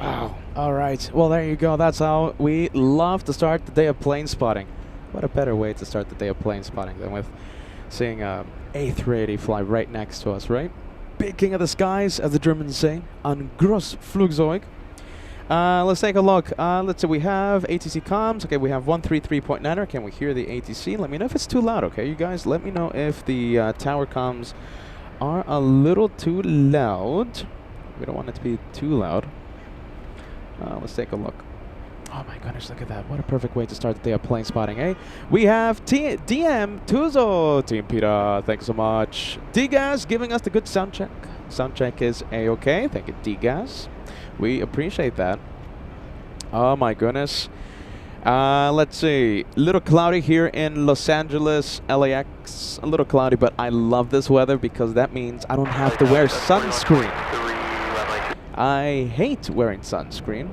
Wow. All right. Well, there you go. That's how we love to start the day of plane spotting. What a better way to start the day of plane spotting than with seeing a A380 fly right next to us, right? Big king of the skies, as the Germans say. Ein groß Flugzeug. Let's take a look. Let's see. We have ATC comms. Okay, we have 133.9. Can we hear the ATC? Let me know if it's too loud, okay, you guys? Let me know if the tower comms are a little too loud. We don't want it to be too loud. Let's take a look. Oh my goodness, look at that. What a perfect way to start the day of plane spotting, eh? We have DM Tuzo. Team Peter, thanks so much. D-Gas giving us the good sound check. Sound check is A-okay. Thank you, D-Gas. We appreciate that. Oh my goodness. Let's see. A little cloudy here in Los Angeles, LAX. A little cloudy, but I love this weather because that means I don't have to wear sunscreen. I hate wearing sunscreen.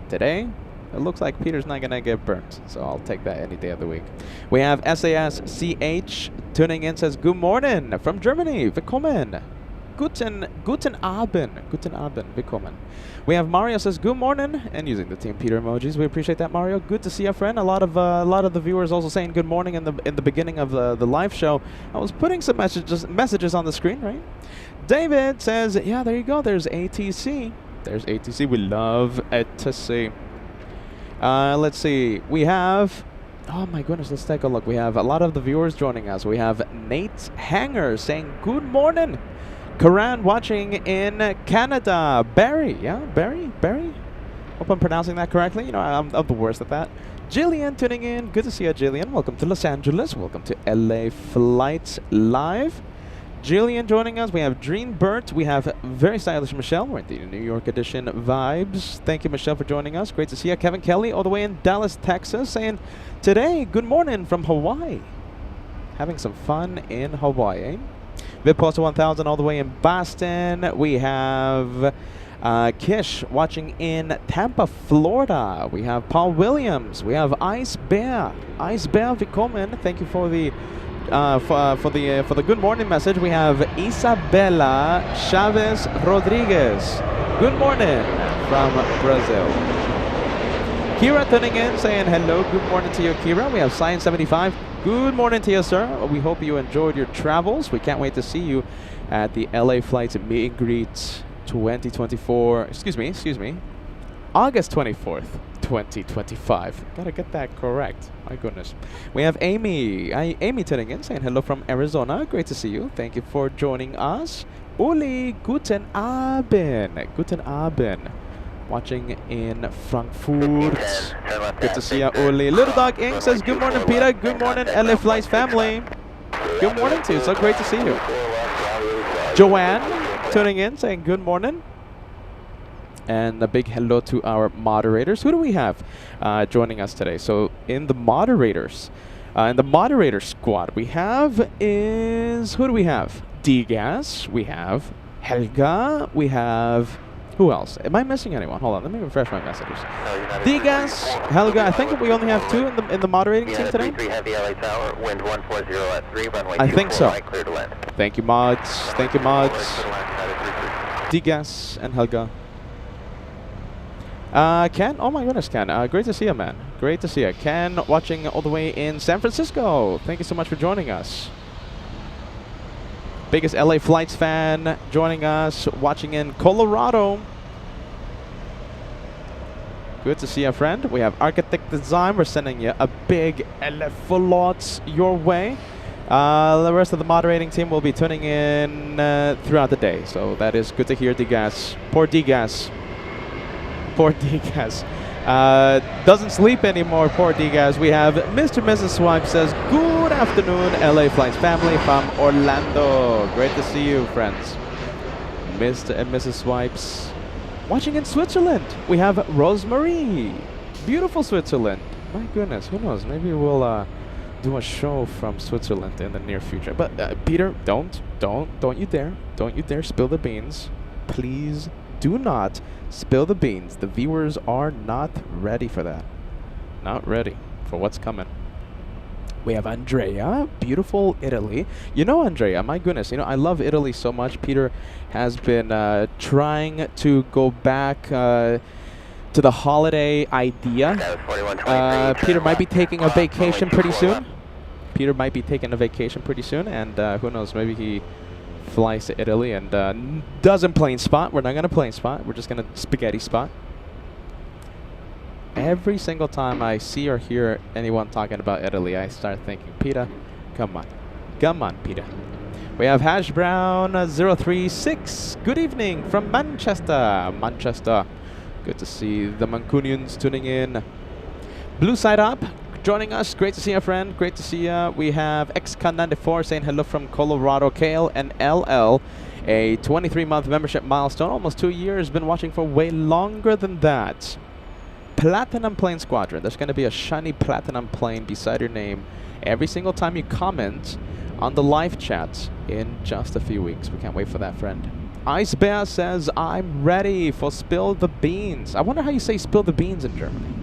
Today, it looks like Peter's not going to get burnt, so I'll take that any day of the week. We have SASCH tuning in, says, Good morning from Germany. Willkommen. Guten Abend. Guten Abend. Willkommen. We have Mario says, Good morning, and using the Team Peter emojis. We appreciate that, Mario. Good to see you, friend. A lot of the viewers also saying good morning in the beginning of the live show. I was putting some messages on the screen, right? David says, yeah, there you go. There's ATC. There's ATC. We love ATC. Let's see. We have... Oh my goodness, let's take a look. We have a lot of the viewers joining us. We have Nate Hanger saying, Good morning. Karan watching in Canada. Barry, yeah? Barry? Hope I'm pronouncing that correctly. You know, I'm the worst at that. Jillian tuning in. Good to see you, Jillian. Welcome to Los Angeles. Welcome to LA Flights Live. Jillian joining us. We have Dream Burt. We have very stylish Michelle. We're in the New York edition vibes. Thank you, Michelle, for joining us. Great to see you. Kevin Kelly, all the way in Dallas, Texas, saying, Today, good morning from Hawaii. Having some fun in Hawaii. VidPoster 1000 all the way in Boston. We have Kish watching in Tampa, Florida. We have Paul Williams. We have Ice Bear. Ice Bear, willkommen. Thank you for the for the good morning message. We have Isabella Chavez Rodriguez. Good morning from Brazil. Kira tuning in, saying hello. Good morning to you, Kira. We have Science 75. Good morning to you, sir. We hope you enjoyed your travels. We can't wait to see you at the LA Flights Meet and Greet 2024. Excuse me. August 24th, 2025. Gotta get that correct. My goodness. We have Amy. Amy tuning in, saying hello from Arizona. Great to see you. Thank you for joining us. Uli, guten Abend. Guten Abend. Watching in Frankfurt. Good to see you, Uli. Little Dog Inc. says, Good morning, Peter. Good morning, LA Flights family. Good morning to you. So great to see you. Joanne tuning in, saying good morning. And a big hello to our moderators. Who do we have joining us today? So in the moderator squad, we have who do we have? D-Gas. We have Helga. We have... Who else? Am I missing anyone? Hold on, let me refresh my messages. D-Gas, Helga. I think we only have two in the moderating team today. I think so. Thank you, mods. Thank you, mods. D-Gas and Helga. Ken, oh my goodness, Ken. Great to see you, man. Great to see you. Ken, watching all the way in San Francisco. Thank you so much for joining us. Biggest LA Flights fan joining us, watching in Colorado. Good to see you, friend. We have Architect Design. We're sending you a big LA lots your way. The rest of the moderating team will be tuning in throughout the day. So that is good to hear, D-Gas. Poor D-Gas. Poor D-Gas. Doesn't sleep anymore, poor D-Gas. We have Mr. and Mrs. Swipe says, Good afternoon, LA Flights family from Orlando. Great to see you, friends. Mr. and Mrs. Swipes. Watching in Switzerland, we have Rosemary. Beautiful Switzerland. My goodness, who knows? Maybe we'll do a show from Switzerland in the near future. But Peter, don't you dare spill the beans. Please do not spill the beans. The viewers are not ready for that. Not ready for what's coming. We have Andrea, beautiful Italy. You know, Andrea, my goodness, you know, I love Italy so much. Peter has been trying to go back to the holiday idea. Peter might be taking a vacation pretty soon. Peter might be taking a vacation pretty soon, and who knows, maybe he flies to Italy and doesn't plane spot. We're not going to plane spot. We're just going to spaghetti spot. Every single time I see or hear anyone talking about Italy, I start thinking, Peter, come on. Come on, Peter. We have Hash Brown 036. Good evening from Manchester. Manchester. Good to see the Mancunians tuning in. Blue Side Up joining us. Great to see you, friend. Great to see you. We have XCon94 saying hello from Colorado. Kale and LL. A 23-month membership milestone. Almost 2 years. Been watching for way longer than that. Platinum Plane Squadron. There's going to be a shiny platinum plane beside your name every single time you comment on the live chat in just a few weeks. We can't wait for that, friend. Ice Bear says, I'm ready for Spill the Beans. I wonder how you say spill the beans in Germany.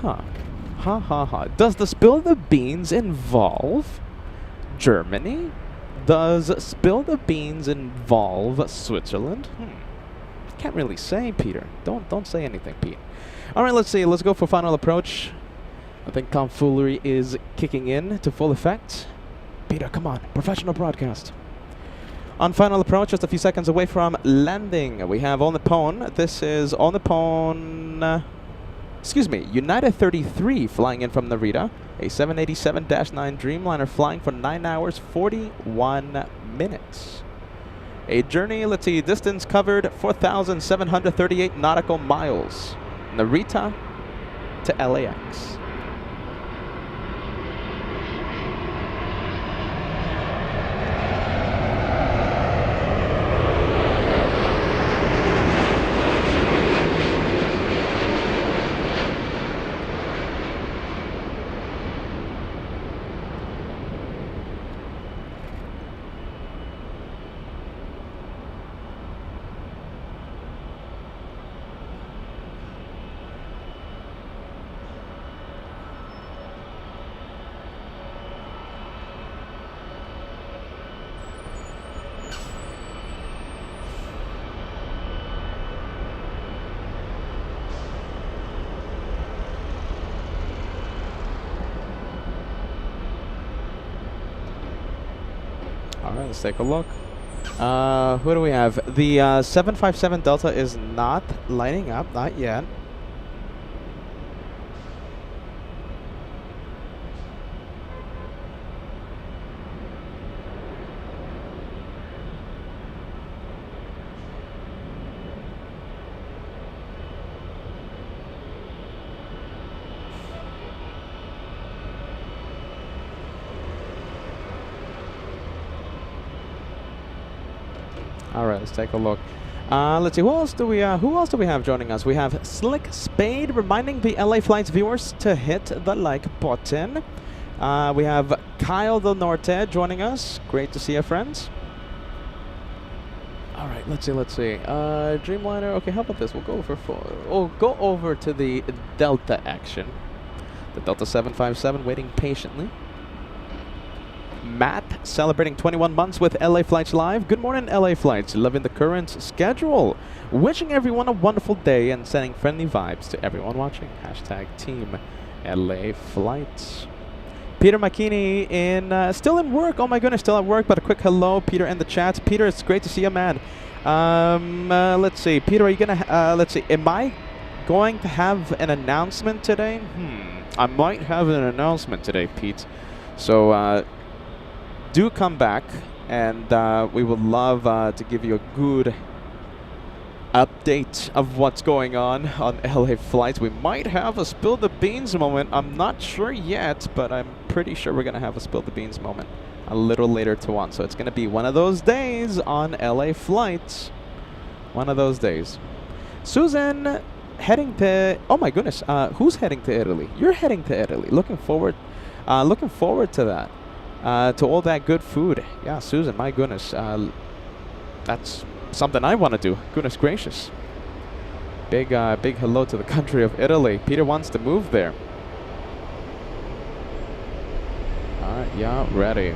Huh. Ha ha ha. Does the Spill the Beans involve Germany? Does Spill the Beans involve Switzerland? Can't really say, Peter. Don't say anything, Pete. All right, let's see. Let's go for final approach. I think tomfoolery is kicking in to full effect. Peter, come on. Professional broadcast. On final approach, just a few seconds away from landing, we have Onipone. This is Onipone, United 33 flying in from Narita. A 787-9 Dreamliner flying for 9 hours, 41 minutes. A journey, let's see, distance covered 4,738 nautical miles. Narita to LAX. Alright, let's take a look. Who do we have? The 757 Delta is not lighting up, not yet. Alright, let's take a look. Let's see, who else do we have joining us? We have Slick Spade reminding the LA Flights viewers to hit the like button. We have Kyle Del Norte joining us. Great to see you, friends. Alright, let's see. Dreamliner, okay, how about this? We'll go over to the Delta action. The Delta 757 waiting patiently. Matt celebrating 21 months with LA Flights Live. Good morning, LA Flights. Loving the current schedule. Wishing everyone a wonderful day and sending friendly vibes to everyone watching. Hashtag Team LA Flights. Peter McKinney still in work. Oh my goodness, still at work. But a quick hello, Peter, in the chat. Peter, it's great to see you, man. Let's see. Peter, are you gonna? Let's see. Am I going to have an announcement today? I might have an announcement today, Pete. So. Do come back, and we would love to give you a good update of what's going on LA Flights. We might have a Spill the Beans moment. I'm not sure yet, but I'm pretty sure we're going to have a Spill the Beans moment a little later to on. So it's going to be one of those days on LA Flights. One of those days. Susan heading to... Oh my goodness. Who's heading to Italy? You're heading to Italy. Looking forward to that. To all that good food. Yeah, Susan, my goodness. That's something I want to do. Goodness gracious. Big hello to the country of Italy. Peter wants to move there. Alright, yeah, ready.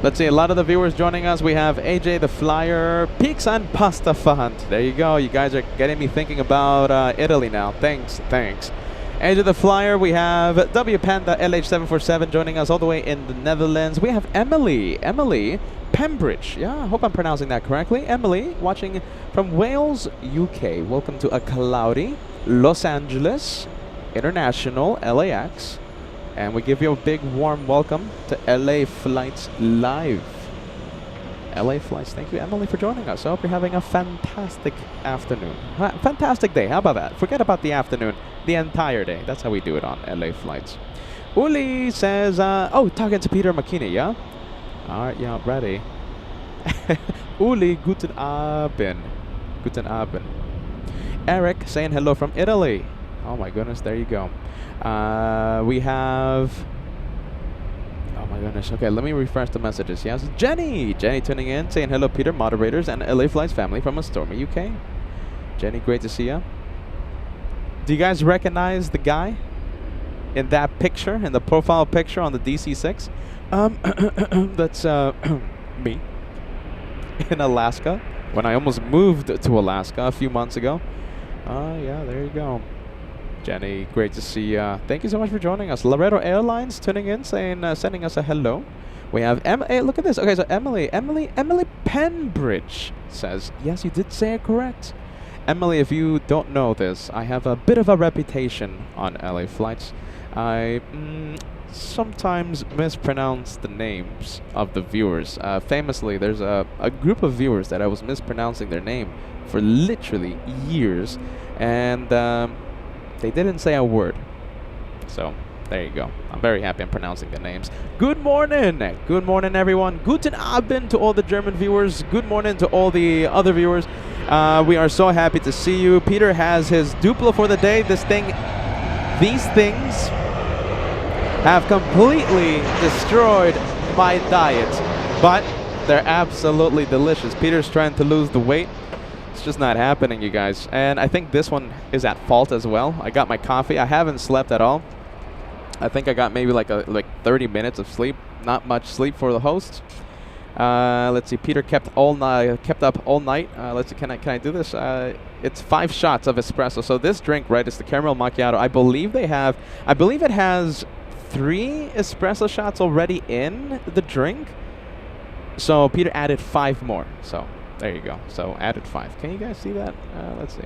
Let's see, a lot of the viewers joining us. We have AJ the Flyer, Peaks and Pasta Fund. There you go. You guys are getting me thinking about Italy now. Thanks. AJ the Flyer. We have W Panda LH747 joining us all the way in the Netherlands. We have Emily Pembridge. Yeah, I hope I'm pronouncing that correctly. Emily, watching from Wales, UK. Welcome to a cloudy Los Angeles International, LAX. And we give you a big warm welcome to LA Flights Live. LA Flights, thank you, Emily, for joining us. I hope you're having a fantastic afternoon. Fantastic day, how about that? Forget about the afternoon, the entire day. That's how we do it on LA Flights. Uli says, oh, talking to Peter McKinney, yeah? All right, yeah, ready. Uli, guten Abend. Guten Abend. Eric saying hello from Italy. Oh my goodness, there you go. We have... Oh my goodness. Okay, let me refresh the messages. Yes, Jenny tuning in, saying hello, Peter, moderators, and LA Flights family from a stormy UK. Jenny, great to see you. Do you guys recognize the guy in that picture, in the profile picture on the DC-6? That's me in Alaska, when I almost moved to Alaska a few months ago. Yeah, there you go. Jenny, great to see you. Thank you so much for joining us. Laredo Airlines tuning in, saying, sending us a hello. We have hey, look at this. Okay, so Emily Penbridge says, yes, you did say it correct. Emily, if you don't know this, I have a bit of a reputation on LA Flights. I sometimes mispronounce the names of the viewers. Famously, there's a group of viewers that I was mispronouncing their name for literally years, and they didn't say a word. So there you go. I'm very happy I'm pronouncing the names. Good morning, everyone. Guten Abend to all the German viewers. Good morning to all the other viewers. We are so happy to see you. Peter has his Duplo for the day. These things have completely destroyed my diet, but they're absolutely delicious. Peter's trying to lose the weight. It's just not happening, you guys. And I think this one is at fault as well. I got my coffee. I haven't slept at all. I think I got maybe like 30 minutes of sleep. Not much sleep for the host. Let's see. Peter kept up all night. Let's see. Can I do this? It's 5 shots of espresso. So this drink, right, is the caramel macchiato. I believe it has 3 espresso shots already in the drink. So Peter added 5 more. So there you go. So added 5. Can you guys see that? Let's see.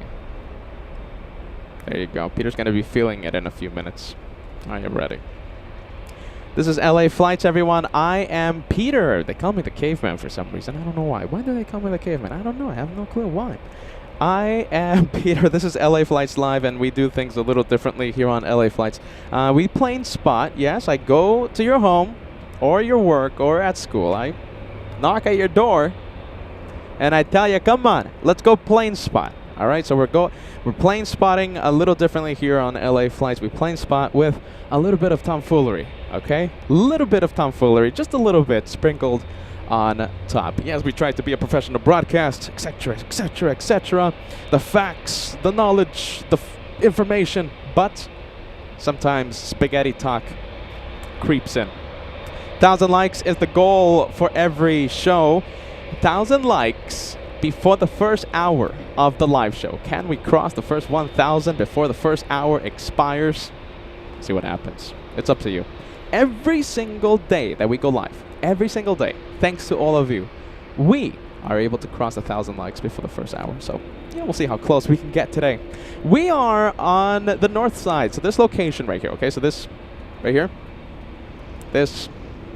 There you go. Peter's going to be feeling it in a few minutes. Are you ready? This is LA Flights, everyone. I am Peter. They call me the caveman for some reason. I don't know why. Why do they call me the caveman? I don't know. I have no clue why. I am Peter. This is LA Flights Live, and we do things a little differently here on LA Flights. We plane spot. Yes, I go to your home or your work or at school. I knock at your door, and I tell you, come on, let's go plane spot. All right, so we're plane spotting a little differently here on LA Flights. We plane spot with a little bit of tomfoolery, okay? A little bit of tomfoolery, just a little bit sprinkled on top. Yes, we try to be a professional broadcast, etc., etc., etc. The facts, the knowledge, the information, but sometimes spaghetti talk creeps in. 1,000 likes is the goal for every show. 1,000 likes before the first hour of the live show. Can we cross the first 1,000 before the first hour expires? See what happens. It's up to you. Every single day that we go live, every single day, thanks to all of you, we are able to cross 1,000 likes before the first hour. So yeah, we'll see how close we can get today. We are on the north side, so this location right here, okay? So this right here, this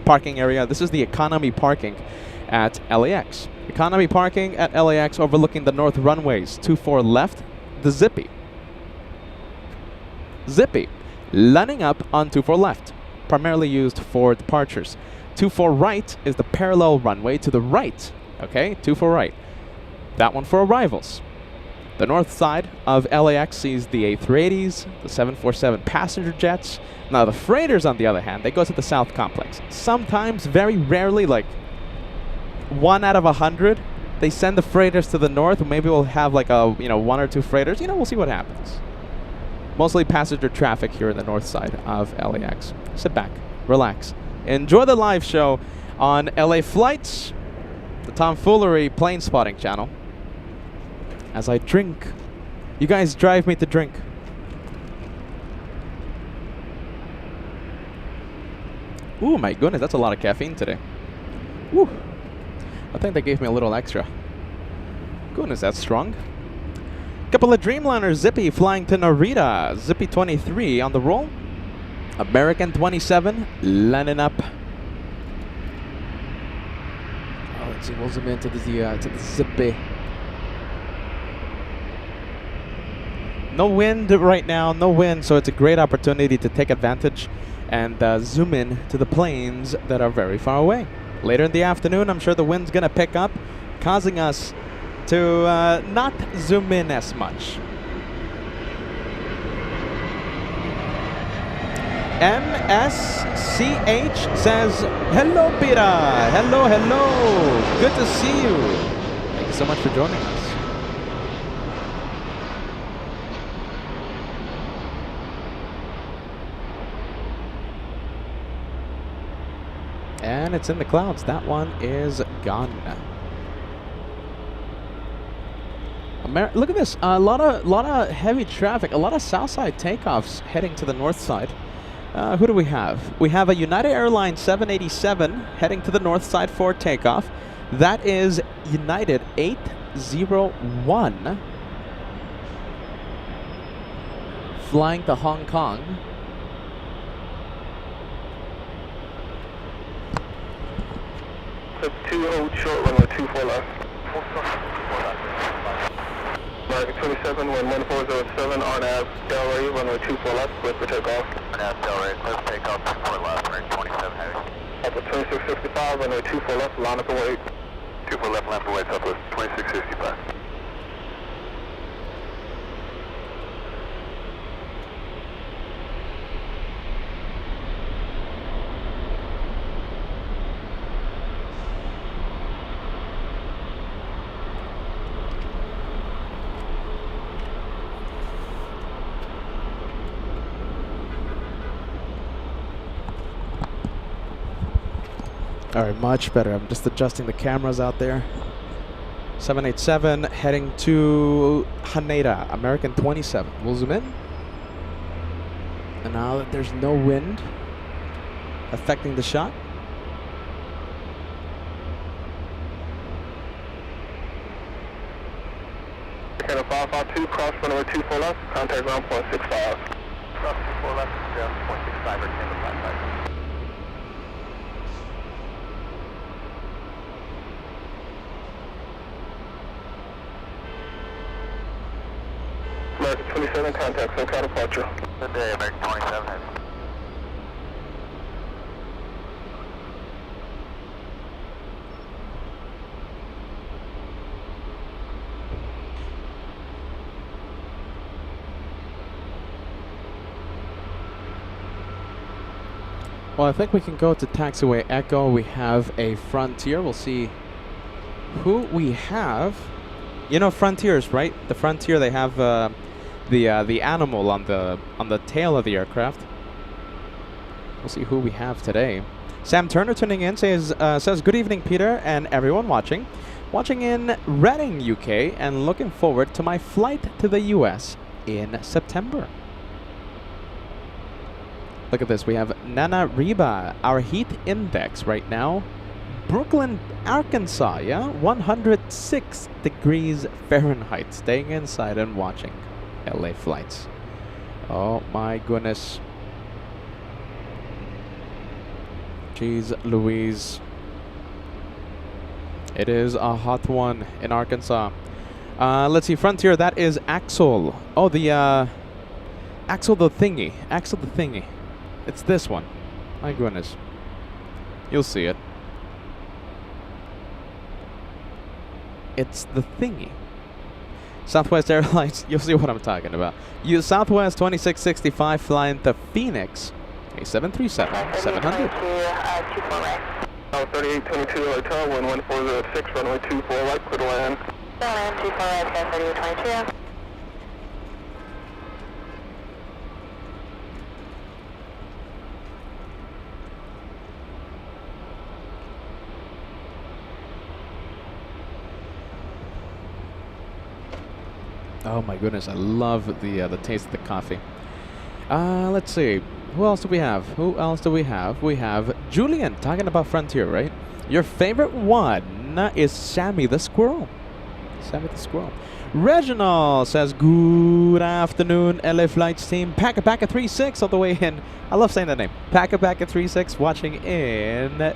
parking area, this is the economy parking at LAX. Economy parking at LAX overlooking the north runways. 24 left, the Zippy. Zippy, lining up on 24 left, primarily used for departures. 24 right is the parallel runway to the right, okay? 24 right. That one for arrivals. The north side of LAX sees the A380s, the 747 passenger jets. Now the freighters, on the other hand, they go to the south complex. Sometimes, very rarely, like 1 out of 100, they send the freighters to the north. Maybe we'll have like 1 or 2 freighters. We'll see what happens. Mostly passenger traffic here in the north side of LAX. Sit back, relax, enjoy the live show on LA Flights, the tomfoolery plane spotting channel. As I drink, you guys drive me to drink. Ooh, my goodness, that's a lot of caffeine today. Woo. I think they gave me a little extra. Goodness, that's strong. Couple of Dreamliners, Zippy flying to Narita. Zippy 23 on the roll. American 27 landing up. Oh, let's see, we'll zoom into the Zippy. No wind right now, no wind, so it's a great opportunity to take advantage and zoom in to the planes that are very far away. Later in the afternoon, I'm sure the wind's gonna pick up, causing us to not zoom in as much. MSCH says, hello, Pira. Hello, hello. Good to see you. Thank you so much for joining us. And it's in the clouds. That one is gone. Look at this. A lot of heavy traffic. A lot of south side takeoffs heading to the north side. Who do we have? We have a United Airlines 787 heading to the north side for takeoff. That is United 801 flying to Hong Kong. Clip 2, hold short, runway 24 left. American 27, wind 1407, RNAV Delray, runway 24 left, clear for takeoff. RNAV Delray, clear for takeoff, 24 left, American 27 heavy. Up at 2665, runway 24 left, line up and wait. 24 left, line up and wait, Southwest 2665. All right, much better. I'm just adjusting the cameras out there. 787 heading to Haneda, American 27. We'll zoom in. And now that there's no wind affecting the shot. Channel 552, cross runway 24 left, contact ground point 65. Cross 24 left, ground point 65, or channel 55. American 27, contact SoCal departure. Good day, American 27. Well, I think we can go to Taxiway Echo. We have a Frontier. We'll see who we have. You know Frontiers, right? The Frontier, they have the animal on the tail of the aircraft. We'll see who we have today. Sam Turner tuning in says good evening, Peter, and everyone watching. Watching in Reading, UK, and looking forward to my flight to the US in September. Look at this. We have Nana Reba, our heat index right now. Brooklyn, Arkansas, yeah? 106 degrees Fahrenheit. Staying inside and watching LA flights. Oh my goodness. Jeez Louise. It is a hot one in Arkansas. Let's see, Frontier, that is Axel. Oh, the Axel the thingy. Axel the thingy. It's this one. My goodness. You'll see it. It's the thingy. Southwest Airlines, you'll see what I'm talking about. Use Southwest 2665 flying to Phoenix, a 737-700. 3822 Hotel, wind 1406, runway 24 right, clear to land. Land 24 right, 3822. Oh my goodness, I love the taste of the coffee. Let's see. Who else do we have? Who else do we have? We have Julian talking about Frontier, right? Your favorite one is Sammy the Squirrel. Sammy the Squirrel. Reginald says, good afternoon, LA Flights team. Packa 36 all the way in. I love saying that name. Packa 36 watching in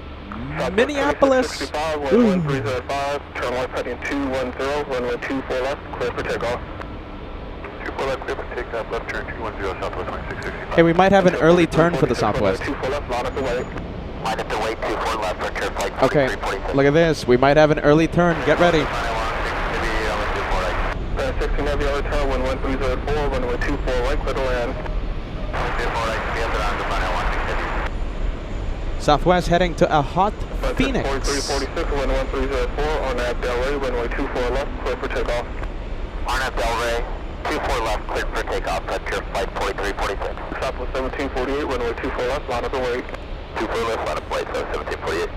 Minneapolis. 65, 11305, turn left heading 210, runway 24 left, clear for takeoff. 24 left, clear for takeoff, left turn 210, Southwest 2665. Hey, we might have an early turn for the Southwest. 24 left, line up the way. Line up the way, 24 left, for turn flight Okay, 4346. look at this. We might have an early turn. Get ready. 16 heavy other turn, 11304, runway 24 right, clear to land. Southwest heading to a hot Phoenix. 4346, 11304, on nav Delray, runway 24 left, clear for takeoff. On nav Delray, 24 left, clear for takeoff, Frontier flight 4346. Southwest 1748, runway 24 left, line up the way. 24 left, line up way, so 1748.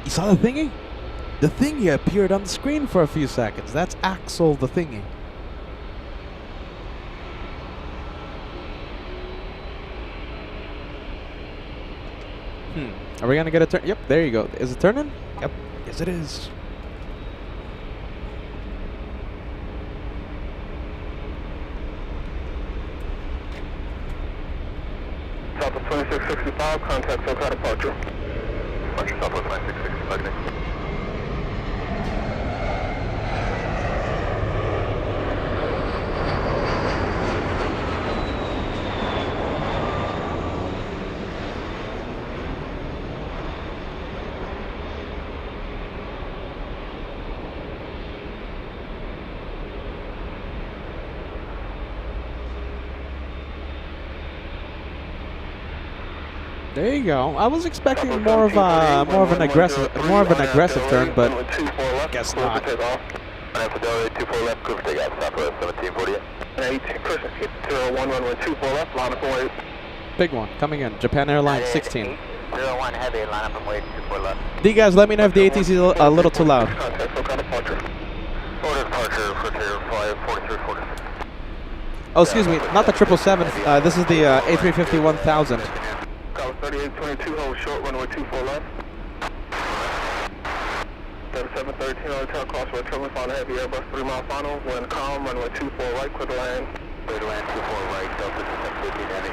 You saw the thingy? The thingy appeared on the screen for a few seconds. That's Axel the thingy. Are we gonna get a turn? Yep, there you go. Is it turning? Yep. Yes, it is. Southwest 2665, contact SoCal departure. Departure Southwest 2665, next. There you go. I was expecting more of an aggressive turn, but guess not. Big one coming in. Japan Airlines 16. 01 heavy, line up and wait, 24 left. Do you guys let me know if the ATC is a little too loud? Contact SoCal departure. Order departure, Frontier 54346. Oh, excuse me, not the 777. This is the A350 1000. Call 3822, hold short, runway 24 left. 713 hotel, crossway terminal, final heavy Airbus 3 mile final. Wind calm, runway 24 right, clear to land. Clear to land, 24 right, Delta 750 Danny.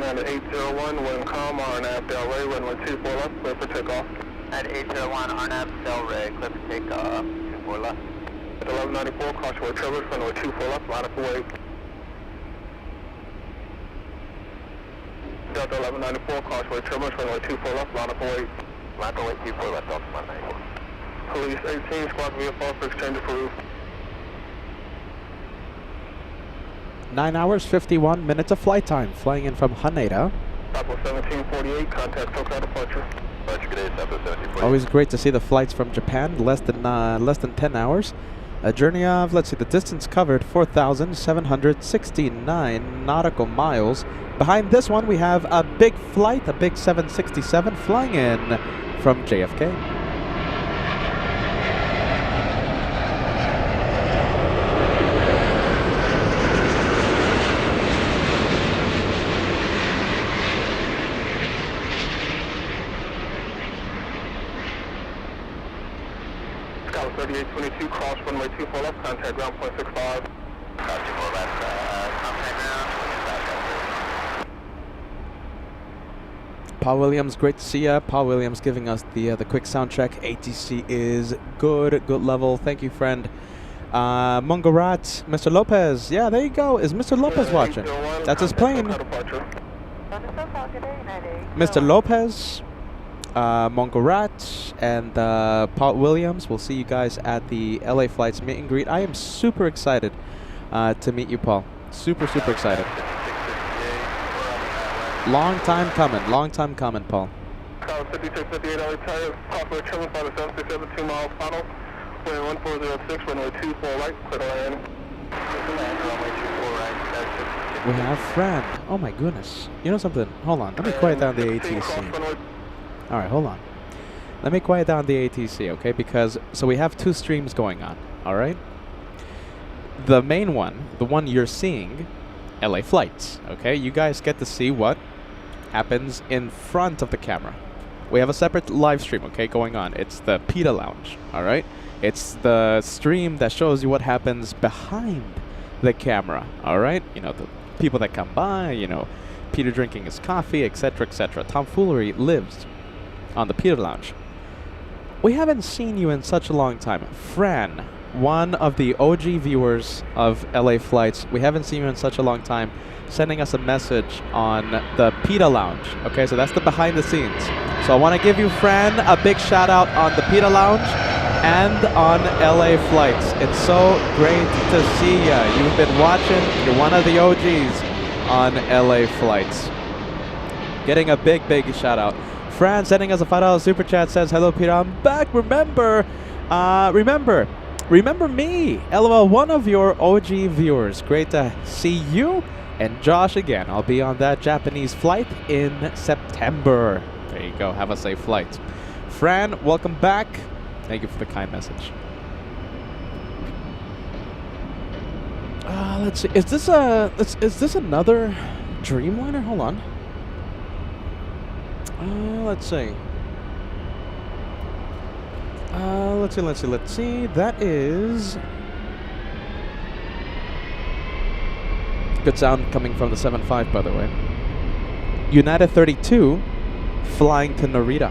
At 801, wind calm, RNAV Delray, runway 24 left, clear for takeoff. At 801, RNAV Delray, clear for takeoff, 24 left. At 1194, crossway Traverse, runway 24 left, line up the way. Delta 1194, crossway Traverse, runway 24 left, line up the way. Line up the way, 24 left, Delta 194. Police 18, squad VFR for exchange approved. 9 hours, 51 minutes of flight time. Flying in from Haneda. Southwest 1748, contact SoCal departure. Good day, Southwest 1748. Always great to see the flights from Japan. Less than 10 hours. A journey of, let's see, the distance covered 4,769 nautical miles. Behind this one, we have a big flight, a big 767 flying in from JFK. Scout 3822, cross runway 24 left, contact ground point 65. Ground 24 left, contact ground. Paul Williams, great to see ya. Paul Williams giving us the quick sound check. ATC is good level. Thank you, friend. Mungarat, Mr. Lopez. Yeah, there you go. Is Mr. Lopez watching? That's his plane. Mr. Lopez, Mungarat, and Paul Williams. We'll see you guys at the LA Flights meet and greet. I am super excited to meet you, Paul. Super excited. Long time coming, Paul. Call 5658 LA Tire, crossway terminal, 767, 2 mile final. Clear 1406, runway 24 right, clear to land. Runway 24 right, We have Fran. Oh my goodness. You know something? Hold on. Let me quiet down the ATC. All right, hold on. Let me quiet down the ATC, okay? Because so we have two streams going on. All right. The main one, the one you're seeing, LA flights. Okay, you guys get to see what happens in front of the camera. We have a separate live stream, okay, going on. It's the PETA Lounge, all right? It's the stream that shows you what happens behind the camera, all right? You know, the people that come by, you know, Peter drinking his coffee, etc., etc. Tomfoolery lives on the PETA Lounge. We haven't seen you in such a long time. Fran, one of the OG viewers of LA flights, we haven't seen you in such a long time, sending us a message on the PETA Lounge. Okay, so that's the behind the scenes. So I want to give you, Fran, a big shout out on the PETA Lounge and on LA flights. It's so great to see ya. You've been watching. You're one of the OGs on LA flights. Getting a big shout out. Fran sending us a $5 super chat, says, hello Peter, I'm back. Remember me. LOL, one of your OG viewers. Great to see you and Josh again. I'll be on that Japanese flight in September. There you go. Have a safe flight. Fran, welcome back. Thank you for the kind message. Let's see. Is this another Dreamliner? Hold on. Let's see. Let's see. That is good sound coming from the 7.5, by the way. United 32 flying to Narita.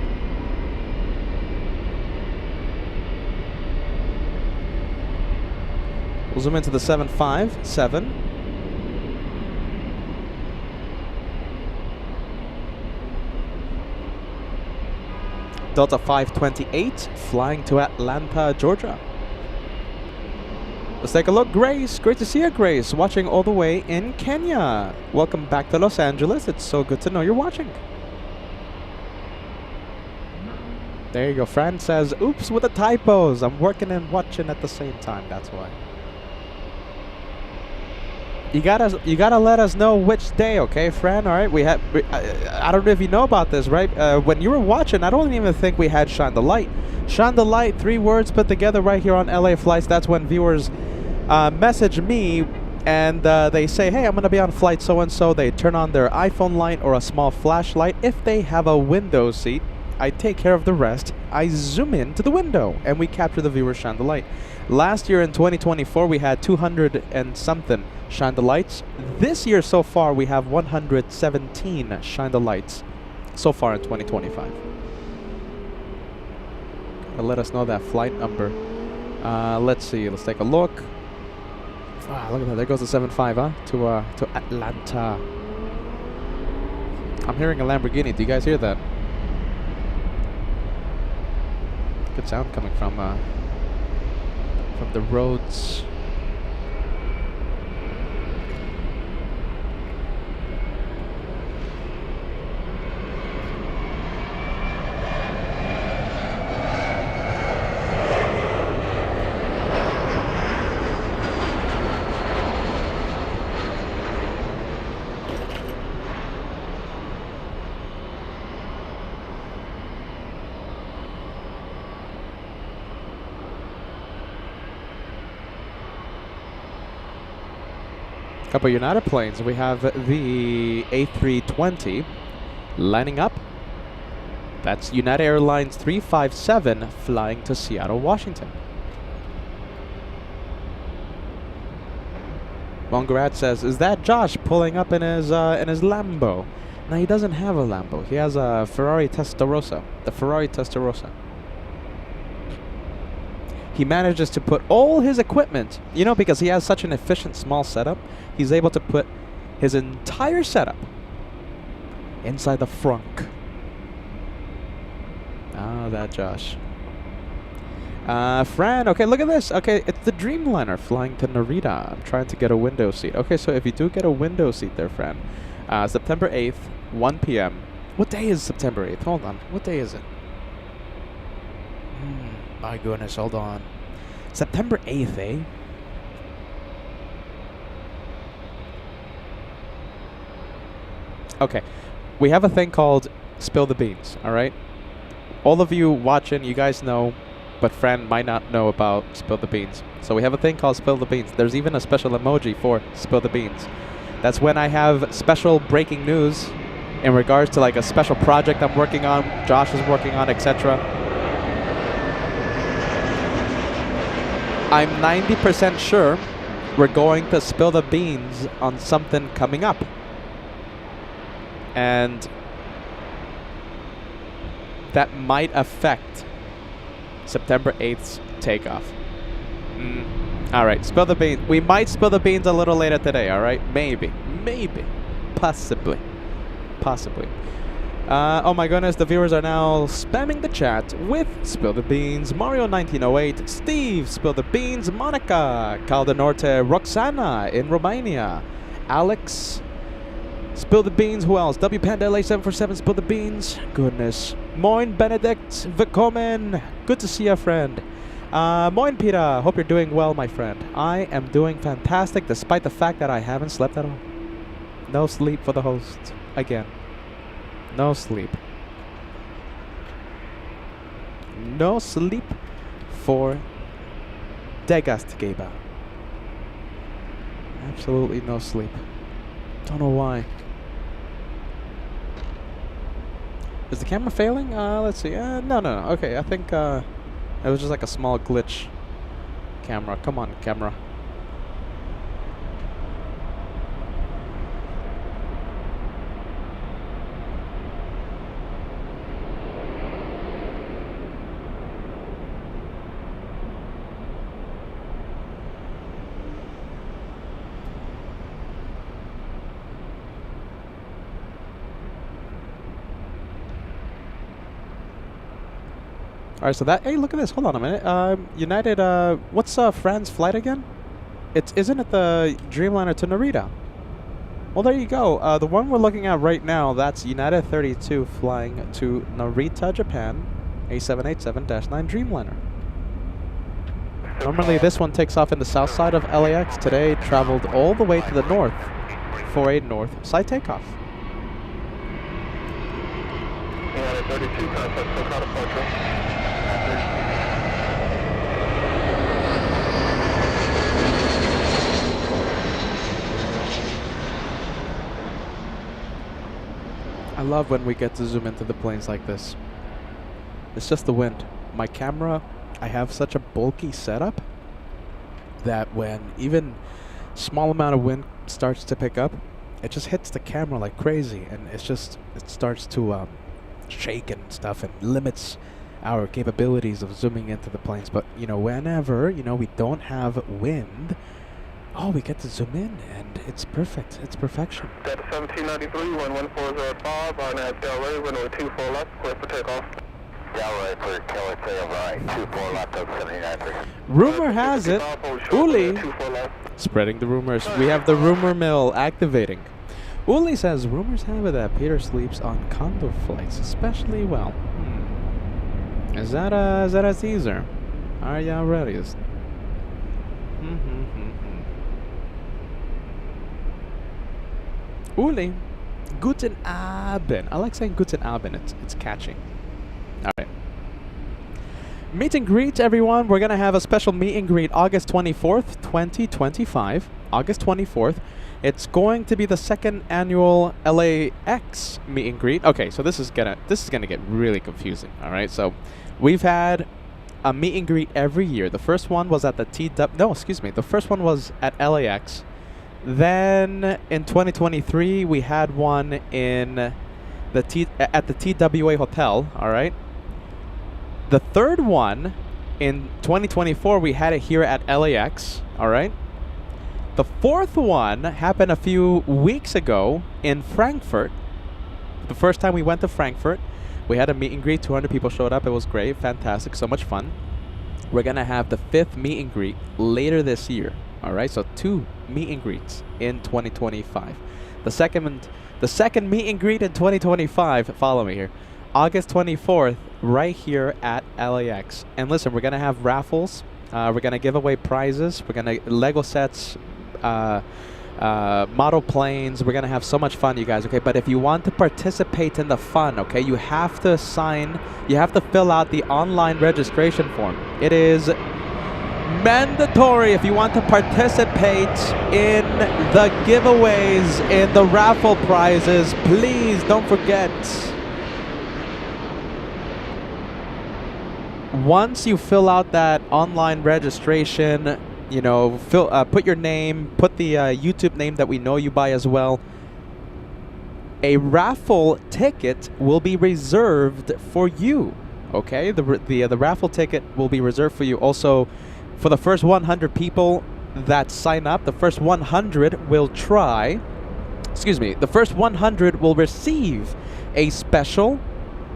We'll zoom into the 757. Delta 528 flying to Atlanta, Georgia. Let's take a look. Grace, great to see you, Grace, watching all the way in Kenya. Welcome back to Los Angeles. It's so good to know you're watching. There you go. Fran says, oops, with the typos. I'm working and watching at the same time. That's why. You gotta let us know which day, okay, Fran? All right, I don't know if you know about this, right? When you were watching, I don't even think we had Shine the Light. Shine the Light, 3 words put together right here on LA Flights. That's when viewers message me and they say, hey, I'm gonna be on flight so-and-so. They turn on their iPhone light or a small flashlight. If they have a window seat, I take care of the rest. I zoom in to the window and we capture the viewers Shine the Light. Last year in 2024, we had 200 and something Shine the Lights. This year so far, we have 117 Shine the Lights so far in 2025. Let us know that flight number. Let's see. Let's take a look. Wow, look at that. There goes the 7.5, huh? To Atlanta. I'm hearing a Lamborghini. Do you guys hear that? Good sound coming from the roads. Couple United planes. We have the A320 lining up. That's United Airlines 357 flying to Seattle, Washington. Mongarat says, "Is that Josh pulling up in his Lambo?" No, he doesn't have a Lambo. He has a Ferrari Testarossa. The Ferrari Testarossa. He manages to put all his equipment, you know, because he has such an efficient small setup, he's able to put his entire setup inside the frunk. Ah, that Josh. Fran, okay, look at this. Okay, it's the Dreamliner flying to Narita. I'm trying to get a window seat. Okay, so if you do get a window seat there, Fran, September 8th, 1 p.m. What day is September 8th? Hold on. What day is it? My goodness, hold on. September 8th, eh? Okay, we have a thing called Spill the Beans, alright? All of you watching, you guys know, but Fran might not know about Spill the Beans. So we have a thing called Spill the Beans. There's even a special emoji for Spill the Beans. That's when I have special breaking news in regards to like a special project I'm working on, Josh is working on, etc. I'm 90% sure we're going to spill the beans on something coming up. And that might affect September 8th's takeoff. Alright, spill the beans. We might spill the beans a little later today, alright? Maybe. Maybe. Possibly. Possibly. Oh my goodness, the viewers are now spamming the chat with Spill the Beans, Mario 1908, Steve, Spill the Beans, Monica, Caldenorte, Roxana in Romania, Alex, Spill the Beans, who else? W Panda LA747, Spill the Beans, goodness. Moin Benedict, Willkommen, good to see you, friend. Moin Peter, hope you're doing well, my friend. I am doing fantastic despite the fact that I haven't slept at all. No sleep for the host, again. No sleep. No sleep for der Gastgeber. Absolutely no sleep. Don't know why. Is the camera failing? Let's see. No. Okay, I think it was just like a small glitch. Camera, come on, camera. Alright, so that, hey, look at this, hold on a minute. United, what's Fran's flight again? Isn't it the Dreamliner to Narita? Well, there you go. The one we're looking at right now, that's United 32 flying to Narita, Japan, A787-9 Dreamliner. Normally this one takes off in the south side of LAX. Today, traveled all the way to the north for a north side takeoff. United 32, contact SoCal departure. I love when we get to zoom into the planes like this. It's just the wind. My camera, I have such a bulky setup that when even small amount of wind starts to pick up, it just hits the camera like crazy, and it starts to shake and stuff, and limits our capabilities of zooming into the planes. But whenever we don't have wind, we get to zoom in, and it's perfect. It's perfection. Delta 1793, 11405, RNAV Delray, runway 24 left, clear for takeoff. Delray for Killer Tail right, 24 left, Delta 1793. Rumor has it, Uli, spreading the rumors. We have the rumor mill activating. Uli says, rumors have it that Peter sleeps on Condor flights, especially well. Is that a teaser? Are y'all ready? Uli, guten Abend. I like saying guten Abend. It's catchy. All right. Meet and greet, everyone. We're gonna have a special meet and greet August 24th, 2025. August 24th. It's going to be the second annual LAX meet and greet. Okay, so this is gonna get really confusing. All right, so we've had a meet and greet every year. The first one was at the The first one was at LAX. Then in 2023 we had one in at the TWA Hotel. All right. The third one in 2024 we had it here at LAX. All right. The fourth one happened a few weeks ago in Frankfurt. The first time we went to Frankfurt, we had a meet and greet. 200 people showed up. It was great, fantastic, so much fun. We're gonna have the fifth meet and greet later this year. All right, so 2 meet and greets in 2025. The second meet and greet in 2025. Follow me here, August 24th, right here at LAX. And listen, we're gonna have raffles We're gonna give away prizes. We're gonna Lego sets, model planes. We're gonna have so much fun, you guys. Okay, but if you want to participate in the fun, okay, you have to fill out the online registration form. It is mandatory if you want to participate in the giveaways, in the raffle prizes. Please don't forget. Once you fill out that online registration, you know, put your name, put the YouTube name that we know you by as well. A raffle ticket will be reserved for you. Okay, the raffle ticket will be reserved for you. Also, for the first 100 people that sign up, the first 100 will the first 100 will receive a special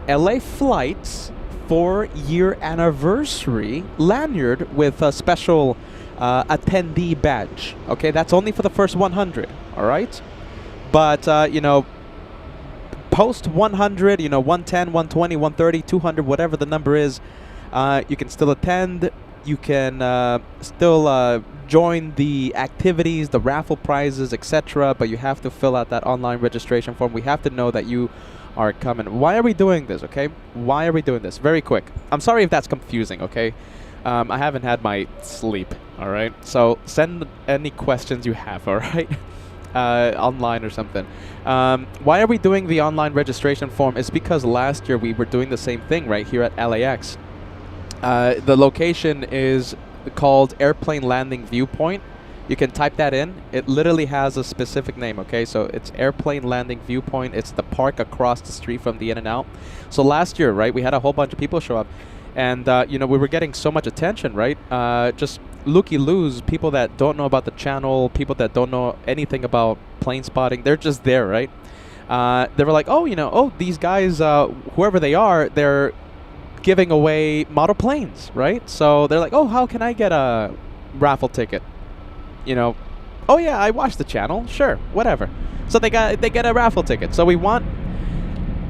LA Flights 4-year anniversary lanyard with a special attendee badge. Okay, that's only for the first 100. All right, but you know, post 100, you know, 110, 120, 130, 200, whatever the number is, you can still attend. You can still join the activities, the raffle prizes, etc. But you have to fill out that online registration form. We have to know that you are coming. Why are we doing this, okay? Why are we doing this? Very quick. I'm sorry if that's confusing, okay? I haven't had my sleep, all right? So send any questions you have, all right? Online or something. Why are we doing the online registration form? It's because last year we were doing the same thing right here at LAX. The location is called Airplane Landing Viewpoint. You can type that in. It literally has a specific name, okay? So it's Airplane Landing Viewpoint. It's the park across the street from the In-N-Out. So last year, right, we had a whole bunch of people show up. And, you know, we were getting so much attention, right? Just looky-loos, people that don't know about the channel, people that don't know anything about plane spotting. They're just there, right? They were like, oh, you know, oh, these guys, whoever they are, they're giving away model planes, right? So they're like, oh, how can I get a raffle ticket? You know, oh yeah, I watched the channel, sure, whatever. So they get a raffle ticket. So we want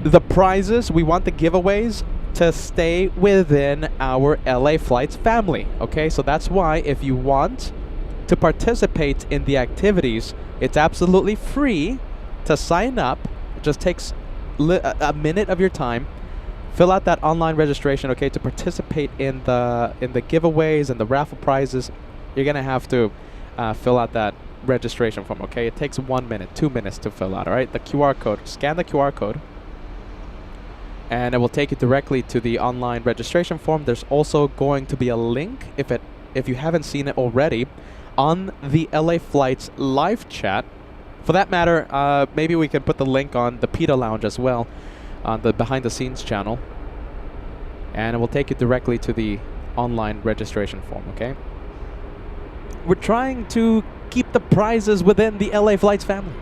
the prizes, we want the giveaways to stay within our LA Flights family, okay? So that's why if you want to participate in the activities, it's absolutely free to sign up. It just takes a minute of your time. Fill out that online registration, okay, to participate in the giveaways and the raffle prizes. You're gonna have to fill out that registration form, okay? It takes 1 minute, 2 minutes to fill out, all right? The QR code, scan the QR code, and it will take you directly to the online registration form. There's also going to be a link, if you haven't seen it already, on the LA Flights live chat. For that matter, maybe we can put the link on the PETA Lounge as well, on the behind the scenes channel, and it will take you directly to the online registration form, okay? We're trying to keep the prizes within the LA Flights family.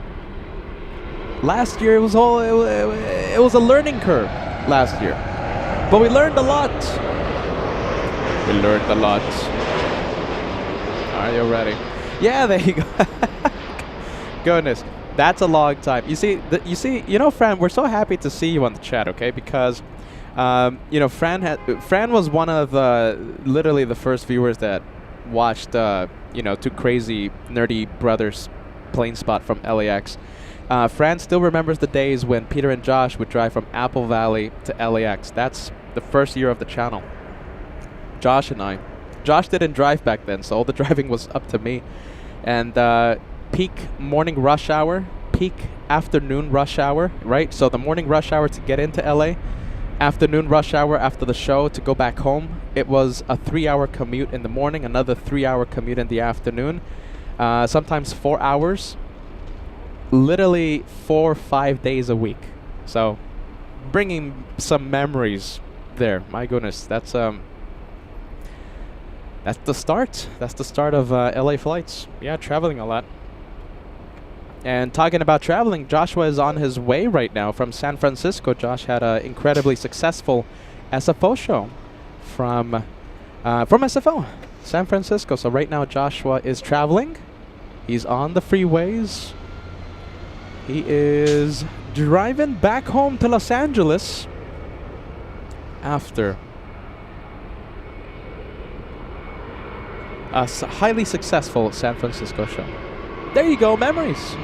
Last year it was a learning curve last year, but we learned a lot. Are you ready? Yeah, there you go. Goodness, that's a long time. You know, Fran, we're so happy to see you on the chat, okay? Because, you know, Fran was one of literally the first viewers that watched, you know, two crazy nerdy brothers plane spot from LAX. Fran still remembers the days when Peter and Josh would drive from Apple Valley to LAX. That's the first year of the channel. Josh and I. Josh didn't drive back then, so all the driving was up to me. And peak morning rush hour, peak afternoon rush hour, right? So the morning rush hour to get into LA, afternoon rush hour after the show to go back home. It was a 3-hour commute in the morning, another 3-hour commute in the afternoon, sometimes 4 hours, literally 4 or 5 days a week. So bringing some memories there. My goodness, that's the start. That's the start of LA Flights. Yeah, traveling a lot. And talking about traveling, Joshua is on his way right now from San Francisco. Josh had an incredibly successful SFO show from SFO, San Francisco. So right now Joshua is traveling. He's on the freeways. He is driving back home to Los Angeles after a highly successful San Francisco show. There you go, memories.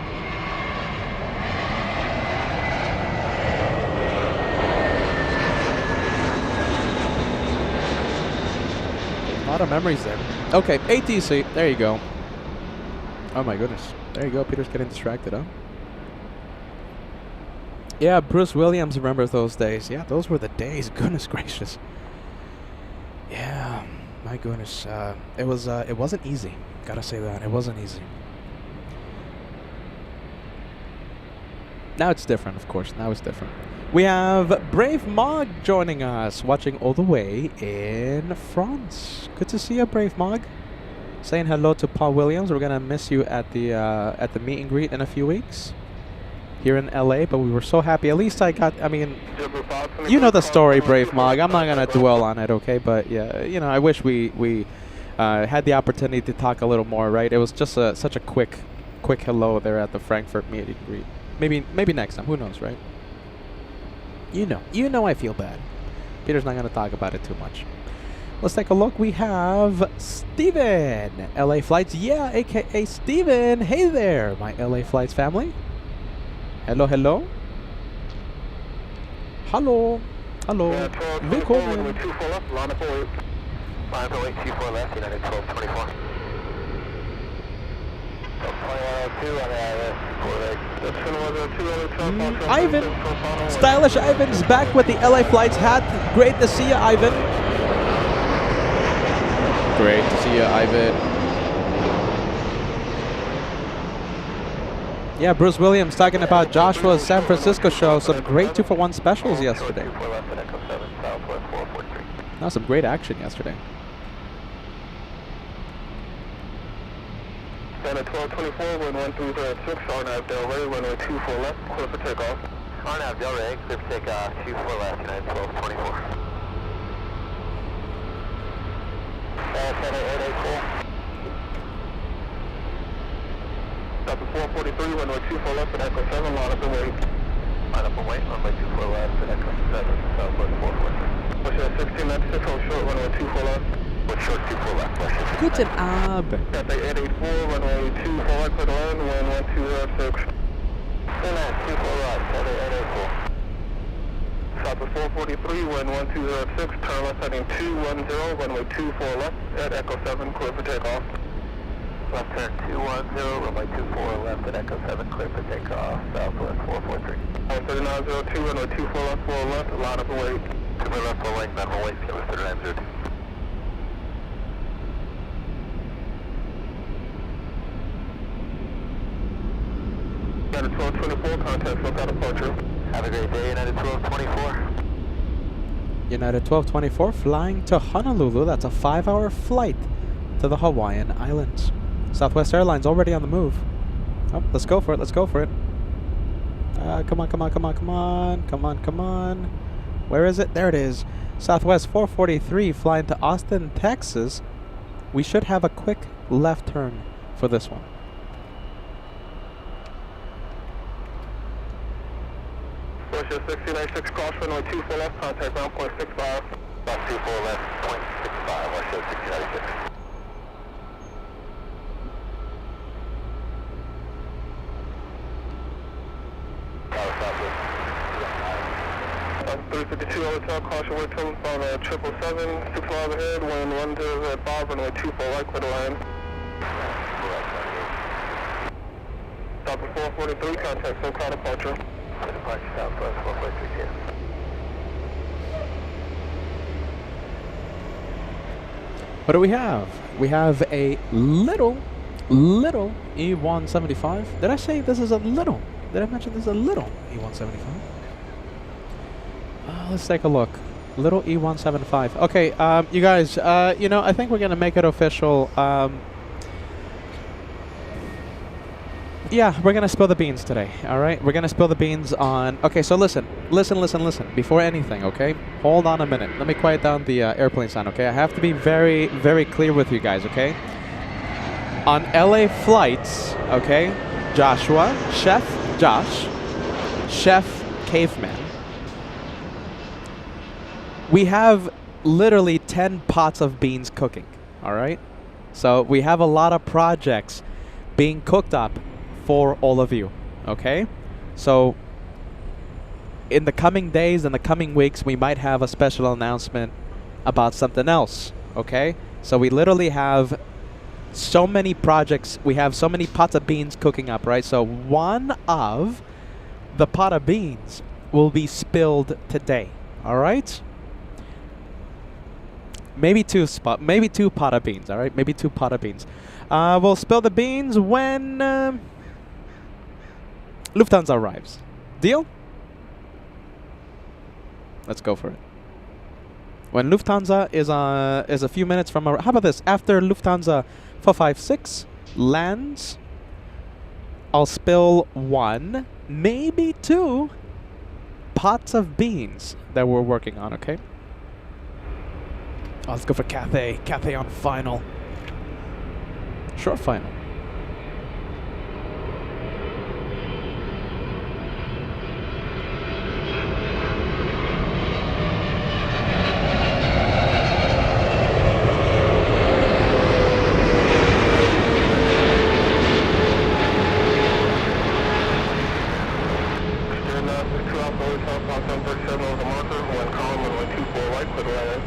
A lot of memories there. Okay, ATC, there you go. Oh my goodness. There you go, Peter's getting distracted, huh? Yeah, Bruce Williams remembers those days. Yeah, those were the days. Goodness gracious. Yeah, my goodness. It wasn't easy. Gotta say that. It wasn't easy. Now it's different, of course. Now it's different. We have Brave Mog joining us, watching all the way in France. Good to see you, Brave Mog. Saying hello to Paul Williams. We're gonna miss you at the meet and greet in a few weeks here in LA, but we were so happy. At least I mean, you know the story, Brave Mog. I'm not gonna dwell on it, okay? But yeah, you know, I wish we had the opportunity to talk a little more, right? It was just such a quick hello there at the Frankfurt meet and greet. Maybe next time. Who knows, right? You know I feel bad. Peter's not gonna talk about it too much. Let's take a look. We have Steven, LA Flights. Yeah, aka Steven. Hey there, my LA Flights family. Hello, hello. Hallo. Hallo. Willkommen. Ivan. Stylish Ivan's back with the LA Flights hat. Great to see you, Ivan. Great to see you, Ivan. Yeah, Bruce Williams talking about Joshua's San Francisco show. Some great 2-for-1 specials yesterday. Now some great action yesterday. Center 1224, wind 1306, RNAV Del Rey, runway 24 left, clear for takeoff. RNAV Del Rey, clear for takeoff, 24 left, United 1224. Center 884. Delta 443, runway 24 left, and Echo 7, line up and wait. Line up and wait, runway 24 left, and Echo 7, Southwest 443. Push at 1696, hold short, runway 24 left. With short 24 left, pressure. Guten Abend. Cathay 884, runway 24 right, clear to land, wind 1206. 24 right, Cathay 884. Southwest 443, wind 1206, turn left heading 210, runway 24 left, at Echo 7, clear for takeoff. Left turn 210, runway 24 left, at Echo 7, clear for takeoff, Southwest 443. 3902, runway 24 left, 4 left, line up and wait. 2 left, 4 length, minimum wait, kilo 3902. United 1224, contact lookout departure. Have a great day, United 1224. United 1224 flying to Honolulu. That's a 5-hour flight to the Hawaiian Islands. Southwest Airlines already on the move. Oh, let's go for it. Let's go for it. Come on, come on, come on, come on. Come on, come on. Where is it? There it is. Southwest 443 flying to Austin, Texas. We should have a quick left turn for this one. Russia 1696, cross runway 24 left, contact ground point 65. About 24 left, point 65, Russia 1696. Southwest. 352 Hotel, caution wind coming from 777, 6 miles ahead, wind 1005, runway 24 right, clear to land. Southwest 443, contact SoCal departure. Departure Southwest 443. What do we have? We have a little E175. Did I say this is a little? Did I mention this is a little E175? Let's take a look. Little E175. Okay, you guys, you know, I think we're going to make it official. Yeah, we're going to spill the beans today, all right? We're going to spill the beans on... Okay, so listen. Before anything, okay? Hold on a minute. Let me quiet down the airplane sound, okay? I have to be very, very clear with you guys, okay? On LA flights, okay? Joshua, Chef Josh, Chef Caveman. We have literally 10 pots of beans cooking, all right? So we have a lot of projects being cooked up for all of you, okay? So in the coming days and the coming weeks, we might have a special announcement about something else, okay? So we literally have so many projects, we have so many pots of beans cooking up, right? So one of the pot of beans will be spilled today, all right? Maybe two pot of beans, all right? Maybe 2 pot of beans. We'll spill the beans when Lufthansa arrives. Deal? Let's go for it. When Lufthansa is a few minutes from our... How about this? After Lufthansa 456 lands, I'll spill 1, maybe 2 pots of beans that we're working on, okay? Oh, let's go for Cathay. Cathay on final. Short final. Steering now, 2 Alpha Hotel, Fox 137 over the marker, 1 column, runway 24 right, clear to land.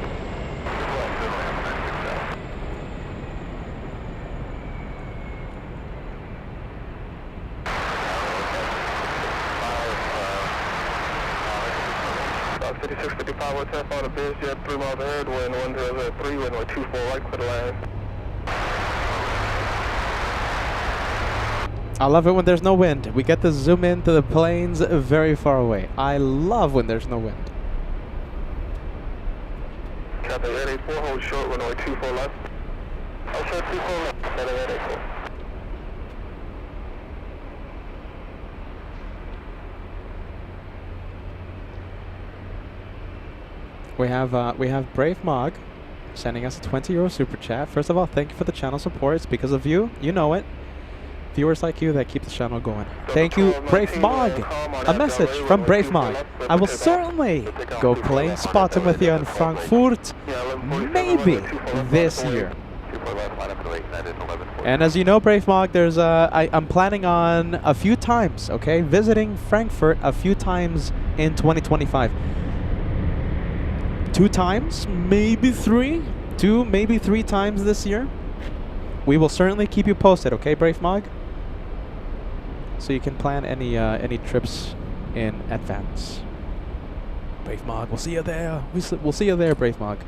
About 5655 Hotel, follow the biz jet 3 miles ahead, wind 1003, runway 24 right, clear to land. I love it when there's no wind. We get to zoom into the planes very far away. I love when there's no wind. Cathay 884, hold short, runway 24 left. Hold short 24 left, Cathay 884. We have Brave Mog sending us a 20 euro super chat. First of all, thank you for the channel support. It's because of you. You know it. Viewers like you that keep the channel going. Thank you, Brave Mog. A message from Brave Mog. I will certainly go plane spotting with you in Frankfurt, maybe this year. And as you know, Brave Mog, there's I'm planning on a few times, okay, visiting Frankfurt a few times in 2025. 2 times, maybe 3. 2, maybe 3 times this year. We will certainly keep you posted, okay, Brave Mog? So you can plan any trips in advance. Brave Mog, we'll see you there. We'll see you there, Brave Mog.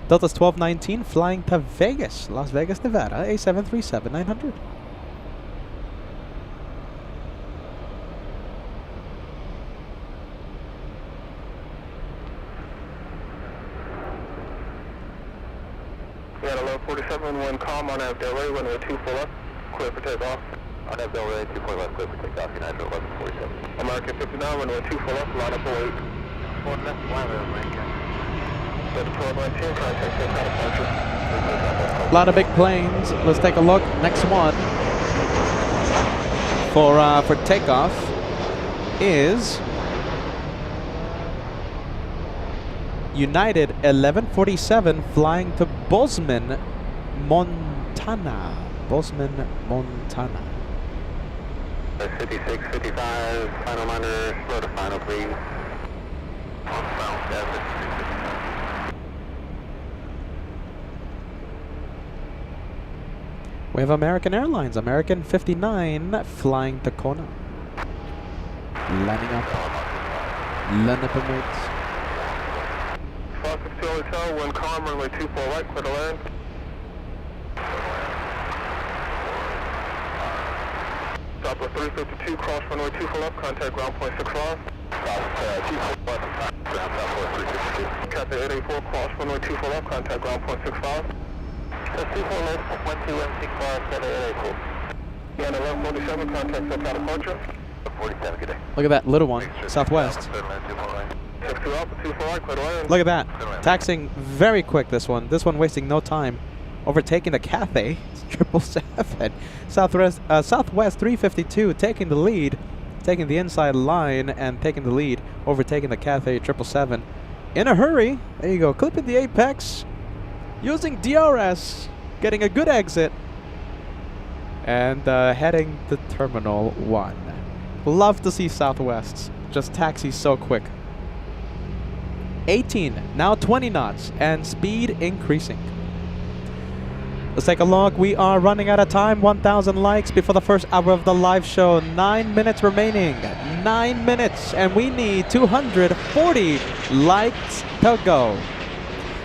Delta's 1219 flying to Vegas, Las Vegas, Nevada, A737-900. We got a low 47, 1 calm on Delray, runway 24 left, clear for takeoff. On Delray, 24 left, clear for takeoff, United 1147. American 59, runway 24 left, line up await. 1 left, line up American. Delta 1219, contact safe out of departure. A lot of big planes. Let's take a look. Next one for takeoff is United 1147 flying to Bozeman, Montana. Bozeman, Montana. 56, 55, final monitor, slow to final, please. We have American Airlines, American 59 flying to Kona. Landing up. Landing up emirates. Fox 2 Hotel, 1 calm, runway 24 right, clear to land. Stop with 352, cross runway 24 left, contact ground point 6 left. Stop 24 left, ground point 352. Cathay 884, cross runway 24 left, contact ground point 65. 24 left, 1265, Cathay 884. Yeah, and 1147, contact set out departure. 47, good day. Look at that little one, Southwest. 62 Alpha, 24 right, clear to land. Look at that. Taxing very quick, this one. This one wasting no time. Overtaking the Cathay. It's 777. Southwest 352 taking the lead. taking the inside line and taking the lead, overtaking the Cathay 777 in a hurry. There you go, clipping the apex, using DRS, getting a good exit, and heading to Terminal 1. Love to see Southwest just taxi so quick. 18, now 20 knots, and speed increasing. Let's take a look. We are running out of time. 1,000 likes before the first hour of the live show. 9 minutes remaining. 9 minutes, and we need 240 likes to go.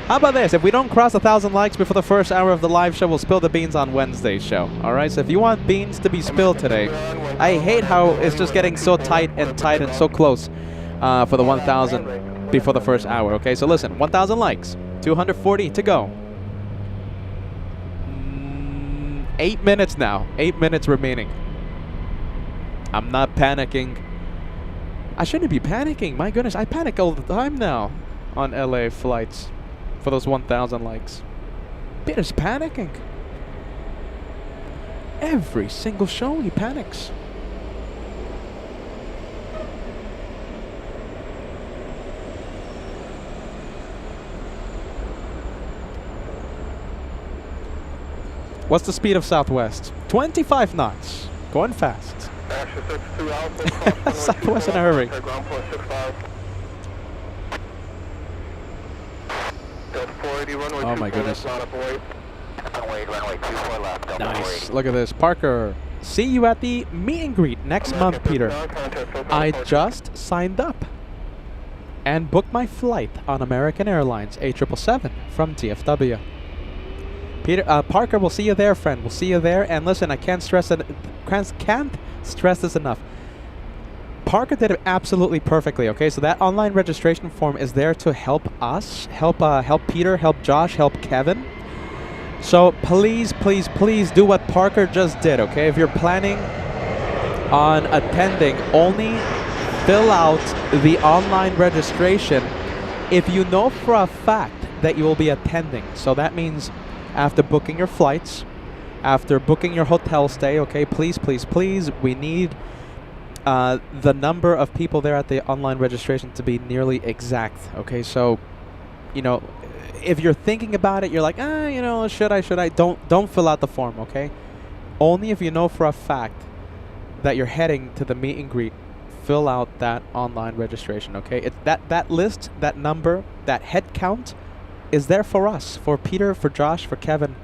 How about this? If we don't cross 1,000 likes before the first hour of the live show, we'll spill the beans on Wednesday's show. Alright, so if you want beans to be spilled today, I hate how it's just getting so tight and so close for the 1,000 before the first hour. Okay, so listen, 1,000 likes, 240 to go. 8 minutes now, 8 minutes remaining. I'm not panicking. I shouldn't be panicking, my goodness, I panic all the time now on LA flights. For those 1,000 likes. Peter's panicking. Every single show he panics. What's the speed of Southwest? 25 knots. Going fast. Southwest in a hurry. Oh my goodness. Nice. Look at this. Parker, see you at the meet and greet next month, Peter. I just signed up and booked my flight on American Airlines A777 from TFW. Peter, Parker, we'll see you there, friend. We'll see you there. And listen, I can't stress this enough. Parker did it absolutely perfectly, okay? So that online registration form is there to help us, help Peter, help Josh, help Kevin. So please, please, please do what Parker just did, okay? If you're planning on attending, only fill out the online registration if you know for a fact that you will be attending. So that means after booking your flights, after booking your hotel stay, okay? Please, please, please, we need the number of people there at the online registration to be nearly exact. Okay, so you know, if you're thinking about it, you're like, you know, should I? Don't fill out the form. Okay, only if you know for a fact that you're heading to the meet and greet, fill out that online registration. Okay, it's that list, that number, that head count is there for us, for Peter, for Josh, for Kevin,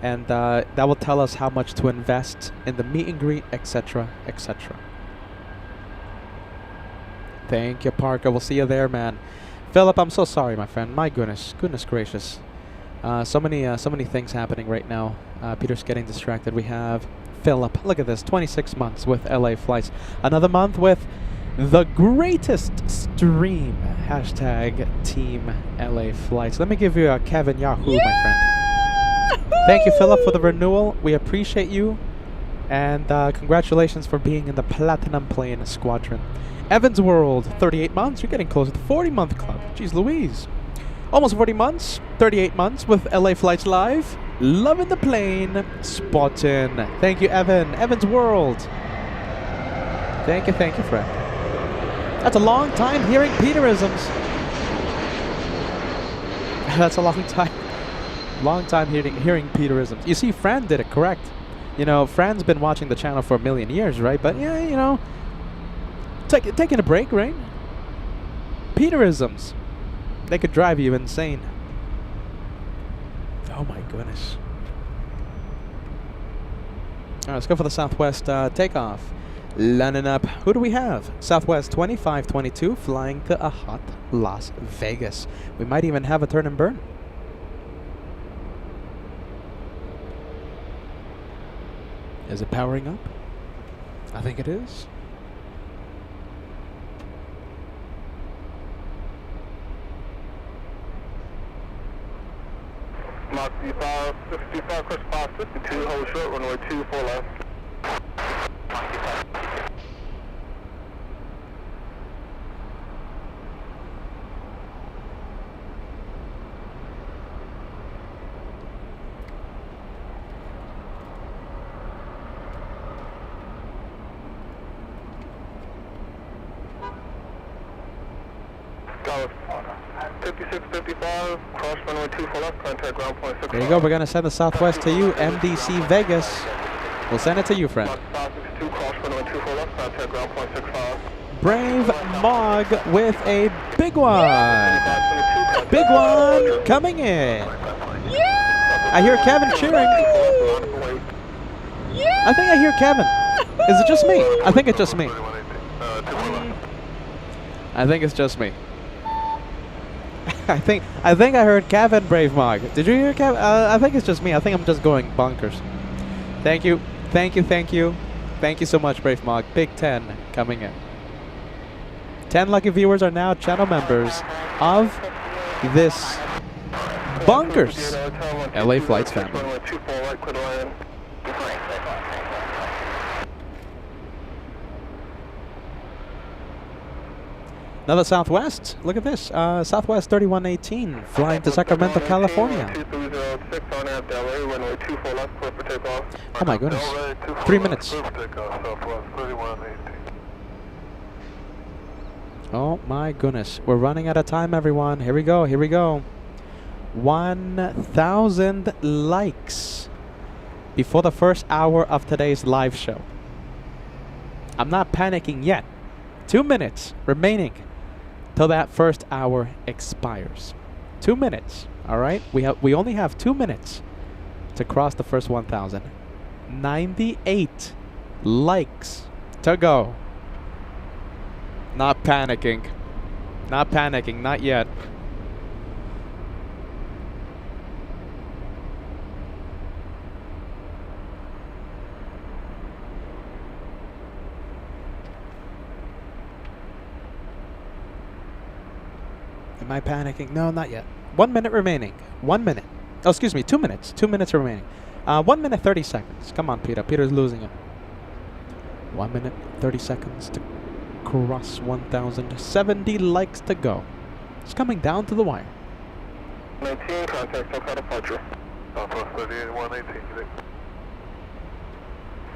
and that will tell us how much to invest in the meet and greet, etc., etc. Thank you, Parker. We'll see you there, man. Philip, I'm so sorry, my friend. My goodness gracious. So many things happening right now. Peter's getting distracted. We have Philip. Look at this, 26 months with LA flights. Another month with the greatest stream. Hashtag Team LA flights. Let me give you a Kevin Yahoo, my friend. Thank you, Philip, for the renewal. We appreciate you. And congratulations for being in the Platinum Plane Squadron. Evans World, 38 months. You're getting close to the 40-month club. Jeez Louise. Almost 40 months. 38 months with LA Flights Live. Loving the plane. Spotting. Thank you, Evan. Evans World. Thank you, friend. That's a long time hearing Peterisms. That's a long time. Long time hearing Peterisms. You see, Fran did it correct. You know, Fran's been watching the channel for a million years, right? But yeah, you know, taking a break, right? Peterisms. They could drive you insane. Oh my goodness. All right, let's go for the Southwest takeoff. Lining up. Who do we have? Southwest 2522 flying to a hot Las Vegas. We might even have a turn and burn. Is it powering up? I think it is. Mach 65, crush 552, hold short, runway 24 left. Dallas 5655, cross runway 24 left, contact ground point 6. There you go. We're going to send the Southwest to you, MDC Vegas. We'll send it to you, friend. 562, cross runway 24 left, contact ground point 65. Brave Mog with a big one. Big one coming in. I hear Kevin cheering. I think I hear Kevin. Is it just me? I think it's just me. I think it's just me. I think I heard Kevin Brave Mog. Did you hear Kevin? I think it's just me. I think I'm just going bonkers. Thank you. Thank you. Thank you. Thank you so much, Brave Mog. Big 10 coming in. 10 lucky viewers are now channel members of this bonkers LA Flights family. Another Southwest. Look at this. Southwest 3118 flying to Sacramento, California. Oh my goodness. 3 minutes. Oh my goodness. We're running out of time, everyone. Here we go. Here we go. 1,000 likes before the first hour of today's live show. I'm not panicking yet. 2 minutes remaining till that first hour expires. 2 minutes. All right. We only have 2 minutes to cross the first 1,000. 98 likes to go. Not panicking. Not panicking. Not yet. Am I panicking? No, not yet. 1 minute remaining. 1 minute. Oh, excuse me. 2 minutes. 2 minutes remaining. 1 minute 30 seconds. Come on, Peter. Peter's losing it. 1 minute 30 seconds to cross 1,000. 70 likes to go. It's coming down to the wire. 19, contact SoCal departure. Southwest 38, 118.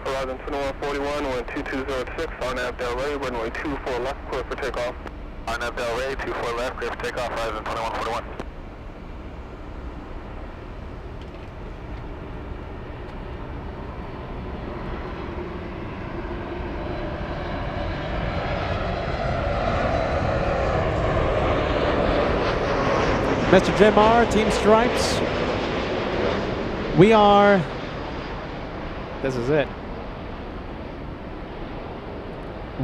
Horizon 2141, wind 2206, RNAV Del Rey, runway 24 left, clear for takeoff. RNAV Del Rey, 24 left, clear for takeoff, Horizon 2141. Mr. Jim R, Team Stripes. We are. This is it.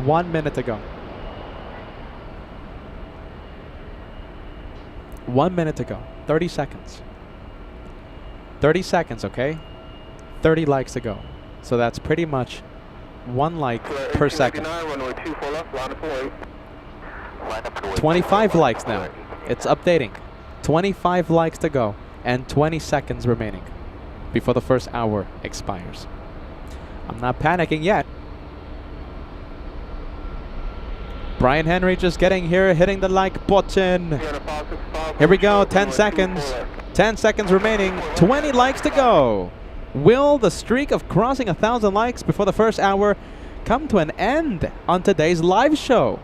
1 minute to go. 1 minute to go. 30 seconds. 30 seconds, okay? 30 likes to go. So that's pretty much 1 like per second. 25 likes now. It's updating. 25 likes to go and 20 seconds remaining before the first hour expires. I'm not panicking yet. Brian Henry just getting here, hitting the like button. Here we go, 10 seconds. 10 seconds remaining, 20 likes to go. Will the streak of crossing 1,000 likes before the first hour come to an end on today's live show?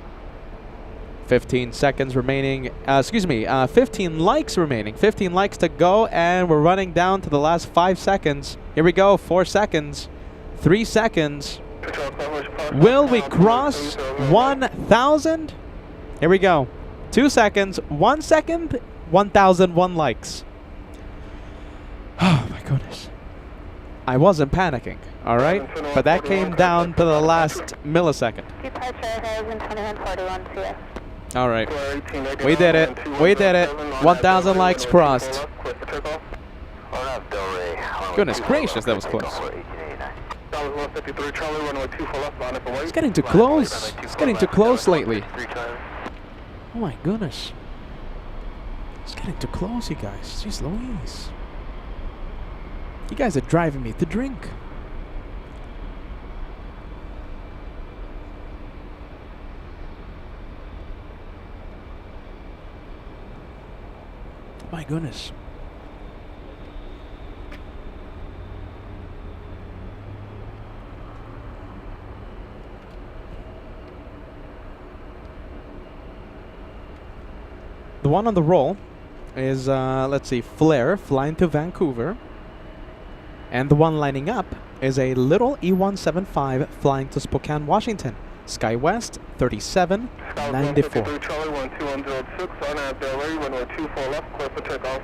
15 seconds remaining, 15 likes remaining, 15 likes to go, and we're running down to the last 5 seconds. Here we go, 4 seconds, 3 seconds. Will we cross 1,000? Here we go, 2 seconds, 1 second, 1,001 likes. Oh my goodness. I wasn't panicking, all right? But that came down to the last millisecond. All right. We did it. We did it. 1,000 likes crossed. Goodness gracious, that was close. It's getting too close. It's getting too close lately. Oh my goodness. It's getting too close, you guys. Jeez Louise. You guys are driving me to drink. My goodness. one on the roll is, let's see, Flair flying to Vancouver. And the one lining up is a little E175 flying to Spokane, Washington. SkyWest 3794. Charlie 12106, RNAV Delray, runway 24 left, clear for takeoff.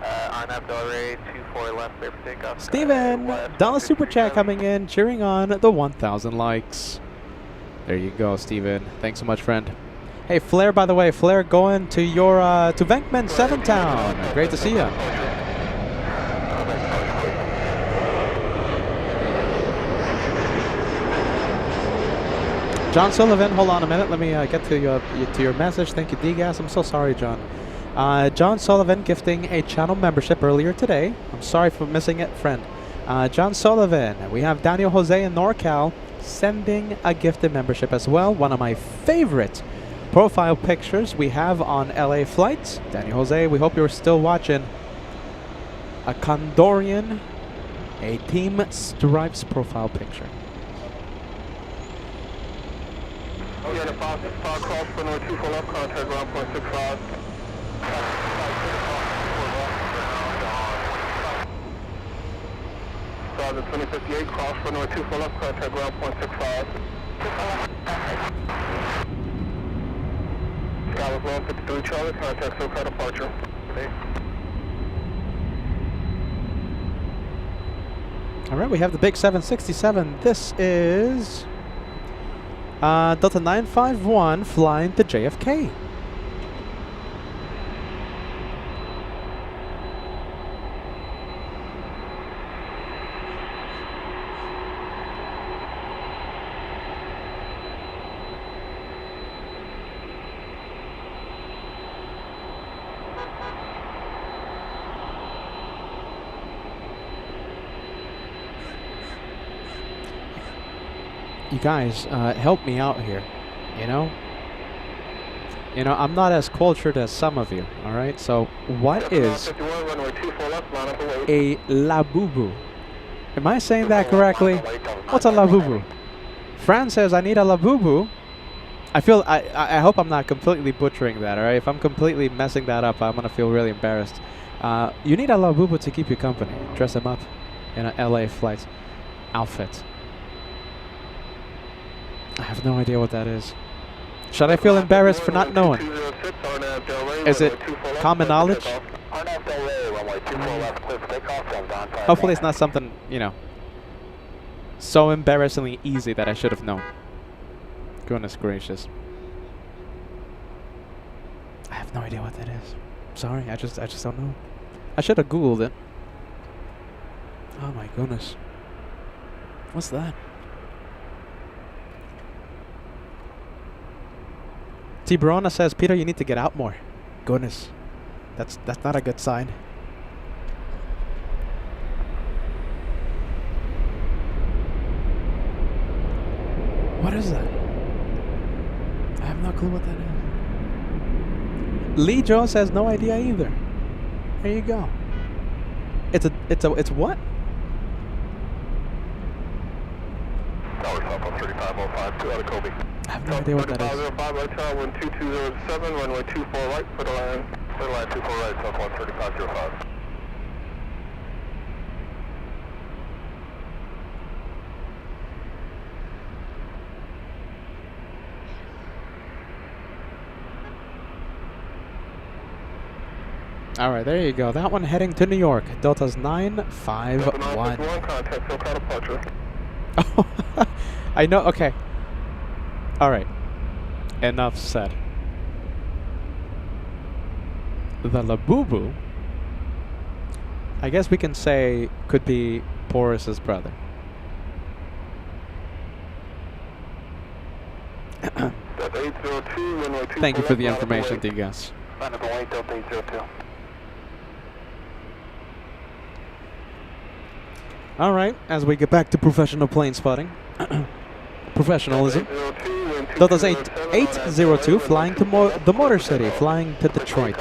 RNAV Delray, 24 left, clear for takeoff. Steven, dollar super chat coming in, cheering on the 1,000 likes. There you go, Steven. Thanks so much, friend. Hey, Flair, by the way, Flair going to your, to Venkman 7 Town. Great to see you. John Sullivan, hold on a minute. Let me get to your message. Thank you, D-Gas. I'm so sorry, John. John Sullivan gifting a channel membership earlier today. I'm sorry for missing it, friend. John Sullivan. We have Daniel Jose in NorCal sending a gifted membership as well. One of my favorite profile pictures we have on LA flights. Daniel Jose, we hope you're still watching. A Condorian, a Team Stripes profile picture. Yeah, the 565 cross runway 24 left, contact ground point 65. 2058 cross runway 24 left, contact ground point 65. Skyward 153 Charlie, contact SoCal departure. All right, we have the big 767. This is Delta 951 flying to JFK. You guys, help me out here, you know? I'm not as cultured as some of you, all right? So, what is a labubu? Am I saying that correctly? What's a labubu? Fran says, I need a labubu. I hope I'm not completely butchering that, all right? If I'm completely messing that up, I'm going to feel really embarrassed. You need a labubu to keep you company. Dress him up in an LA flight outfit. I have no idea what that is. Should I feel embarrassed for not knowing? Is it common knowledge? Hopefully it's not something, so embarrassingly easy that I should have known. Goodness gracious. I have no idea what that is. Sorry, I just don't know. I should have Googled it. Oh my goodness. What's that? T. Barona says, Peter, you need to get out more. Goodness. That's not a good sign. What is that? I have no clue what that is. Lee Joe says no idea either. There you go. It's what? I have no idea what that is. 505 right tower, 12207, runway 24 right, for the line. For the line 24 right, Southwest 3505. All right, there you go. That one heading to New York. Delta's 951. Contact SoCal departure. Oh, I know. Okay. All right. Enough said. The Labubu, I guess we can say, could be Porus's brother. Thank you for the information, D-Gas. All right, as we get back to professional plane spotting. Professionalism. Delta's 802 flying to the Motor City, flying to Detroit.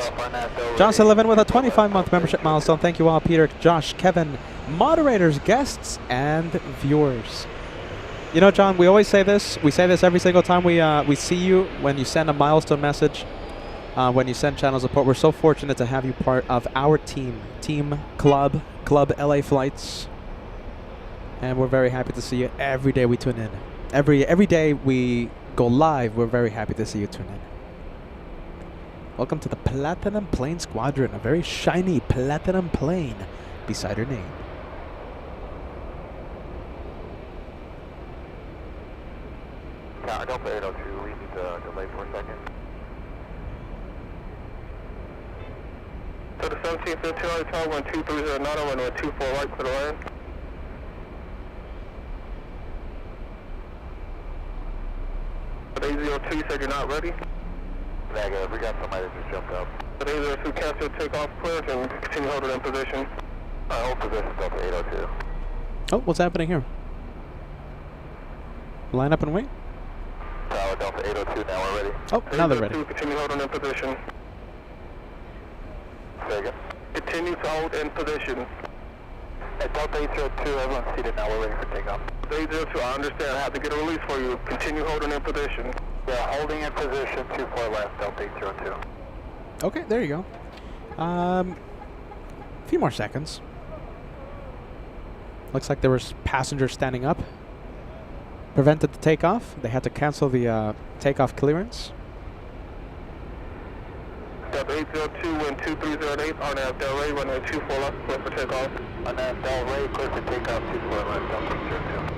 John Sullivan with a 25-month membership milestone. Thank you all, Peter, Josh, Kevin, moderators, guests, and viewers. You know, John, we always say this. We say this every single time we see you when you send a milestone message. when you send channel support. We're so fortunate to have you part of our team club LA Flights, and we're very happy to see you every day we tune in. Every day we go live, we're very happy to see you tune in. Welcome to the Platinum Plane Squadron, a very shiny platinum plane beside her name. Delta 802, we need to delay for a second. So the 1715 Hotel 12309, runway 24 right, clear to land. But 802, you said you're not ready? Negative, we got somebody that just jumped up. But 802, cancel takeoff clearance and continue holding in position. Hold position, Delta 802. Oh, what's happening here? Line up and wait. Tower Delta 802, now we're ready. Oh, now they're ready. Continue holding in position. Second. Continue to hold in position. At Delta 802, everyone's seated now, we're ready for takeoff. 802, I understand, I have to get a release for you. Continue holding in position. Yeah, holding in position, 24 left, Delta 802. Okay, there you go. A few more seconds. Looks like there was passengers standing up. Prevented the takeoff. They had to cancel the takeoff clearance. Delta 802, wind 2308, RNAV Del Rey, runway 24 left, clear for takeoff. RNAV Del Rey, clear for takeoff, 24 left, Delta 802.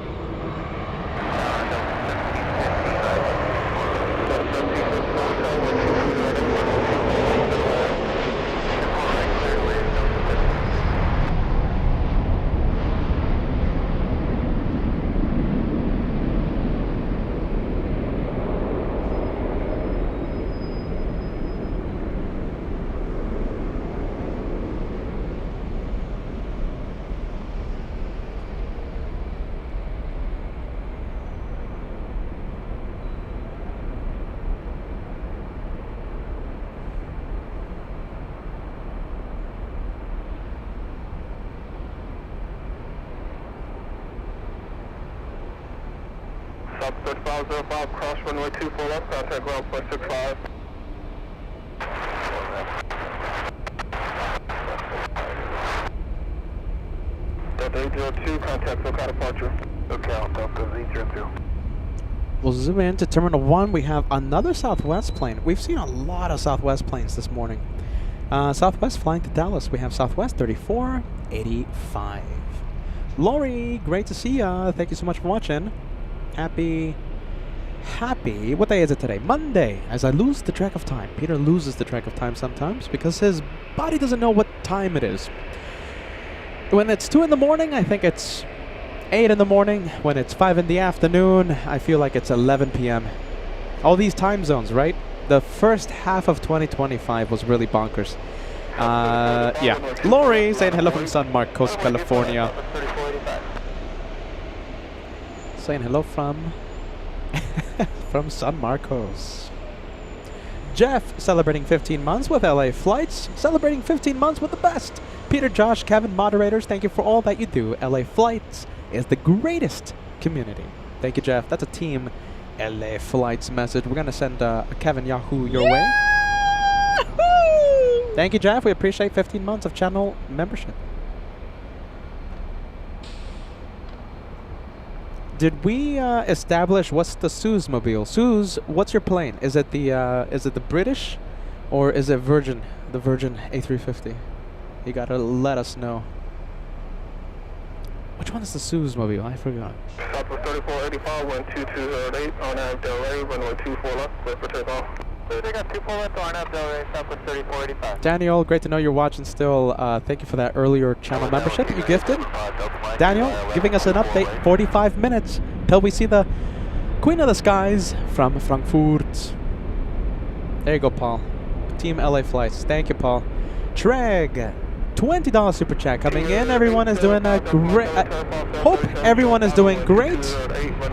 South 3505, cross runway 24 left, contact ground point 65. Delta 802, contact SoCal departure. SoCal, Delta 802. We'll zoom in to Terminal 1. We have another Southwest plane. We've seen a lot of Southwest planes this morning. Southwest flying to Dallas. We have Southwest 3485. Lori, great to see ya. Thank you so much for watching. Happy, what day is it today? Monday, as I lose the track of time. Peter loses the track of time sometimes because his body doesn't know what time it is. When it's 2 in the morning, I think it's 8 in the morning. When it's 5 in the afternoon, I feel like it's 11 p.m. All these time zones, right? The first half of 2025 was really bonkers. Yeah. Lori saying hello from San Marcos, California. Saying hello from San Marcos. Jeff celebrating 15 months with LA Flights, celebrating 15 months with the best. Peter, Josh, Kevin, moderators, thank you for all that you do. LA Flights is the greatest community. Thank you, Jeff. That's a team LA Flights message. We're gonna send a Kevin Yahoo your way. Thank you, Jeff. We appreciate 15 months of channel membership. Did we establish what's the Suze mobile? Suze, what's your plane? Is it the British, or is it Virgin? The Virgin A350. You gotta let us know. Which one is the Suze mobile? I forgot. Southwest 3485, wind 2208, RNAV Del Rey, runway 24 left, clear for takeoff. They got 24 left, RNAV Del Rey, Southwest 3485. Daniel, great to know you're watching still. Thank you for that earlier channel membership that you gifted. Daniel, giving us an update, 45 minutes till we see the Queen of the Skies from Frankfurt. There you go, Paul. Team LA Flights. Thank you, Paul. Treg, $20 super chat coming in. Everyone is doing a great. Hope everyone is doing great.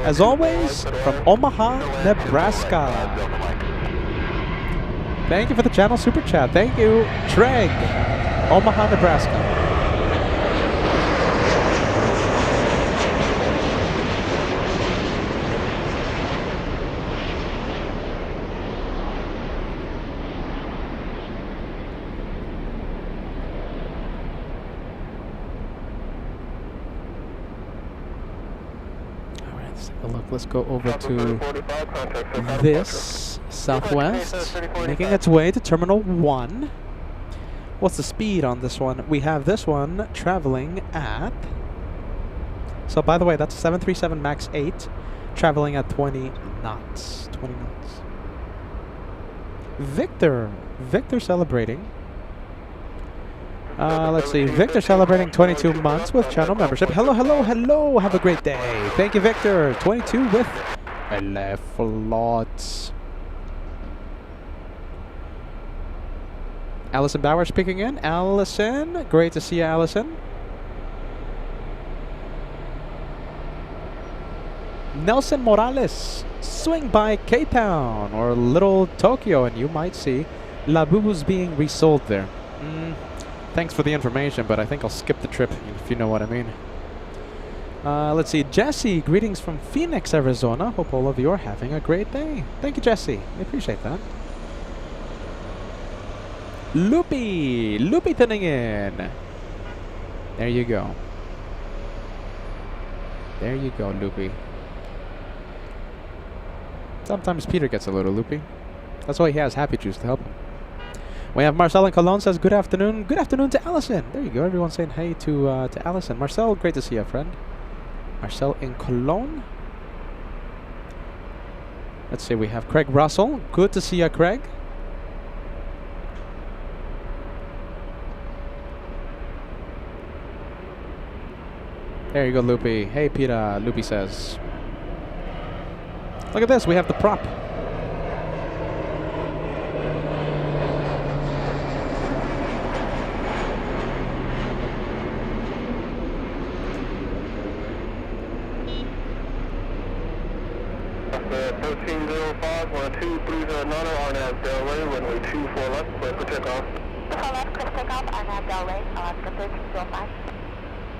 As always, from Omaha, Nebraska. Thank you for the channel super chat. Thank you, Treg, Omaha, Nebraska. Oh, look, let's go over Alpha to 45, contact South this southwest, making its way to Terminal 1. What's the speed on this one? We have this one traveling at... So, by the way, that's a 737 MAX 8 traveling at 20 knots. 20 knots. Victor. Victor celebrating. Let's see. Victor celebrating 22 months with channel membership. Hello, hello, hello. Have a great day. Thank you, Victor. 22 with a lot. Allison Bauer speaking in. Allison. Great to see you, Allison. Nelson Morales. Swing by K-Town or Little Tokyo and you might see Labubu's being resold there. Thanks for the information, but I think I'll skip the trip, if you know what I mean. Let's see. Jesse, greetings from Phoenix, Arizona. Hope all of you are having a great day. Thank you, Jesse. I appreciate that. Loopy. Loopy tuning in. There you go. There you go, Loopy. Sometimes Peter gets a little loopy. That's why he has Happy Juice to help him. We have Marcel in Cologne says good afternoon. Good afternoon to Allison. There you go. Everyone saying hey to Allison. Marcel, great to see you, friend. Marcel in Cologne. Let's see. We have Craig Russell. Good to see you, Craig. There you go, Loopy. Hey, Peter. Loopy says. Look at this. We have the prop.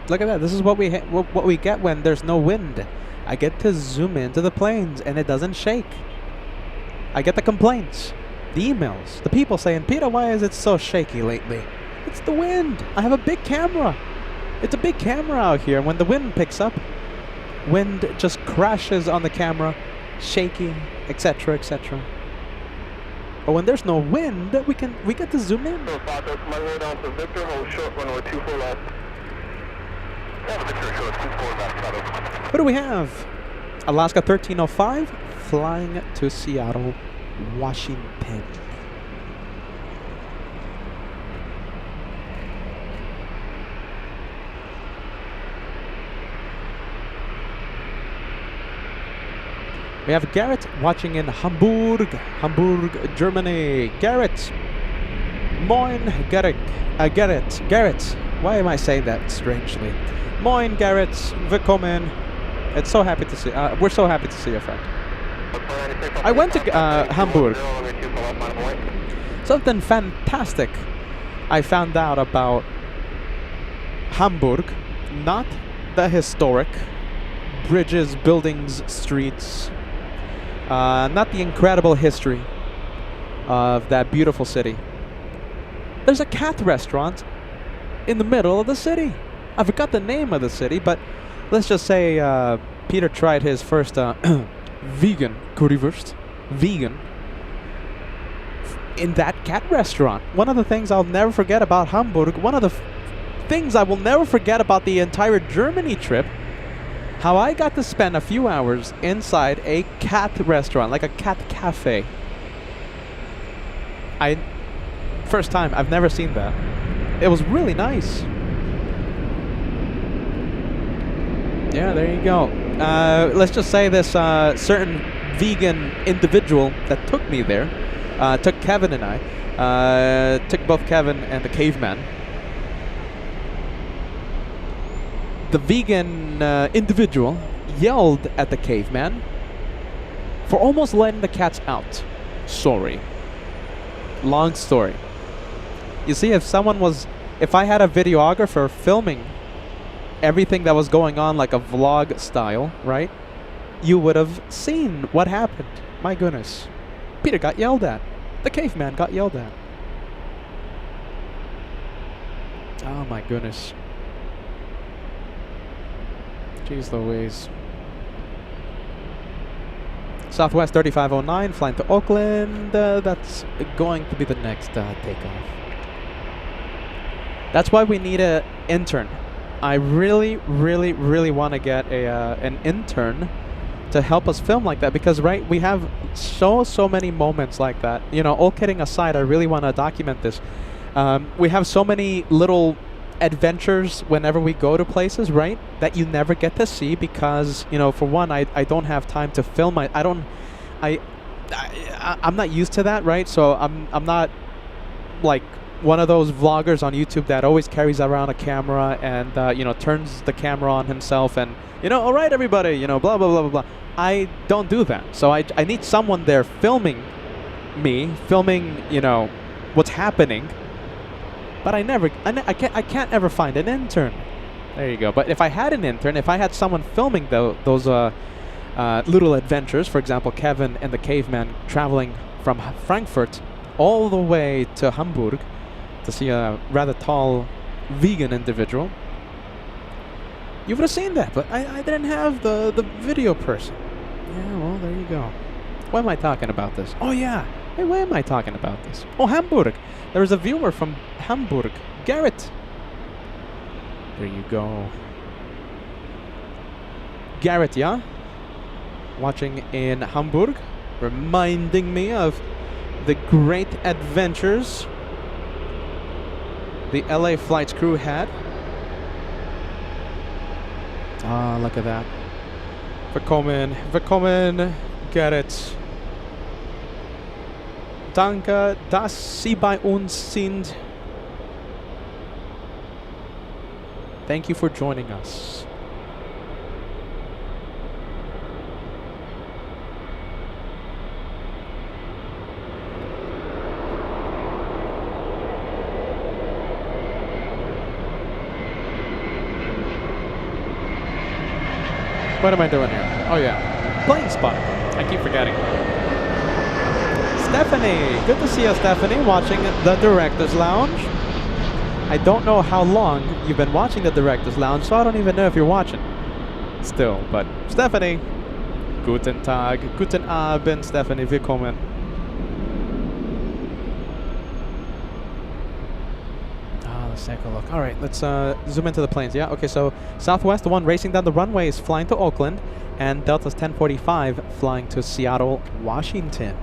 Look at that. This is what we get when there's no wind. I get to zoom into the planes and it doesn't shake. I get the complaints, the emails, the people saying, Peter, why is it so shaky lately? It's the wind. I have a big camera. It's a big camera out here. When the wind picks up, wind just crashes on the camera, shaky, etc., etc. But when there's no wind, we get to zoom in. So 5 my way down to Victor, hold short, runway 24 left. Who do we have? Alaska 1305, flying to Seattle, Washington. We have Garrett watching in Hamburg, Germany. Garrett. Moin, Garrett. Garrett. Why am I saying that strangely? Moin, Garrett. Willkommen. It's so happy to see. We're so happy to see you, friend. I went to Hamburg. Something fantastic I found out about Hamburg. Not the historic bridges, buildings, streets. Not the incredible history of that beautiful city. There's a cat restaurant in the middle of the city. I forgot the name of the city, but let's just say Peter tried his first vegan currywurst. Vegan. In that cat restaurant. One of the things I'll never forget about Hamburg, one of the things I will never forget about the entire Germany trip, how I got to spend a few hours inside a cat restaurant, like a cat cafe. First time, I've never seen that. It was really nice. Yeah, there you go. Let's just say this certain vegan individual that took me there, took Kevin and I, took both Kevin and the caveman. The vegan individual yelled at the caveman for almost letting the cats out. Sorry. Long story. You see, if I had a videographer filming everything that was going on like a vlog style, right? You would have seen what happened. My goodness. Peter got yelled at. The caveman got yelled at. Oh my goodness. Jeez Louise. Southwest 3509, flying to Oakland. That's going to be the next takeoff. That's why we need an intern. I really, really, really want to get an intern to help us film like that, because we have so many moments like that. You know, all kidding aside, I really want to document this. We have so many little adventures whenever we go to places, right, that you never get to see because, you know, for one, I don't have time to film. I'm not used to that, right? So I'm not like one of those vloggers on YouTube that always carries around a camera and you know, turns the camera on himself and, you know, all right everybody, you know, blah blah blah blah blah. I don't do that. So I need someone there filming me, you know, what's happening. But I can't ever find an intern. There you go. But if I had an intern, if I had someone filming those little adventures, for example, Kevin and the caveman traveling from Frankfurt all the way to Hamburg to see a rather tall vegan individual, you would have seen that. But I didn't have the video person. Yeah, well, there you go. Why am I talking about this? Oh, yeah. Hey, why am I talking about this? Oh, Hamburg. There is a viewer from Hamburg. Garrett. There you go. Garrett, yeah? Watching in Hamburg. Reminding me of the great adventures the LA Flights crew had. Ah, look at that. Willkommen, Gerrit. Danke, dass Sie bei uns sind. Thank you for joining us. What am I doing here? Oh yeah, plane spot. I keep forgetting. Stephanie, good to see you, Stephanie, watching the Director's Lounge. I don't know how long you've been watching the Director's Lounge, so I don't even know if you're watching still. But Stephanie, guten Tag, guten Abend, Stephanie, willkommen. Let's take a look. All right, let's zoom into the planes. Yeah, okay, so Southwest, the one racing down the runway, is flying to Oakland, and Delta's 1045 flying to Seattle, Washington,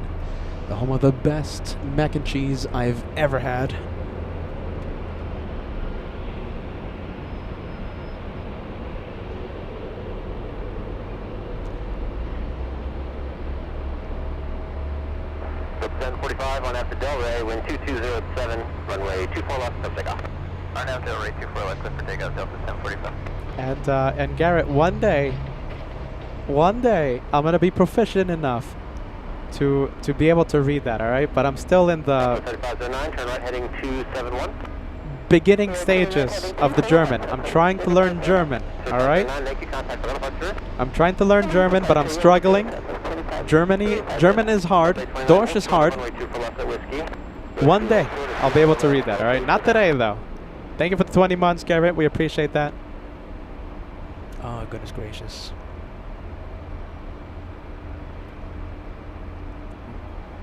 the home of the best mac and cheese I've ever had. So 1045 on after Delray, wind 2207, runway 24 left, stop takeoff. On after Delray 24 left, clear for takeoff, Delta 1045. And Garrett, one day, I'm gonna be proficient enough to be able to read that, all right? But I'm still in the 3509, turn right heading 271. beginning stages of the German. I'm trying to learn German, all right? I'm trying to learn German, but I'm struggling. German is hard. Deutsch is hard. One day, I'll be able to read that, all right? Not today, though. Thank you for the 20 months, Garrett. We appreciate that. Oh, goodness gracious.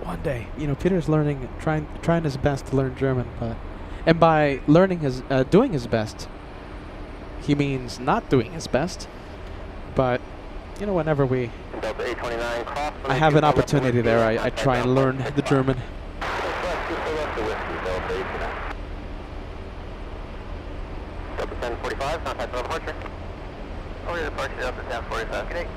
One day, you know, Peter's learning, trying his best to learn German, but, and by learning doing his best, he means not doing his best. But, you know, whenever I have an opportunity there, I try and learn the German. Delta 1045, contact for departure. Over your departure, Delta 1045. Good day.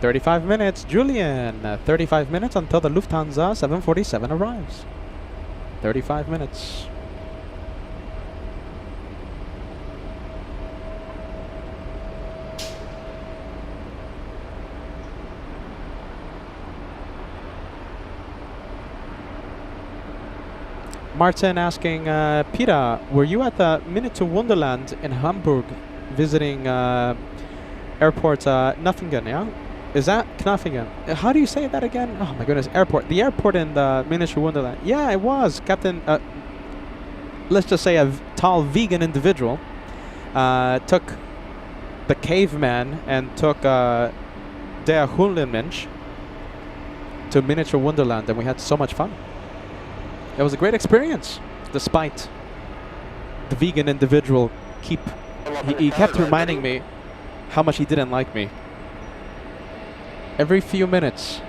"35 minutes, Julian. 35 minutes until the Lufthansa 747 arrives. 35 minutes. Martin asking, Peter, were you at the Minute to Wonderland in Hamburg visiting airport Knaffingen, yeah? Is that Knaffingen? How do you say that again? Oh my goodness, airport. The airport in the Minute to Wonderland. Yeah, it was. Captain, let's just say a tall vegan individual took the caveman and took Der Hundenmensch to Miniature Wonderland, and we had so much fun. It was a great experience, despite the vegan individual he kept reminding me how much he didn't like me. Every few minutes.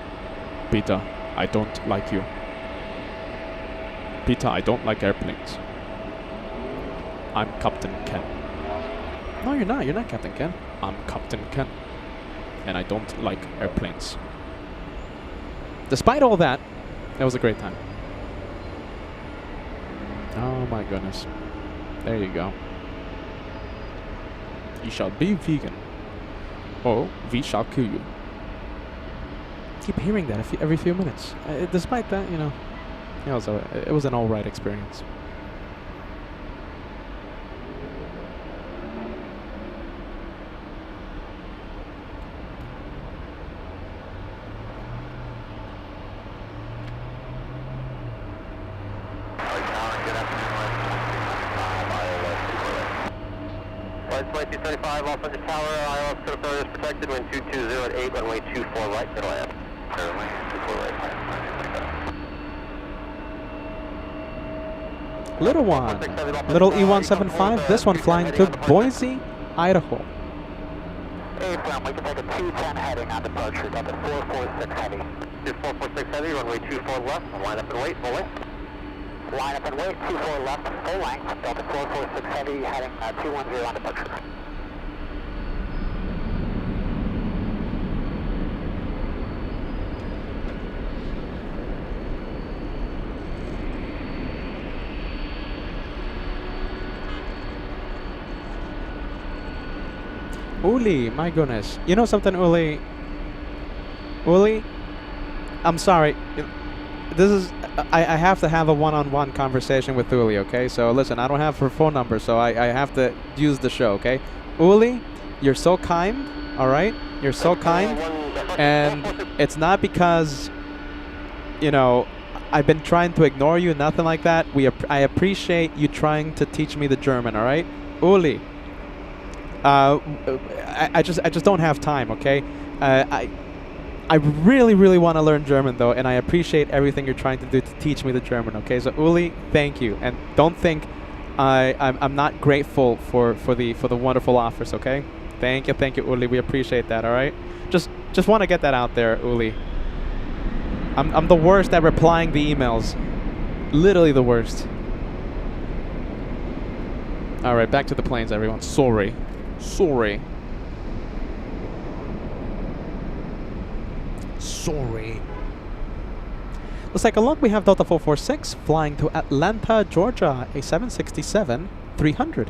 Peter, I don't like you. Peter, I don't like airplanes. I'm Captain Ken. No, you're not. You're not Captain Ken. I'm Captain Ken. And I don't like airplanes. Despite all that, it was a great time. Oh my goodness. There you go. You shall be vegan, or we shall kill you. Keep hearing that every few minutes. Despite that, you know, it was an alright experience. Flight 275 off under tower, ILS code failure is protected, wind 220 at 8, runway 24 right, middle land. Runway 24 right, Little one, little E175, this one flying to Boise, Idaho. Hey, Brown, we can take a 210 heading on departure, got the 446 heavy. 446 heavy, runway 24 left, line up and wait, full length. Line up and wait, 24 left, full length, Delta 446 heavy, heading 210 on departure. Uli, my goodness. You know something, Uli? Uli, I'm sorry. This is... I have to have a one-on-one conversation with Uli, okay? So listen, I don't have her phone number, so I have to use the show, okay? Uli, you're so kind, alright? You're so kind. And it's not because, you know, I've been trying to ignore you, nothing like that. I appreciate you trying to teach me the German, alright? Uli. I just don't have time, okay? I really, really want to learn German though, and I appreciate everything you're trying to do to teach me the German, okay? So Uli, thank you, and don't think I'm not grateful for the wonderful offers, okay? Thank you, Uli. We appreciate that, all right? Just want to get that out there, Uli. I'm the worst at replying the emails, literally the worst. All right, back to the planes, everyone. Sorry. Let's take a look. We have Delta 446 flying to Atlanta, Georgia, a 767-300.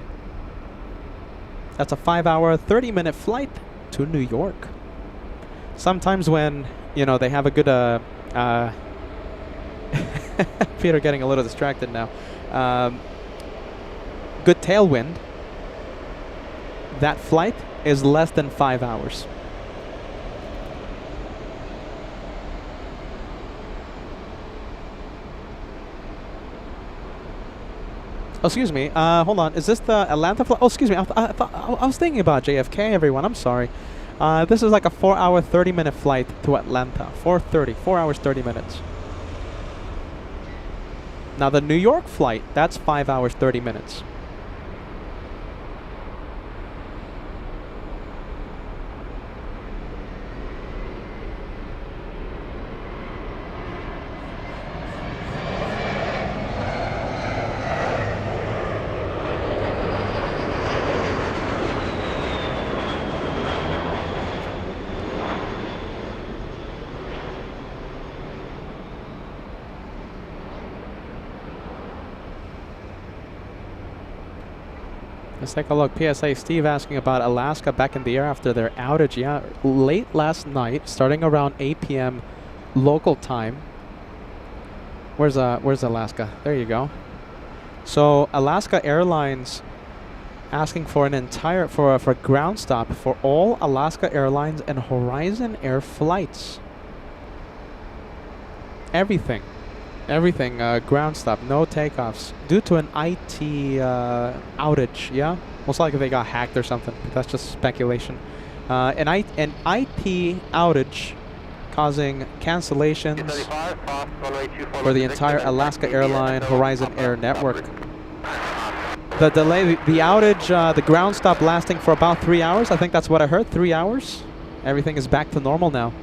That's a 5-hour, 30-minute flight to New York. Sometimes when, you know, they have a good... Peter getting a little distracted now. Good tailwind. That flight is less than 5 hours. Oh, excuse me. Hold on. Is this the Atlanta flight? Oh, excuse me. I was thinking about JFK, everyone. I'm sorry. This is like a 4-hour, 30-minute flight to Atlanta. 4 hours, 30 minutes. Now, the New York flight, that's 5 hours, 30 minutes. Let's take a look. PSA Steve asking about Alaska back in the air after their outage. Yeah, late last night, starting around 8 p.m. local time. Where's Alaska? There you go. So Alaska Airlines asking for an entire for ground stop for all Alaska Airlines and Horizon Air flights. Everything, ground stop, no takeoffs due to an IT outage. Yeah, Most likely they got hacked or something. But that's just speculation. An IP outage causing cancellations for the entire Alaska Airline Horizon Air network. The delay, the outage, the ground stopped lasting for about 3 hours. I think that's what I heard, 3 hours. Everything is back to normal now.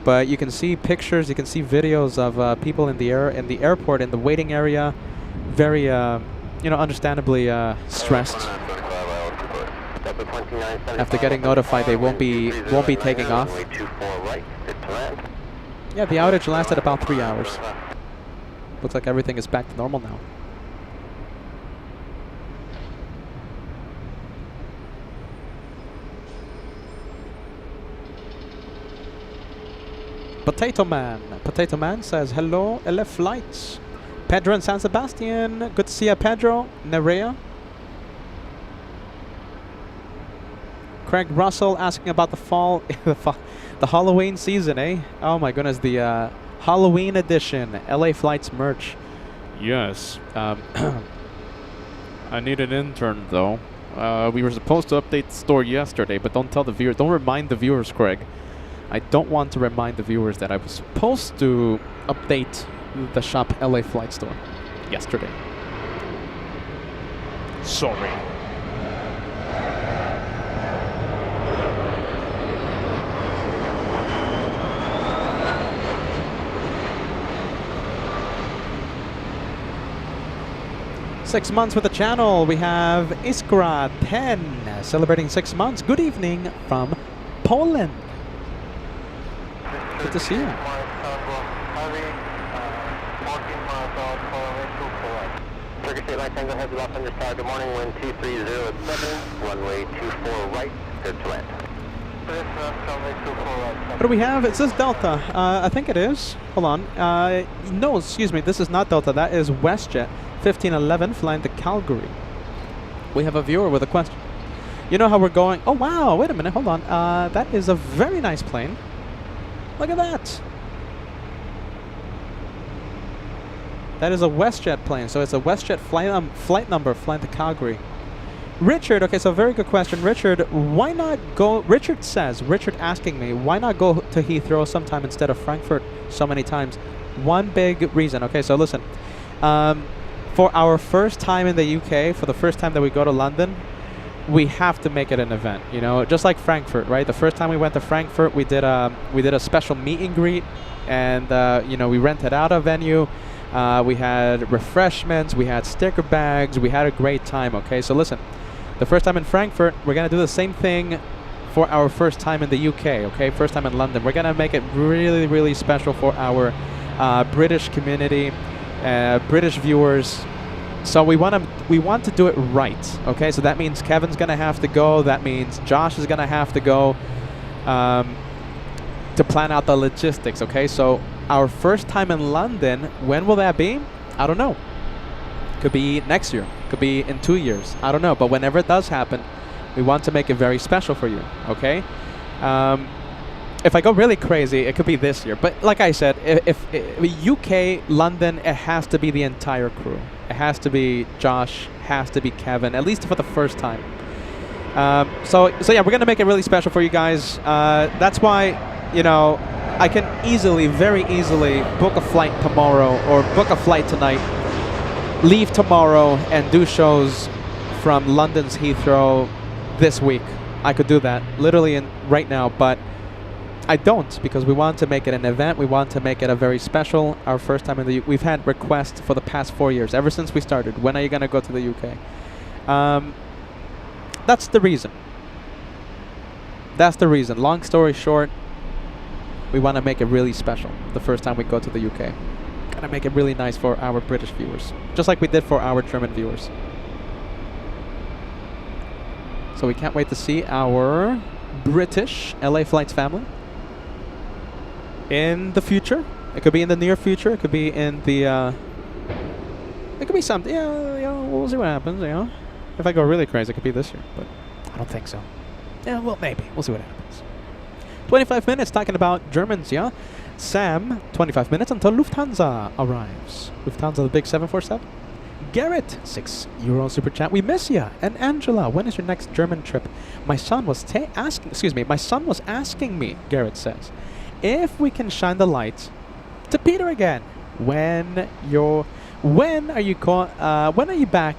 But you can see pictures, you can see videos of people in the airport, in the waiting area, very, understandably stressed. After getting notified, they won't be taking off. Yeah, the outage lasted about 3 hours. Looks like everything is back to normal now. Potato Man says, hello, LF flights. Pedro in San Sebastian. Good to see you, Pedro. Nerea. Craig Russell asking about the fall, the Halloween season, eh? Oh my goodness, the Halloween edition, LA Flights merch. Yes. I need an intern, though. We were supposed to update the store yesterday, but don't tell the viewers. Don't remind the viewers, Craig. I don't want to remind the viewers that I was supposed to update the shop LA Flight store yesterday. Sorry. Six months with the channel. We have Iskra 10 celebrating 6 months. Good evening from Poland. Good to see you. Good morning, wind 2307, runway 24 right, good to land. What do we have? It says Delta. I think it is. Hold on. No, excuse me. This is not Delta. That is WestJet 1511 flying to Calgary. We have a viewer with a question. You know how we're going? Oh, wow. Wait a minute. Hold on. That is a very nice plane. Look at that. That is a WestJet plane. So it's a WestJet flight number flying to Calgary. Richard, okay, so very good question. Richard, why not go... Richard asking me, why not go to Heathrow sometime instead of Frankfurt so many times? One big reason. Okay, so listen. For our first time in the UK, for the first time that we go to London, we have to make it an event, you know, just like Frankfurt, right? The first time we went to Frankfurt, we did a special meet and greet, and we rented out a venue. We had refreshments, we had sticker bags, we had a great time. Okay, so listen, the first time in Frankfurt, we're gonna do the same thing for our first time in the UK. Okay, first time in London, we're gonna make it really, really special for our British community, British viewers. So we want to do it right, okay? So that means Kevin's gonna have to go. That means Josh is gonna have to go to plan out the logistics, okay? So our first time in London, when will that be? I don't know. Could be next year. Could be in 2 years. I don't know. But whenever it does happen, we want to make it very special for you, okay? If I go really crazy, it could be this year. But like I said, if UK, London, it has to be the entire crew. It has to be Josh, has to be Kevin, at least for the first time. So yeah, we're gonna make it really special for you guys. That's why, I can very easily book a flight tomorrow or book a flight tonight, leave tomorrow and do shows from London's Heathrow this week. I could do that literally right now, but I don't, because we want to make it an event. We want to make it a very special. Our first time in the UK. We've had requests for the past 4 years, ever since we started. When are you going to go to the UK? That's the reason. That's the reason. Long story short, we want to make it really special the first time we go to the UK. Gotta make it really nice for our British viewers, just like we did for our German viewers. So we can't wait to see our British LA Flights family in the future. It could be in the near future. It could be in the it could be something. Yeah, we'll see what happens. If I go really crazy, it could be this year, but I don't think so. Yeah, well, maybe we'll see what happens. 25 minutes talking about Germans. Yeah, Sam. 25 minutes until Lufthansa arrives. Lufthansa, the big 747. Garrett, €6 super chat. We miss ya. And Angela, when is your next German trip? My son was asking me, Garrett says, if we can shine the light to Peter again. When are you back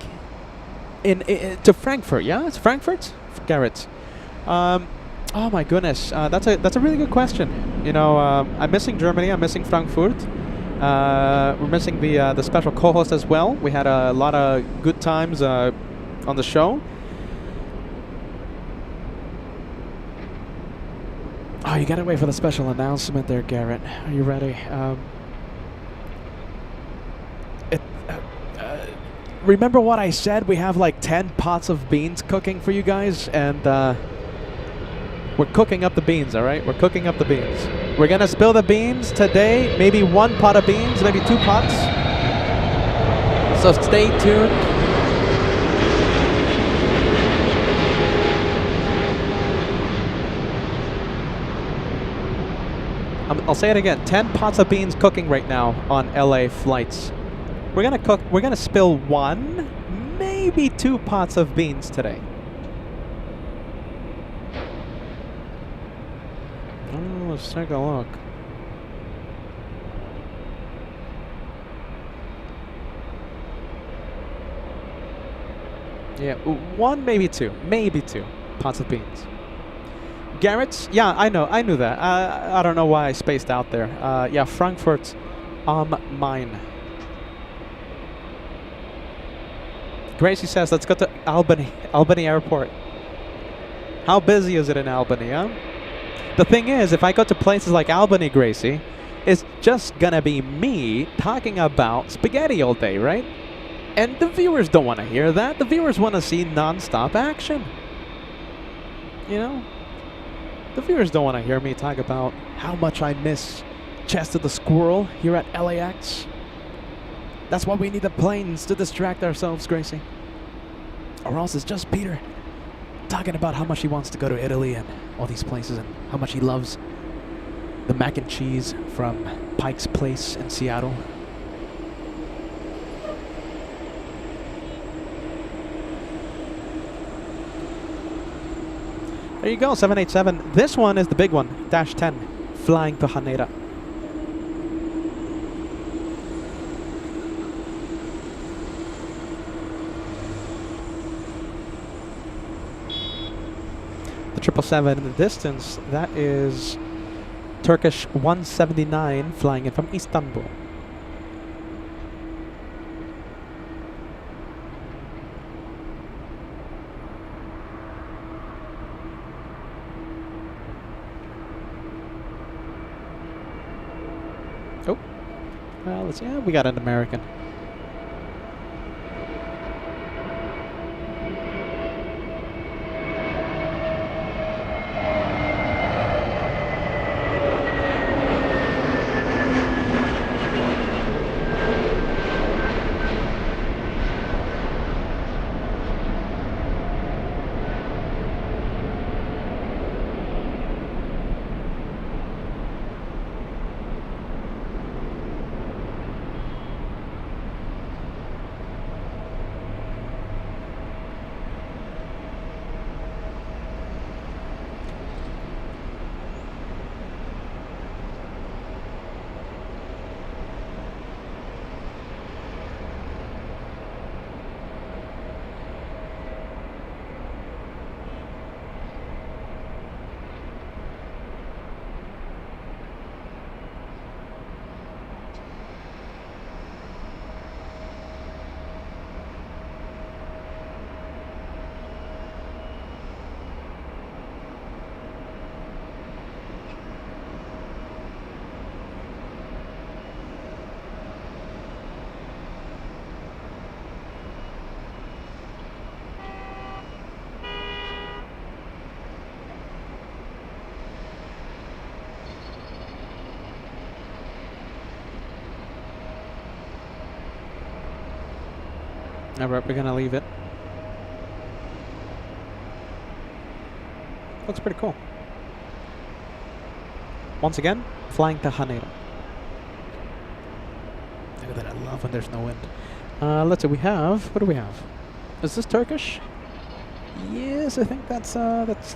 to Frankfurt? Yeah, it's Frankfurt, Garrett. Oh my goodness, that's a really good question. You know, I'm missing Germany. I'm missing Frankfurt. We're missing the special co-host as well. We had a lot of good times on the show. Oh, you gotta wait for the special announcement there, Garrett. Are you ready? Remember what I said? We have like 10 pots of beans cooking for you guys, and we're cooking up the beans, all right? We're cooking up the beans. We're gonna spill the beans today. Maybe 1 pot of beans, maybe 2 pots. So stay tuned. I'll say it again. 10 pots of beans cooking right now on LA flights. We're gonna spill 1, maybe 2 pots of beans today. Oh, let's take a look. Yeah, 1, maybe 2 pots of beans. Garrett's? Yeah, I knew that. I don't know why I spaced out there. Yeah, Frankfurt mine. Gracie says, let's go to Albany Airport. How busy is it in Albany, huh? The thing is, if I go to places like Albany, Gracie, it's just gonna be me talking about spaghetti all day, right? And the viewers don't want to hear that. The viewers want to see non-stop action. You know? The viewers don't want to hear me talk about how much I miss Chest of the Squirrel here at LAX. That's why we need the planes to distract ourselves, Gracie. Or else it's just Peter talking about how much he wants to go to Italy and all these places and how much he loves the mac and cheese from Pike's Place in Seattle. There you go, 787. This one is the big one, -10, flying to Haneda. The 777 in the distance, that is Turkish 179 flying in from Istanbul. Oh, well, yeah, we got an American. Alright, we're gonna leave it. Looks pretty cool. Once again, flying to Haneda. Look at that, I love when there's no wind. Let's see. We have. What do we have? Is this Turkish? Yes, I think that's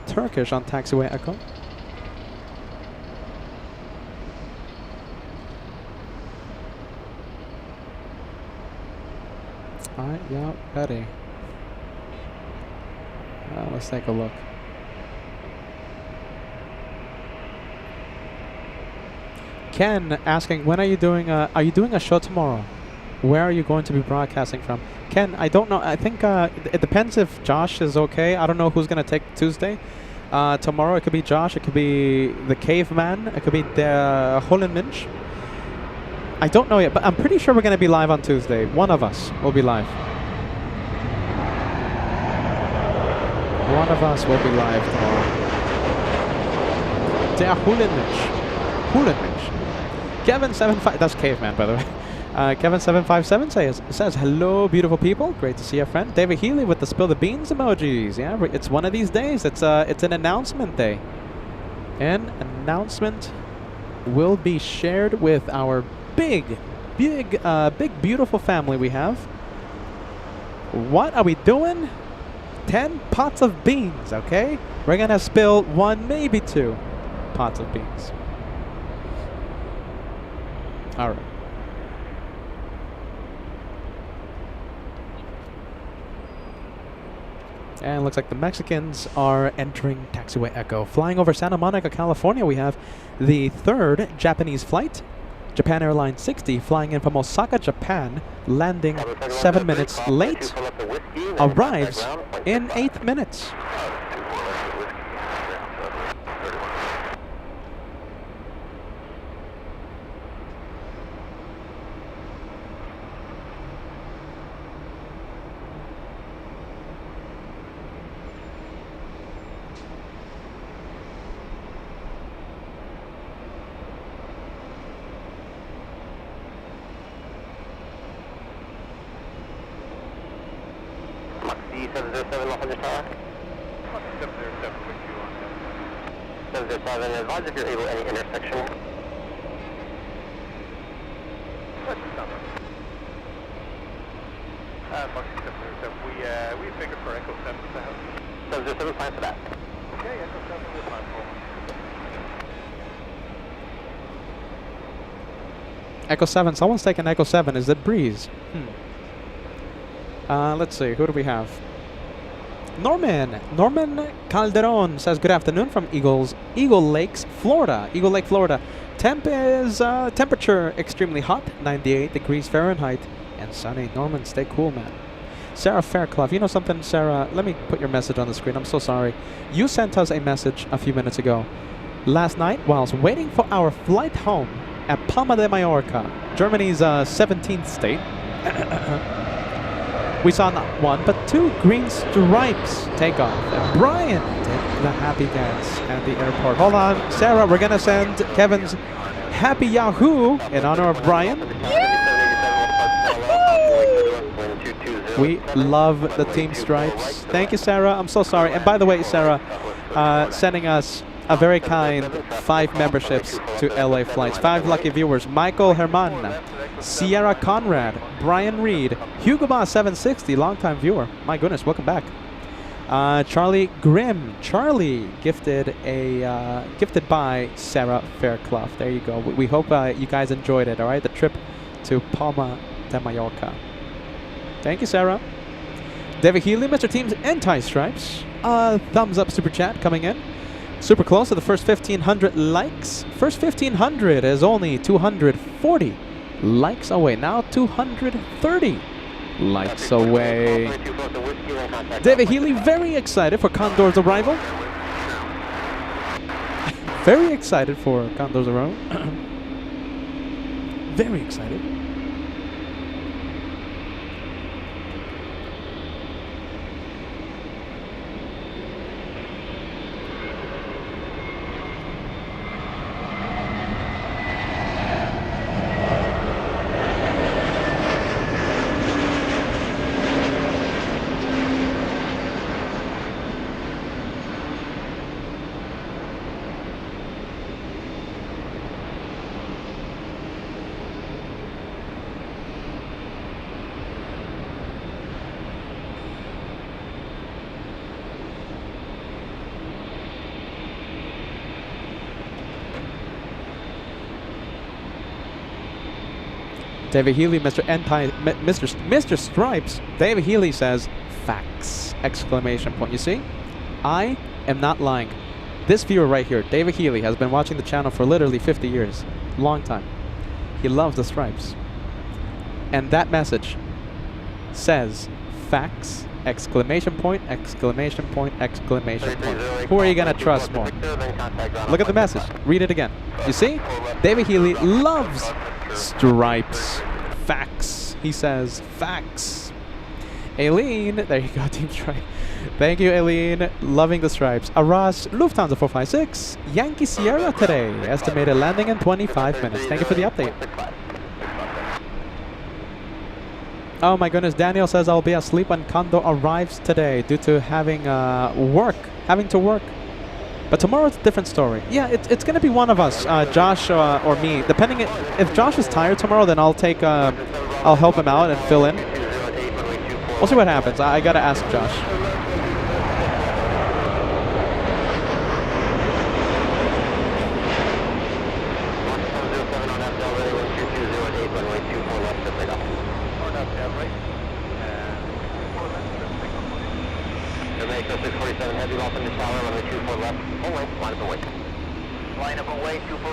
Turkish on taxiway Echo. Alright, yeah, ready. Let's take a look. Ken asking, when are you doing a show tomorrow? Where are you going to be broadcasting from? Ken, I don't know. I think it depends if Josh is okay. I don't know who's going to take Tuesday. Tomorrow it could be Josh. It could be the Caveman. It could be the Holenminch. I don't know yet, but I'm pretty sure we're going to be live on Tuesday. One of us will be live. One of us will be live tomorrow. Der Holenminch. Holenminch. Kevin75. That's Caveman, by the way. Kevin757 says, hello, beautiful people. Great to see a friend. David Healy with the spill the beans emojis. Yeah, it's one of these days. It's an announcement day. An announcement will be shared with our big, beautiful family we have. What are we doing? 10 pots of beans, okay? We're gonna spill 1, maybe 2 pots of beans. All right. And it looks like the Mexicans are entering taxiway Echo. Flying over Santa Monica, California, we have the 3rd Japanese flight. Japan Airlines 60 flying in from Osaka, Japan, landing 7 minutes late, arrives in 8 minutes. Advise if you're able any intersection. We figured for Echo 7 to help. 707, plan for that. Okay, Echo 7 with my phone. Echo 7. Someone's taking Echo 7. Is it Breeze? Let's see. Who do we have? Norman Calderon says, good afternoon from Eagle Lakes, Florida. Eagle Lake, Florida. Temperature extremely hot, 98 degrees Fahrenheit, and sunny. Norman, stay cool, man. Sarah Fairclough, you know something, Sarah? Let me put your message on the screen. I'm so sorry. You sent us a message a few minutes ago. Last night, whilst waiting for our flight home at Palma de Mallorca, Germany's 17th state, we saw not 1, but 2 green stripes take off. And Brian did the happy dance at the airport. Hold on, Sarah, we're going to send Kevin's Happy Yahoo in honor of Brian. We love the team stripes. Thank you, Sarah. I'm so sorry. And by the way, Sarah, sending us a very kind 5 memberships to LA flights. 5 lucky viewers. Michael Herman, Sierra Conrad, Brian Reed, Hugo Boss 760, longtime viewer. My goodness, welcome back. Charlie Grimm. Charlie gifted by Sarah Fairclough. There you go. We hope you guys enjoyed it, all right? The trip to Palma de Mallorca. Thank you, Sarah. David Healy, Mr. Team's anti-stripes. Thumbs up super chat coming in. Super close to the first 1,500 likes. First 1,500 is only 240 likes away. Now 230 likes away. David Healy, very excited for Condor's arrival. Very excited for Condor's arrival. Very excited. David Healy, Mr. Stripes. David Healy says, facts! Exclamation point. You see? I am not lying. This viewer right here, David Healy, has been watching the channel for literally 50 years. Long time. He loves the stripes. And that message says, facts! Exclamation point, exclamation point, exclamation point. Who are you going to trust more? Look at the message. Read it again. You see? David Healy loves stripes. Facts. He says, facts. Aileen, there you go, Team Stripe. Thank you, Aileen. Loving the stripes. Aras, Lufthansa 456, Yankee Sierra today. Estimated landing in 25 minutes. Thank you for the update. Oh my goodness, Daniel says I'll be asleep when Condor arrives today due to having to work. But tomorrow it's a different story. Yeah, it's going to be one of us, Josh or me. Depending if Josh is tired tomorrow, then I'll help him out and fill in. We'll see what happens. I got to ask Josh.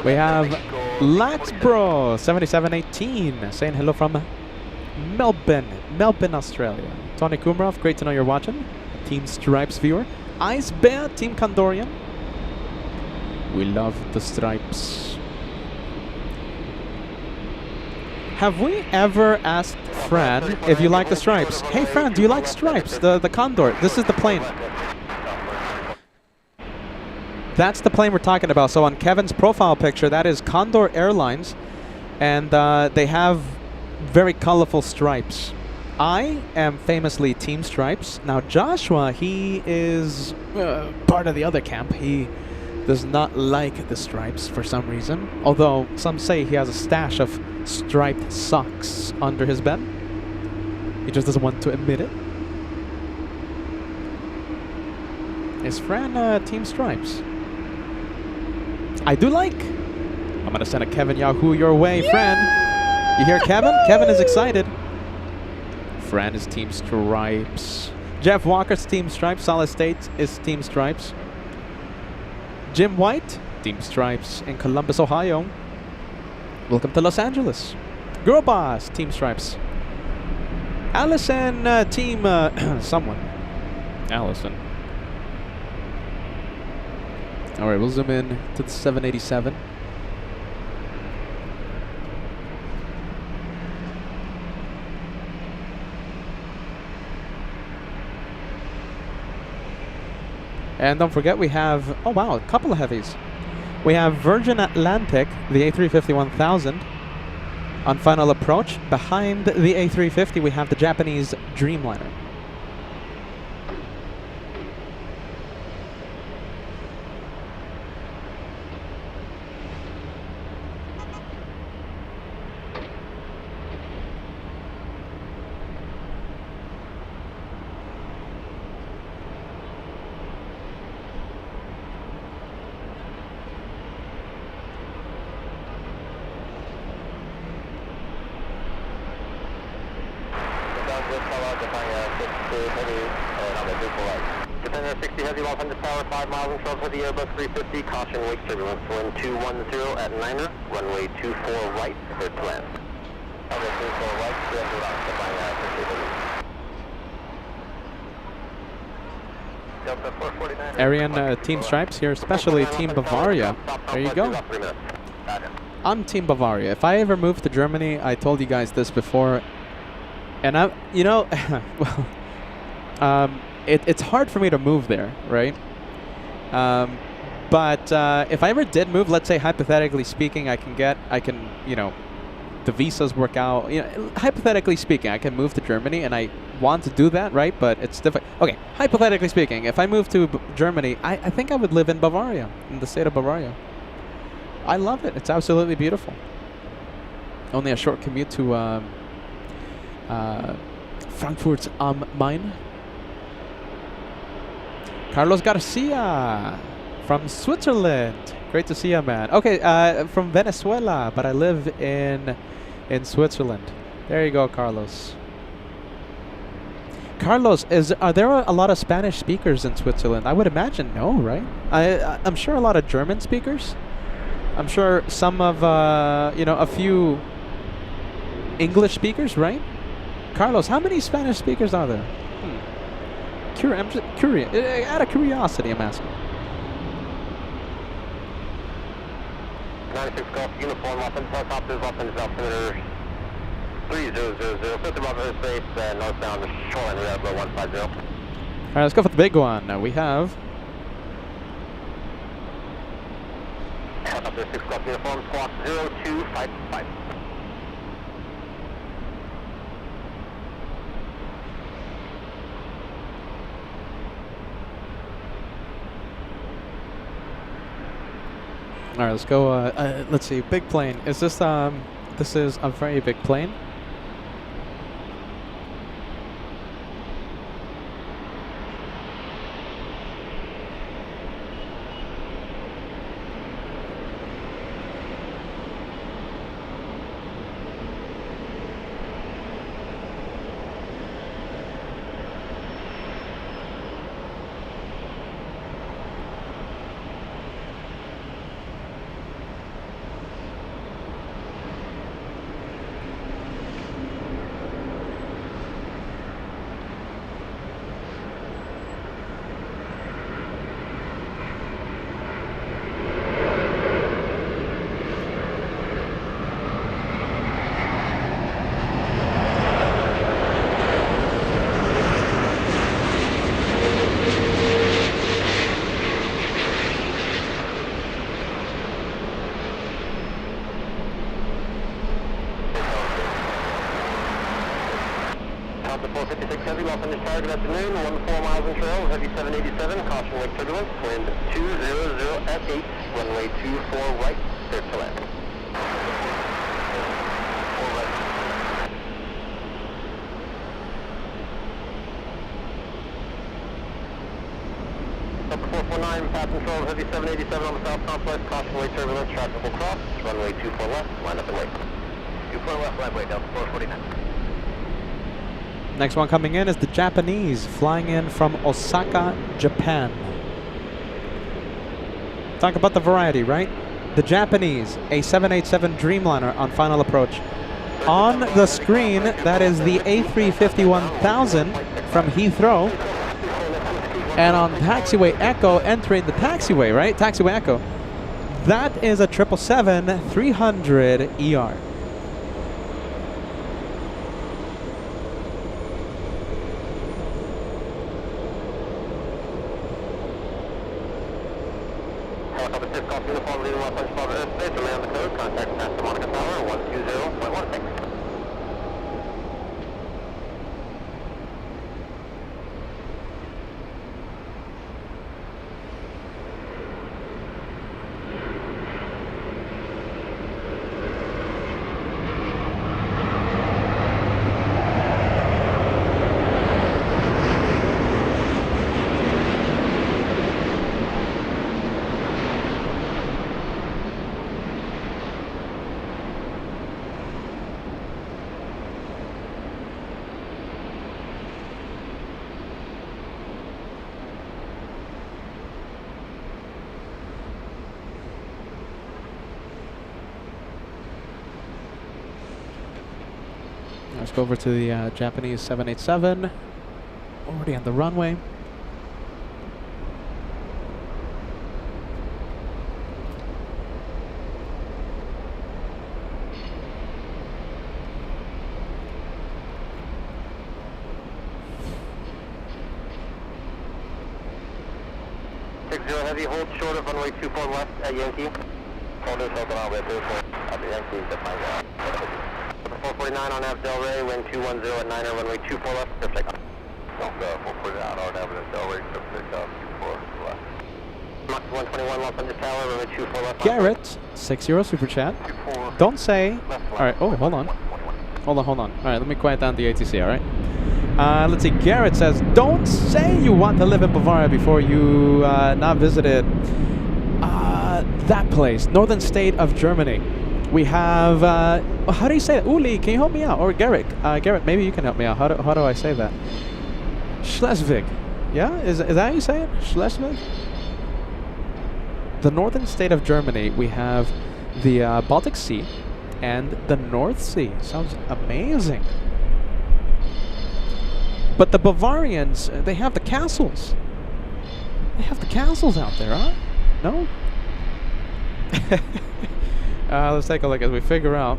We have Latsbro 7718 saying hello from Melbourne, Australia. Tony Kumrov, great to know you're watching. Team Stripes viewer. Ice Bear, Team Condorian. We love the stripes. Have we ever asked Fran if you like the stripes? Hey Fran, do you like stripes? The Condor. This is the plane. That's the plane we're talking about. So on Kevin's profile picture, that is Condor Airlines, and they have very colorful stripes. I am famously Team Stripes. Now Joshua, he is part of the other camp. He does not like the stripes for some reason, although some say he has a stash of striped socks under his bed. He just doesn't want to admit it. Is Fran Team Stripes? I do like. I'm going to send a Kevin Yahoo your way, Fran. You hear Kevin? Kevin is excited. Fran is Team Stripes. Jeff Walker's Team Stripes. Solid State is Team Stripes. Jim White, Team Stripes in Columbus, Ohio. Welcome to Los Angeles. Girl Boss, Team Stripes. Allison, Team someone. Allison. All right, we'll zoom in to the 787. And don't forget we have, oh wow, a couple of heavies. We have Virgin Atlantic, the A350-1000 on final approach. Behind the A350 we have the Japanese Dreamliner. Defender 60 heavy, 100 power, 5 miles and 12 heavy, Airbus 350, caution wake turbulence, wind 210 at 9er, runway 24 right, clear to land. Runway 24 right, clear to land, Arian Team Stripes here, especially Team Bavaria. There you go. I'm Team Bavaria. If I ever move to Germany, I told you guys this before, and it's hard for me to move there, right? But if I ever did move, let's say hypothetically speaking, the visas work out. Hypothetically speaking, I can move to Germany, and I want to do that, right? But it's difficult. Okay, hypothetically speaking, if I move to Germany, I think I would live in Bavaria, in the state of Bavaria. I love it. It's absolutely beautiful. Only a short commute to Frankfurt am Main. Carlos Garcia from Switzerland. Great to see you, man. Okay, from Venezuela, but I live in in Switzerland. There you go, Carlos. Carlos, are there a lot of Spanish speakers in Switzerland? I would imagine no, right? I'm sure a lot of German speakers. I'm sure some of, a few English speakers, right? Carlos, how many Spanish speakers are there? I'm just curious. Out of curiosity, I'm asking. 96 Golf Uniform, helicopters, altimeter 3000, 50 above airspace, northbound shoreline, we have 150. All right, let's go for the big one. We have Helicopter 6 Golf Uniform, squawk 0255. all right. Let's go. Let's see. Big plane. Is this? This is a very big plane. Delta 456 Heavy, lost on discharge, good afternoon, 14 miles in trail, Heavy 787, caution wake turbulence, wind 200 at 8, runway 24 right, clear to land. Delta 449, path control, Heavy 787 on the south complex, caution wake turbulence, traffic will cross, runway 24 left, line up and wait. 24 left, line wait, Delta 449. Next one coming in is the Japanese, flying in from Osaka, Japan. Talk about the variety, right? The Japanese, a 787 Dreamliner on final approach. On the screen, that is the A350-1000 from Heathrow. And on taxiway Echo, entering the taxiway, right? Taxiway Echo. That is a 777-300 ER. Helicopter 6 Golf Uniform, leading Los Angeles Bravo airspace, demand the code, contact Santa Monica Tower, 120.16. Let's go over to the Japanese 787. Already on the runway. Heavy, hold short of runway 24 left at Yankee. Hold this open runway 24 at the Yankee, define that. 449 on Av Del Rey, wind 210 at 9 runway 24 left, clear takeoff. Delta 449 on Av Del Rey, clear takeoff, 24 left. Mach 121 Los Angeles Tower, runway 24 left. Garrett, 60 super chat. Don't say. Alright, oh, hold on. Hold on. Alright, let me quiet down the ATC, alright? Let's see, Garrett says, don't say you want to live in Bavaria before you not visited that place, northern state of Germany. We have, how do you say that? Uli, can you help me out? Or Garrett? Garrett, maybe you can help me out. How do I say that? Schleswig. Yeah? Is that how you say it? Schleswig? The northern state of Germany, we have the Baltic Sea and the North Sea. Sounds amazing. But the Bavarians, they have the castles. They have the castles out there, huh? No? Let's take a look as we figure out.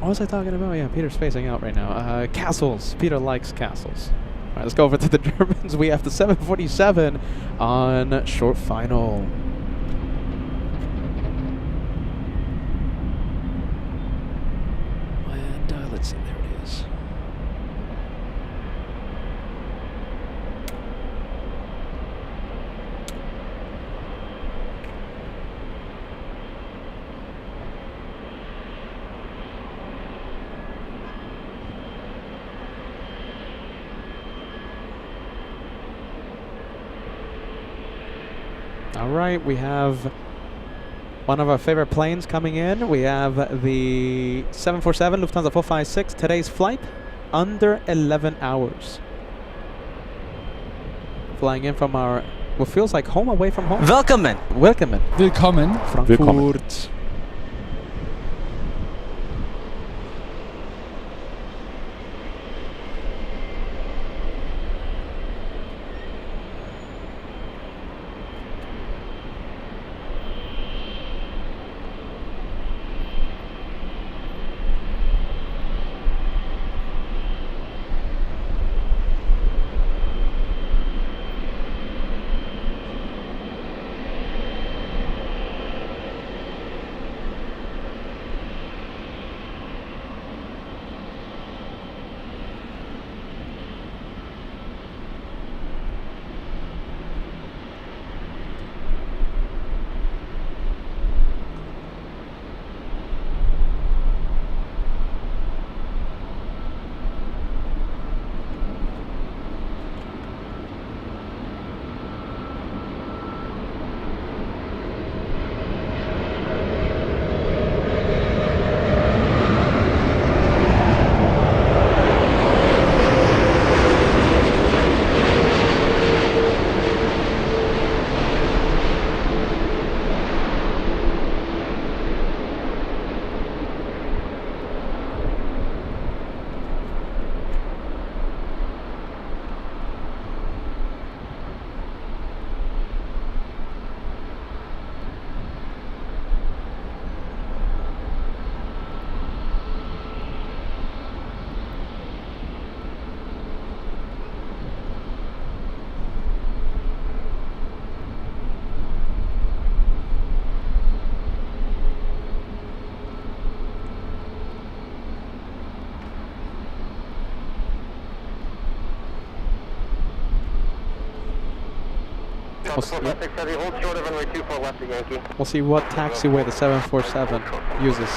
What was I talking about? Yeah, Peter's spacing out right now. Castles. Peter likes castles. All right, let's go over to the Germans. We have the 747 on short final. And let's see, there it is. All right, we have one of our favorite planes coming in. We have the 747 Lufthansa 456. Today's flight, under 11 hours. Flying in from our, what feels like home away from home. Willkommen. Willkommen. Willkommen. Frankfurt. Willkommen. We'll see what taxiway the 747 uses.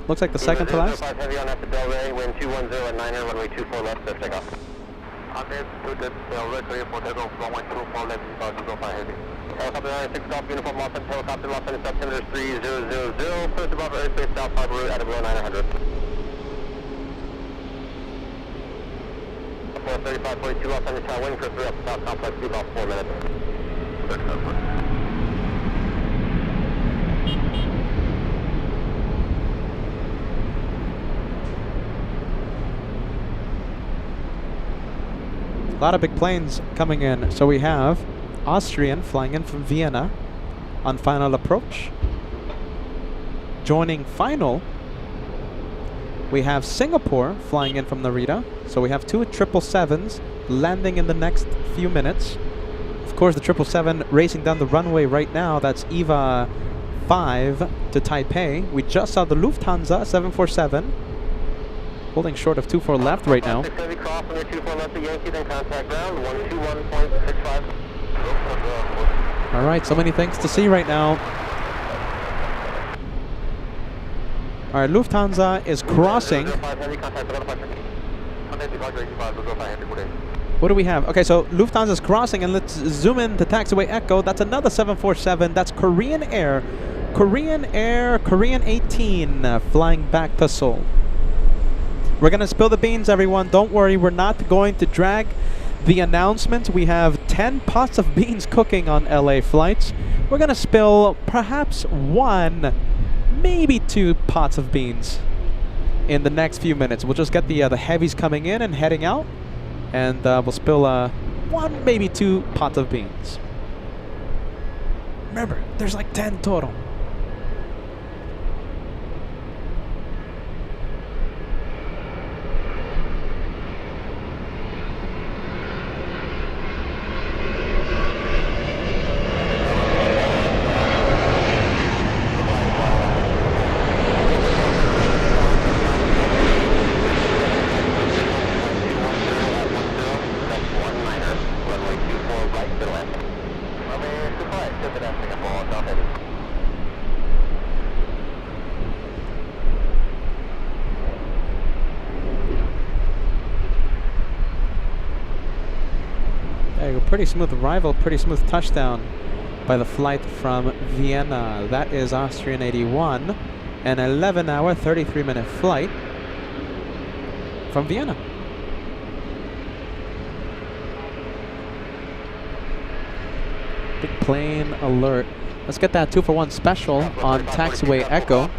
Looks like the second to last. Heavy on after Delray, wind 210 at 9er, runway 24 left, set takeoff. On this, to the Delray, clear for takeoff, runway 24 left, 205 heavy. Helicopter 96 Golf, uniform Los Angeles, helicopter Los Angeles, altimeter 3000, first above airspace, south 5 route, at below 900. 43542 Los Angeles, tower, waiting for 3 up south complex, be about 4 minutes. A lot of big planes coming in. So we have Austrian flying in from Vienna on final approach. Joining final, we have Singapore flying in from Narita. So we have two 777s landing in the next few minutes. Of course, the 777 racing down the runway right now. That's EVA 5 to Taipei. We just saw the Lufthansa 747 holding short of 24 left right now. 6 heavy cross under 24 left at Yankee, then contact ground 121.65. All right, so many things to see right now. All right, Lufthansa is crossing. What do we have? Okay, so Lufthansa's crossing, and let's zoom in to taxiway Echo. That's another 747. That's Korean Air. Korean 18 flying back to Seoul. We're going to spill the beans, everyone. Don't worry, we're not going to drag the announcement. We have 10 pots of beans cooking on LA flights. We're going to spill perhaps 1, maybe 2 pots of beans in the next few minutes. We'll just get the heavies coming in and heading out. And we'll spill 1, maybe 2 pots of beans. Remember, there's like 10 total. There you go. Pretty smooth arrival, pretty smooth touchdown by the flight from Vienna. That is Austrian 81, an 11-hour, 33-minute flight from Vienna. Big plane alert. Let's get that 2-for-1 special on taxiway Echo.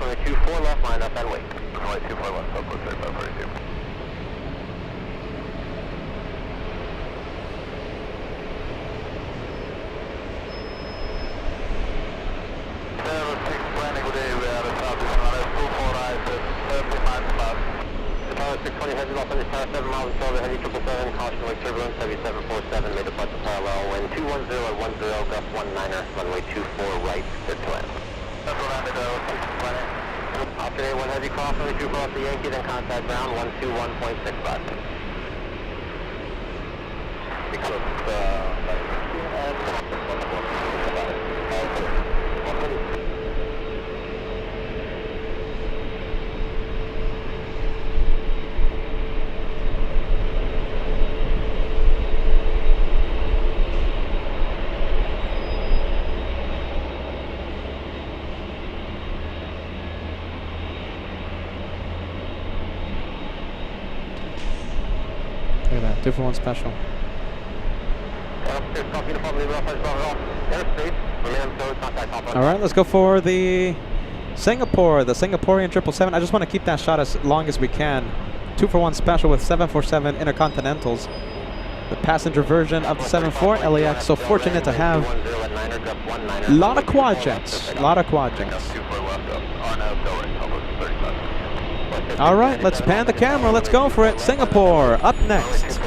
Headed off on the tower, 7 miles until the heavy 777, caution wake turbulence, heavy 747, made departure parallel, wind 210 at 10, gust 19er, runway 24 right, clear to land. That's what I'm at, Option 81 heavy cross, runway 24 off the Yankee, then contact ground, 121.65. Because, Look at that, 2-for-1 special. All right, let's go for the Singapore, the Singaporean 777. I just want to keep that shot as long as we can. 2-for-1 special with 747 Intercontinentals. The passenger version of the 74 LAX. So fortunate to have a lot of quad jets. A lot of quad jets. All right, let's pan the camera. Let's go for it. Singapore up next.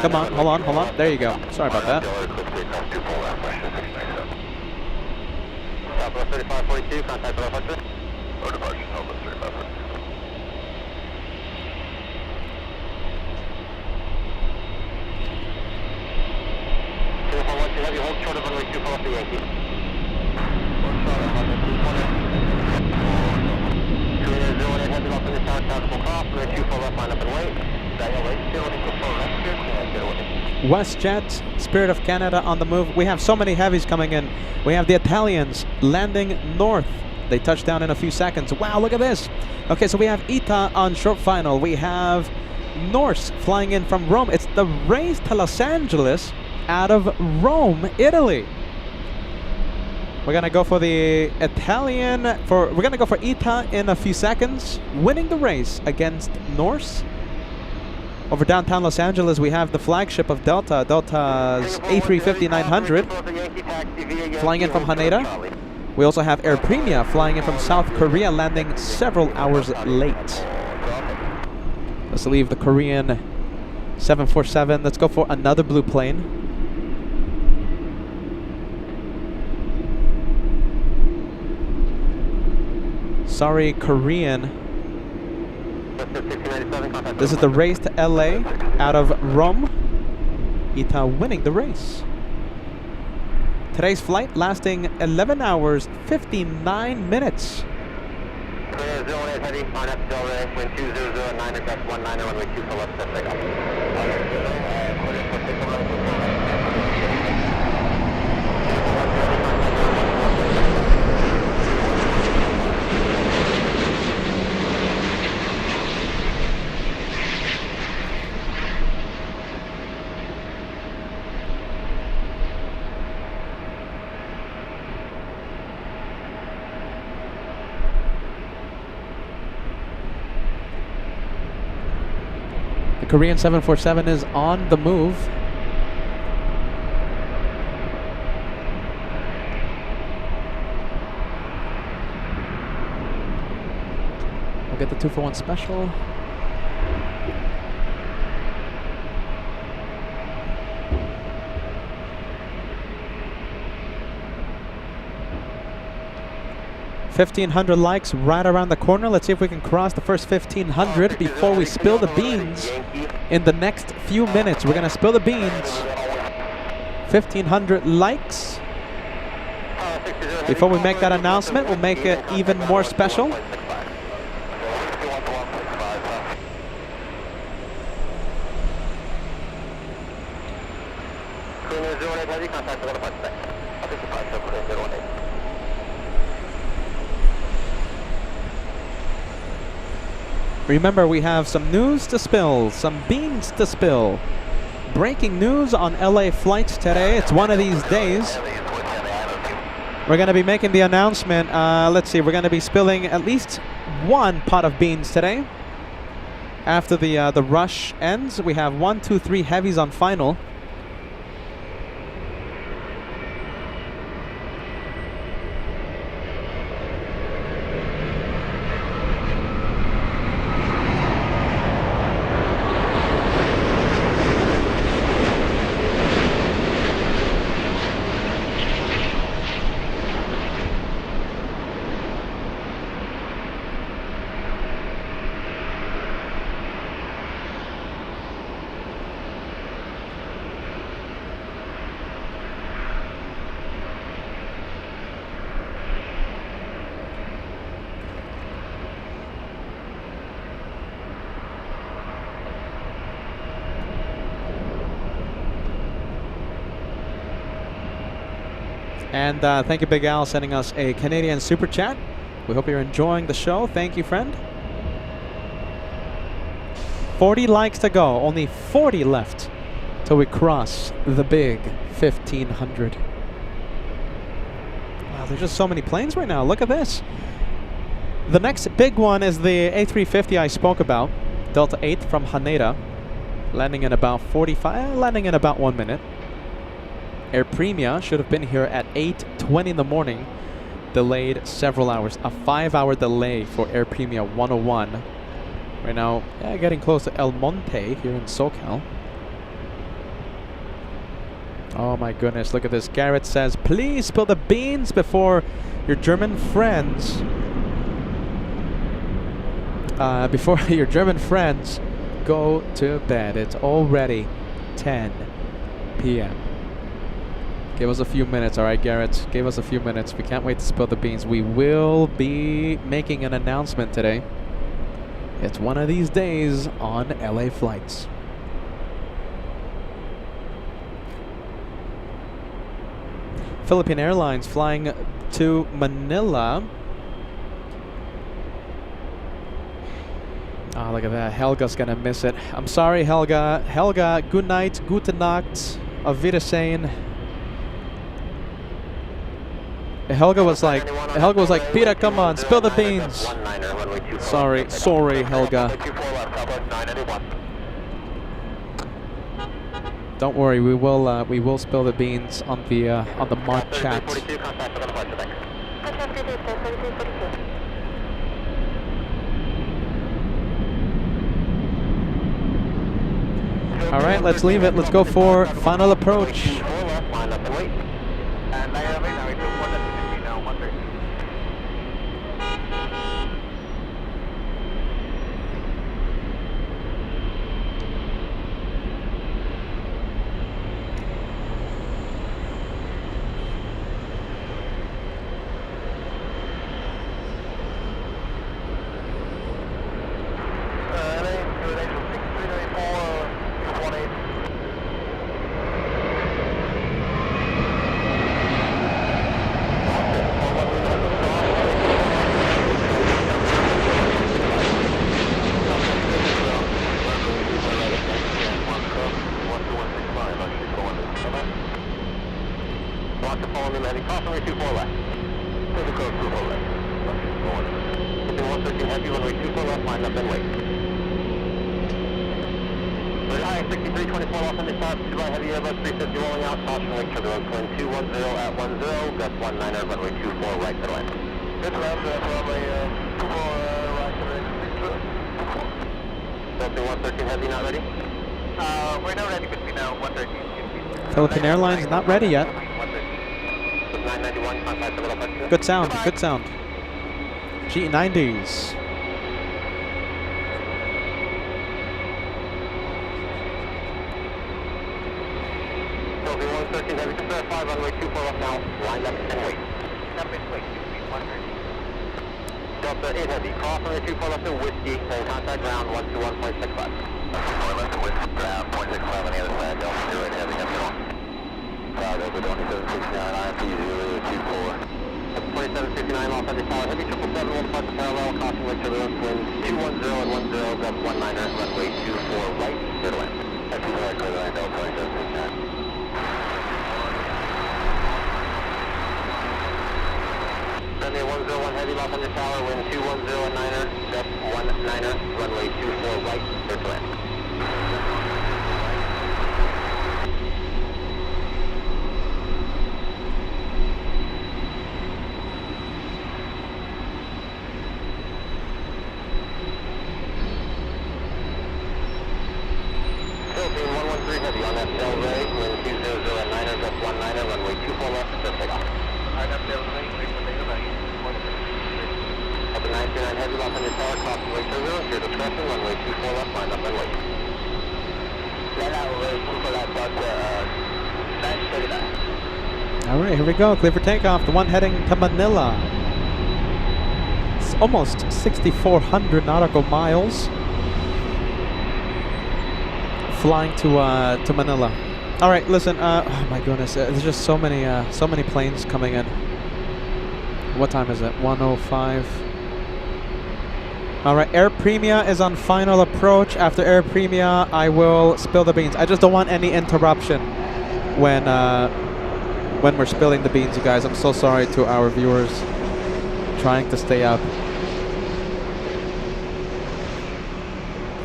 Come on, hold on. There you go. Sorry about that. Southwest 3542, contact below Hudson. Or departure, Southwest 3542. Heavy, hold short of runway 24 off the Yankee. Hold short of runway 220. 218 headed off in the tower, tactical cross, runway 24 left, line up and wait. WestJet, Spirit of Canada on the move. We have so many heavies coming in. We have the Italians landing north. They touch down in a few seconds. Wow, look at this. Okay, so we have ITA on short final. We have Norse flying in from Rome. It's the race to Los Angeles out of Rome, Italy. We're gonna go for the Italian. We're gonna go for ITA in a few seconds, winning the race against Norse. Over downtown Los Angeles, we have the flagship of Delta, Delta's A350-900, flying in from Haneda. We also have Air Premia flying in from South Korea, landing several hours late. Let's leave the Korean 747. Let's go for another blue plane. Sorry, Korean. This is the race to LA out of Rome. ITA winning the race. Today's flight lasting 11 hours, 59 minutes. The Korean 747 is on the move. We'll get the 2-for-1 special. $1,500 likes right around the corner. Let's see if we can cross the first 1,500 before we spill the beans in the next few minutes. We're gonna spill the beans. 1,500 likes. Before we make that announcement, we'll make it even more special. Remember, we have some news to spill, some beans to spill. Breaking news on LA flights today. It's one of these days. We're going to be making the announcement. Let's see, we're going to be spilling at least one pot of beans today. After the rush ends, we have 1, 2, 3 heavies on final. And thank you, Big Al, sending us a Canadian super chat. We hope you're enjoying the show. Thank you, friend. 40 likes to go. Only 40 left till we cross the big 1,500. Wow, there's just so many planes right now. Look at this. The next big one is the A350 I spoke about, Delta 8 from Haneda, landing in about 1 minute. Air Premia should have been here at 8:20 in the morning, delayed several hours. A 5-hour delay for Air Premia 101. Right now, getting close to El Monte here in SoCal. Oh my goodness, look at this. Garrett says, please spill the beans before your German friends. Before your German friends go to bed. It's already 10 p.m. Give us a few minutes, all right, Garrett? Give us a few minutes. We can't wait to spill the beans. We will be making an announcement today. It's one of these days on LA flights. Philippine Airlines flying to Manila. Oh, look at that. Helga's gonna miss it. I'm sorry, Helga. Helga, good night, gute Nacht, auf Wiedersehen. Helga was like, Peter, come on, spill the beans. Sorry, Helga. Don't worry, we will spill the beans on the mod chat. All right, let's leave it. Let's go for final approach. Philippine Airlines not ready yet. Good sound, good sound. G90s. Delta 8 Heavy, call from the 24 left of Whiskey, and contact ground 121.6 left. 24 left of Whiskey, ground 0.65 on the other side, Delta 08 Heavy, heavy on. Delta 2769, IFP 024. 2769, Los Angeles Tower, Heavy 777, will depart the parallel, caution wind turbulence, wind 210 and 10, gust 19er, runway 24 right, clear to land. That's right, clear to land, Delta 2769. Runway 101 Heavy, Los Angeles Tower, wind 210 and 9er, gust 19er, runway 24 right, clear to land. Philippine 113 Heavy on that Del Rey, wind 200 and 9er, gust 19er, runway 24 left, clear takeoff. Delta 939 Heavy, Los Angeles Tower, crossing way turbulence, your discretion, runway 24 left, line up and wait. All right, here we go. Clear for takeoff. The one heading to Manila. It's almost 6,400 nautical miles. Flying to Manila. All right, listen. Oh my goodness, there's just so many planes coming in. What time is it? 1:05. All right, Air Premia is on final approach. After Air Premia, I will spill the beans. I just don't want any interruption when we're spilling the beans, you guys. I'm so sorry to our viewers trying to stay up.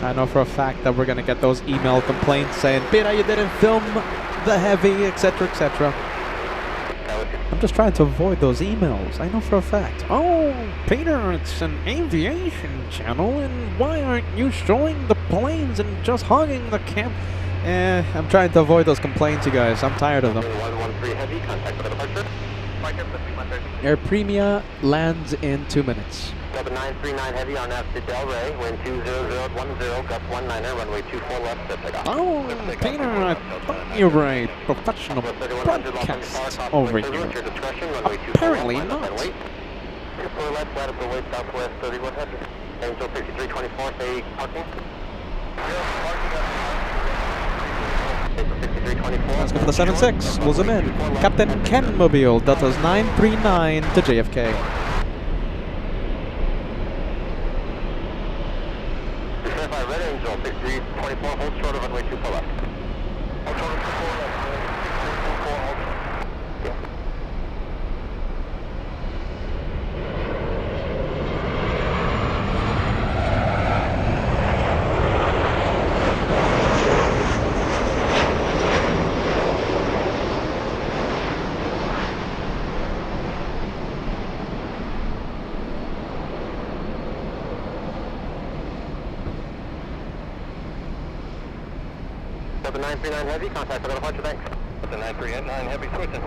I know for a fact that we're gonna get those email complaints saying, Peter, you didn't film the heavy, etc., etc. I'm just trying to avoid those emails. I know for a fact. Oh, Peter, it's an aviation channel, and why aren't you showing the planes and just hugging the cam? I'm trying to avoid those complaints, you guys. I'm tired of them. 113 Heavy, contact for the departure. Air Premia lands in 2 minutes. Delta 939 Heavy on out to Del Rey, wind 20010, gust 19er, runway 24 left, clear takeoff. Oh, Peter, I thought you were a professional broadcast over here. Apparently not. 24 left, flat up the way, southwest 3100. Angel 6324, say parking. Let's go for the 7-6. We'll zoom in. Captain Ken Mobile, Delta's 939 to JFK. Verify Red Angel 6324, hold short of runway 24 left. Hold short of 24 left, 6324, hold short. Delta 939 Heavy, contact for the departure, thanks. Delta 939 Heavy, switching.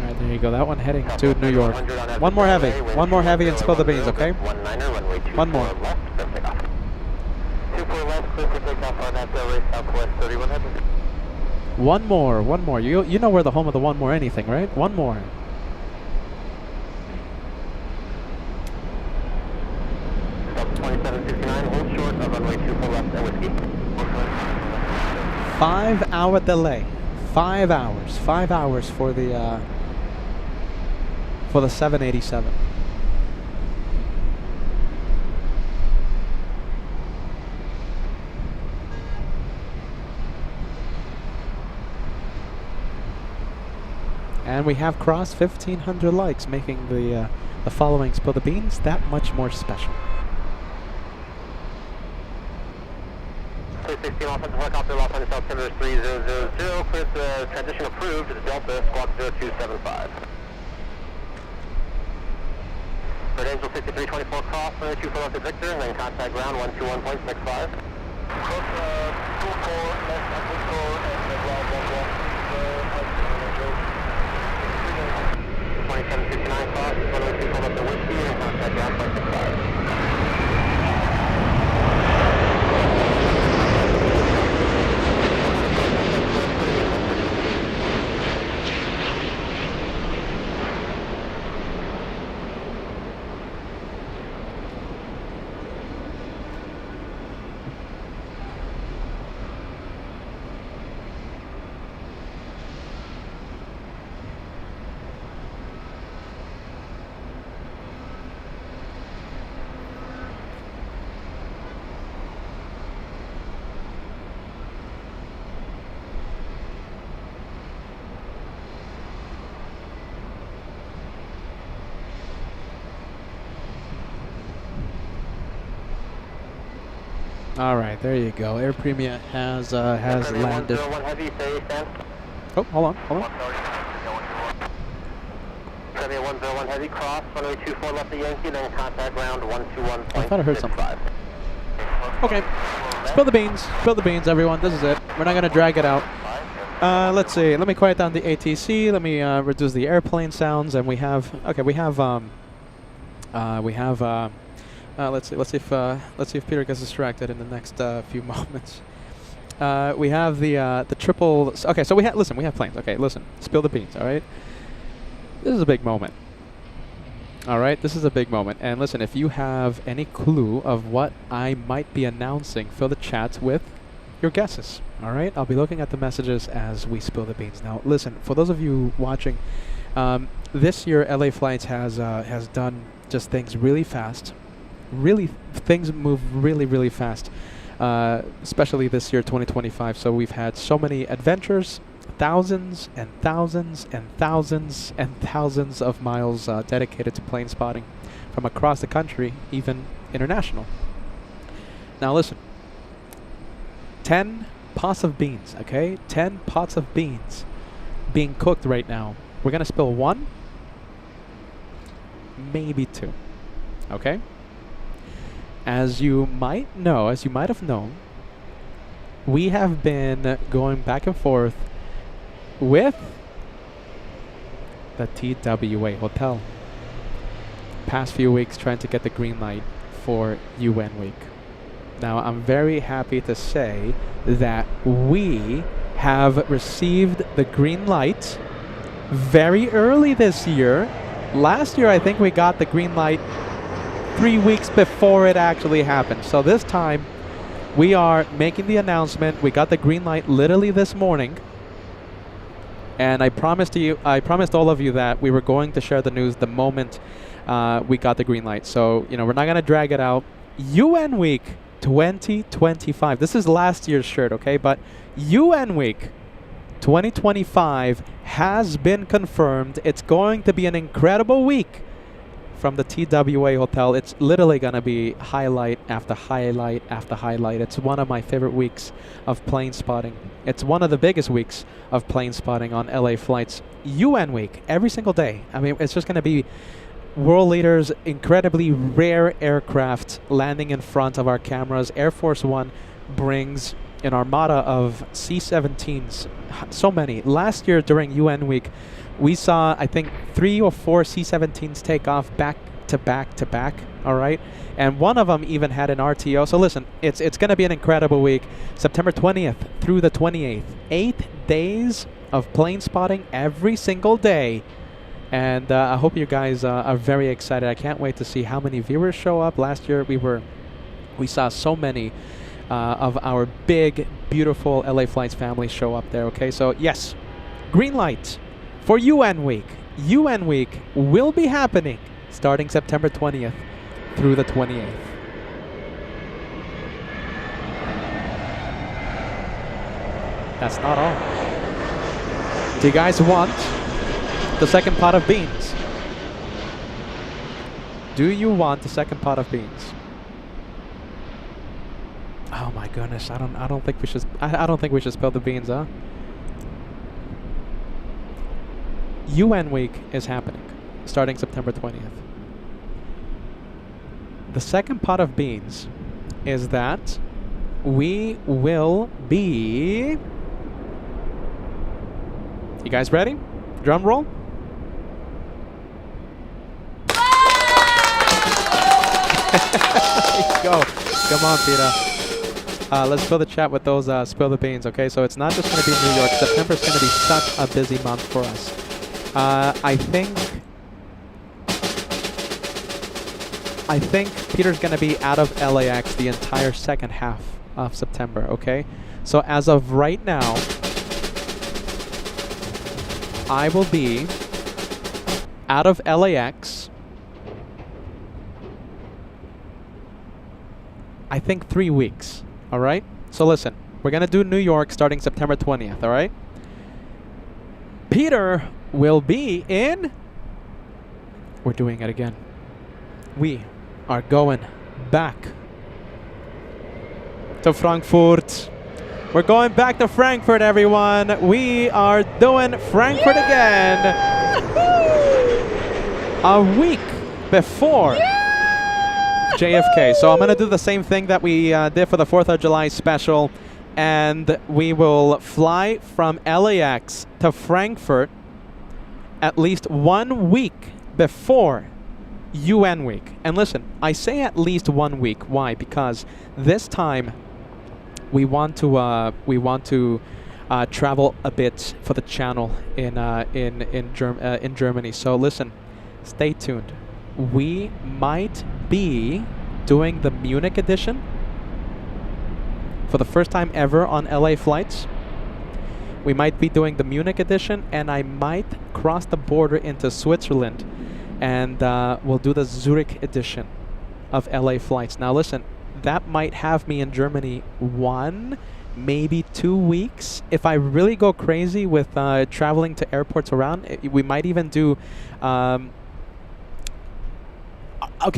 All right, there you go. That one heading to New York. One more heavy. One more heavy and spill the beans, okay? 19er, runway 24 One more. left, then take off. 24 left, clear for takeoff on that Delray Southwest 31 Heavy. One more. One more. You know where the home of the one more anything, right? One more. Delta 2769, hold short of runway 24 left and whiskey. 5-hour delay. 5 hours. 5 hours for the 787. And we have crossed 1,500 likes, making the following Spill the Beans that much more special. 216 offensive helicopter, Los Angeles altimeter 3000, clear the transition approved to the Delta, squawk 0275. Red Angel 6324 cross, 24 left at Victor, and then contact ground 121.65. Close 24 left at Victor, and then ground 2769 cross, 124 left at Whiskey, and contact ground 165. All right, there you go. Air Premia has landed. 101 heavy, say stand. Oh, hold on. 101 heavy, cross, runway 24 left at Yankee, then contact ground 121.65. I thought I heard something. Okay, spill the beans. Spill the beans, everyone. This is it. We're not gonna drag it out. Let's see. Let me quiet down the ATC. Let me reduce the airplane sounds, and we have. Okay, we have. Let's see. Let's see if Peter gets distracted in the next few moments. We have the triple. Okay, so we have. Listen, we have planes. Okay, listen. Spill the beans. All right. This is a big moment. All right, this is a big moment. And listen, if you have any clue of what I might be announcing, fill the chat with your guesses. All right, I'll be looking at the messages as we spill the beans. Now, listen, for those of you watching, this year LA Flights has done just things really fast. Things move really fast, especially this year, 2025. So we've had so many adventures, thousands and thousands and thousands and thousands of miles dedicated to plane spotting from across the country, even international. Now listen, 10 pots of beans, okay? 10 pots of beans being cooked right now. We're gonna spill one, maybe two, okay? As you might have known, we have been going back and forth with the TWA Hotel. Past few weeks trying to get the green light for UN Week. Now, I'm very happy to say that we have received the green light very early this year. Last year, I think we got the green light 3 weeks before it actually happened. So this time, we are making the announcement. We got the green light literally this morning. And I promised all of you that we were going to share the news the moment we got the green light. So, we're not going to drag it out. UN Week 2025. This is last year's shirt, okay? But UN Week 2025 has been confirmed. It's going to be an incredible week from the TWA Hotel. It's literally going to be highlight after highlight after highlight. It's one of my favorite weeks of plane spotting. It's one of the biggest weeks of plane spotting on LA Flights. UN Week, every single day. I mean, it's just going to be world leaders, incredibly rare aircraft landing in front of our cameras. Air Force One brings an armada of C-17s. So many. Last year during UN Week, we saw, I think, 3 or 4 C-17s take off back to back to back. All right, and one of them even had an RTO. So listen, it's going to be an incredible week. September 20th through the 28th, 8 days of plane spotting every single day. And I hope you guys are very excited. I can't wait to see how many viewers show up. Last year we saw so many of our big, beautiful LA Flights family show up there. Okay, so yes, green light for UN Week. UN Week will be happening starting September 20th through the 28th. That's not all. Do you guys want the second pot of beans? Do you want the second pot of beans? Oh my goodness! I don't think we should. I don't think we should spill the beans, huh? UN Week is happening, starting September 20th. The second pot of beans is that we will be. You guys ready? Drum roll. There you go. Come on, Peter. Let's fill the chat with those spill the beans, okay? So it's not just going to be New York. September's going to be such a busy month for us. I think Peter's going to be out of LAX the entire second half of September, okay? So as of right now, I will be out of LAX, I think 3 weeks, all right? So listen, we're going to do New York starting September 20th, all right? Peter will be in... We're doing it again. We are going back to Frankfurt. We're going back to Frankfurt, everyone. We are doing Frankfurt again. A week before JFK. So I'm going to do the same thing that we did for the 4th of July special. And we will fly from LAX to Frankfurt at least 1 week before UN Week. And listen, I say at least 1 week. Why? Because this time we want to travel a bit for the channel in Germany. So listen, stay tuned. We might be doing the Munich edition for the first time ever on LA Flights. We might be doing the Munich edition, and I might cross the border into Switzerland, and we'll do the Zurich edition of LA Flights. Now listen, that might have me in Germany 1, maybe 2 weeks. If I really go crazy with traveling to airports around, we might even do... okay,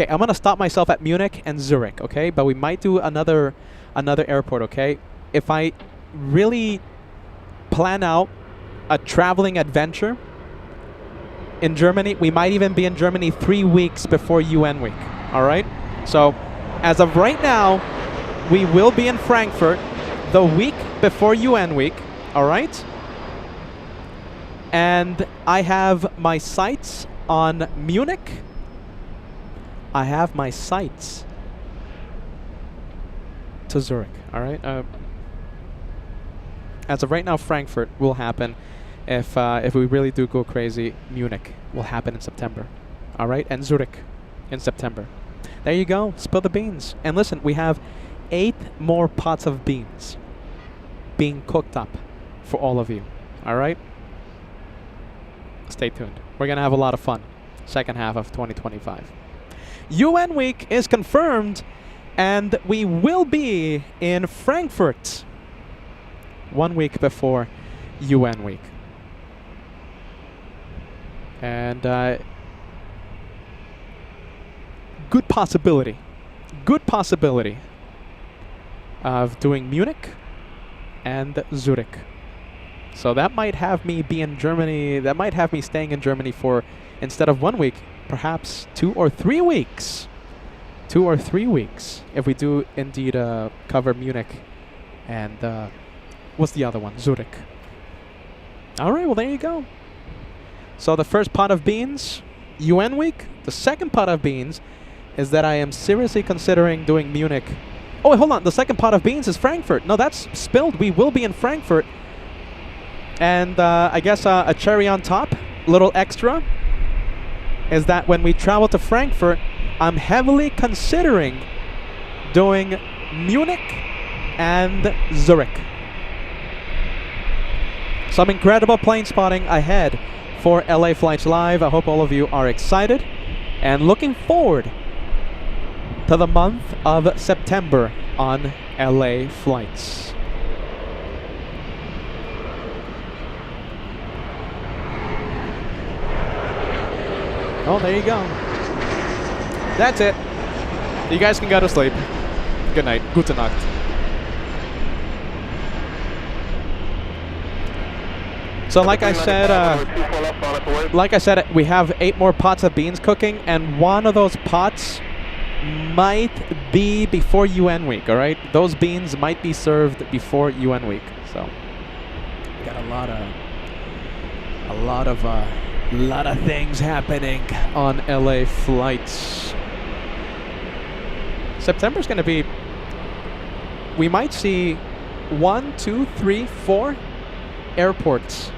I'm going to stop myself at Munich and Zurich, okay? But we might do another airport, okay? If I really plan out a traveling adventure in Germany, we might even be in Germany 3 weeks before UN Week, all right? So as of right now, we will be in Frankfurt the week before UN Week, all right? And I have my sights on Munich. I have my sights to Zurich, all right? As of right now, Frankfurt will happen. If we really do go crazy, Munich will happen in September, all right? And Zurich in September. There you go. Spill the beans. And listen, we have 8 more pots of beans being cooked up for all of you, all right? Stay tuned. We're going to have a lot of fun second half of 2025. UN Week is confirmed, and we will be in Frankfurt 1 week before UN Week. And good possibility of doing Munich and Zurich. So that might have me be in Germany, that might have me staying in Germany for, instead of 1 week, perhaps 2 or 3 weeks. 2 or 3 weeks if we do indeed cover Munich and what's the other one? Zurich. All right, well there you go. So the first pot of beans, UN week. The second pot of beans is that I am seriously considering doing Munich. Oh, wait, hold on. The second pot of beans is Frankfurt. No, that's spilled. We will be in Frankfurt. And I guess a cherry on top, little extra, is that when we travel to Frankfurt, I'm heavily considering doing Munich and Zurich. Some incredible plane spotting ahead for LA Flights Live. I hope all of you are excited and looking forward to the month of September on LA Flights. Oh, there you go. That's it. You guys can go to sleep. Good night. Gute Nacht. So like I said, we have 8 more pots of beans cooking, and one of those pots might be before UN week. All right, those beans might be served before UN week. So we got a lot of things happening on LA Flights. September's going to be. We might see 1, 2, 3, 4 airports.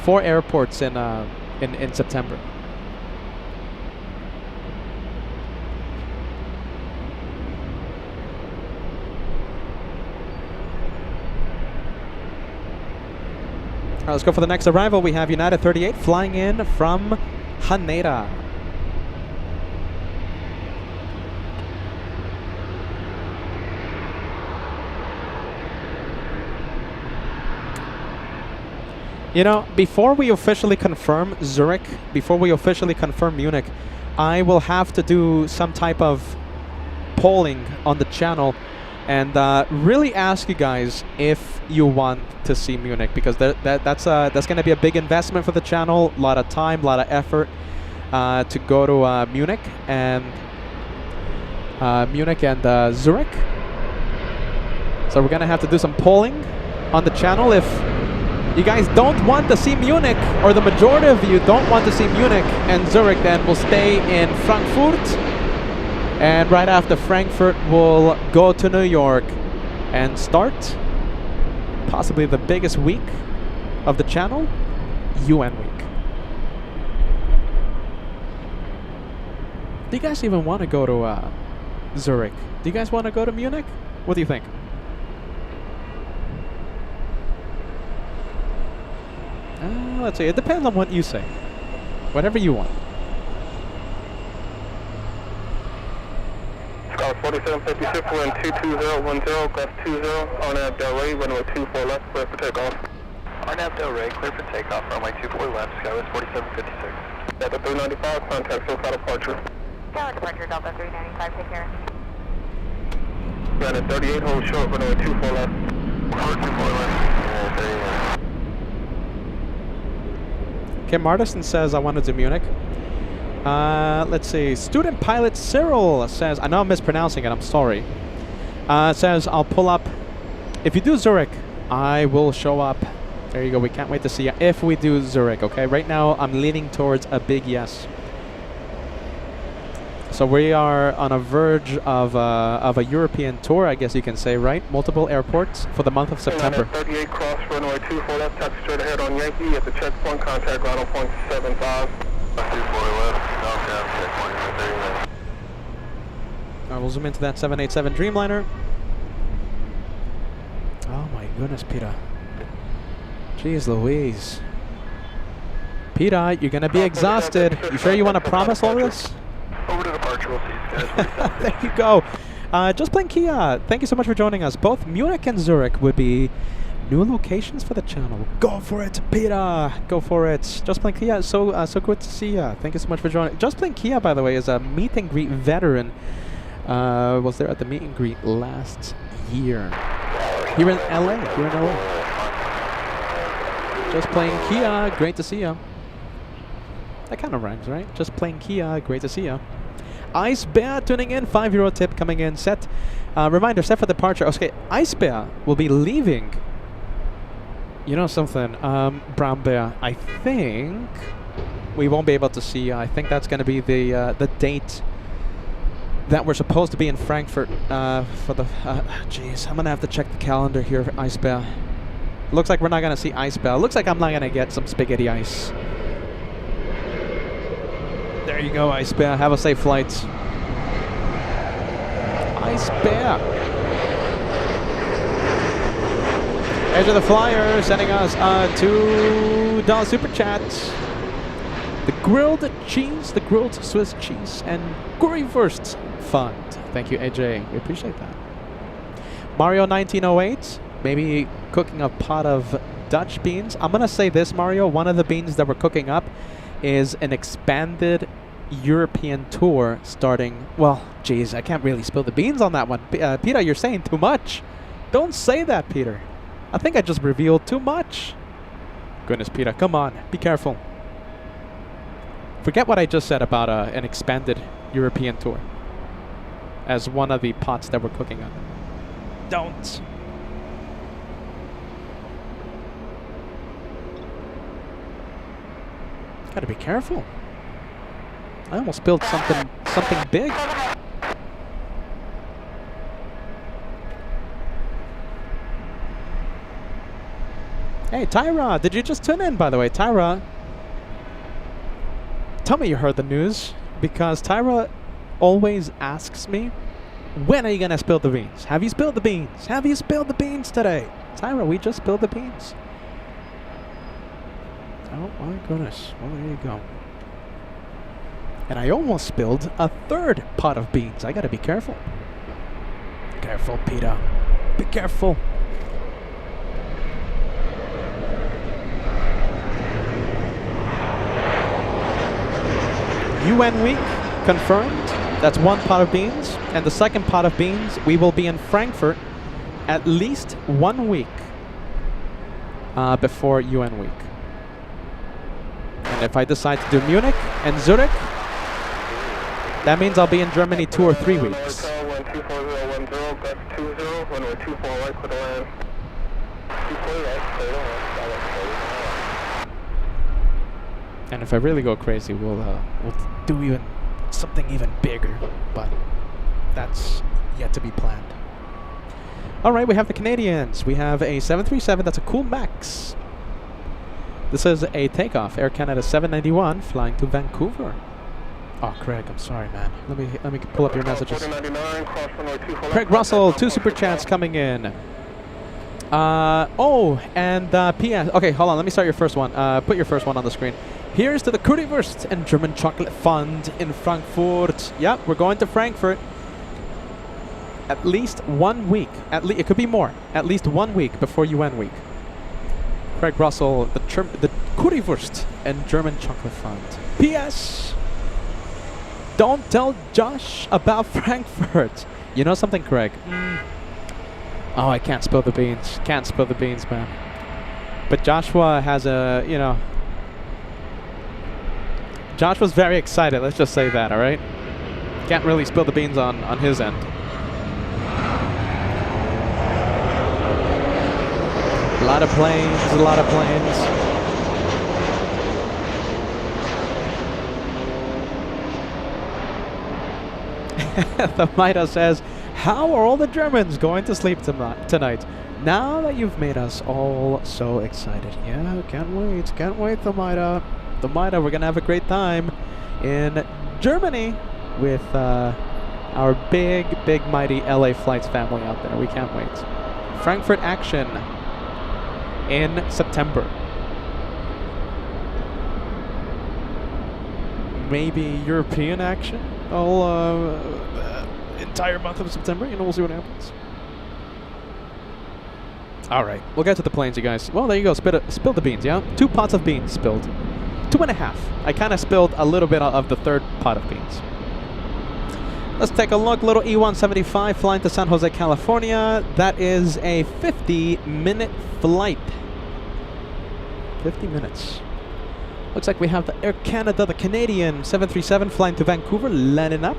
4 airports in September. All right, let's go for the next arrival. We have United 38 flying in from Haneda. You know, before we officially confirm Zurich, before we officially confirm Munich, I will have to do some type of polling on the channel and really ask you guys if you want to see Munich, because that's going to be a big investment for the channel, a lot of time, a lot of effort to go to Munich and Zurich. So we're going to have to do some polling on the channel. If you guys don't want to see Munich, or the majority of you don't want to see Munich and Zurich, then we'll stay in Frankfurt. And right after Frankfurt, we'll go to New York and start possibly the biggest week of the channel, UN week. Do you guys even want to go to Zurich? Do you guys want to go to Munich? What do you think? Let's see. It depends on what you say. Whatever you want. Scout 4756, we're in 22010, gust 20, RNAV Del Rey, runway 24 left, clear for takeoff. RNAV Del Rey, clear for takeoff, runway 24 left, Skywest 4756. Delta 395, contact SoCal departure. Skyline departure, Delta 395, take care. United 38, hold short, runway 24 left. 24 left, there you go. Kim Martison says, I want to do Munich. Let's see. Student pilot Cyril says, I know I'm mispronouncing it, I'm sorry. Says, I'll pull up. If you do Zurich, I will show up. There you go. We can't wait to see you if we do Zurich, okay? Right now, I'm leaning towards a big yes. So we are on a verge of a European tour, I guess you can say, right? Multiple airports for the month of September. 38 cross runway 24 left, taxi straight ahead on Yankee at the checkpoint, contact ground on point 75. 24 left, downtown checkpoint, there you go. All right, we'll zoom into that 787 Dreamliner. Oh my goodness, Peter. Jeez Louise. Peter, you're gonna be exhausted. You sure you want to promise all this? Over to departure, we'll see you guys. There you go. Just Plain Kia, thank you so much for joining us. Both Munich and Zurich would be new locations for the channel. Go for it, Peter. Go for it. Just Plain Kia, so good to see you. Thank you so much for joining. Just Plain Kia, by the way, is a meet and greet veteran. Was there at the meet and greet last year here in LA. Just Plain Kia, great to see you. That kind of rhymes, right? Just plain Kia, great to see ya. Ice Bear tuning in, €5 tip coming in. Set, reminder, set for departure. Okay, Ice Bear will be leaving. You know something, Brown Bear, I think we won't be able to see. I think that's going to be the date that we're supposed to be in Frankfurt for the... Jeez, I'm going to have to check the calendar here for Ice Bear. Looks like we're not going to see Ice Bear. Looks like I'm not going to get some spaghetti ice. There you go, Ice Bear. Have a safe flight. Ice Bear. Edge of the Flyer sending us $2 super chat. The grilled cheese, the grilled Swiss cheese, and currywurst fund. Thank you, AJ. We appreciate that. Mario 1908, maybe cooking a pot of Dutch beans. I'm gonna say this, Mario. One of the beans that we're cooking up is an expanded European tour starting. Well, geez, I can't really spill the beans on that one. Peter, you're saying too much. Don't say that, Peter. I think I just revealed too much. Goodness, Peter, come on, be careful. Forget what I just said about an expanded European tour as one of the pots that we're cooking on. Don't. Gotta be careful. I almost spilled something big. Hey, Tyra, did you just tune in, by the way? Tyra, tell me you heard the news, because Tyra always asks me, when are you gonna spill the beans? Have you spilled the beans? Have you spilled the beans today? Tyra, we just spilled the beans. Oh my goodness, well there you go. And I almost spilled a third pot of beans. I gotta be careful. Careful, Peter. Be careful. UN week confirmed. That's one pot of beans. And the second pot of beans, we will be in Frankfurt at least 1 week before UN week. And if I decide to do Munich and Zurich, that means I'll be in Germany 2 or 3 weeks. And if I really go crazy, we'll do something even bigger, but that's yet to be planned. All right, we have the Canadians. We have a 737. That's a cool Max. This is a takeoff. Air Canada 791 flying to Vancouver. Oh, Craig, I'm sorry, man. Let me pull up your messages. Craig Russell, 2 super chats coming in. P.S. Okay, hold on. Let me start your first one. Put your first one on the screen. Here's to the Currywurst and German Chocolate Fund in Frankfurt. Yep, we're going to Frankfurt. At least 1 week. It could be more. At least 1 week before UN week. Craig Russell, the Currywurst and German Chocolate Fund. P.S. Don't tell Josh about Frankfurt. You know something, Craig? Oh, I can't spill the beans. Can't spill the beans, man. But Joshua has a, you know... Joshua's very excited, let's just say that, alright? Can't really spill the beans on his end. A lot of planes, a lot of planes. The Maida says, how are all the Germans going to sleep tonight? Now that you've made us all so excited. Yeah, can't wait, the Maida. The Maida, we're going to have a great time in Germany with our big, mighty LA Flights family out there. We can't wait. Frankfurt action in September. Maybe European action all entire month of September. You know, we'll see what happens. All right, we'll get to the planes, you guys. Well, there you go. Spill the beans, yeah? 2 pots of beans spilled. 2.5. I kind of spilled a little bit of the third pot of beans. Let's take a look. Little E-175 flying to San Jose, California. That is a 50-minute flight. 50 minutes. Looks like we have the Air Canada, the Canadian 737 flying to Vancouver, landing up.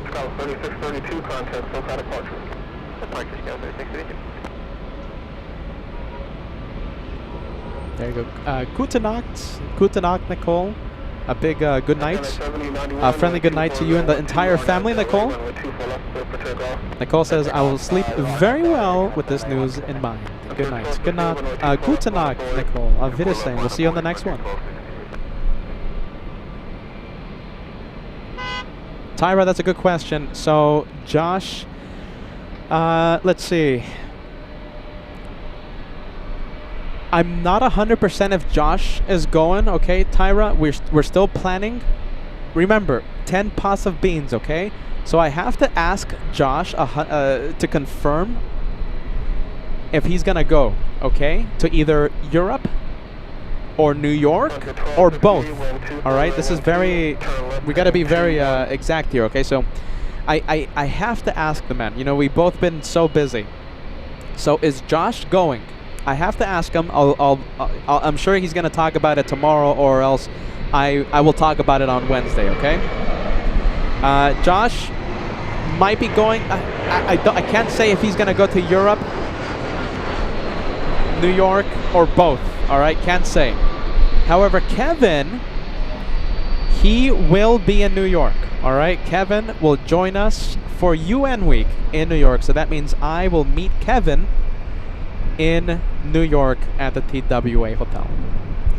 Scout 3632, contact SoCal departure. Departure Scout 3632. There you go. Guten Nacht. Guten Nacht, Nicole. A big good night. Friendly good night to you and the entire family, Nicole. Nicole says, I will sleep very well with this news in mind. Good night. Good night. Guten Nacht, Nicole. Auf Wiedersehen. We'll see you on the next one. Tyra, that's a good question. So, Josh, let's see. I'm not 100% if Josh is going, okay, Tyra? We're still planning. Remember, 10 pots of beans, okay? So I have to ask Josh to confirm if he's gonna go, okay? To either Europe or New York or both. All right, this is very, we gotta be very exact here, okay? So I have to ask the man. You know, we've both been so busy. So is Josh going? I have to ask him. I'm sure he's gonna talk about it tomorrow, or else I will talk about it on Wednesday, okay? Josh might be going. I can't say if he's gonna go to Europe, New York, or both. All right, can't say. However, Kevin, he will be in New York. All right, Kevin will join us for UN Week in New York. So that means I will meet Kevin in New York at the TWA Hotel.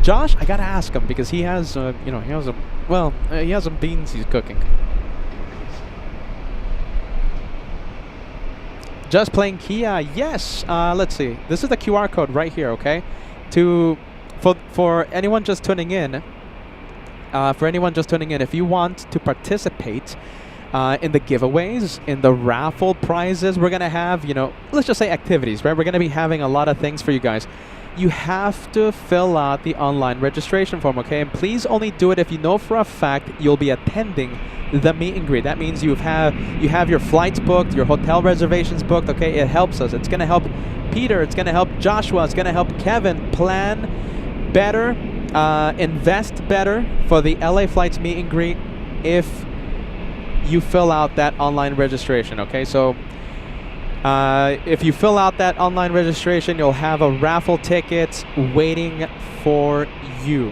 Josh, I gotta ask him because he has, you know, he has some beans he's cooking. Just playing Kia, yes. Let's see. This is the QR code right here, okay? For anyone just tuning in, if you want to participate in the giveaways, in the raffle prizes we're gonna have, you know, let's just say activities, right? We're gonna be having a lot of things for you guys. You have to fill out the online registration form, okay? And please only do it if you know for a fact you'll be attending the meet and greet. That means you have your flights booked, your hotel reservations booked, okay? It helps us. It's gonna help Peter, it's gonna help Joshua, it's gonna help Kevin plan better, invest better for the LA Flights meet and greet if you fill out that online registration, okay? So if you fill out that online registration, you'll have a raffle ticket waiting for you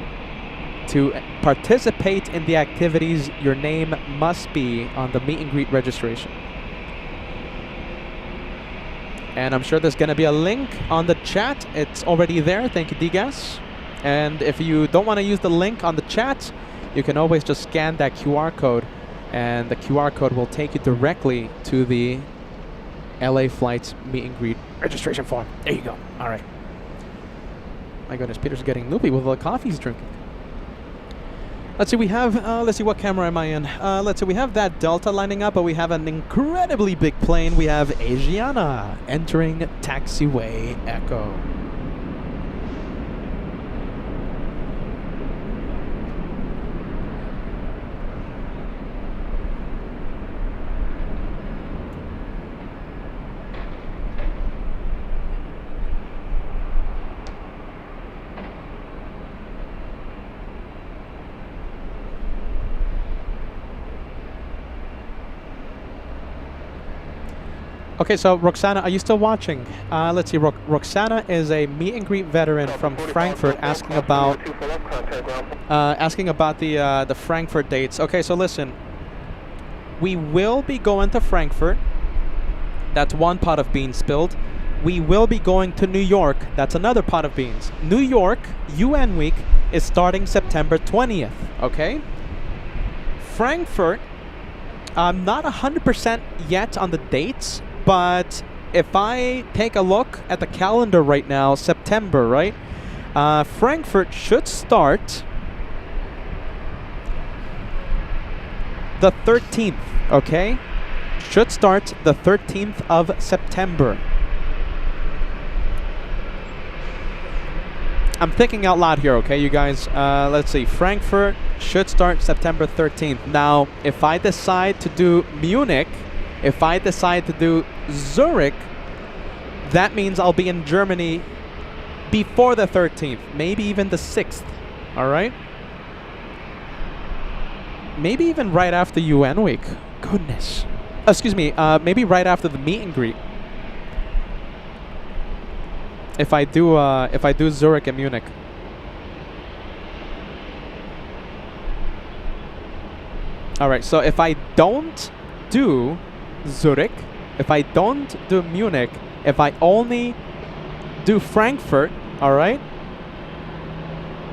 to participate in the activities. Your name must be on the meet and greet registration. And I'm sure there's going to be a link on the chat. It's already there. Thank you, Digas. And if you don't want to use the link on the chat, you can always just scan that QR code, and the QR code will take you directly to the LA Flights meet and greet registration form. There you go. All right. My goodness, Peter's getting loopy with all the coffee he's drinking. Let's see, we have, let's see, what camera am I in? Let's see, we have that Delta lining up, but we have an incredibly big plane. We have Asiana entering taxiway Echo. Okay, so Roxana, are you still watching? Let's see, Roxana is a meet and greet veteran from Frankfurt asking about the Frankfurt dates. Okay, so listen, we will be going to Frankfurt. That's one pot of beans spilled. We will be going to New York. That's another pot of beans. New York UN Week is starting September 20th, okay? Frankfurt, I'm not 100% yet on the dates, but if I take a look at the calendar right now, September, right? Frankfurt should start the 13th, okay? Should start the 13th of September. I'm thinking out loud here, okay, you guys? Let's see. Frankfurt should start September 13th. Now, if I decide to do Munich, if I decide to do Zurich, that means I'll be in Germany before the 13th, maybe even the 6th, all right? Maybe even right after UN week. Goodness. Excuse me, maybe right after the meet and greet. If I do Zurich and Munich. All right, so if I don't do Zurich, if I don't do Munich, if I only do Frankfurt, all right,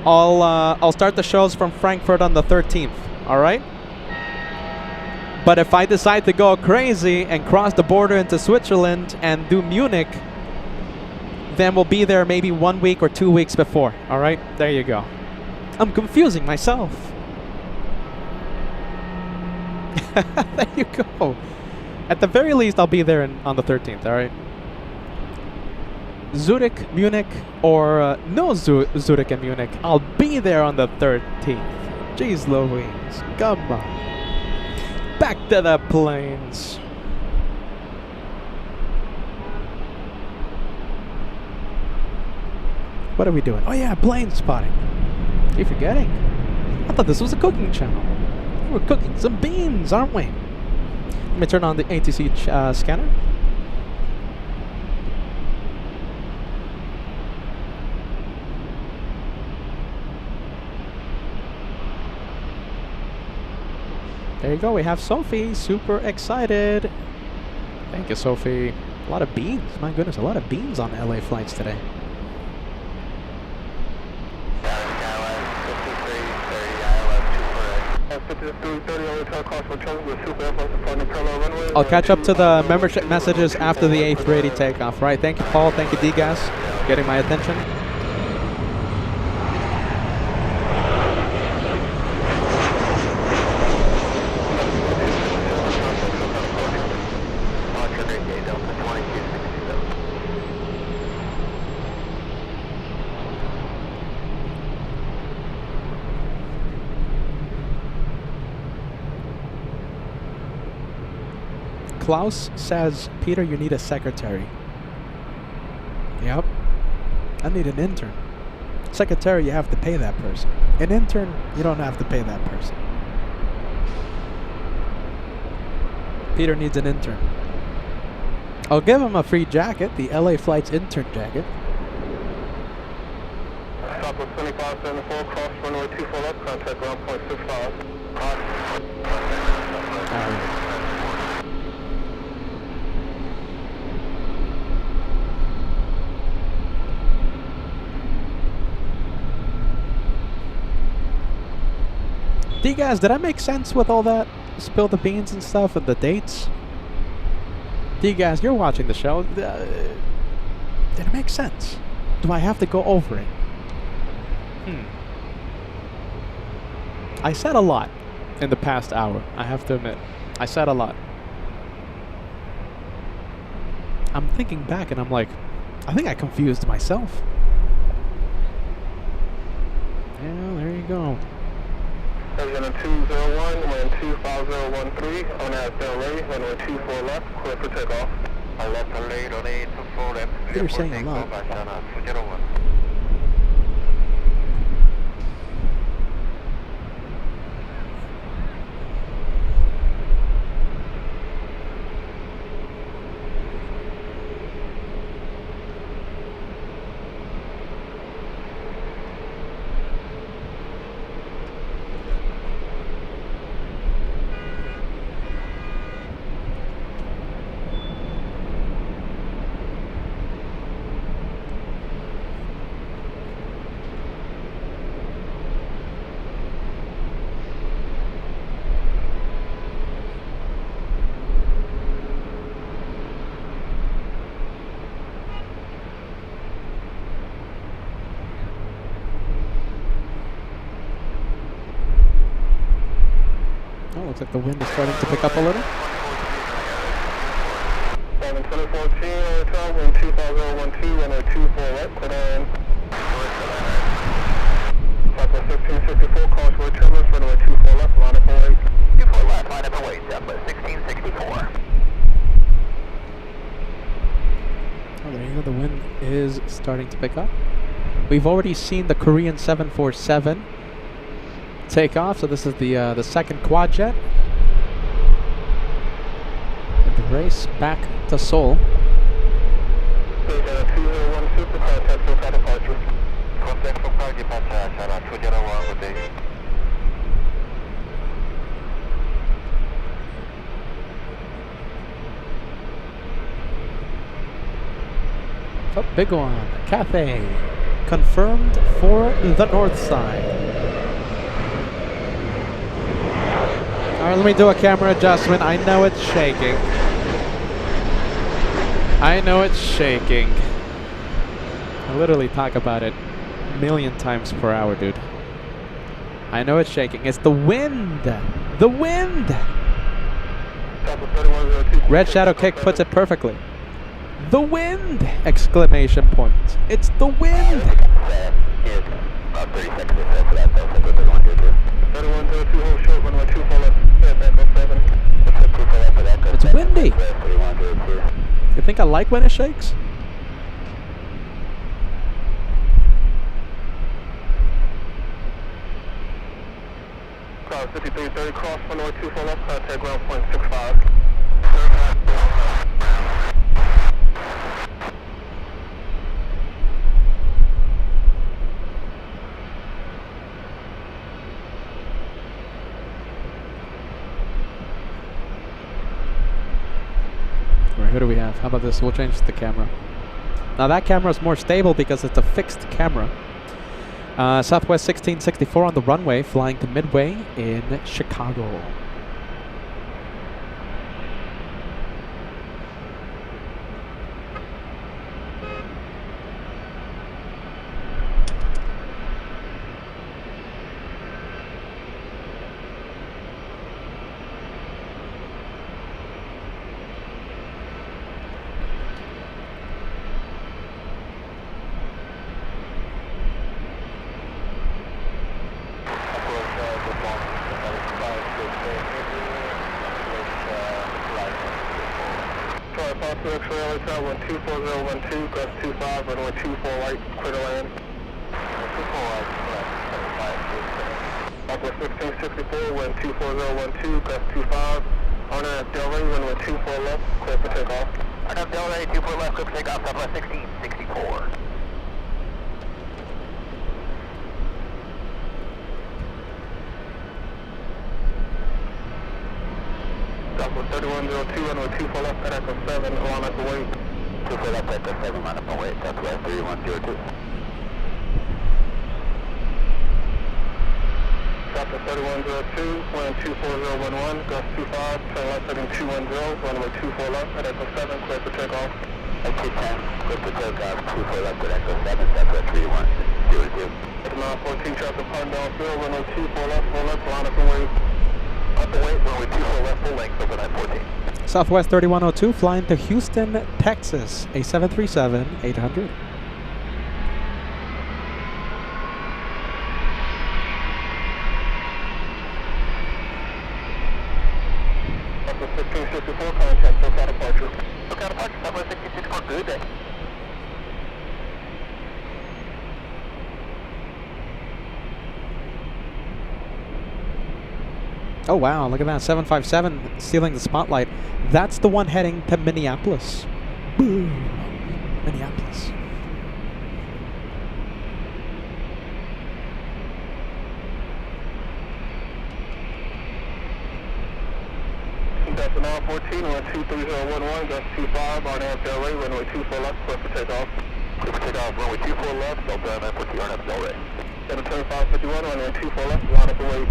I'll start the shows from Frankfurt on the 13th, all right? But if I decide to go crazy and cross the border into Switzerland and do Munich, then we'll be there maybe 1 week or 2 weeks before, all right? There you go. I'm confusing myself. There you go. At the very least, I'll be there on the 13th, all right? Zurich, Munich, or no Zurich and Munich. I'll be there on the 13th. Jeez Louise, come on. Back to the planes. What are we doing? Oh yeah, plane spotting. Keep forgetting. I thought this was a cooking channel. We're cooking some beans, aren't we? Let me turn on the ATC scanner. There you go, we have Sophie, super excited. Thank you, Sophie. A lot of beans, my goodness, a lot of beans on LA flights today. I'll catch up to the membership messages after the A380 takeoff, right? Thank you, Paul, thank you, D-Gas, getting my attention. Klaus says, Peter, you need a secretary. Yep. I need an intern. Secretary, you have to pay that person. An intern, you don't have to pay that person. Peter needs an intern. I'll give him a free jacket, the LA Flights intern jacket. Stop with 2574, cross runway 24 left, contact ground point 65. Alright. D-Guys, did I make sense with all that? Spill the beans and stuff and the dates? D-Guys, you're watching the show. Did it make sense? Do I have to go over it? I said a lot in the past hour, I have to admit. I said a lot. I'm thinking back and I'm like, I think I confused myself. Yeah, there you go. President 201, wind 25013, on LA, runway 24 left, clear for takeoff. You're saying a lot. Looks like the wind is starting to pick up a little. 2014 Hotel, wind 2012, runway 24 left, clear on. 1664, call for terminus, runway 24 left, line up and wait. 24 left, line up and wait, Southwest 1664. Oh, there you go. The wind is starting to pick up. We've already seen the Korean 747 take off, so this is the second quad jet. And the race back to Seoul. 2012, contact for departure. Contact for car departure, China 201, good day. Oh, big one. Cathay. Confirmed for the north side. Alright, let me do a camera adjustment. I know it's shaking. I know it's shaking. I literally talk about it a million times per hour, dude. I know it's shaking. It's the wind! The wind! Red Shadow Kick puts it perfectly. The wind! Exclamation point. It's the wind! About 30 seconds or so for that, though, so good one here, too. 3102, hold short, runway 24 left, back up 7. It's windy! You think I like when it shakes? Cloud 5330, cross, runway 24 left, contact ground point 65. Who do we have? How about this? We'll change the camera. Now that camera is more stable because it's a fixed camera. Southwest 1664 on the runway, flying to Midway in Chicago. X-ray LA 124.012, gust 25, runway 24 right, clear to land. 24 right, Southwest 1664, wind 24012, gust 25, RNAV Delray, runway 24 left, clear for takeoff. RNAV Delray, 24 left, clear for takeoff, Southwest 1664. Southwest 3102, runway 24 left, at Echo 7, line up and wait. 24 left, Echo 7, line up and wait, Southwest 3102. Southwest 3102, wind 24011, gust 25, turn left heading 210, runway 24 left, at Echo 7, clear for takeoff. X210, clear for takeoff, 24 left, at Echo 7, Southwest 3102. At 914, traffic pardon downfield, runway 24 left, full left, line up and wait. Up the wait, runway 24 left, full length, over 914. Southwest 3102 flying to Houston, Texas, a 737-800. Southwest 1664, contact SoCal departure. SoCal departure, Southwest 1664, good day. Oh wow, look at that, 757 stealing the spotlight. That's the one heading to Minneapolis. Boom. Minneapolis. Delta 914, runway 23011, gust 25, RNAV Delray, runway 24 left, clear for takeoff. Clear for takeoff, runway 24 left, Delta 914, RNAV Delray. Delta 2551, runway 24 left, line up and wait.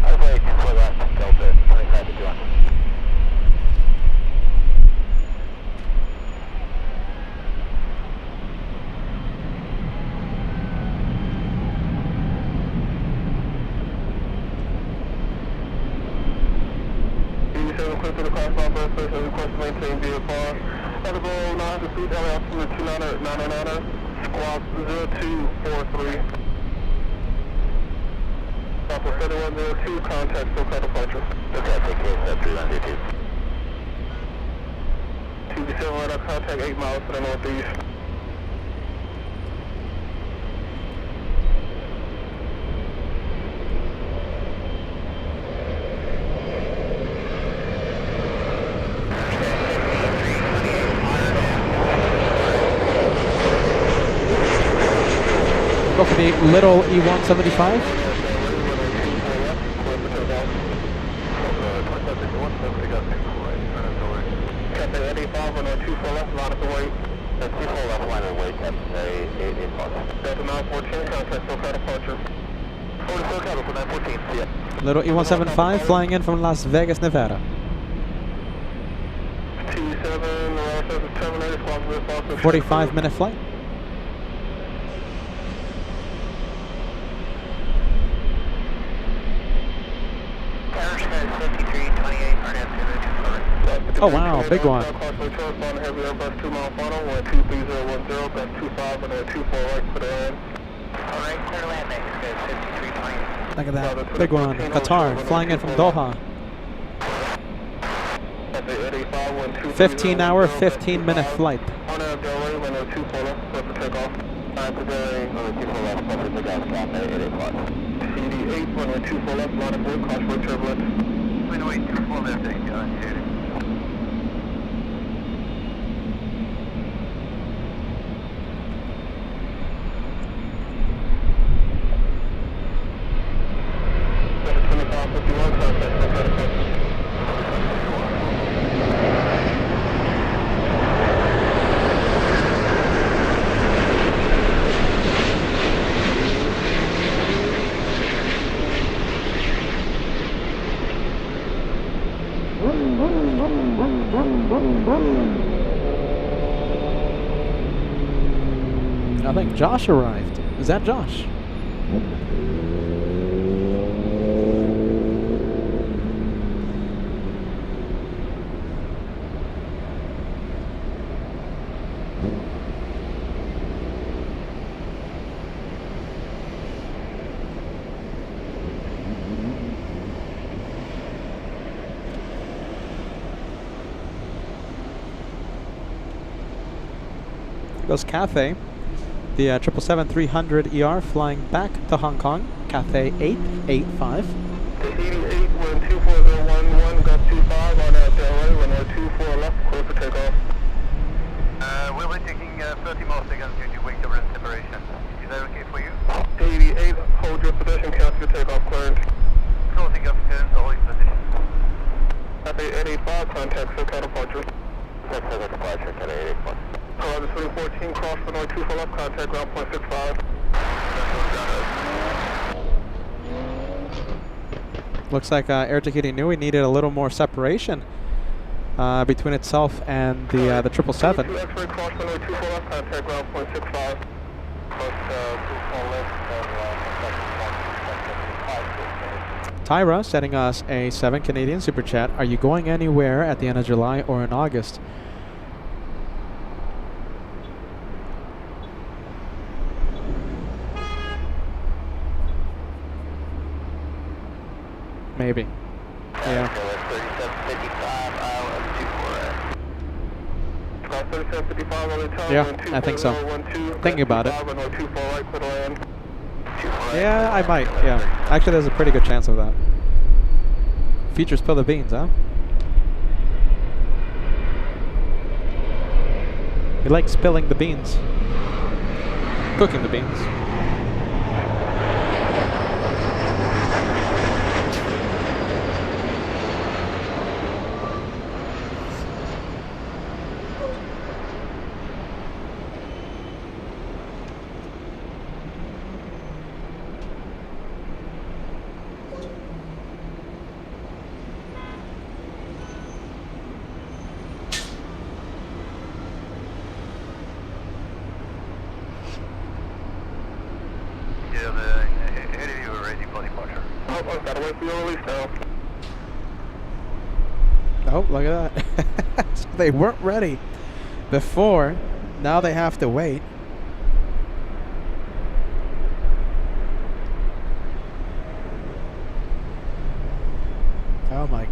Out of way, 24 left, Delta 2551. Clear to the crossbar, birth space, as requested, maintain VFR. Edible 900 feet, LA altitude 29er, squawk 0243. Alpha 3102, contact SoCal departure. Okay, take case at 3102. 2B7 radar contact 8 miles to the northeast. Go for the little E175. Captain 85, 102 left, line up the way. 24 left line of way, Captain 8 plus. Delta 914, contact SoCal departure. 44 Delta 914, see ya. Little E175 flying in from Las Vegas, Nevada. T7, radar service terminated, squawk response. 45-minute flight. Oh wow, big one. 2 land next, 5320. Look at that. Big one. Qatar flying in from Doha. 15-hour, 15-minute flight. CD8, runway 24 left, line of way, caution for turbulence. Runway 24 left, thank you. I think Josh arrived. Is that Josh? Goes Cathay, the 777-300ER flying back to Hong Kong, Cathay 885. 88, wind 24011, gust 25 on Delray, runway 24 left, clear for takeoff. We'll be taking 30 more seconds due to weight over separation. Is that okay for you? 88, hold your position, cancel your takeoff clearance. Closing up clearance, hold your position. Cathay 885, contact SoCal departure. SoCal departure, Cathay 885. Horizon 2014, cross runway 24 left, contact ground point 65. Looks like Air Tahiti knew we needed a little more separation between itself and the 777. X-ray, cross runway 24 left, contact ground point 65. Tyra sending us a 7 Canadian super chat. Are you going anywhere at the end of July or in August? Maybe. Yeah. 3755, Yeah, I think so. Thinking about it. Yeah, I might. Yeah. Actually, there's a pretty good chance of that. Future spill the beans, huh? You like spilling the beans. Cooking the beans. Oh, look at that. So they weren't ready before. Now they have to wait.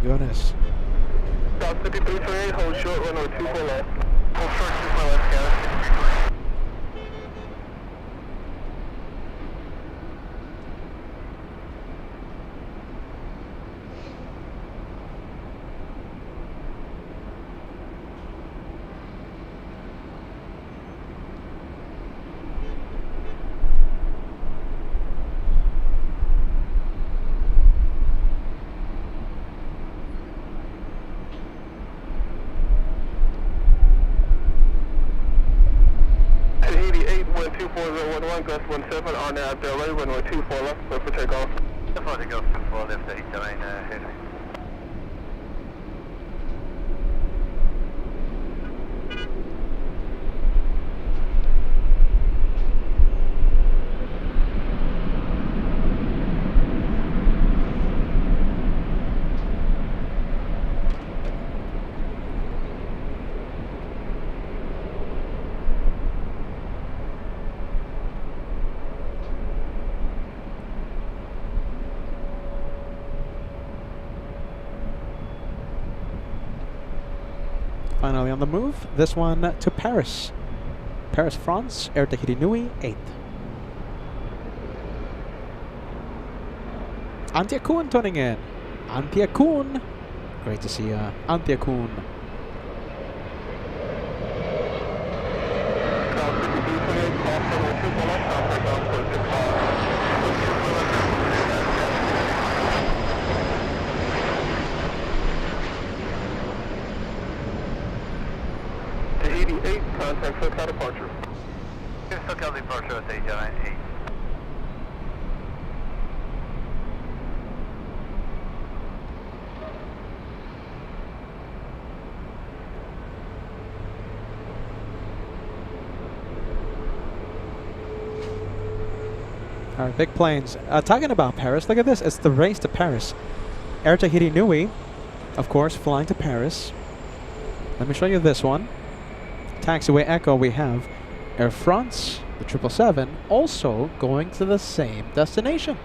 goodness. South 5328, hold short, runway 24 left. Hold short, 24 left, guys. Wind 24011, gust 17, RNAV delay, runway 24 left, clear for takeoff. Before the ghost 24 left, 89, head. Finally on the move, this one to Paris. Paris, France, Air Tahiti Nui, 8th. Antia Kuhn tuning in. Antia Kuhn. Great to see Antia Kuhn. South 5328, cross runway 24 left, South takeoff, clear 65. Tahiti 8, contact SoCal departure. SoCal departure at 8. All right, big planes. Talking about Paris, look at this. It's the race to Paris. Air Tahiti Nui, of course, flying to Paris. Let me show you this one. Taxiway Echo, we have Air France, the 777, also going to the same destination.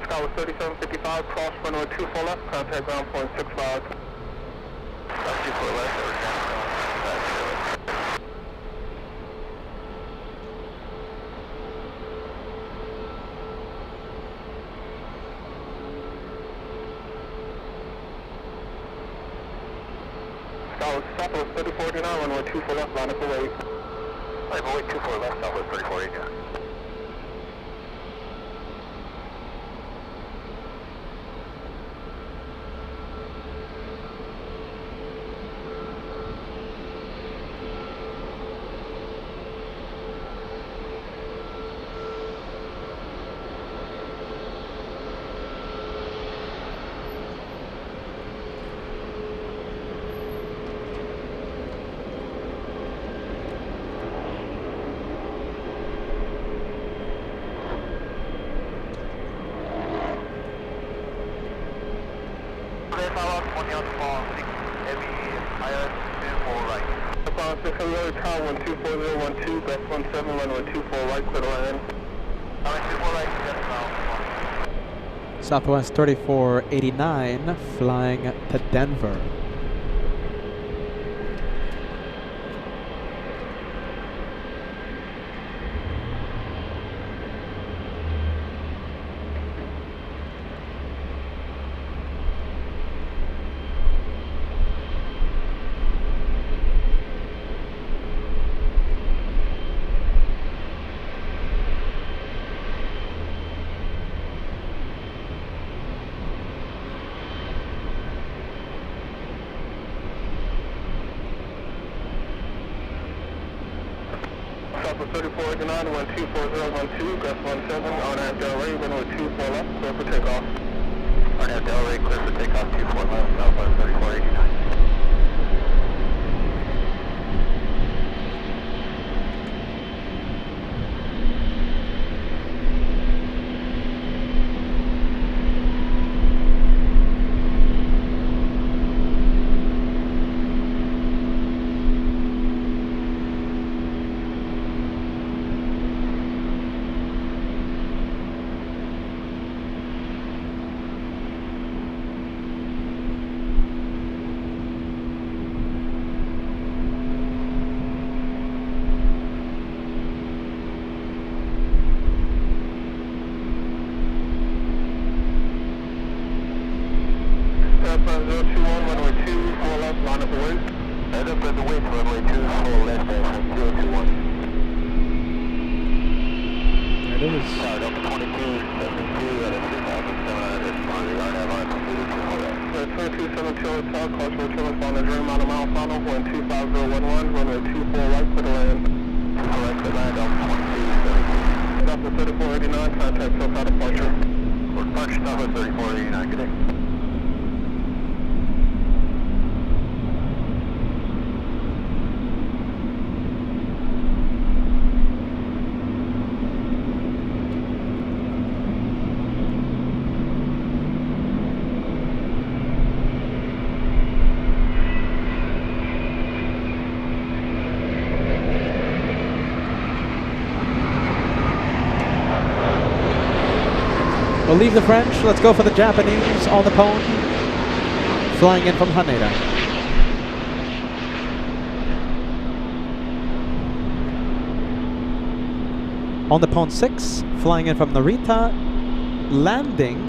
Sky 3755, cross runway 24 left, contact ground point 65. 24 left, over down. Southwest 3489, runway 24 left, line up for wait. Line up wait, 24 left, Southwest 3489. Hello, Tower 124012, gust 17, runway 24 right, clear to land. Runway 24 right, just now. Southwest 3489, flying to Denver. Southwest 3489, 124012, gust 17, RNAV Delray, runway 24 left, clear for takeoff. RNAV Delray, clear for takeoff, 24 left, Southwest 3489. 021, runway 24 left, line up the wait. Head up at the wait, runway 24 left, 021. There it is. Sorry, up 2272, at a 2,700, on the RNAV on 2272 Hotel, call for Children's on the Dream on a mile final, wind 25011, runway 24 right, clear to land. 24 right, clear to land, up 2272. Stop at 3489, contact SoCal departure. Departure stop at 3489, good day. We'll leave the French. Let's go for the Japanese on the Pone. Flying in from Haneda. On the Pone 6, flying in from Narita, landing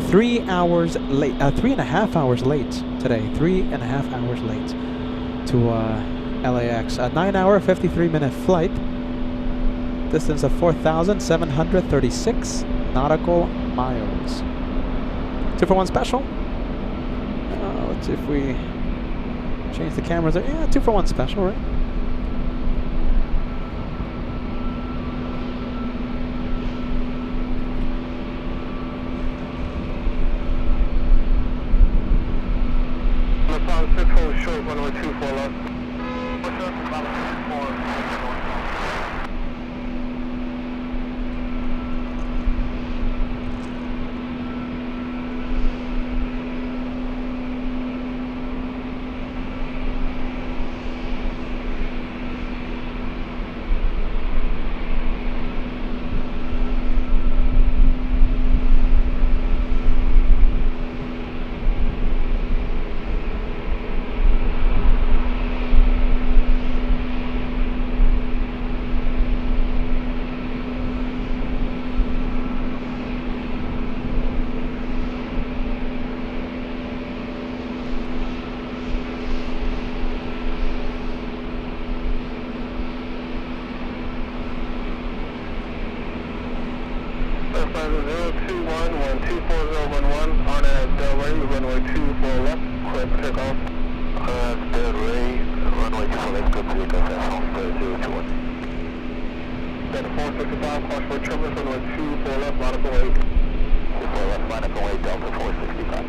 3 hours late, 3.5 hours late today. 3.5 hours late to LAX. A 9-hour, 53-minute flight. Distance of 4,736 nautical miles. 2 for 1 special. Let's see if we change the cameras. Yeah, 2 for 1 special, right? Pound 6 hold short, runway 24 left. What's up, about 4. Runway 24 left, clear for takeoff. Del Rey, runway 24 left, go to takeoff at home, 021. Delta 465, cross for Tremors, runway 24 left, line up and wait. 24 left, line up and wait, Delta 465.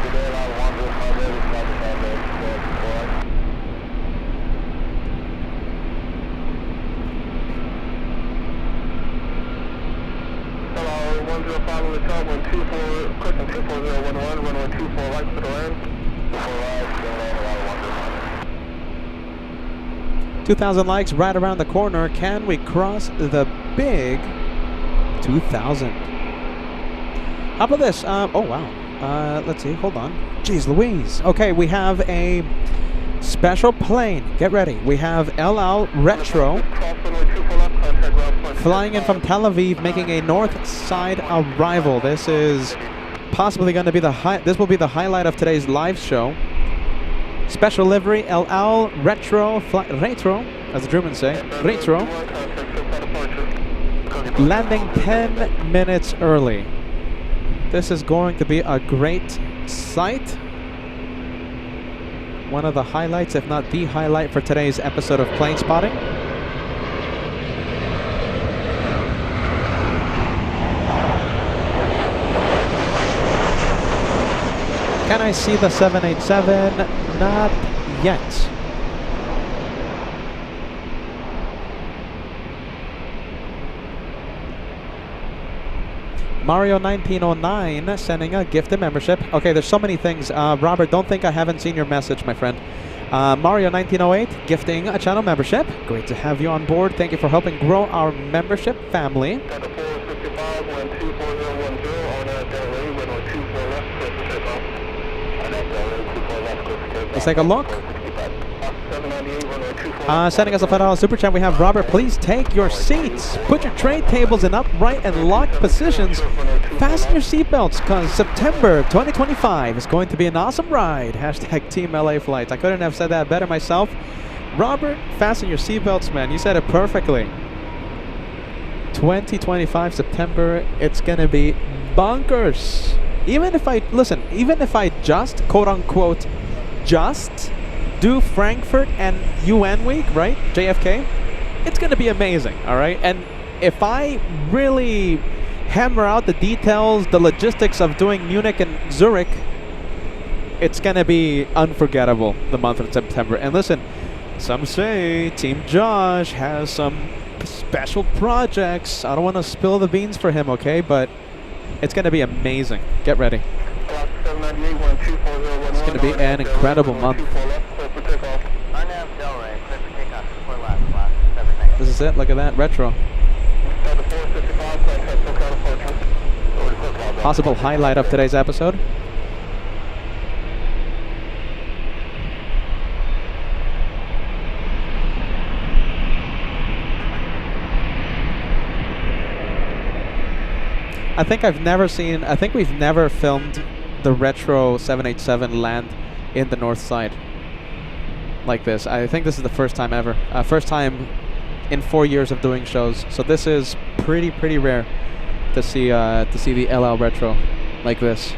Good day, line 105, ready, flight to 5 ready, 4. Hello, 105 on the top, wind 24, question 24011, runway 24 right to the land. 24 right, to the land, around 105. 2,000 likes right around the corner. Can we cross the big 2,000? How about this? Oh, wow. Let's see. Hold on. Jeez Louise. Okay, we have a special plane. Get ready. We have El Al Retro flying in from Tel Aviv, making a north side arrival. This is possibly going to be this will be the highlight of today's live show. Special livery, El Al Retro, as the Germans say, Retro, landing 10 minutes early. This is going to be a great sight. One of the highlights, if not the highlight, for today's episode of Plane Spotting. Can I see the 787? Not yet. Mario 1909 sending a gifted membership. Okay, there's so many things. Robert, don't think I haven't seen your message, my friend. Mario 1908 gifting a channel membership. Great to have you on board. Thank you for helping grow our membership family. Let's take a look. Sending us a $5 super chat, we have Robert. Please take your seats. Put your tray tables in upright and locked positions. Fasten your seatbelts because September 2025 is going to be an awesome ride. Hashtag Team LA Flights. I couldn't have said that better myself. Robert, fasten your seatbelts, man. You said it perfectly. 2025 September, it's going to be bonkers. Even if I just, quote unquote, just do Frankfurt and UN week, right? JFK, it's going to be amazing, all right? And if I really hammer out the details, the logistics of doing Munich and Zurich, it's going to be unforgettable, the month of September. And listen, some say Team Josh has some special projects. I don't want to spill the beans for him, okay? But it's going to be amazing. Get ready. It's going to be an incredible month. This is it. Look at that. Retro. Possible highlight of today's episode. I think we've never filmed the retro 787 land in the north side like this. I think this is the first time ever. First time in 4 years of doing shows. So this is pretty rare to see the LL retro like this.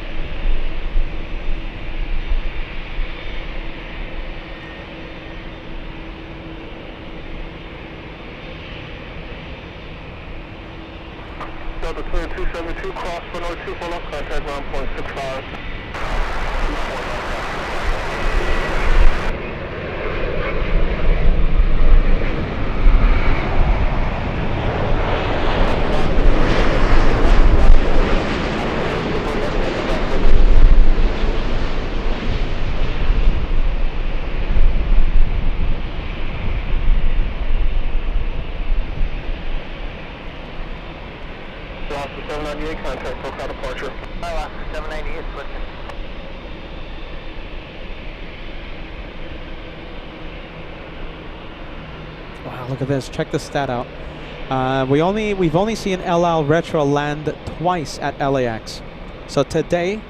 Delta 272, cross 102, full up, contact 1.65. Alaska 798, contact SoCal departure. Alaska 798, switching. Wow, look at this. Check this stat out. We've only seen LL Retro land twice at LAX. So today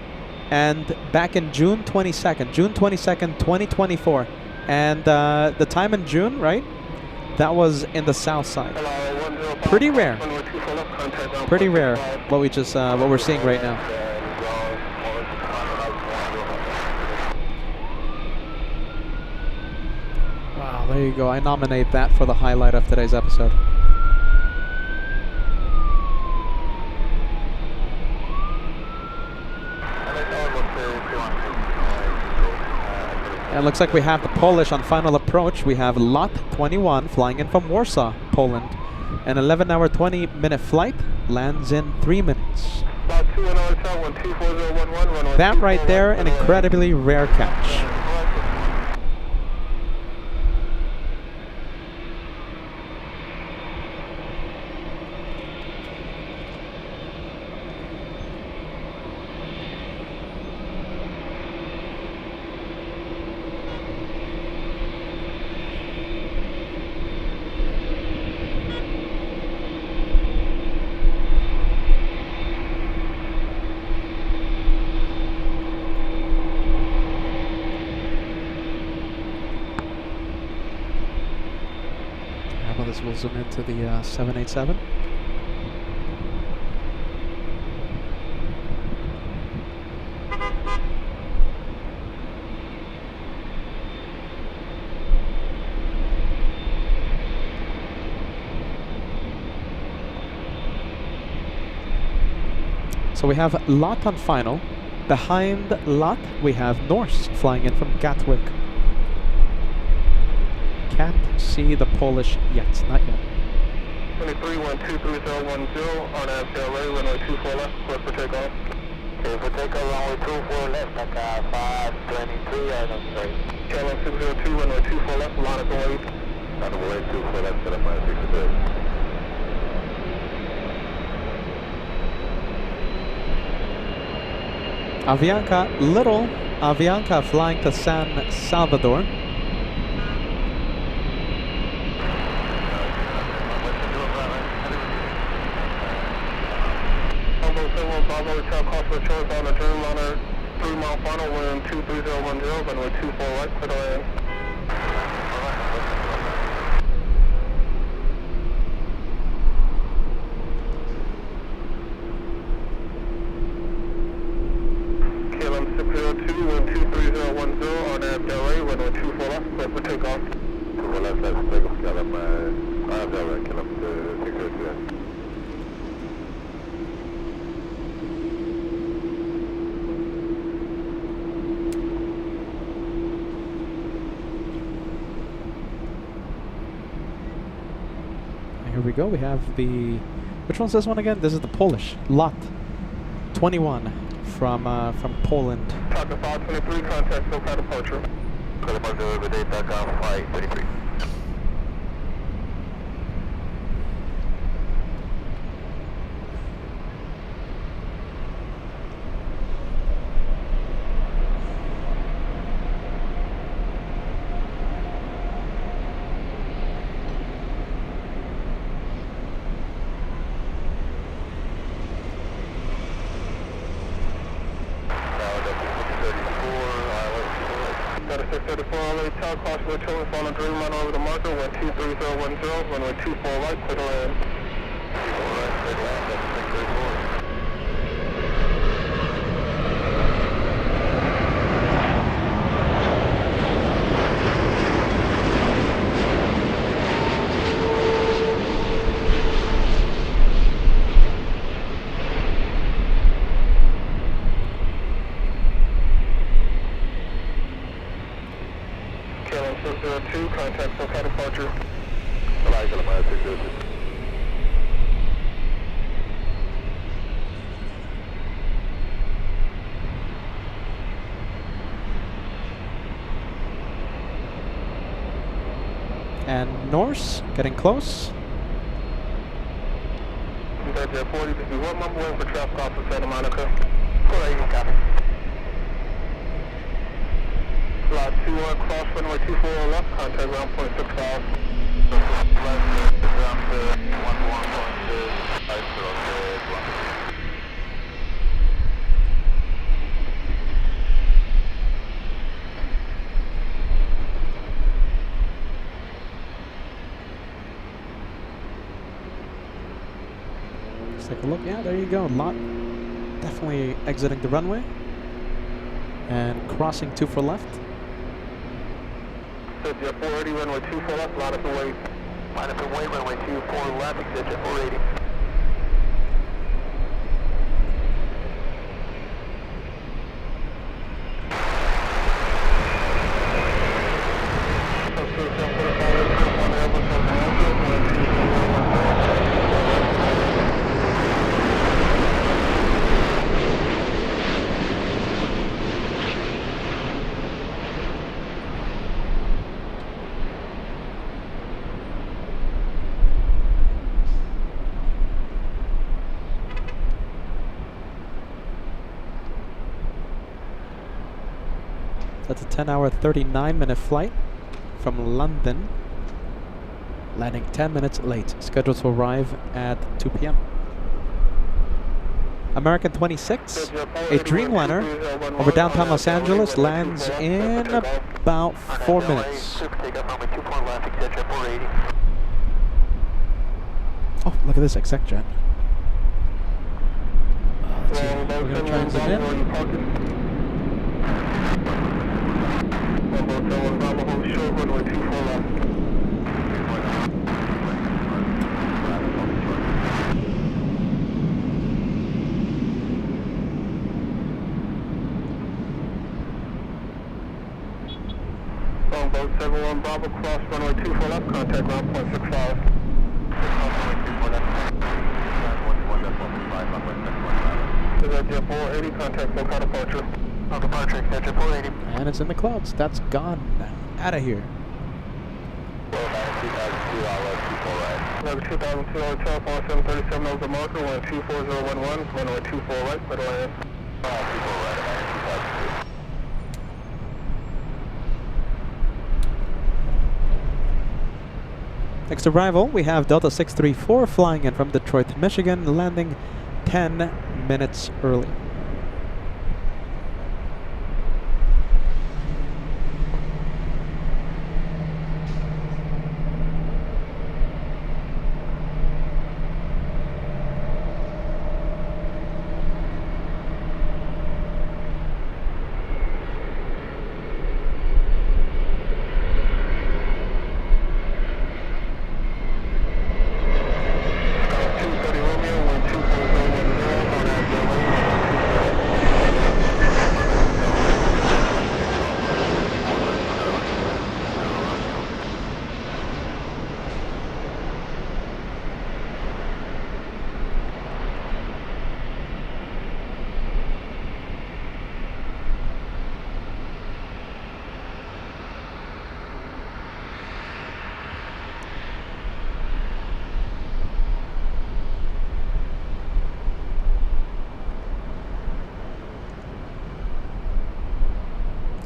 and back in June 22nd, 2024. And the time in June, right? That was in the south side. Pretty rare. Pretty rare what we're seeing right now. Wow, there you go. I nominate that for the highlight of today's episode. And it looks like we have the Polish on final approach. We have Lot 21 flying in from Warsaw, Poland. An 11-hour, 20-minute flight lands in 3 minutes. That right there, an incredibly rare catch. We'll zoom into the 787. So we have Lot on final. Behind Lot, we have Norse flying in from Gatwick. Can't see the Polish yet, not yet. 23123010 on LA, runway 24 left, clear for takeoff. Okay, for takeoff, runway 24 left, like 523, item 3. KLM 602, runway 24 left, line up and wait. Line up and wait, 24 left, set up my 63. Avianca flying to San Salvador. Hotel, cross the shores on the Dreamliner, 3 mile final, wind 23010, runway 24 right, clear to land. KLM 602, wind 23010, on Av Delray, runway 24 left, clear for takeoff. 24 left, that's takeoff, KLM, Delray, KLM 602. Here we go. We have the... Which one's this one again? This is the Polish. Lot 21 from Poland. Talking 523, contact SoCal departure. Clear departure, good day, takeoff, 533. Got a 634 LA Tower, cross the shores on the Dreamliner over the marker, wind 23010, runway 24 right, clear to land. 24 right, clear to land, that's 634. KLM 602, contact SoCal departure. Alright, KLM 602. And Norse, getting close. Jet 40, this is what number wing for traffic off of Santa Monica. 480, copy. Lot 21, cross runway 24 left, contact ground point 65. Left, ground to 11.5, Let's take a look. Yeah, there you go. Lot definitely exiting the runway. And crossing 24 left. Jet 480, runway 24 left, line up and wait. Line up and wait, runway 24 left, exit jet 480. That's a 10-hour, 39-minute flight from London. Landing 10 minutes late. Scheduled to arrive at 2 p.m. American 26, a Dreamliner over downtown Los Angeles, lands in about 4 minutes. Oh, look at this exec jet. Let's see. We're going to try and zoom in. Boat 71 Bravo, cross runway 24 left, contact ground point 65. Jet 480, contact SoCal departure. Departure, Jet 480. And it's in the clouds. That's gone. Out of here. 2002 Hotel, 4737 over the marker, wind 24011, runway 24 right, clear to land. 24 right, Next arrival, we have Delta 634 flying in from Detroit, Michigan, landing 10 minutes early.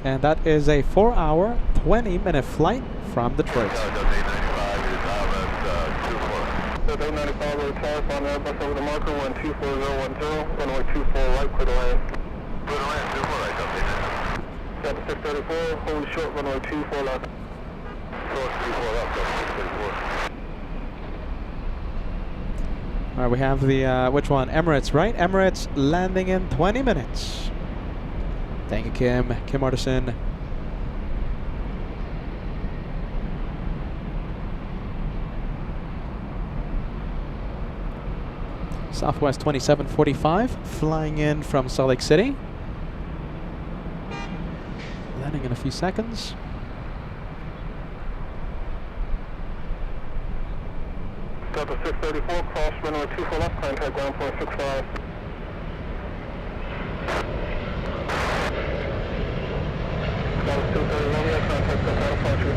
And that is a 4-hour, 20-minute flight from Detroit. Delta 95, retire on Airbus over the marker, 12410, runway 24 right, clear to land. Clear to land, 24 right, Delta 634, hold short, runway 24 left. Short 24 left, Delta 634. All right, we have the, which one? Emirates, right? Emirates landing in 20 minutes. Thank you, Kim. Kim Artisan. Southwest 2745, flying in from Salt Lake City. Landing in a few seconds. Delta 634, cross runway 24 left, contact ground point 65. Delta 230 Romeo, contact Delta departure.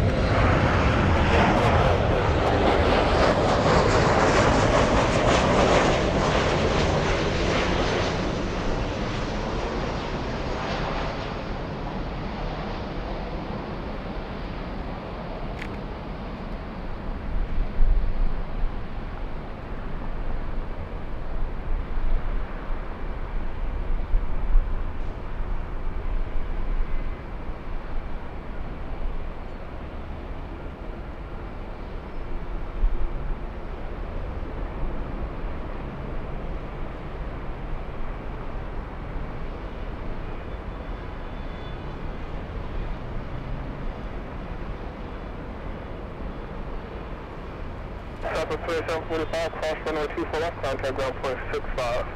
Southwest 2745, cross runway 24 left, contact ground point 65.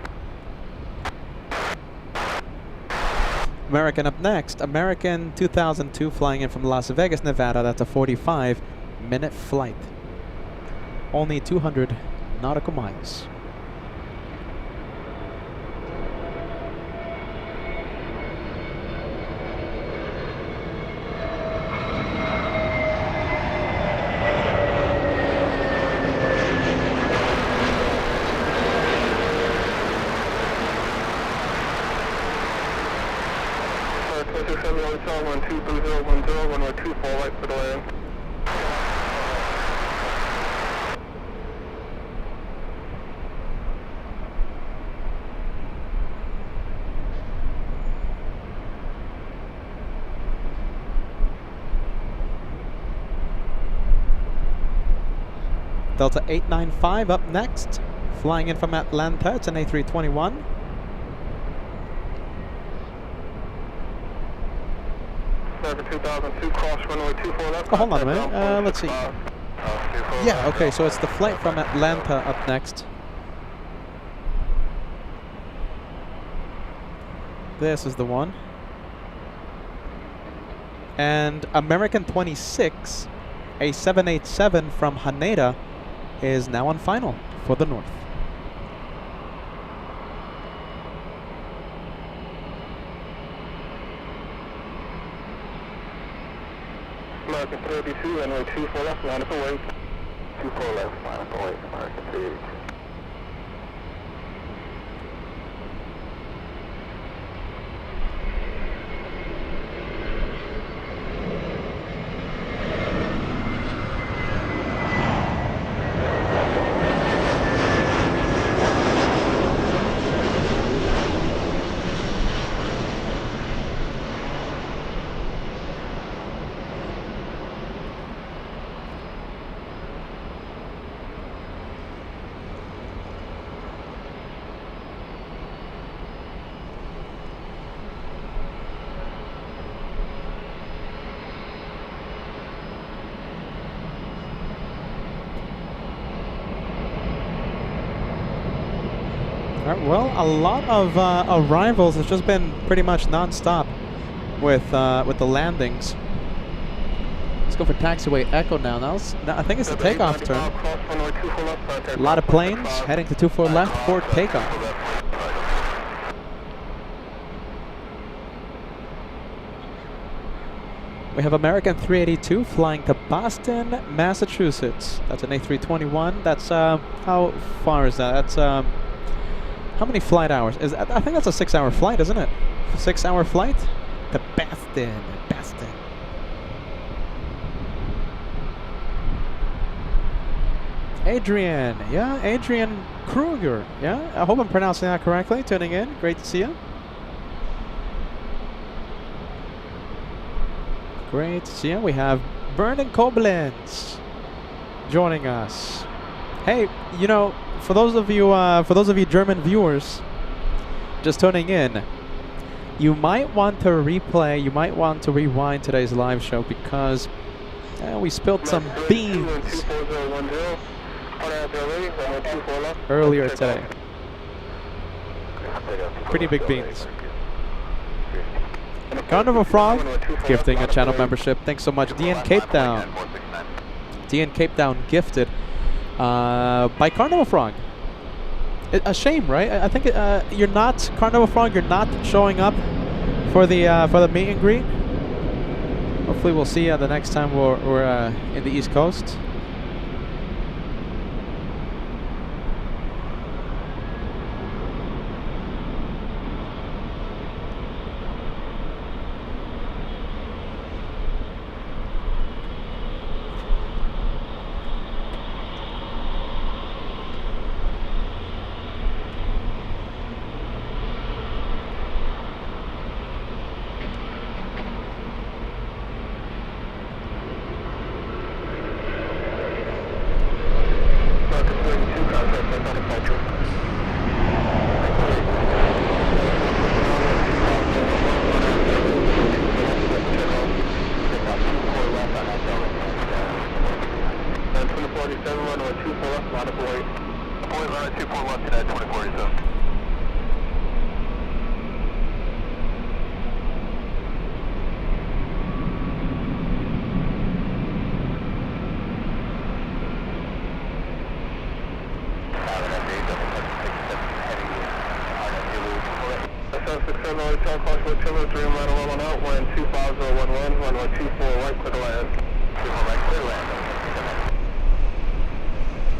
American up next. American 2002 flying in from Las Vegas, Nevada. That's a 45-minute flight. Only 200 nautical miles. Hotel 12310, runway 24 right for the land. Delta 895 up next. Flying in from Atlanta. It's an A321. American 2002, cross runway 24 left. Oh, hold on a minute. Let's see. Yeah, okay, so it's the flight from Atlanta up next. This is the one. And American 26, a 787 from Haneda, is now on final for the North. American 382, runway 24 left, line up away. 24 left, line up away, American 382. Alright, well, a lot of arrivals. It's just been pretty much non-stop with the landings. Let's go for taxiway Echo now. I think it's the takeoff turn. A lot of planes heading to 24 left for takeoff. We have American 382 flying to Boston, Massachusetts. That's an A321. That's how far is that? That's how many flight hours? I think that's a 6-hour flight, isn't it? 6-hour flight to Boston. Adrian, yeah, Adrian Kruger, yeah. I hope I'm pronouncing that correctly. Tuning in, great to see you. Great to see you. We have Vernon Koblenz joining us. Hey, you know, for those of you German viewers just tuning in, you might want to replay, you might want to rewind today's live show because we spilled some beans earlier today. Pretty big beans. Carnival Frog gifting a channel membership. Thanks so much. DN Cape Town. DN Cape Town gifted by Carnival Frog. A shame, right? I think you're not Carnival Frog. You're not showing up for the meet and greet. Hopefully, we'll see you the next time we're in the East Coast.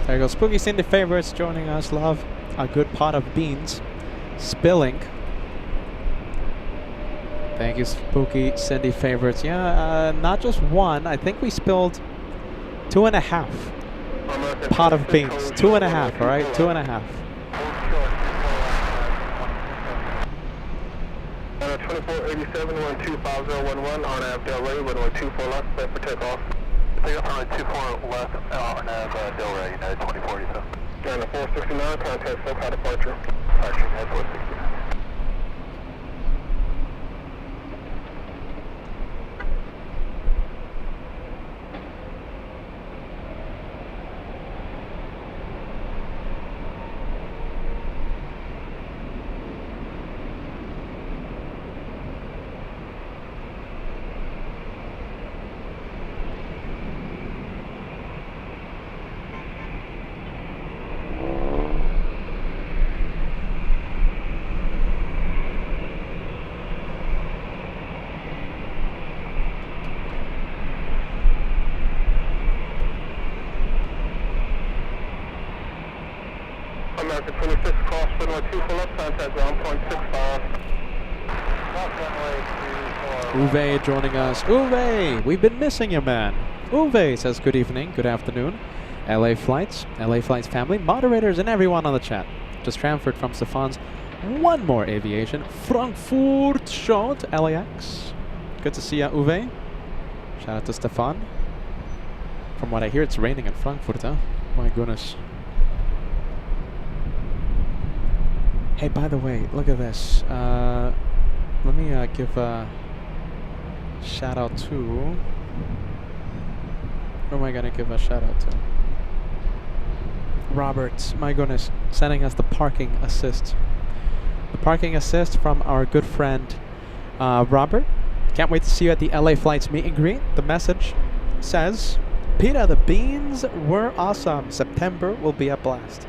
There you go, Spooky Cindy Favorites joining us. Love a good pot of beans spilling. Thank you, Spooky Cindy Favorites. Yeah, not just one. I think we spilled 2.5 pot of beans. 2.5, all right? 2.5. 2487, 125011 on Ave Delray, runway 24 left, clear for takeoff. Take off runway 24 left on Ave Delray, United 2047. And the 469, contact SoCal departure. Departure, United 469. American 26 cross runway 24 left, contact 1.65. Uwe joining us. Uwe, we've been missing you, man. Uwe says good evening, good afternoon. LA Flights family, moderators, and everyone on the chat. Just transferred from Stefan's one more aviation. Frankfurt shot, LAX. Good to see you, Uwe. Shout out to Stefan. From what I hear, it's raining in Frankfurt, huh? My goodness. Hey, by the way, look at this. Let me give a shout out to. Who am I gonna give a shout out to? Robert, my goodness, sending us the parking assist. The parking assist from our good friend Robert. Can't wait to see you at the LA Flights meet and greet. The message says, Peter, the beans were awesome. September will be a blast.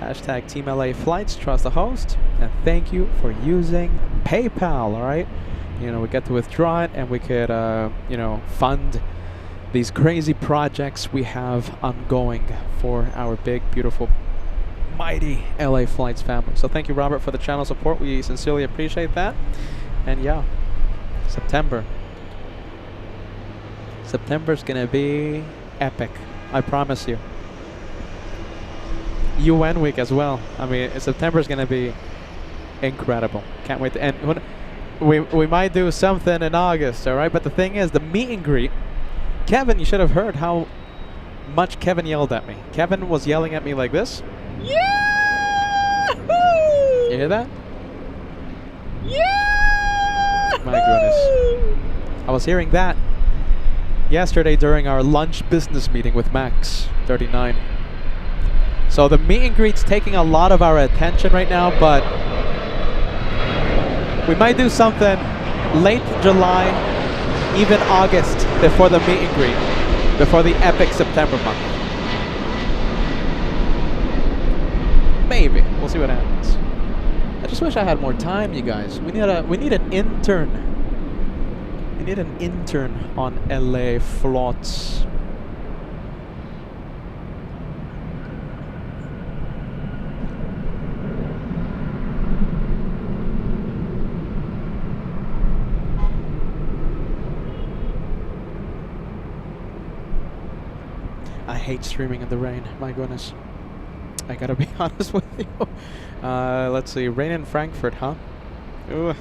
Hashtag Team LA Flights, trust the host, and thank you for using PayPal, all right? You know, we get to withdraw it, and we could, you know, fund these crazy projects we have ongoing for our big, beautiful, mighty LA Flights family. So thank you, Robert, for the channel support. We sincerely appreciate that. And yeah, September's gonna be epic. I promise you. UN week as well. I mean, September's gonna be incredible. Can't wait to end. We might do something in August, all right? But the thing is, the meet and greet. Kevin, you should have heard how much Kevin yelled at me. Kevin was yelling at me like this. Yeah! You hear that? Yeah! My goodness. I was hearing that yesterday during our lunch business meeting with Max 39. So the meet and greet's taking a lot of our attention right now, but we might do something late July, even August, before the meet and greet, before the epic September month. Maybe. We'll see what happens. I just wish I had more time, you guys. We need an intern. We need an intern on LA Flots. I hate streaming in the rain. My goodness. I gotta be honest with you. Let's see. Rain in Frankfurt, huh? Ooh.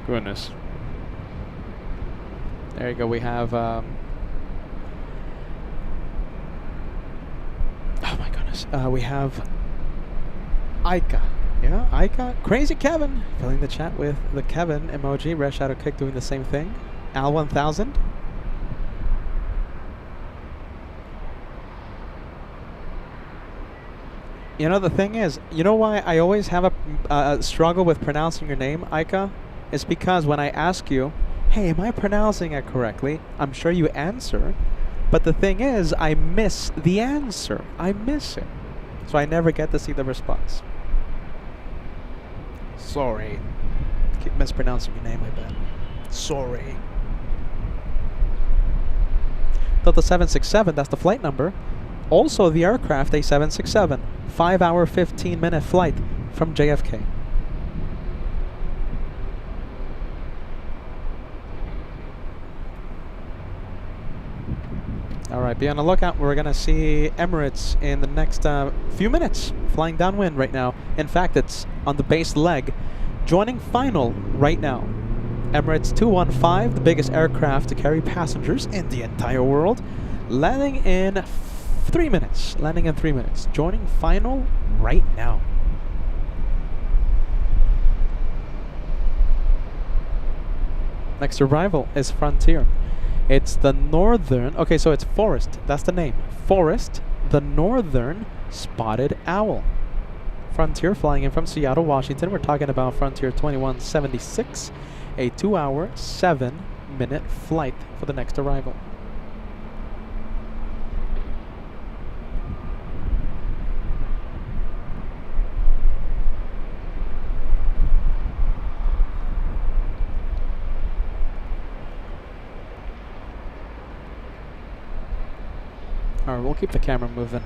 Goodness. There you go. We have... oh my goodness. We have... Ica. Yeah, Ica. Crazy Kevin. Filling the chat with the Kevin emoji. Red Shadow Kick doing the same thing. Al 1000. You know, the thing is, you know why I always have a struggle with pronouncing your name, Ica? It's because when I ask you, hey, am I pronouncing it correctly? I'm sure you answer. But the thing is, I miss the answer. I miss it. So I never get to see the response. Sorry. Keep mispronouncing your name, I bet. Sorry. Delta 767, that's the flight number. Also the aircraft A767. 5-hour, 15-minute flight from JFK. Alright, be on the lookout. We're going to see Emirates in the next few minutes. Flying downwind right now. In fact, it's on the base leg. Joining final right now. Emirates 215, the biggest aircraft to carry passengers in the entire world. Landing in 3 minutes. Landing in 3 minutes. Joining final right now. Next arrival is Frontier. It's the Northern... Okay, so it's Forest. That's the name. Forest, the Northern Spotted Owl. Frontier flying in from Seattle, Washington. We're talking about Frontier 2176. A 2-hour, 7-minute flight for the next arrival. Alright, we'll keep the camera moving.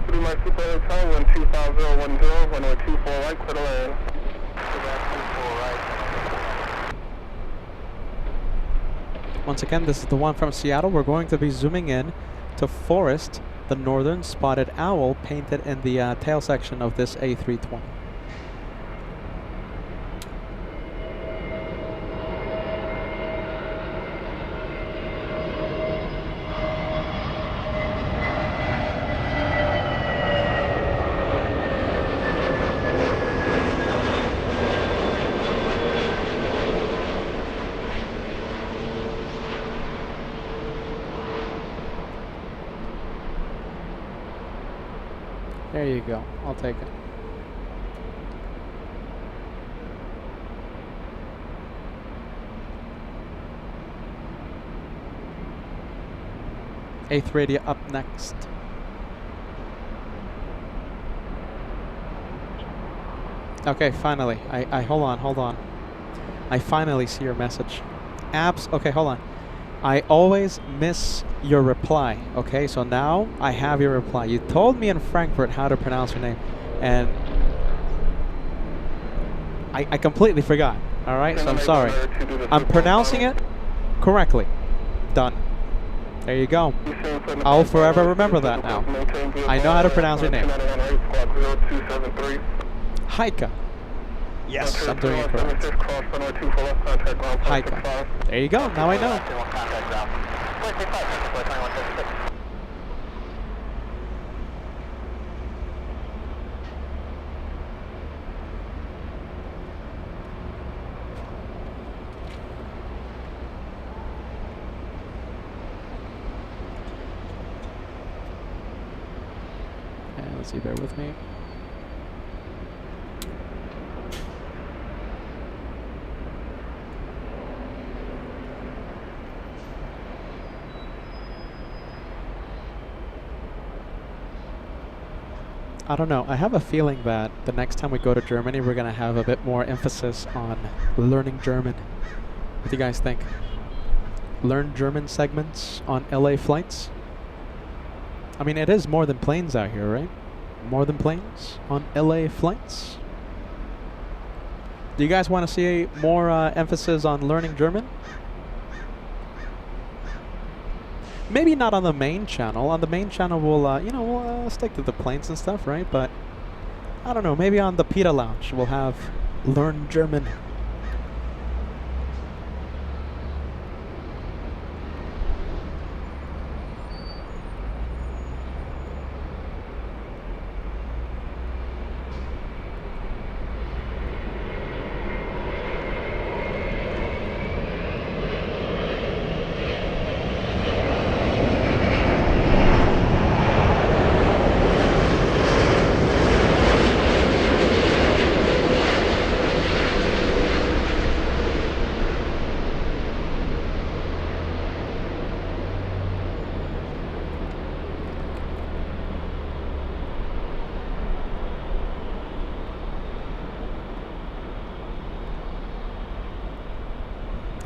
Through my Super Hotel, 12010, runway 24 right, clear to land. Once again, this is the one from Seattle. We're going to be zooming in to Forest, the Northern Spotted Owl, painted in the tail section of this A320. There you go. I'll take it. Eighth radio up next. Okay, finally. I hold on. I finally see your message. Okay, hold on. I always miss your reply. Okay, so now I have your reply. You told me in Frankfurt how to pronounce your name, and I completely forgot. All right, so I'm sorry. I'm pronouncing it correctly. Done. There you go. I'll forever remember that now. I know how to pronounce your name. Haika. Yes, I'm doing it correct. Haika. There you go. Now I know. And let's see, bear with me. I don't know. I have a feeling that the next time we go to Germany, we're going to have a bit more emphasis on learning German. What do you guys think? Learn German segments on LA flights? I mean, it is more than planes out here, right? More than planes on LA flights? Do you guys want to see more emphasis on learning German? Maybe not on the main channel. On the main channel, we'll stick to the planes and stuff, right? But I don't know. Maybe on the PETA Lounge, we'll have Learn German.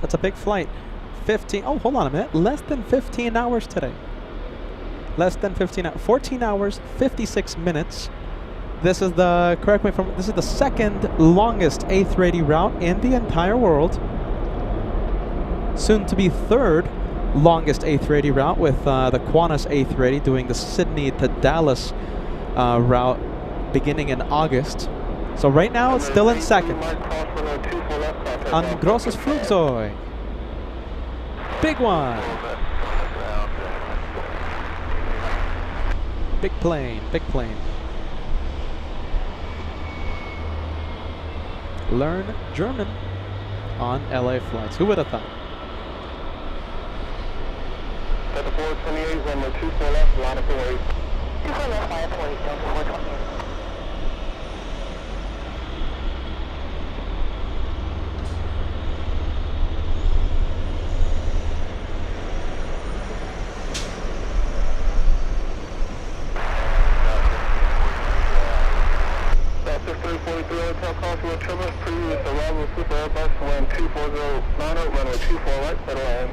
That's a big flight. 15. Oh, hold on a minute. Less than 15 hours today. Less than 15 hours. 14 hours, 56 minutes. This is the, correct me if I'm, this is the second longest A380 route in the entire world. Soon to be third longest A380 route with the Qantas A380 doing the Sydney to Dallas route beginning in August. So right now it's still in second. Ein großes Flugzeug. Big one. Big plane, big plane. Learn German on LA flights. Who would have thought? At the 428, runway 24 left, line of 48. 24 left, line of 48, Delta 428. Hotel call to a Tremor, previous arrival Super Airbus, wind 24090, runway 24 right, settle land.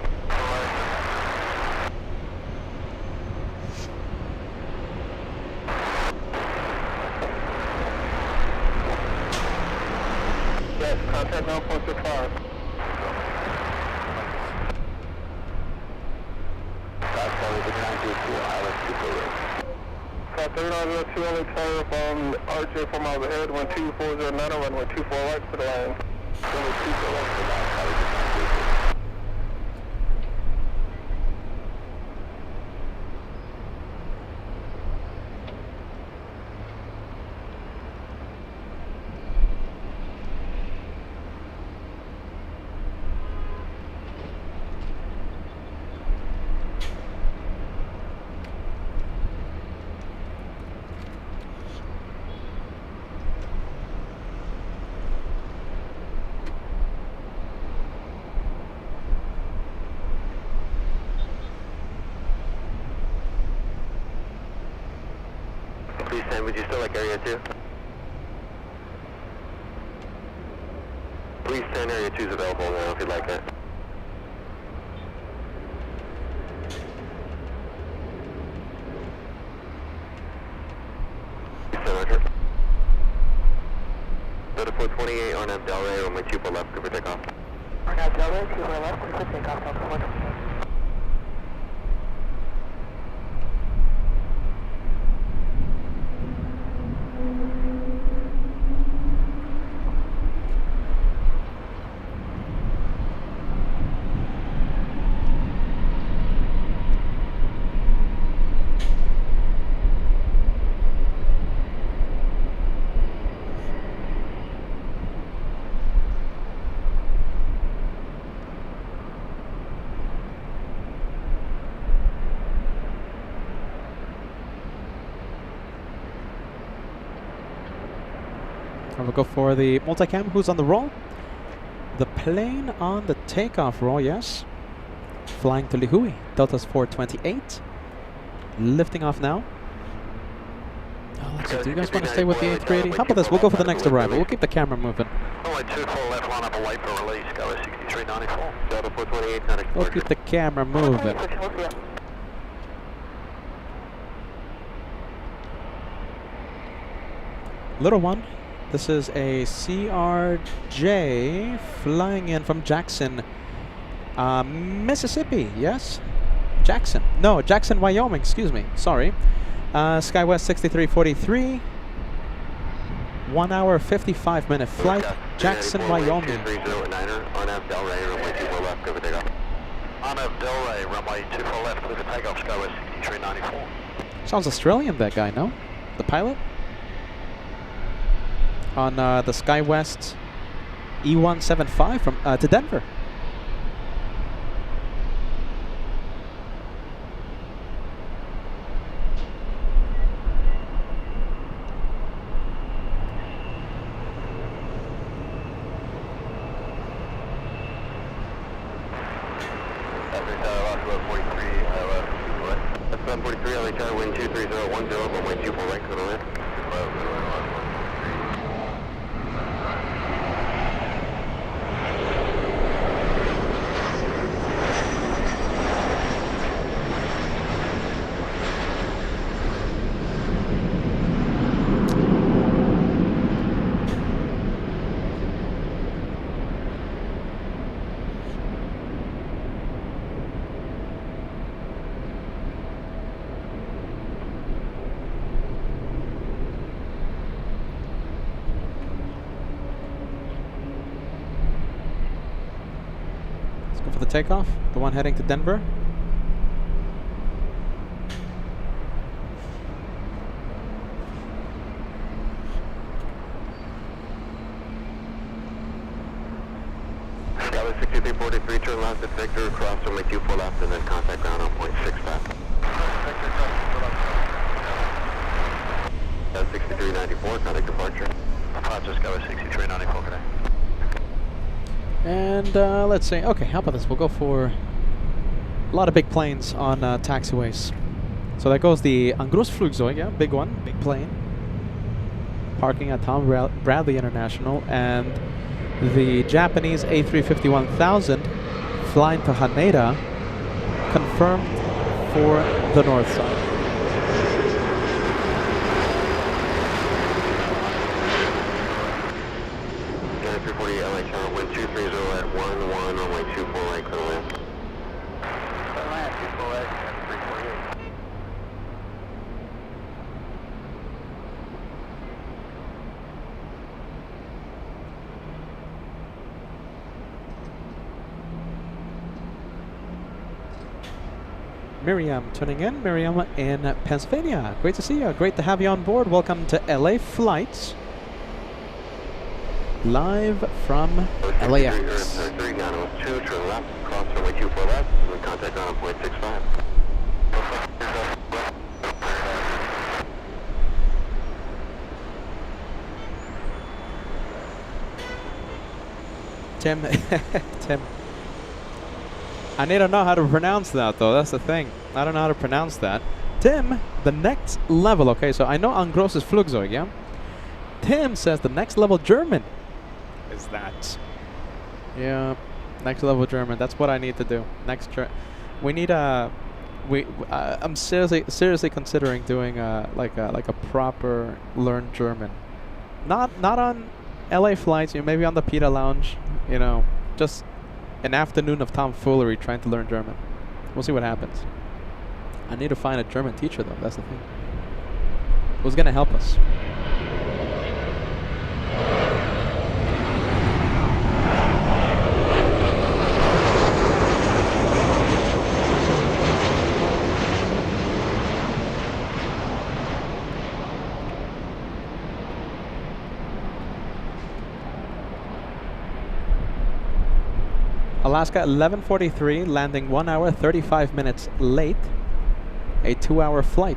Yes, contact 9.65. South 3902 only tower from RJ 4 miles ahead, 12409, runway 24 right for the line. Runway 24 right for the line. 10, would you still like area 2? Please 10, area 2 is available now if you'd like it. Go to 428 on Del Rey, runway 24 left, clear for takeoff. RNAV Del Rey, 24 left, clear for takeoff, Delta 428. And we'll go for the multicam. Who's on the roll? The plane on the takeoff roll, yes. Flying to Lihui, Delta's 428. Lifting off now. Oh, let's see. Do you guys want to stay with the A380? How about this? We'll go for the next arrival. We'll keep the camera moving. Runway 24 left, line up a light for release, go 6394. Delta 428, not We'll keep the camera moving. Little one. This is a CRJ flying in from Jackson, Mississippi. Yes? Jackson. No, Jackson, Wyoming. Excuse me. Sorry. SkyWest 6343. 1 hour 55-minute flight. Jackson, Wyoming. On Del Rey, runway 24 left, go for takeoff. On Del Rey, runway 24 left, clear for takeoff, SkyWest 6394. Sounds Australian, that guy, no? The pilot? On the SkyWest E175 from to Denver. That's 743, LA Tower, wind 23010, runway 24 right, clear to land. Go for the takeoff, the one heading to Denver. Skyway 6343, turn left at Victor, cross runway 24 left, and then contact ground on point 65. That's 6394, contact departure. Roger, Skyway 6394, good day. And let's see. Okay, how about this? We'll go for a lot of big planes on taxiways. So that goes the Angriffsflugzeug, yeah, big one, big plane. Parking at Tom Bradley International, and the Japanese A350-1000 flying to Haneda, confirmed for the north side. LA Tower, wind 230 at 11, runway 24 right, clear to land. Land, 24 right, 348. Miriam tuning in. Miriam in Pennsylvania. Great to see you. Great to have you on board. Welcome to LA Flights. Live from LAX. 3 down 2, turn left, cross runway 24 left, and then contact ground on point 65. Tim. Tim. I need to know how to pronounce that, though. That's the thing. I don't know how to pronounce that. Tim, the next level. Okay, so I know Angros is Flugzeug, yeah? Tim says the next level German is that. Yeah, next level German. That's what I need to do. We need a. I'm seriously considering doing like a proper learn German. Not on LA flights. Maybe on the PETA lounge. Just an afternoon of tomfoolery trying to learn German. We'll see what happens. I need to find a German teacher though. That's the thing. Who's gonna help us? Alaska 11:43, landing 1 hour 35 minutes late. A 2-hour flight.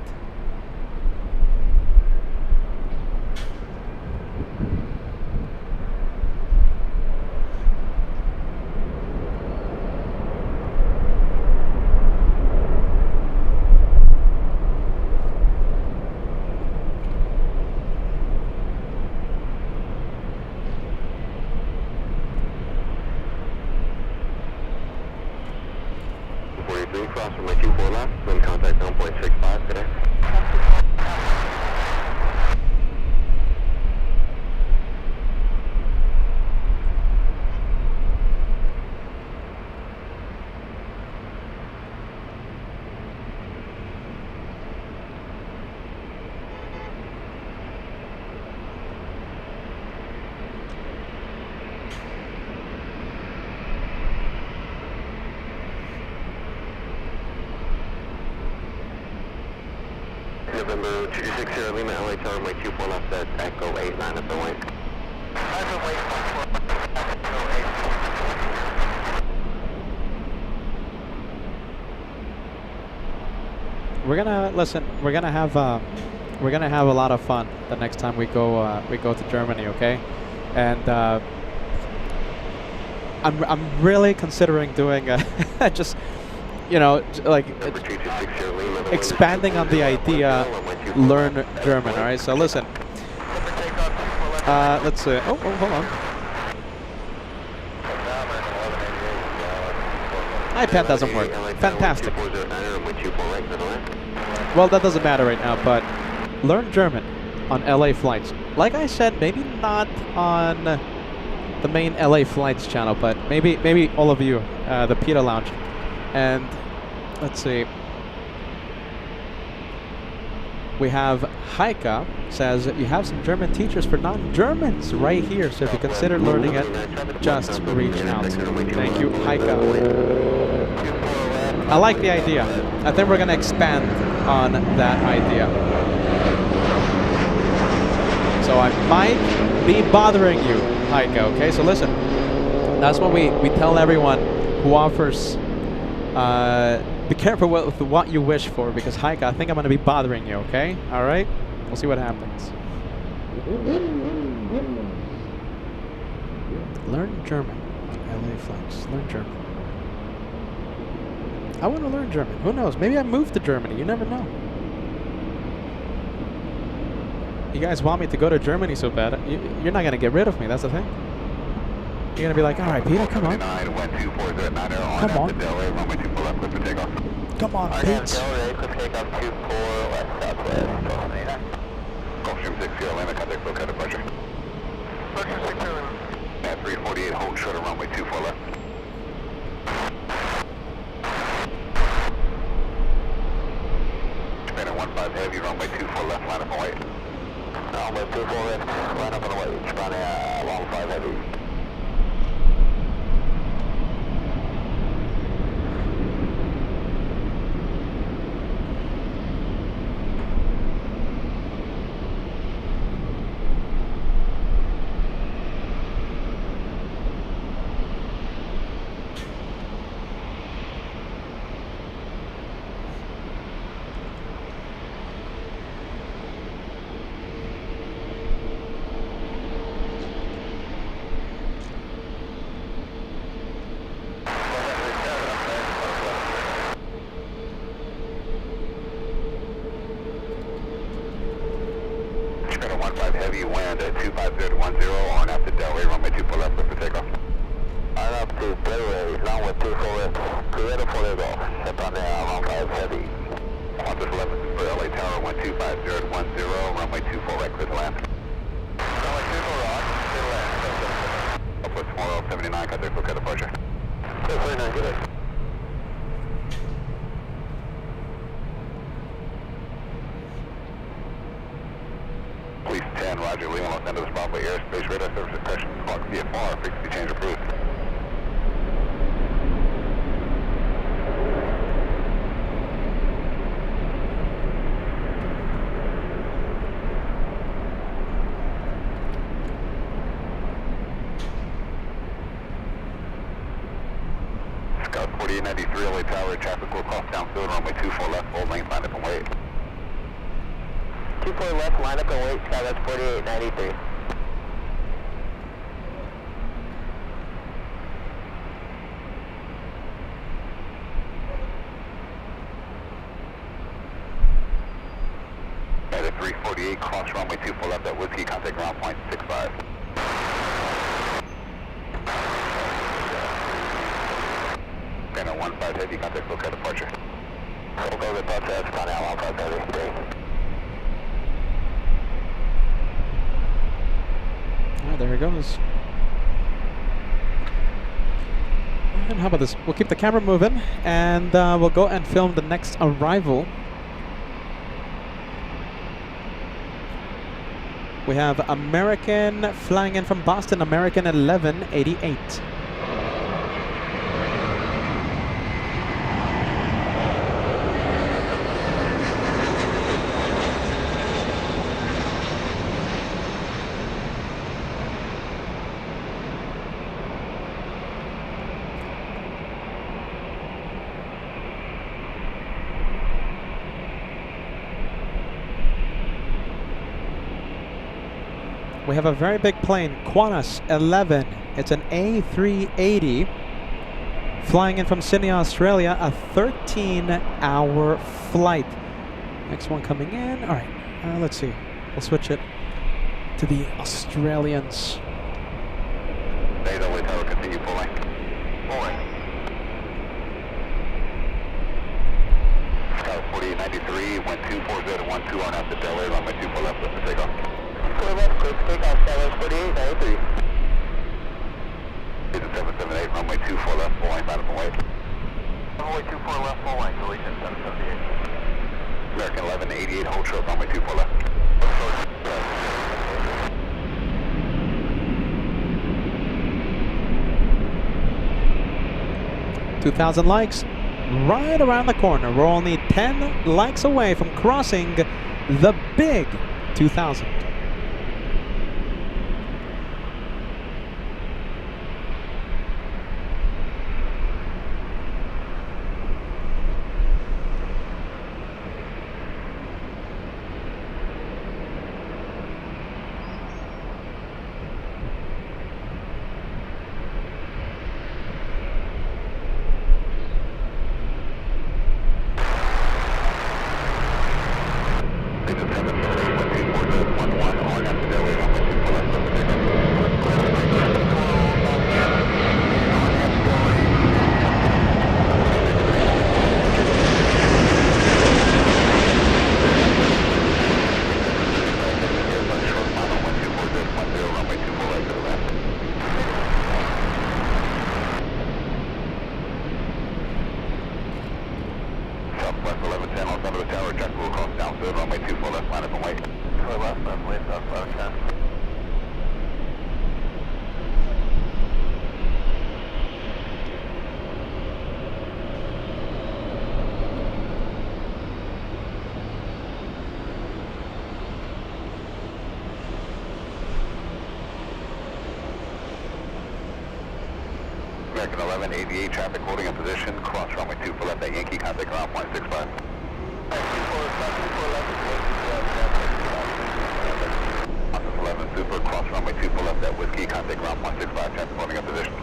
Cross from my 24 left, wind contact 1.65 today. November 260 Lima, LA Tower, my 24 left at Echo 89 at the wing. I've been waiting for Echo 8. We're gonna have a lot of fun the next time we go to Germany, okay? And I'm really considering doing just like expanding on the idea, learn German. All right, so listen. Let's see. Oh, hold on. iPad doesn't work. Fantastic. Well, that doesn't matter right now, but learn German on LA flights. Like I said, maybe not on the main LA flights channel, but maybe all of you, the PETA Lounge. And let's see. We have Heike says you have some German teachers for non-Germans right here. So if you consider learning it, just reach out. Thank you, Heike. I like the idea. I think we're gonna expand on that idea. So I might be bothering you, Heike. Okay, so listen. That's what we tell everyone who offers. Be careful with what you wish for, because Heike, I think I'm going to be bothering you, okay? Alright? We'll see what happens. Learn German on LA flights. Learn German. I want to learn German. Who knows? Maybe I move to Germany. You never know. You guys want me to go to Germany so bad. You're not going to get rid of me. That's the thing. You're going to be like, alright, Peter, come on. Come on. Come on, Pete. Gulfstream 60 Lima, contact low cut pressure. Gulfstream 60 Lima. At 348, hold short of runway 24 left. Japan at 15 heavy, runway 24 left, line up and wait. Runway 24 left, line up and wait. Japan at 15 heavy. wind at 250 to 10, on after Delray, runway 24 left, clear for takeoff. On up to Delray, runway 24 left, clear for takeoff. Step on down, on 5 heavy. On this 11 for LA Tower, 1250 to 10, runway 24 right, clear to land. Runway 24 right, clear to land. Upward tomorrow, 79, contact for departure. 79, good day. Police 10, Roger, Lima, Los Angeles, Bravo, airspace radar service suppression, clock VFR, frequency change approved. Scout 4893, LA Tower, traffic will cross downfield, runway 24 left, hold lane, line up and wait. 24 left, line up and wait, Skywest 4893. At a 348, cross runway 24 left at Whiskey, contact ground point 65. Panda 15 heavy, contact local departure. Local departure, Skyline 15 heavy, Alright, there he goes. And how about this? We'll keep the camera moving and we'll go and film the next arrival. We have American flying in from Boston, American 1188. We have a very big plane, Qantas 11. It's an A380 flying in from Sydney, Australia, a 13-hour flight. Next one coming in. All right, let's see. We'll switch it to the Australians. Data, LA Tower, continue pulling. Pulling. Scout 4893, wind 240 to 12 on after Delray, runway 24 left, clear for takeoff. 24 left, clear for takeoff, Skywest 4893. It's 778, runway 24 left, full line, line up and wait. Runway 24 left, full line, deletion 778. American 1188, hold short, runway 24 left. 2,000 likes right around the corner. We're only 10 likes away from crossing the big 2,000. Southwest 1110, Los Angeles Tower, traffic will cross downfield, runway 24 left, line up and wait. 24 left, runway south 1110. American 1188, traffic holding in position, cross runway 24 left at Yankee, contact ground point 65. 11 Super, cross runway 24 left at Whiskey, contact ground point 65, traffic holding in position.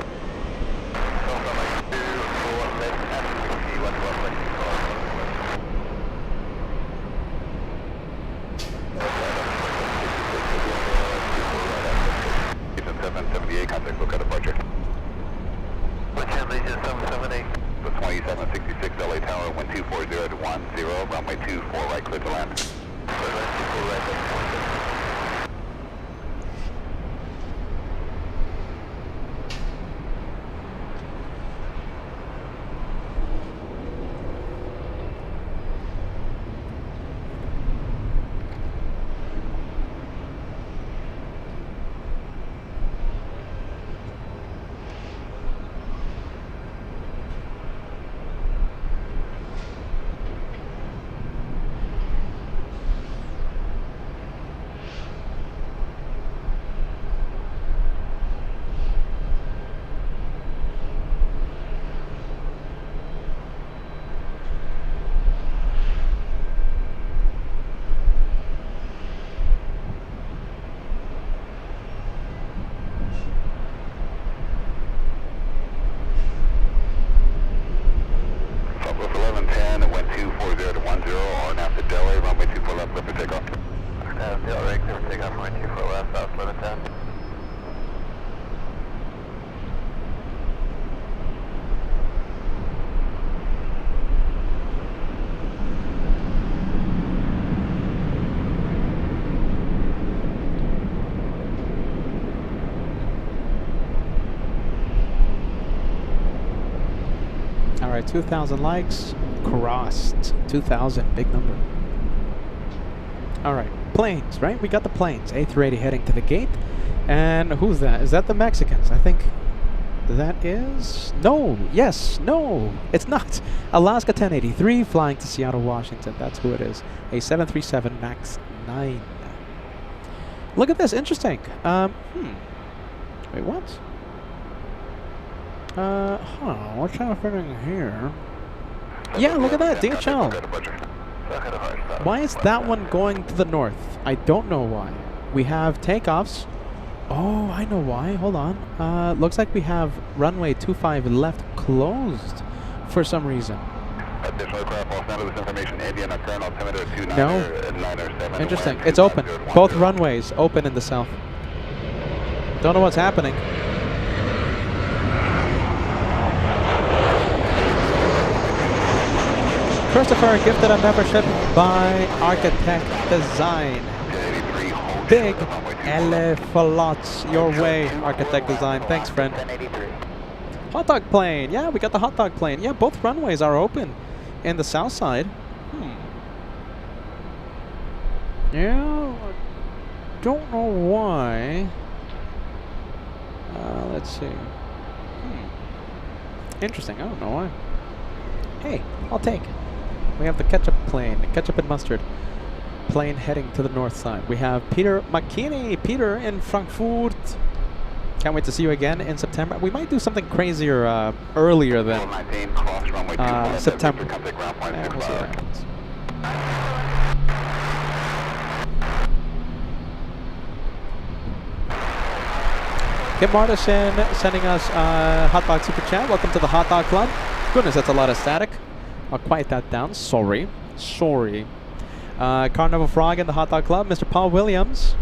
778. The 2766 LA Tower, wind 240 to 10, runway 24 right, clear to land. Southwest 1110, wind 240 to 10, on after Delray, runway 24 left, clear for takeoff. Delray, clear for takeoff, runway 24 left, south 1110. All right, 2,000 likes crossed. 2,000, big number. All right, planes, right? We got the planes. A380 heading to the gate. And who's that? Is that the Mexicans? I think that is... No, yes, no, it's not. Alaska 1083 flying to Seattle, Washington. That's who it is. A 737 MAX 9. Look at this, interesting. Wait, what? What's happening here? Yeah, look at that, DHL. Why is that one going to the north? I don't know why. We have takeoffs. Oh, I know why. Hold on. Looks like we have runway 25 left closed for some reason. Additional aircraft lost none of this information. Indian current altimeter 29 No. Interesting. It's open. Both runways open in the south. Don't know what's happening. Christopher gifted a membership by Architect Design. Big elephalots your way, Architect Design. Thanks, friend. Hot dog plane. Yeah, we got the hot dog plane. Yeah, both runways are open in the south side. Yeah, don't know why. Let's see. Interesting. I don't know why. Hey, I'll take. We have the ketchup plane, ketchup and mustard plane heading to the north side. We have Peter McKinney, Peter in Frankfurt. Can't wait to see you again in September. We might do something crazier earlier than September. Yeah, we'll see what happens. Kim Martison sending us Hot Dog Super Chat. Welcome to the Hot Dog Club. Goodness, that's a lot of static. I'll quiet that down. Sorry. Carnival Frog in the Hot Dog Club. Mr. Paul Williams.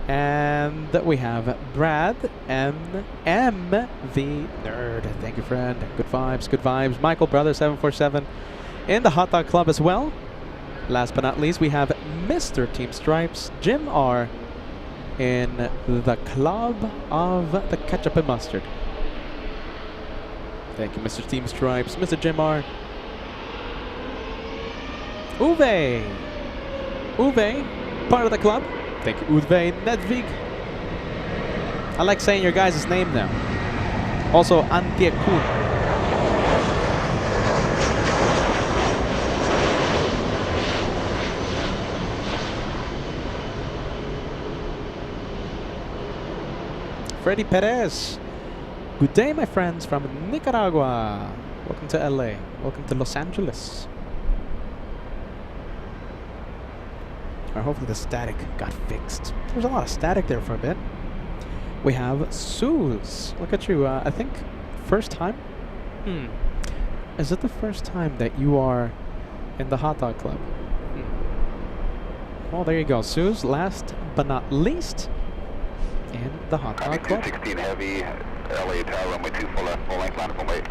And we have Brad M. the Nerd. Thank you, friend. Good vibes, good vibes. Michael Brother 747 in the Hot Dog Club as well. Last but not least, we have Mr. Team Stripes, Jim R. in the Club of the Ketchup and Mustard. Thank you, Mr. Team Stripes, Mr. Jim R. Uwe, part of the club. Thank you, Uwe Nedvig. I like saying your guys' name now. Also, Antiekun. Freddy Perez. Good day, my friends from Nicaragua. Welcome to LA. Welcome to Los Angeles. Or hopefully the static got fixed. There was a lot of static there for a bit. We have Suze. Look at you. I think first time? Is it the first time that you are in the Hot Dog Club? Well, there you go. Suze, last but not least, in the Hot Dog Club. 216 heavy, LA Tower, runway 24 left, full length, line up runway 8.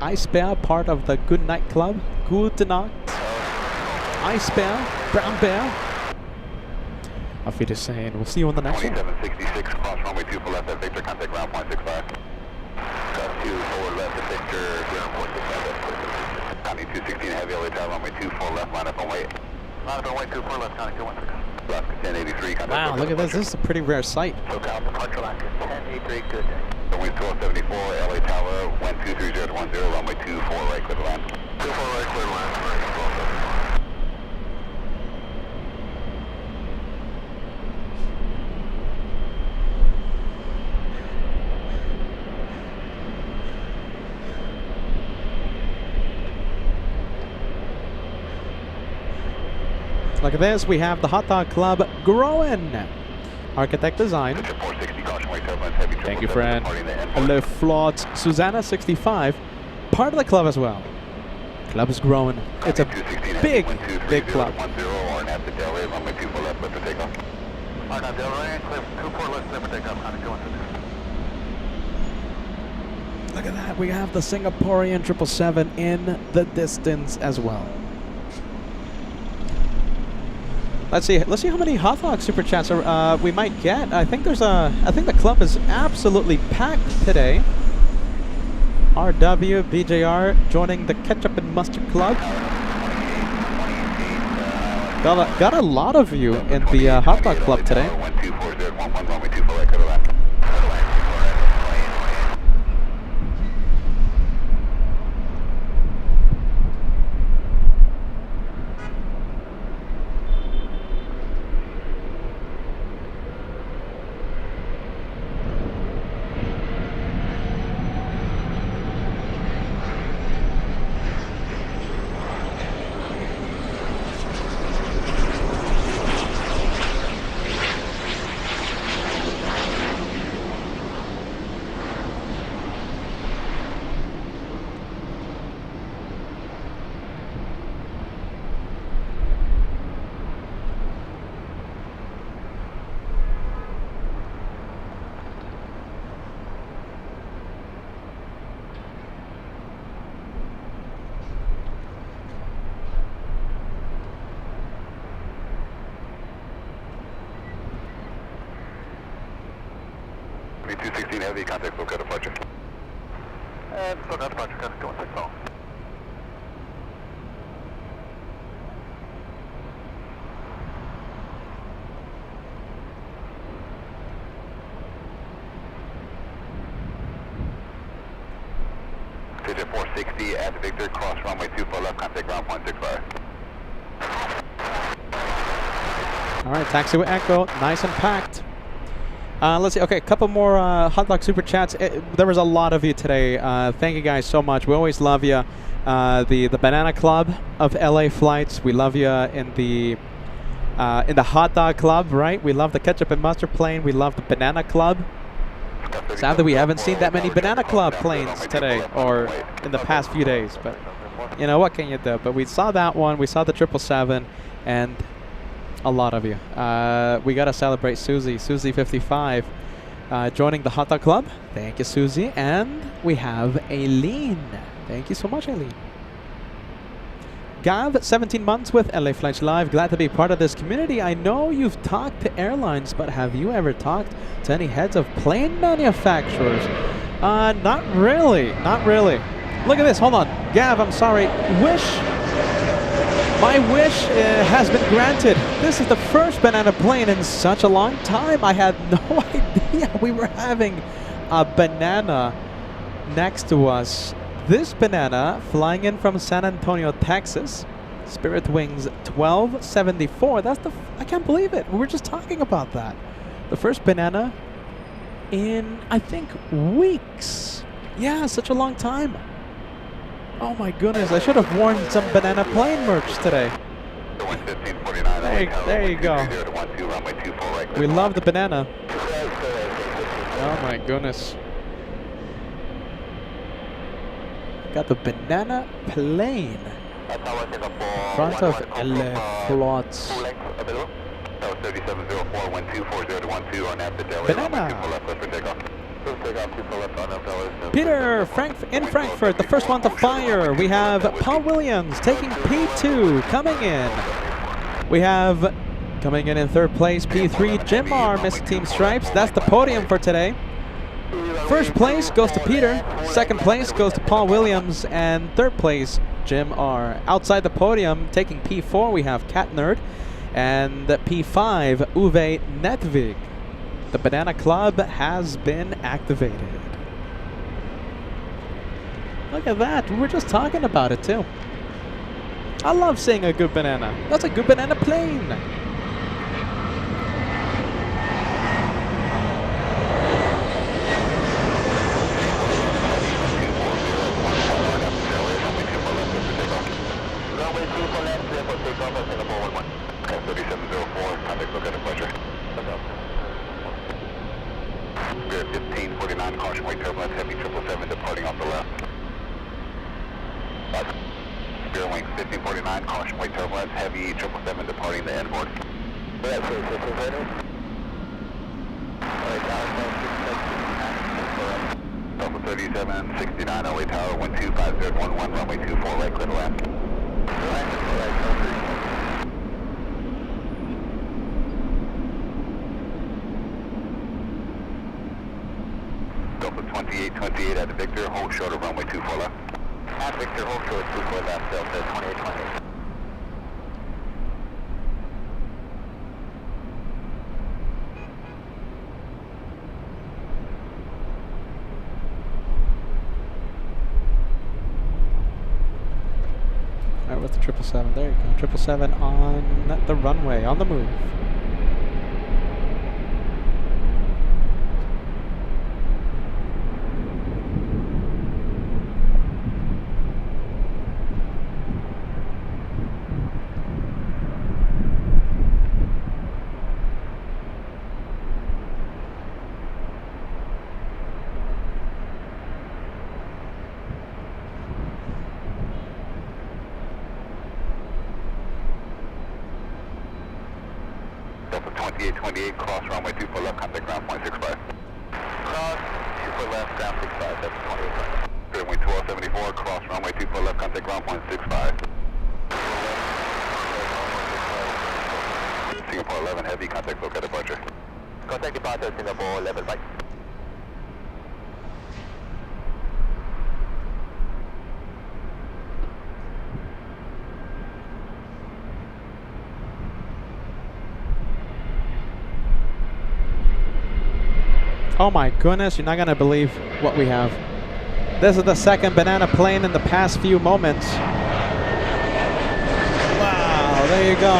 Ice Bear, part of the Good Night Club. Gute Nacht. Ice Bear, Brown Bear. Auf Wiedersehen. We'll see you on the next one. 2766, cross runway 24 left at Victor, contact ground point 65. Got 2 forward left at Victor, ground point 65. County 216 heavy, LA Tower, runway 24 left, line up runway 8. Line up runway 24 left, county 216. Alaska 1083, contact. Wow, look at this. This is a pretty rare sight. SoCal, departure Alaska 1083, good day. Runway 1274, LA Tower, wind 23010, runway 24 right, clear to land. 24 right, clear to land. Look at this. We have the Hot Dog Club growing. Architect design. Thank you, friend. Le Flot Susanna 65. Part of the club as well. Club is growing. It's a big, big club. Look at that. We have the Singaporean 777 in the distance as well. Let's see how many Hot Dog Super Chats we might get. I think the club is absolutely packed today. RW, BJR joining the Ketchup and Mustard Club. Got a lot of you in the Hot Dog Club today. Heavy, contact SoCal departure. And SoCal departure, contact 216 all. Digit 460 at Victor, cross runway 24 left, contact ground point 65. All right, taxi with Echo, nice and packed. Let's see. Okay, a couple more Hot Dog Super Chats. There was a lot of you today. Thank you guys so much. We always love you. The Banana Club of LA flights. We love you in the Hot Dog Club, right? We love the Ketchup and Mustard plane. We love the Banana Club. Sadly, we haven't seen that many Banana Club planes today or in the past few days. But you know what can you do? But we saw that one. We saw the 777, and a lot of you. We gotta celebrate Susie 55, joining the Hot Dog Club. Thank you, Susie. And we have Aileen. Thank you so much, Aileen. Gav, 17 months with LA Flights Live. Glad to be part of this community. I know you've talked to airlines, but have you ever talked to any heads of plane manufacturers? Not really. Not really. Look at this. Hold on. Gav, I'm sorry. My wish has been granted. This is the first banana plane in such a long time. I had no idea we were having a banana next to us. This banana flying in from San Antonio, Texas. Spirit Wings 1274. I can't believe it. We were just talking about that. The first banana in, I think, weeks. Yeah, such a long time. Oh my goodness, I should have worn some banana plane merch today. There you go. We love the banana. Oh my goodness. Got the banana plane. Front of LA Flots. That was 3704, wind 240 to 12 on after Delaware. Banana. 2 full left, clear for takeoff. Take off 2 full left on Delaware. Peter, in Frankfurt, the first one to fire. We have Paul Williams taking P2, coming in. We have, coming in third place, P3, Jim R, Mr. Team Stripes. That's the podium for today. First place goes to Peter, second place goes to Paul Williams, and third place, Jim R. Outside the podium, taking P4, we have Cat Nerd, and P5, Uwe Netvig. The Banana Club has been activated. Look at that, we were just talking about it too. I love seeing a good banana. That's a good banana plane. Runway 2 full left, clear for takeoff at Singapore 11. 3704, contact look at departure. Spirit 1549, caution weight turbulence, heavy 777 departing off the left. Spirit wing 1549, caution weight turbulence, heavy 777 departing the end board. Yeah, so this is ready. Alpha 3769, LA Tower, 12511, runway 24, right, clear to land. Delta 2828 at the Victor, hold short of runway 24 left. At Victor, hold short 24 left, Delta 2828. All right, with the 777, there you go. 777 on the runway, on the move. Delta 2828, cross runway 24 left, contact ground point 65. Cross 24 left, ground 65, that's 28. Spirit wing 1274, cross runway 24 left, contact ground point 65. Singapore 11, heavy, contact look at departure. Contact departure, Singapore 11, bye. Oh my goodness, you're not gonna believe what we have. This is the second banana plane in the past few moments. Wow, there you go.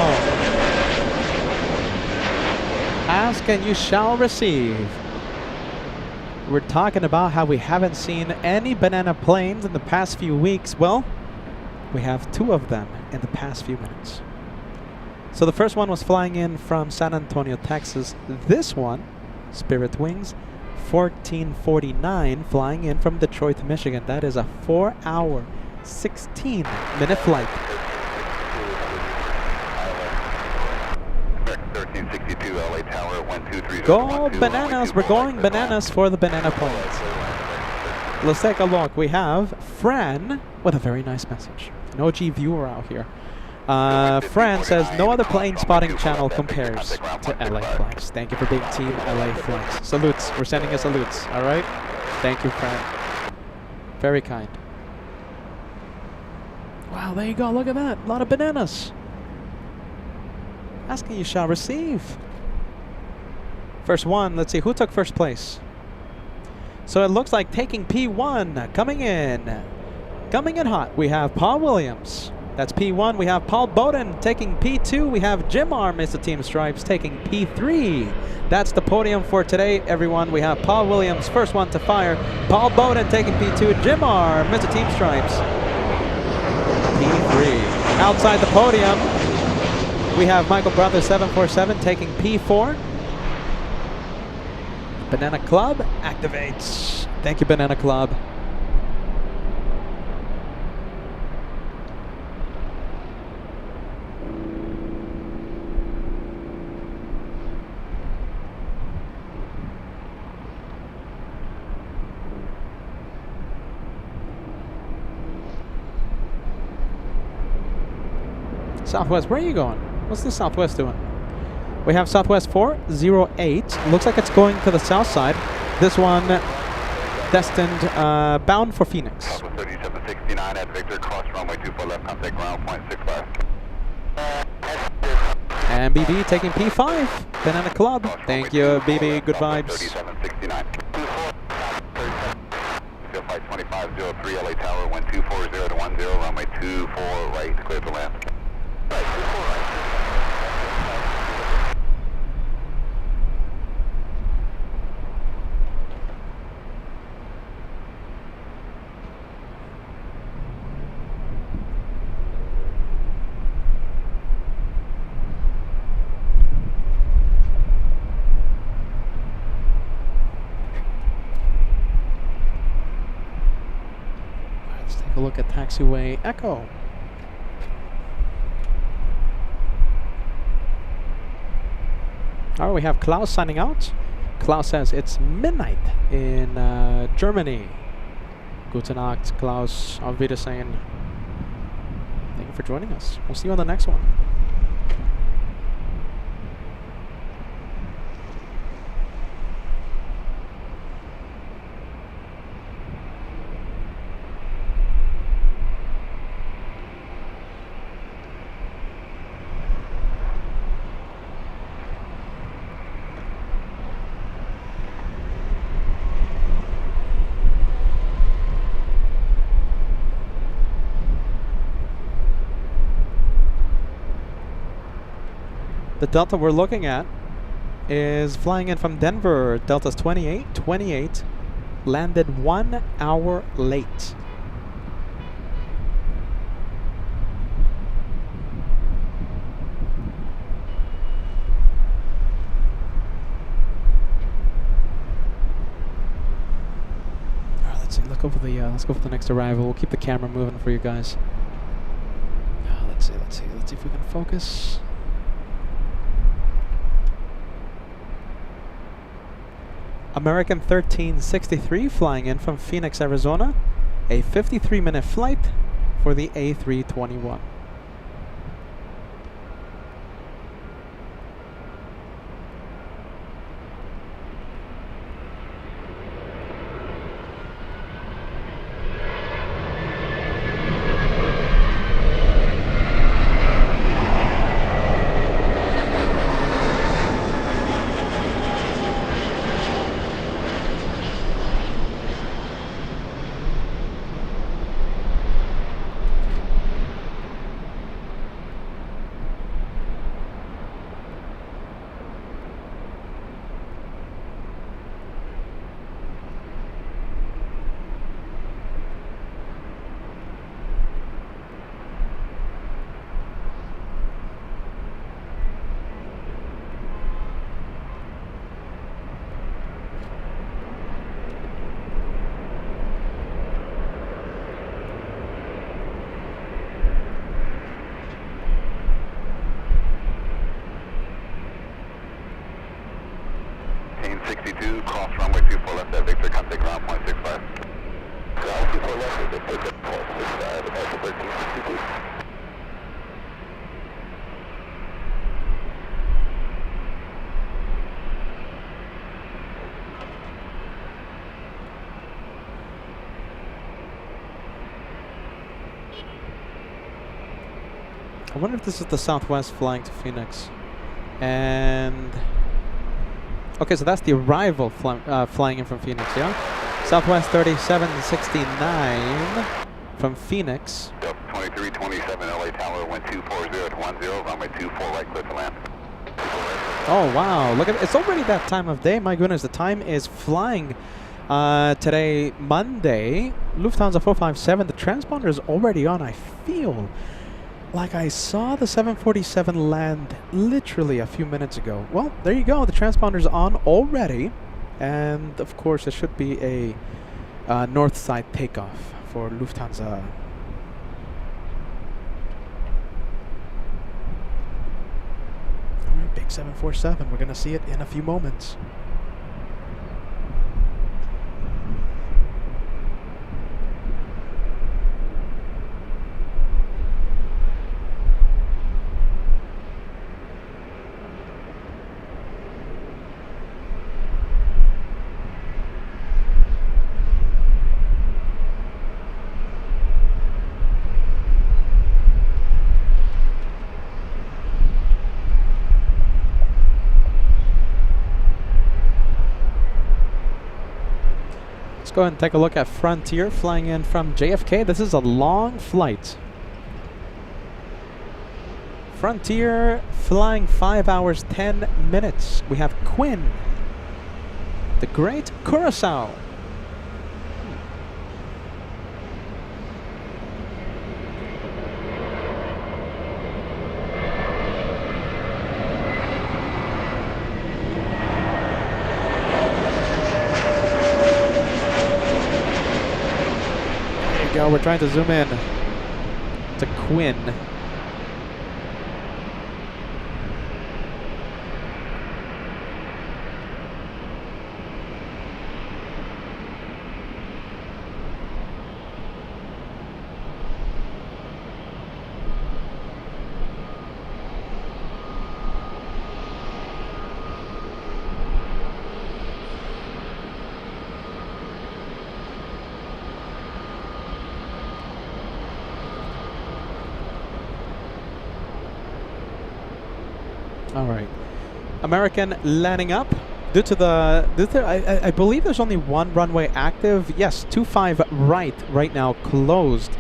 Ask and you shall receive. We're talking about how we haven't seen any banana planes in the past few weeks. Well, we have two of them in the past few minutes. So the first one was flying in from San Antonio, Texas. This one, Spirit Wings 1449, flying in from Detroit, Michigan. That is a 4-hour, 16-minute flight. 1362 LA Tower, 123. Go bananas! We're going bananas for the banana planes. Let's take a look. We have Fran with a very nice message. An OG viewer out here. Fran says, no other plane spotting channel compares to LA Flights. Thank you for being Team LA Flights. Salutes. We're sending you salutes. All right? Thank you, Fran. Very kind. Wow, there you go. Look at that. A lot of bananas. Asking you shall receive. First one. Let's see. Who took first place? So it looks like taking P1. Coming in. Coming in hot. We have Paul Williams. That's P1. We have Paul Bowden taking P2. We have Jim R, Mr. Team Stripes, taking P3. That's the podium for today, everyone. We have Paul Williams, first one to fire. Paul Bowden taking P2. Jim R, Mr. Team Stripes, P3. Outside the podium, we have Michael Brothers 747 taking P4. Banana Club activates. Thank you, Banana Club. Southwest, where are you going? What's the Southwest doing? We have Southwest 408. Looks like it's going to the south side. This one destined bound for Phoenix. Southwest 3769 at Victor, cross runway 24 left, contact ground point 65. And BB taking P5. Banana Club. Thank you, BB. Good vibes. 3769. Flight 2503 LA Tower, 1240 to 10, runway 24 right, clear to land. Right, 24 right. Let's take a look at taxiway Echo. Alright, we have Klaus signing out. Klaus says it's midnight in Germany. Guten Nacht, Klaus. Auf Wiedersehen. Thank you for joining us. We'll see you on the next one. The Delta we're looking at is flying in from Denver. Delta's 2828, landed 1 hour late. All right, let's see. Let's go for the next arrival. We'll keep the camera moving for you guys. Let's see if we can focus. American 1363 flying in from Phoenix, Arizona. A 53-minute flight for the A321. Cross runway 24 left at Victor, contact ground point 65. Ground 24 left at Victor, point 65, Alpha 1362. I wonder if this is the Southwest flying to Phoenix. And okay, so that's the arrival flying in from Phoenix, yeah? Southwest 3769 from Phoenix. 2327 LA Tower, 1240 to 10, runway 24 right, clear to land. Oh wow, look at it. It's already that time of day. My goodness, the time is flying. Today, Monday, Lufthansa 457, the transponder is already on. I feel like I saw the 747 land literally a few minutes ago. Well, there you go. The transponder's on already. And, of course, it should be a north side takeoff for Lufthansa. All right, big 747. We're going to see it in a few moments. go ahead and take a look at Frontier flying in from JFK. This is a long flight. Frontier flying 5 hours 10 minutes. We have Quinn, the Great Curacao. There you go. We're trying to zoom in to Quinn. All right, American landing up. I believe there's only one runway active. Yes, 25 right now closed.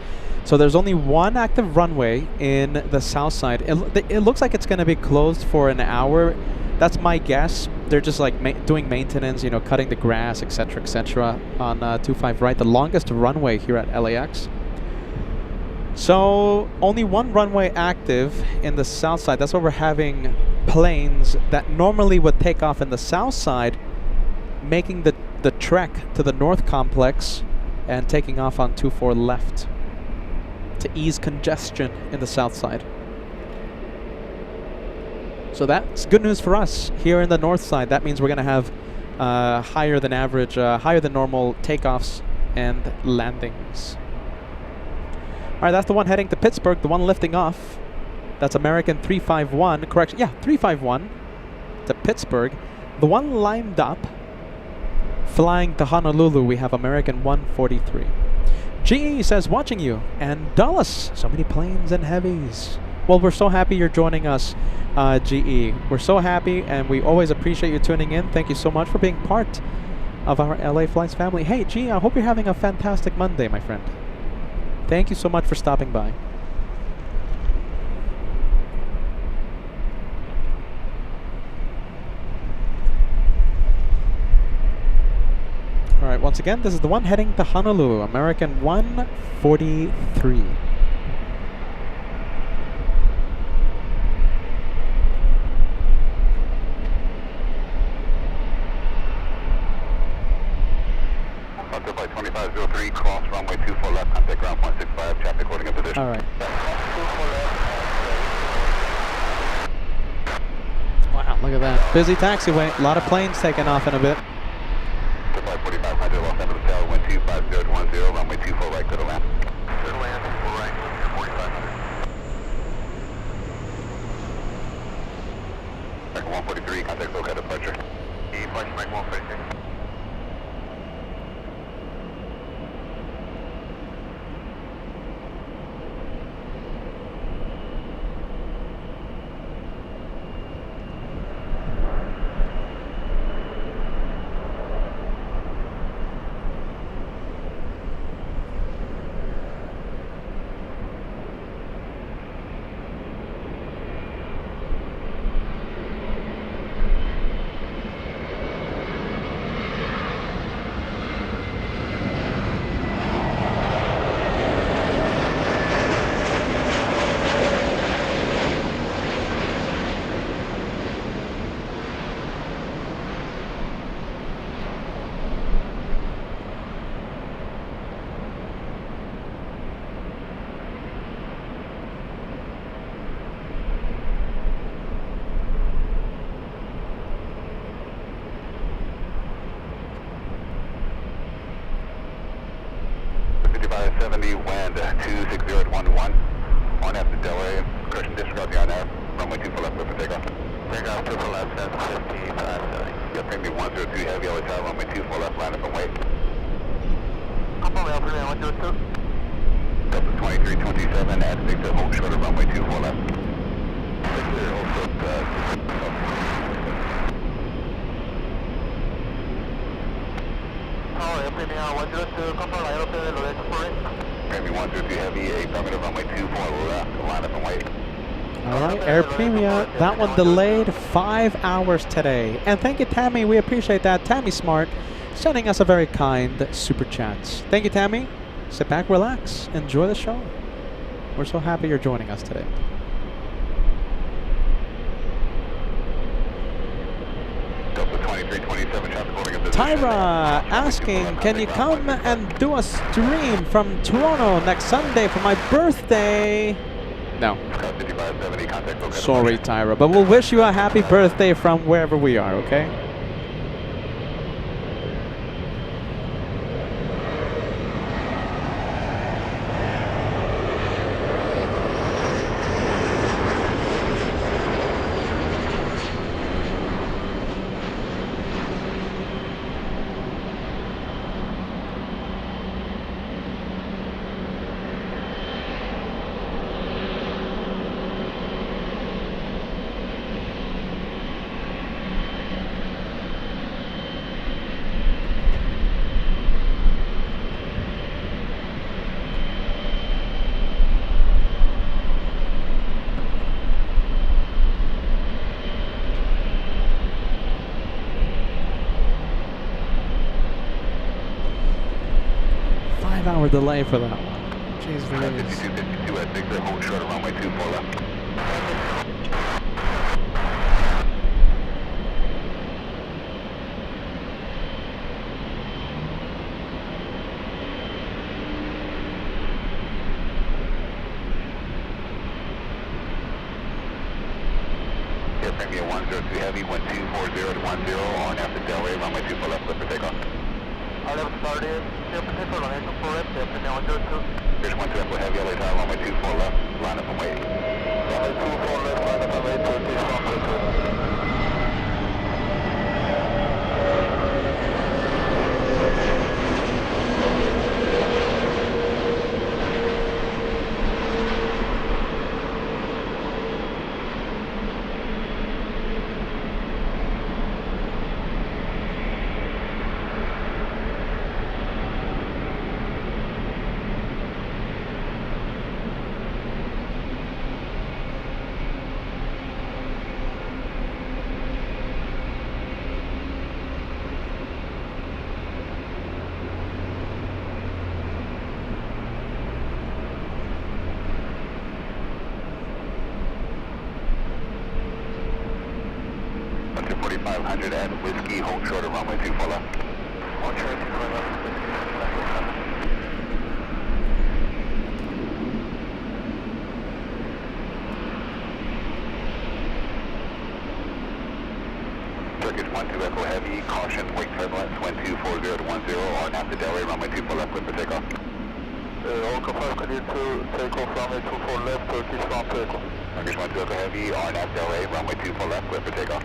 So there's only one active runway in the south side. It looks like it's going to be closed for an hour. That's my guess. They're just like doing maintenance, you know, cutting the grass, etc., on 25 right, the longest runway here at LAX. So only one runway active in the south side. That's why we're having planes that normally would take off in the south side making the trek to the north complex and taking off on 24 left to ease congestion in the south side. So that's good news for us here in the north side. That means we're going to have higher than average, higher than normal takeoffs and landings. All right, that's the one heading to Pittsburgh, the one lifting off. That's American 351, correction, yeah, 351 to Pittsburgh. The one lined up, flying to Honolulu, we have American 143. GE says, watching you. And Dulles, so many planes and heavies. Well, we're so happy you're joining us, GE. We're so happy, and we always appreciate you tuning in. Thank you so much for being part of our LA Flights family. Hey, GE, I hope you're having a fantastic Monday, my friend. Thank you so much for stopping by. All right, once again, this is the one heading to Honolulu, American 143. By 2503, cross runway 24 left, contact ground 165, traffic holding in position. All right. Wow, look at that. Busy taxiway. A lot of planes taking off in a bit. Goodbye 4500, Los Angeles Tower, wind 25010, runway 24 right, clear to land. Clear to land, 24 right, 4500. 143, contact SoCal departure. Departure, Mike 143. Wind 260 at 1 to 1. On after Delaware, correction disregard the on air. Runway 24 left, clear for takeoff. Takeoff 24 left, 750, 570. Yep, premium 102 heavy, yellow tower, runway 24 left, line up and wait. I'm on the premium 102. Delta 2327, at 6 to hold shorter, runway 24 left. 6 clear, hold short, Power, premium 102, confirm line up in the left for it. Gravy 102 Heavy, affirmative, runway 24 left, line up and wait. All right, Air Premia, that one delayed 5 hours today. And thank you, Tammy. We appreciate that. Tammy Smart sending us a very kind super chat. Thank you, Tammy. Sit back, relax, enjoy the show. We're so happy you're joining us today. Delta 2327, traffic holding a position. Tyra asking, can you come and do a stream from Toronto next Sunday for my birthday? No. Scott 5570, contact located. Sorry, Tyra, but we'll wish you a happy birthday from wherever we are, okay? Hour delay for that one. Jeez Louise. 5252 at 6, hold short of runway 24 left. Air Premia 102 Heavy, 1240 to 10, on after Delray, runway 24 left, clear for takeoff. I left started, clear for takeoff, line up for it, Air Premia 102. Here's 12 Echo Heavy, LA Tower, runway 24 left, line up and wait. Runway 24 left, line up and wait, Turkish 132. at Whiskey, hold short of runway 24 left. On train 24 left. Turkish 12 Echo Heavy, caution, wake turbulence, wind 240 to 10, on after Delray, runway 24 left, clear for takeoff. Orca 5 clear to take off runway 24 left, Turkish 1 takeoff. Turkish 12 Echo Heavy, on after Delray, runway 24 left, clear for takeoff.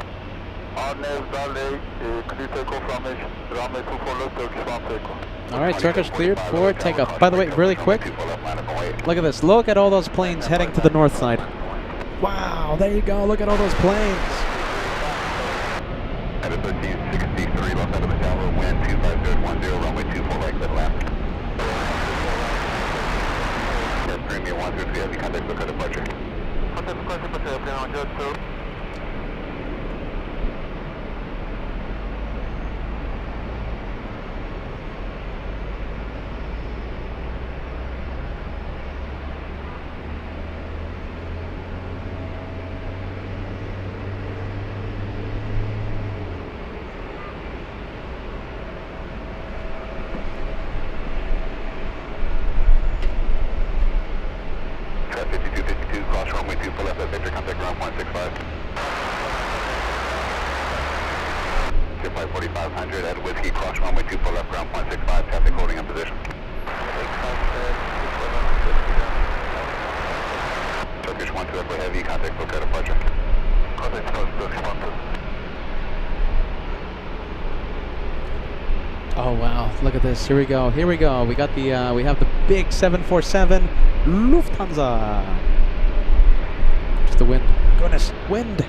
RNAV Delray, clear takeoff runway 24 left, Turkish 1 takeoff. All right, Turkish cleared for takeoff. By the way, really quick, look at this. Look at all those planes heading to the north side. Wow, there you go. Look at all those planes. At a 1363, left out of the tower, wind 250 runway 24 right, clear left. Air Premia 103 Heavy, contact look at departure. Contact request for airplane on jet 2. Oh wow, look at this. Here we go. Here we go. We got the we have the big 747 Lufthansa. Just the wind. Goodness, wind.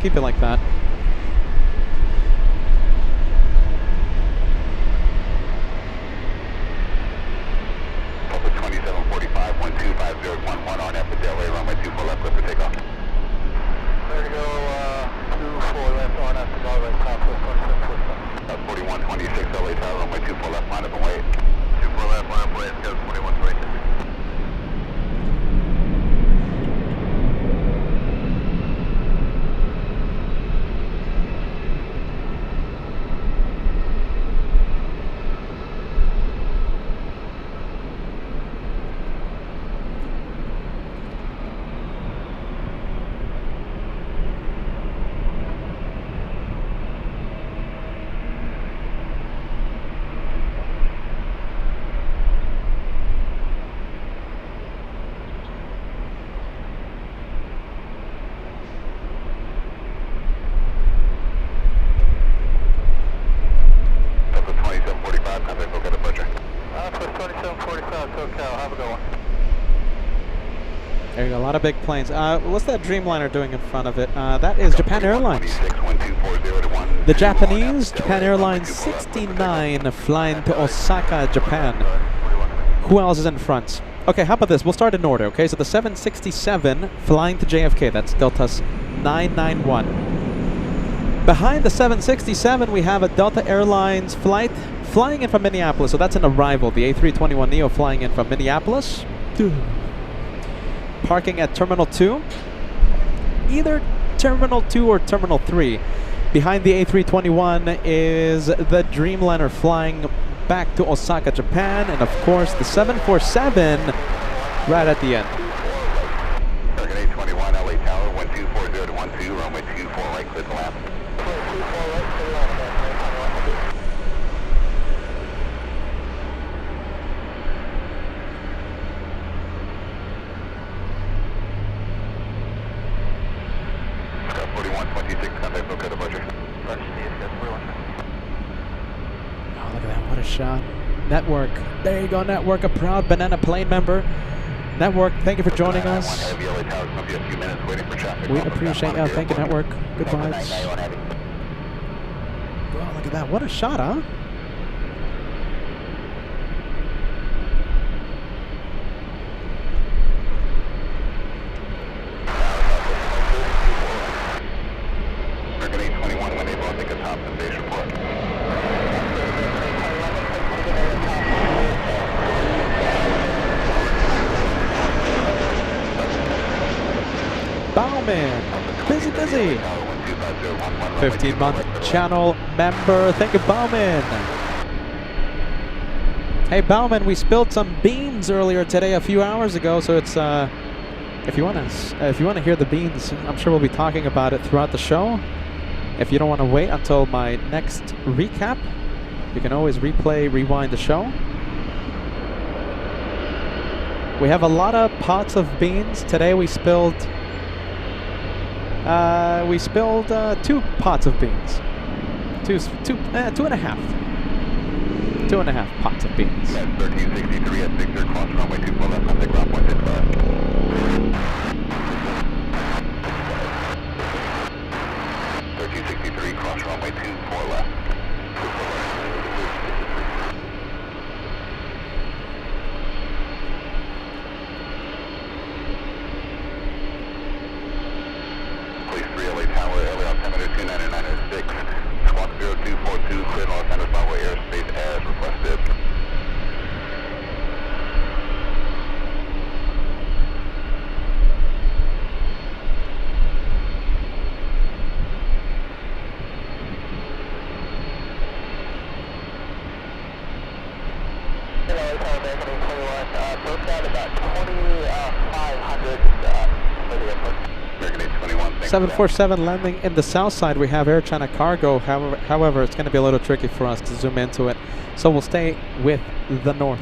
keep it like that. Delta 2745, 125.011 on after Delaware, runway 24 left, clear for takeoff. There you go, 24 left on after Delaware, Southwest 2745. 4126 LA Tower, runway 24 left, line up and wait. 24 left, line up, wait, go 2126. Delta 2745, contact local departure. Plus 2745, SoCal, have a good one. There you go, a lot of big planes. What's that Dreamliner doing in front of it? That is Japan Airlines. 1240 The Japanese Japan Airlines 69 flying to Osaka, Japan. Who else is in front? Okay, how about this? We'll start in order, okay? So the 767 flying to JFK, that's Delta 991. Behind the 767, we have a Delta Airlines flight flying in from Minneapolis. So that's an arrival. The A321neo flying in from Minneapolis. Parking at Terminal 2. Either Terminal 2 or Terminal 3. Behind the A321 is the Dreamliner flying back to Osaka, Japan. And of course, the 747 right at the end. Target 821 LA Tower, 1240 to 12, runway 24 right, clear to land. Scott 4126, contact local departure. Roger, Steve, that's 41. Oh, look at that. What a shot. Network. There you go, Network. A proud Banana Plane member. Network, thank you for joining us. Heavy LA Tower, it's going to be a few minutes waiting for traffic. We appreciate it. Thank you, Network. Good vibes. Wow, look at that. What a shot, huh? Target 821, when able, take a top and base report. Bauman. Busy, busy. 15-month channel member. Thank you, Bauman. Hey, Bauman, we spilled some beans earlier today, a few hours ago. So it's if you want to hear the beans, I'm sure we'll be talking about it throughout the show. If you don't want to wait until my next recap, you can always rewind the show. We have a lot of pots of beans. Today we spilled 2 pots of beans. Two and a half. 2.5 pots of beans. 1363 at 6 cross runway 24 left, contact ground point 65. 1363 cross runway 24 left. Police 3 LA Tower, LA altimeter 29906. Squawk 0242, clear Los Angeles Highway airspace as requested. About 2,500 for the airport. American 821, thanks. 747 landing in the south side. We have Air China Cargo. However, it's going to be a little tricky for us to zoom into it. So we'll stay with the north.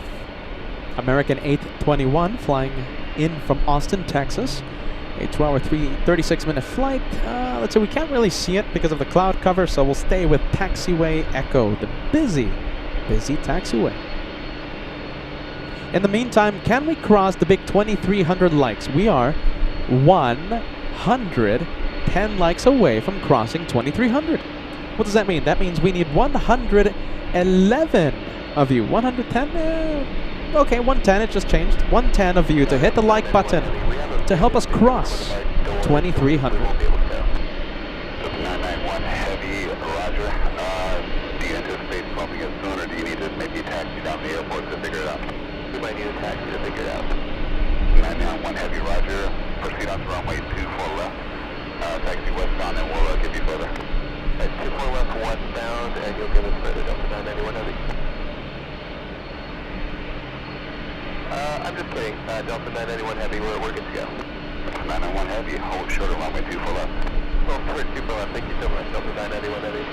American 821 flying in from Austin, Texas. A 2-hour, 36-minute flight. Let's say we can't really see it because of the cloud cover, so we'll stay with Taxiway Echo, the busy taxiway. In the meantime, can we cross the big 2,300 likes? We are 100 110 likes away from crossing 2300. What does that mean? That means we need 111 of you. 110? Okay, 110, it just changed. 110 of you to hit the like button to help us cross 2300. 991 Heavy, roger. Do you anticipate bumping it soon, or do you need to maybe taxi down the airport to figure it out? We might need a taxi to figure it out. 991 Heavy, roger. Proceed on to runway 24 left. Taxi westbound, and we'll give you further. At 24 left westbound, and you'll give us further Delta 991 Heavy. I'm just kidding. Delta 991 Heavy, we're good to go. 991 Heavy, hold short of runway 24 left. Oh, 24 left, thank you so much. Delta 991 Heavy.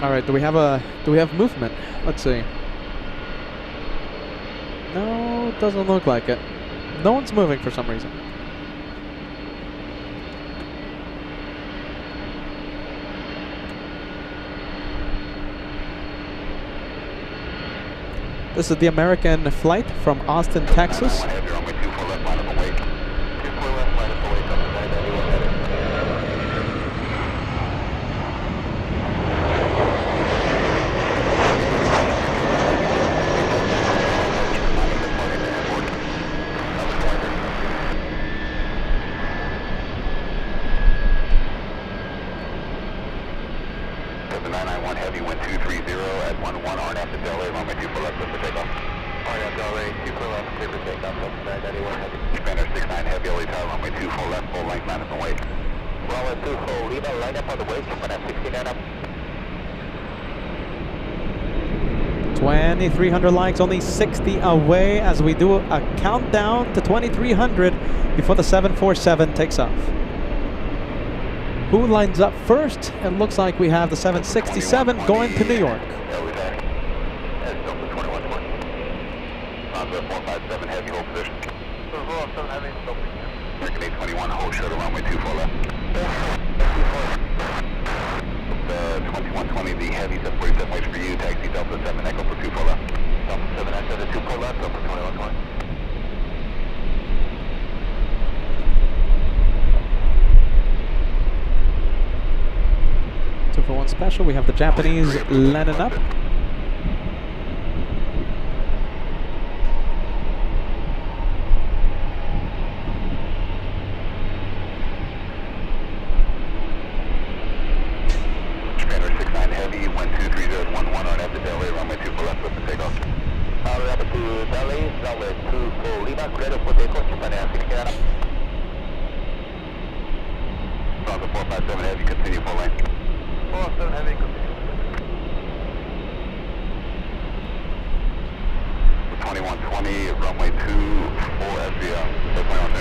All right, do we have movement? Let's see. No, doesn't look like it. No one's moving for some reason. This is the American flight from Austin, Texas. Twenty 300 likes, only 60 away as we do a countdown to 2300 before the 747 takes off. Who lines up first? It looks like we have the 767 going to New York. Heavy, hold position. 821, hold short of runway 24 left. 2120, the Heavy 747 waits for you. Taxi Delta 7 Echo for 24 left. Delta 7 Echo to 24 left, Delta 2120. Two for one special, we have the Japanese landing up.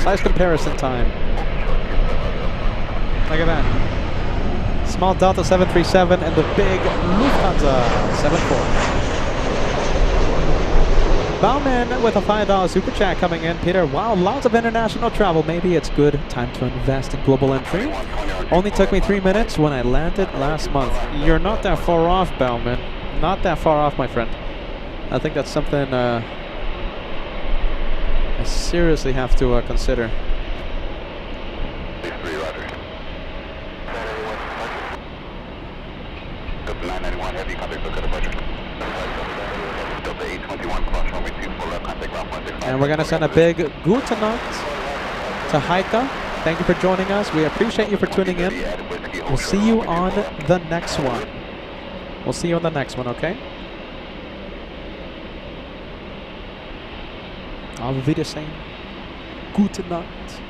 Size comparison time. Look at that. Small Delta 737 and the big Lufthansa 74. Bauman with a $5 super chat coming in. Peter, wow, lots of international travel. Maybe it's good time to invest in global entry. Only took me 3 minutes when I landed last month. You're not that far off, Bauman. Not that far off, my friend. I think that's something I seriously have to consider. And we're going to send a big gute Nacht to Heike. Thank you for joining us. We appreciate you for tuning in. We'll see you on the next one. We'll see you on the next one, okay? Auf Wiedersehen. Gute Nacht.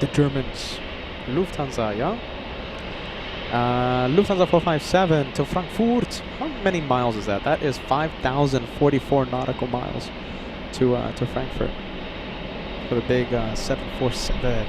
The Germans. Lufthansa, yeah? Lufthansa 457 to Frankfurt. How many miles is that? That is 5,044 nautical miles to Frankfurt for the big 747.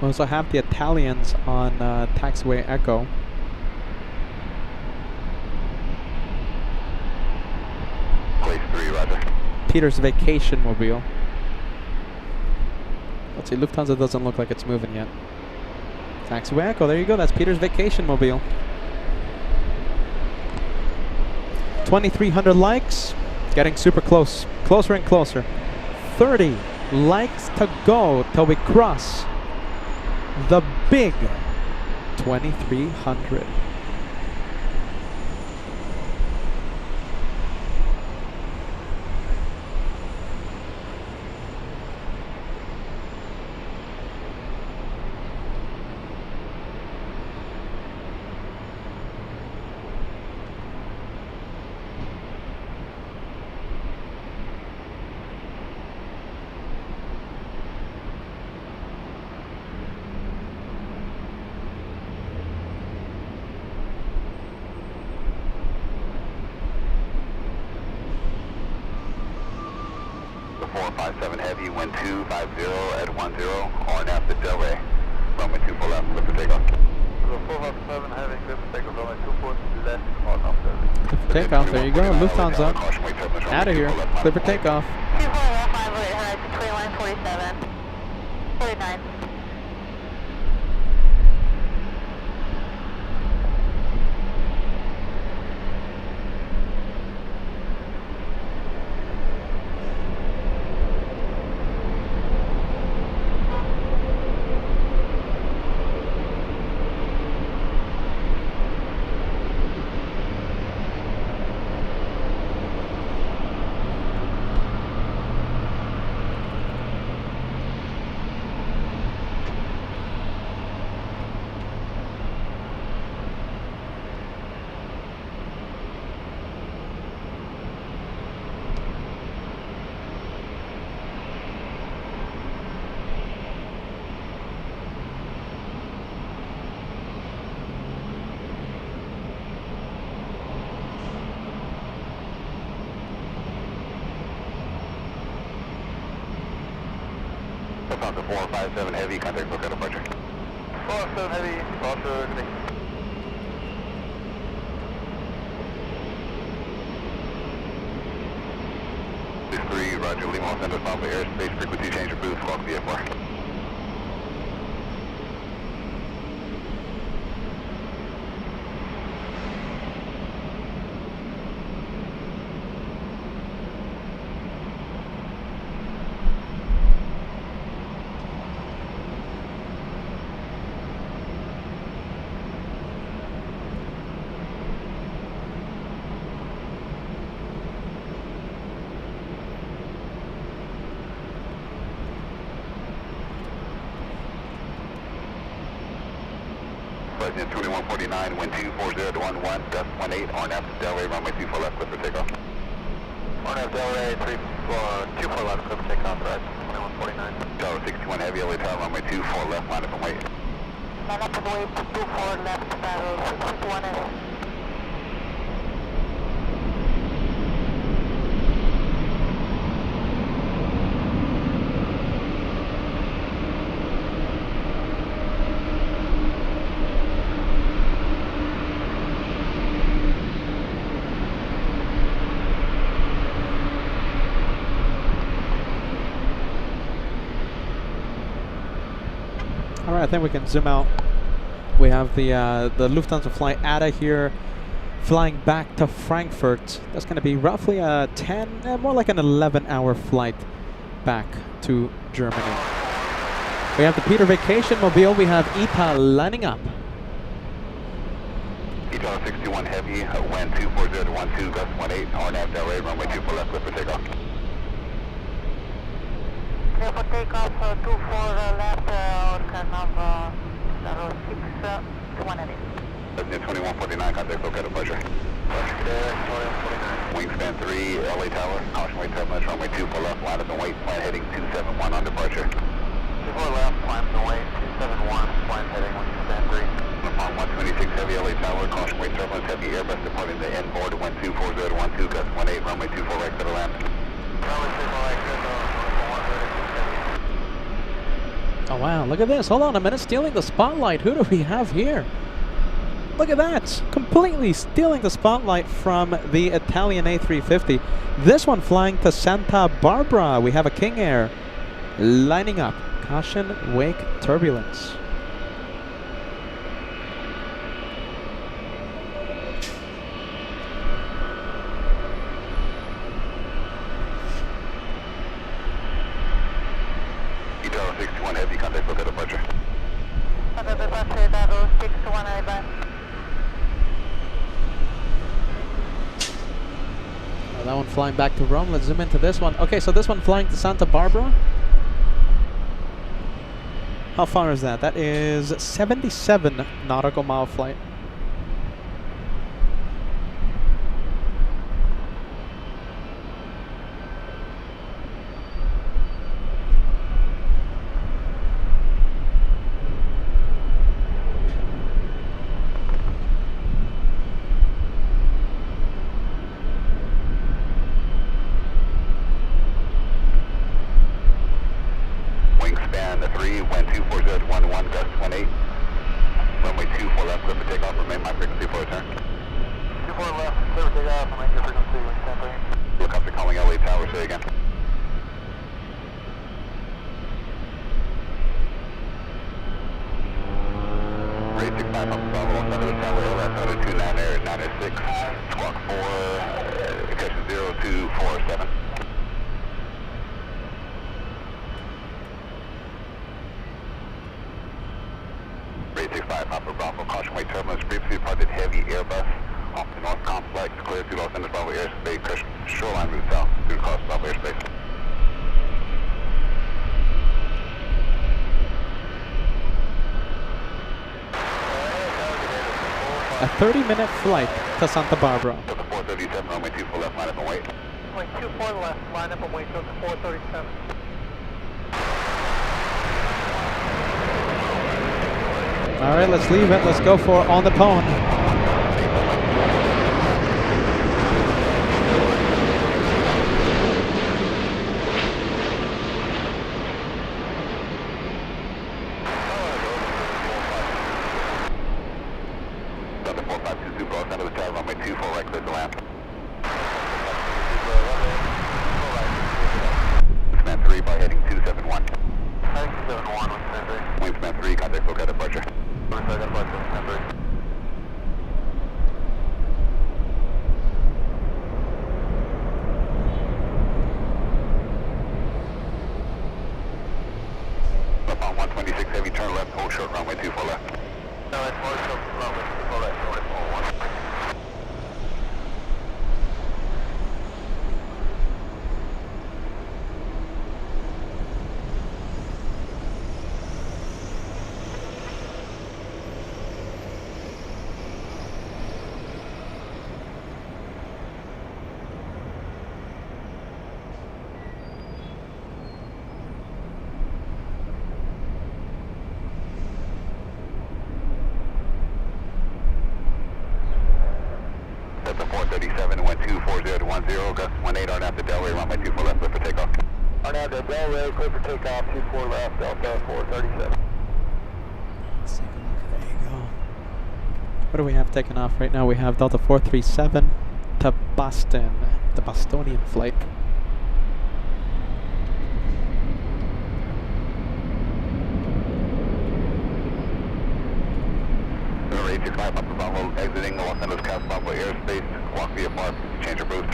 We also have the Italians on taxiway Echo. Place 3, roger. Peter's Vacation Mobile. Let's see, Lufthansa doesn't look like it's moving yet. Taxiway Echo, there you go, that's Peter's Vacation Mobile. 2,300 likes, getting super close, closer and closer. 30 likes to go till we cross the big 2,300. The 457 Heavy, wind 250 at 10, on after Delray. Runway 24 left, clear for takeoff. The 457 Heavy, clear for takeoff, runway 24 left, on after. Takeoff, there you go, Lufthansa. Out of here, clear for takeoff. 24 left, 5 to 2147. 49. Lufthansa 457 Heavy, contact look at departure. 457 Heavy, departure, good day. Place 3, roger, Lima Los Angeles, Alpha airspace, frequency change of booth, squawk VFR. President 2149, wind 240 to 11, dust 18, RNAV Delray, runway 24 left, clear for takeoff. RNAV Delray, 24 left, clear for takeoff, right, 2149. Tower 61 Heavy, LA Tower, runway 24 left, line up and wait. Line up and wait, 24 left, barrel 61 and All right, I think we can zoom out. We have the Lufthansa flight ATA here, flying back to Frankfurt. That's going to be roughly a 10, more like an 11-hour flight back to Germany. We have the Peter Vacation Mobile. We have ITA lining up. Tower 61 Heavy, wind 240 to 12, gust 18, RNAV Delray, runway 24 left, clear for takeoff. clear for takeoff, 24 left, kind of 06 to 180. President 2149, contact look at departure. Wingspan 3, LA Tower, caution wait turbulence, runway 24 left, line up and wait, plan heading 271 on departure. 24 left, climb the way, 271, climb heading, wingspan 3. Upon 126 Heavy, LA Tower, caution wait turbulence, heavy airbus departing the end board, wind 240 to 12, gust 18, runway 24 right to the land. Runway 24 right, good, Oh wow, look at this. Hold on a minute, stealing the spotlight. Who do we have here? Look at that! Completely stealing the spotlight from the Italian A350. This one flying to Santa Barbara. We have a King Air lining up. Caution, wake, turbulence. Tower 61 heavy, contact look at departure. Under departure, Tower 61 heavy. That one flying back to Rome. Let's zoom into this one. Okay, so this one flying to Santa Barbara. How far is that? That is 77 nautical mile flight. Wingspan 3, wind 24011, gust 18. Runway 24 left, clear for takeoff, remain my frequency for return. 24 left, clear for takeoff, remain your frequency, wingspan 3. Look after calling LA Tower, say again. Rate 65 up Bravo, center of the tower, left out of 29 air, 906, squawk 4, attention 0247. Rate 65, Papa Bravo, caution wake turbulence, previously departed heavy Airbus, off the North Complex, clear to Los Angeles Bravo airspace, shoreline route south, through across Bravo airspace. A 30-minute flight to Santa Barbara. Delta 437, runway 24 left, line up and wait. Runway 24 left, line up and wait, Delta 437. All right, let's leave it. Let's go for on the pone. Delta 4522, Los Angeles Tower, runway 24 right, clear to land. Wingspan 3 by heading 271. Heading 271, wingspan 3. Wingspan 3, contact look at departure. Wingspan departure, wingspan 3. Up on 126 heavy, turn left, hold short, runway 24 left. No, it's more so, runway 24 left, runway 41. Delta 437, wind 24010, gust 18, RNAV to Delray, runway 24 left, clear for takeoff. RNAV to Delray, clear for takeoff, 24 left, Delta 437. Let's take a look. There you go. What do we have taken off right now? We have Delta 437 to Boston, the Bostonian flight. Rate 65, Papa Bravo, exiting Los Angeles Casa Bravo airspace, walk via mark, change your boost.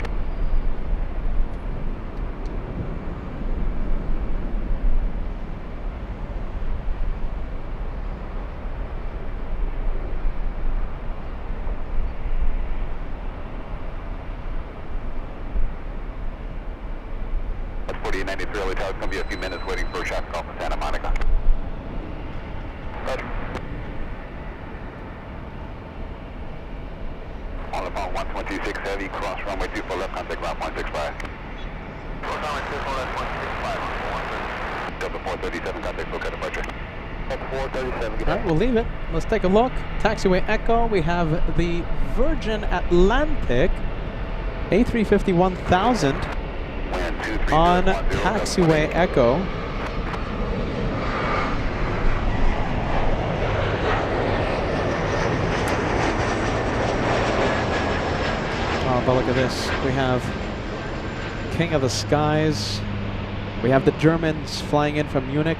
That's 4893 LA Tower, it's going to be a few minutes waiting for traffic off of Santa Monica. Roger. On the phone, 126 heavy, cross runway 24 left, contact ground 165. Runway 24 left, 165, Delta 437, contact look at departure. Delta 437, good All right, we'll leave it. Let's take a look. Taxiway Echo. We have the Virgin Atlantic A350 1000 Wind 23010, on gust Taxiway 18. Echo. Oh, but look at this. We have King of the Skies. We have the Germans flying in from Munich.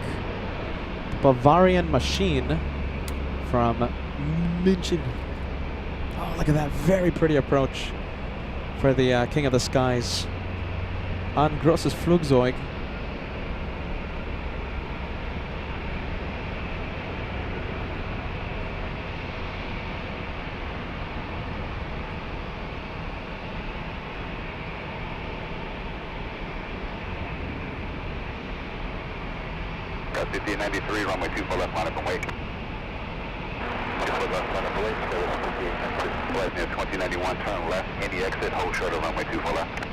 Bavarian Machine from München. Oh, look at that. Very pretty approach for the King of the Skies. Ein großes Flugzeug. Got 5893, runway 24 left, line up and wait. 24 left, line up and wait, flight near 2091, turn left, any exit, hold short of runway 24 left.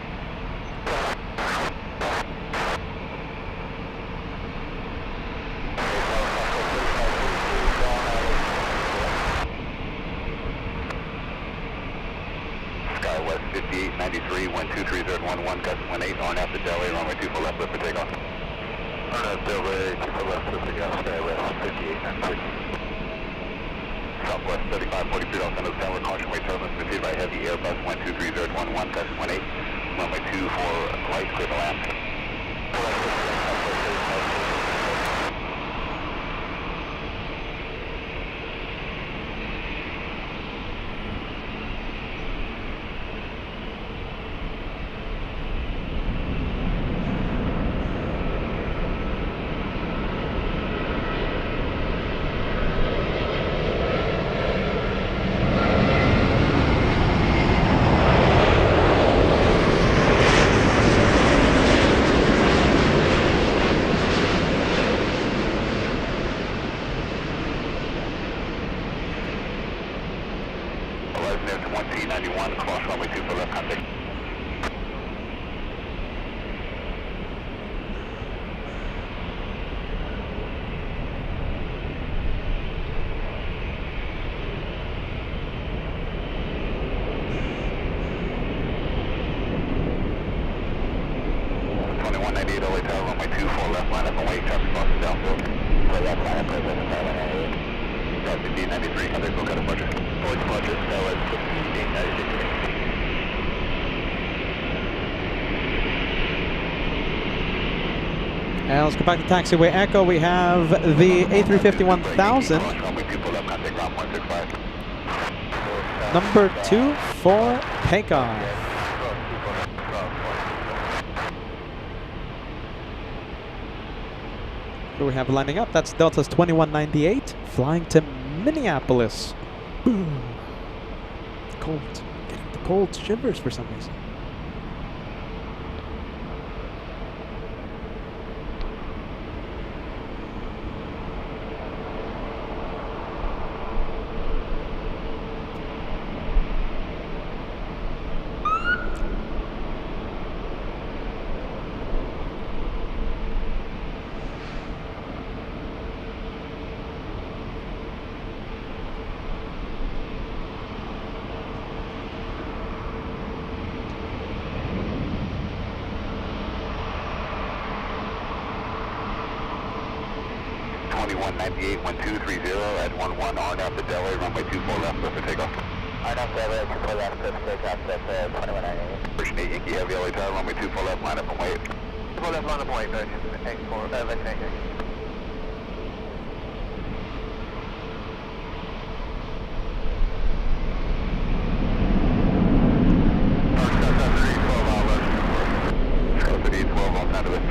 Skywest 5893, wind 23011, gust 18, on after Delhi, runway 24 left, lift for takeoff. On after Delhi, 24 left, lift for takeoff, Skywest 5893. Southwest 3540 feet, Los Angeles Tower, caution wait turbulence, preceded by heavy Airbus 123011, gust 18, runway 24 light, clear to land. Near 2091, cross runway 24 left, contact. LA Tower, runway 24 left, line up and wait, traffic crosses downfield. Play left, line up, present, 593. Got 5893, contact, go cut a budget. Voice budget, Skywest 5893. And let's go back to taxiway Echo. We have the A350-1000. Number 2 for takeoff. Who do we have lining up? That's Delta's 2198 flying to Minneapolis. Boom. Cold. Getting the cold shivers for some reason. .98, 1230 at 11, RNAV to Delhi, runway 24 left, lift for takeoff. RNAV Delhi, 24 left, lift for takeoff, that's 2198. Version 8 Yankee Heavy LA Tower, runway 24 left, line up and wait. 24 left, line up and wait, version 84, version 8 Yankee.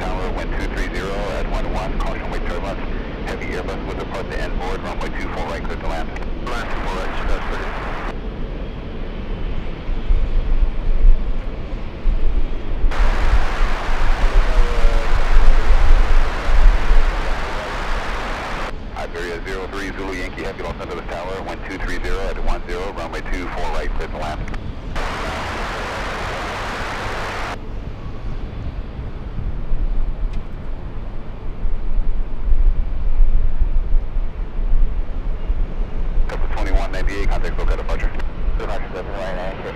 Tower, wind 230 at 11, caution wait turbulence. Heavy Airbus will depart to end board, runway 24 right, clear to land. Land 4 right, that's pretty. Iberia 03 Zulu Yankee Heavy Los Angeles Tower, wind 230 at 10, runway 24 right, clear to land. Contact look at departure. Departure 7 right anchor.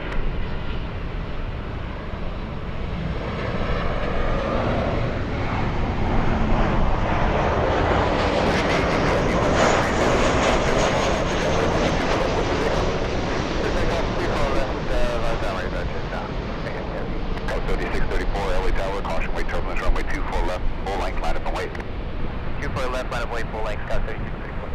runway. 24 left, line of way, full length, Scott 3634.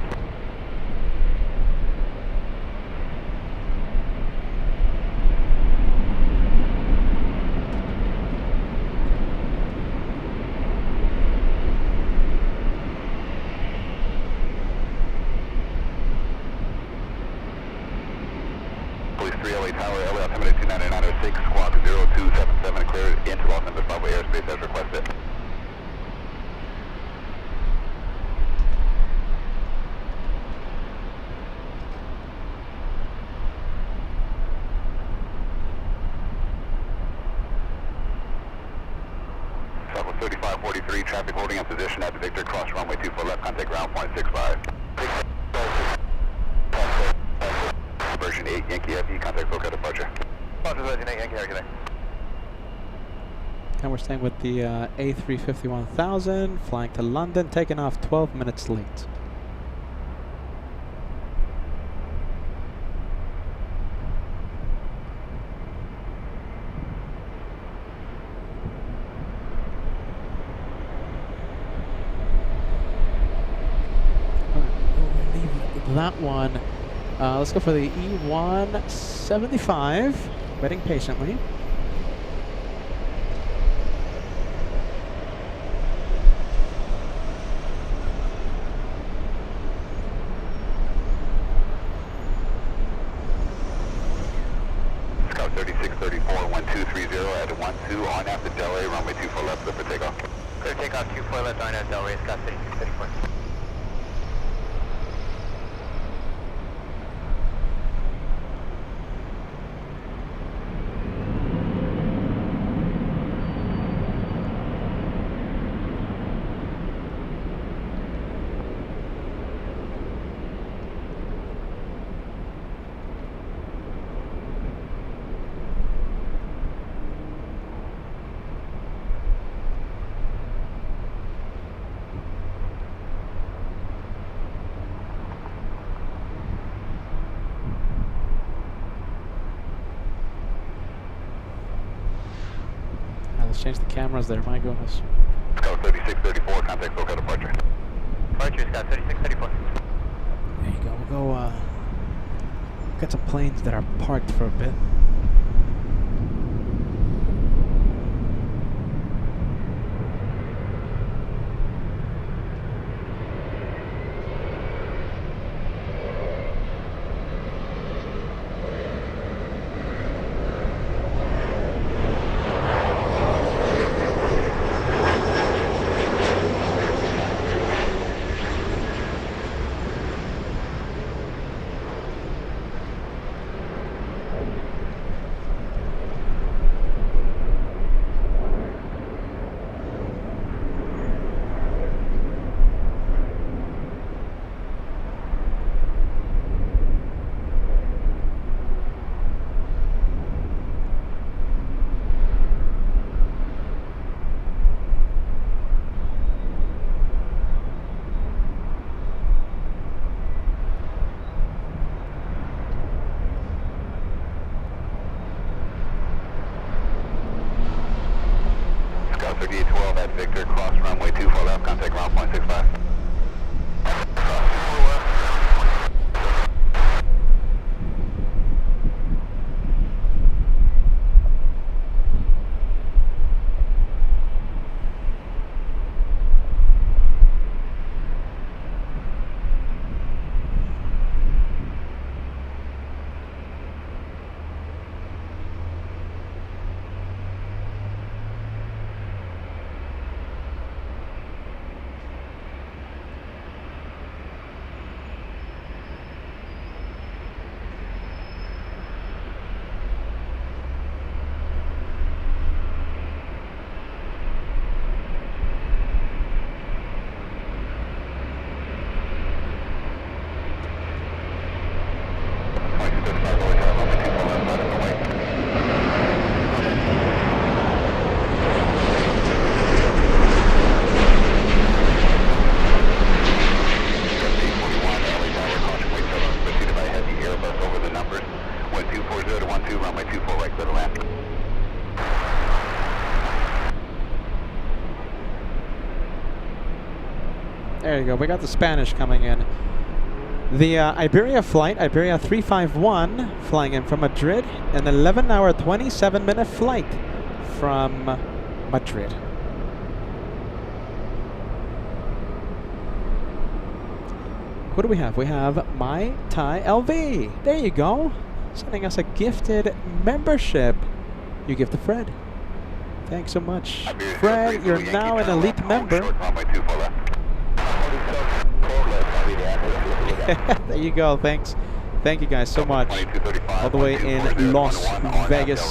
Police 308 Tower, LA altimeter 29906, squawk 0277, cleared into Los Angeles Bravo airspace as requested. Southwest 3543, traffic holding in position at the Victor, cross runway 24 left, contact ground point 65. Version 8, Yankee FE, contact local departure. Version 8, Yankee, Yankee. And we're staying with the A350-1000, flying to London, taking off 12 minutes late. That one. Let's go for the E175. Waiting patiently. Scout 3634, 1230 at 12 on after Delray, runway 24 left, clear for takeoff. Clear takeoff 24 left, on at Delray, Scott 3634. Let's change the cameras there, my goodness. Scout 3634, contact local departure. Departure, Scott 3634. There you go. We'll go get some planes that are parked for a bit. There you go. We got the Spanish coming in. The Iberia flight, Iberia 351, flying in from Madrid, an 11-hour, 27-minute flight from Madrid. Who do we have? We have My Thai LV. There you go. Sending us a gifted membership. You give to Fred. Thanks so much. Fred, you're now an elite member. There you go. Thanks. Thank you guys so much. All the way in Las Vegas.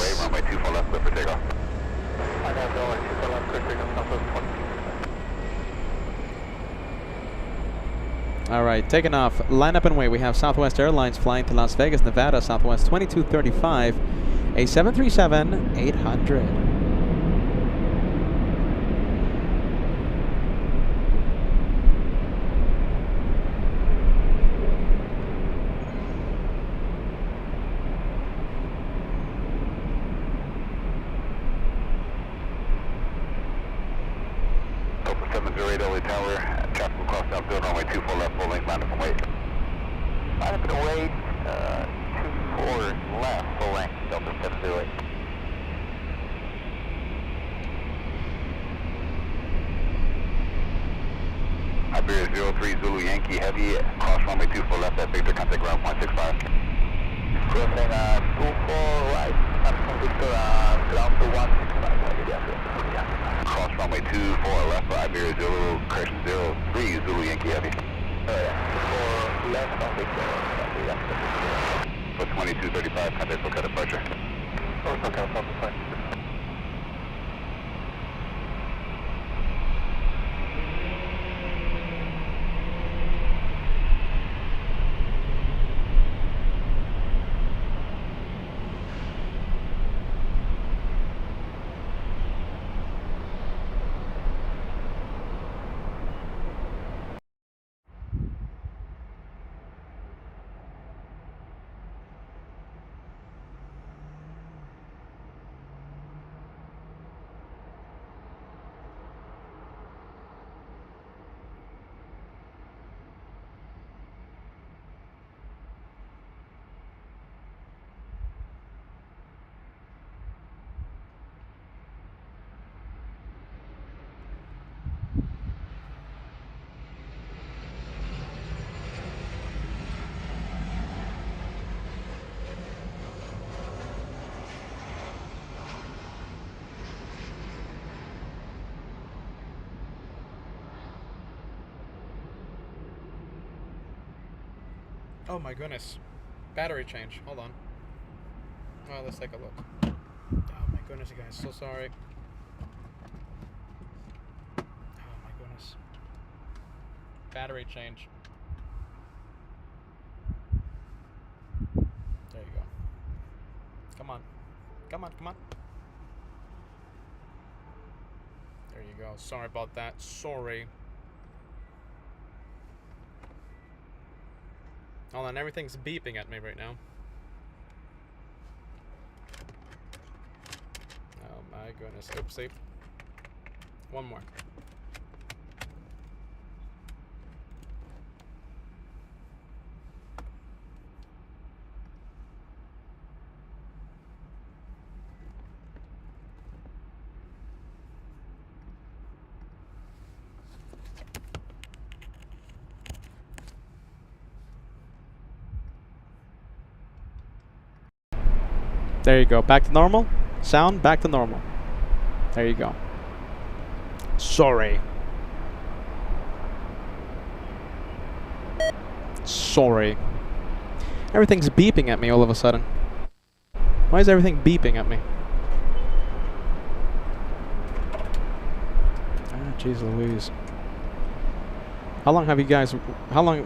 All right, taking off. Line up and wait. We have Southwest Airlines flying to Las Vegas, Nevada, Southwest 2235, a 737-800. Iberia 03 Zulu Yankee Heavy, cross runway 24 left at Victor, contact ground 165. Crossing 24 right, from Victor, ground to 165. Cross runway 24 left for Iberia Zulu, correction 03 Zulu Yankee Heavy. Oh yeah, 4 left from Victor, for 2235, contact for cut departure. Oh, it's okay, fine. Oh my goodness. Battery change. Hold on. Oh, let's take a look. Oh my goodness, you guys. So sorry. Oh my goodness. Battery change. There you go. Come on. Come on, come on. There you go. Sorry about that. Sorry. Hold on, everything's beeping at me right now. Oh my goodness. Oopsie. One more. There you go. Back to normal. Sound back to normal. There you go. Sorry. Sorry. Everything's beeping at me all of a sudden. Why is everything beeping at me? Ah, jeez Louise. How long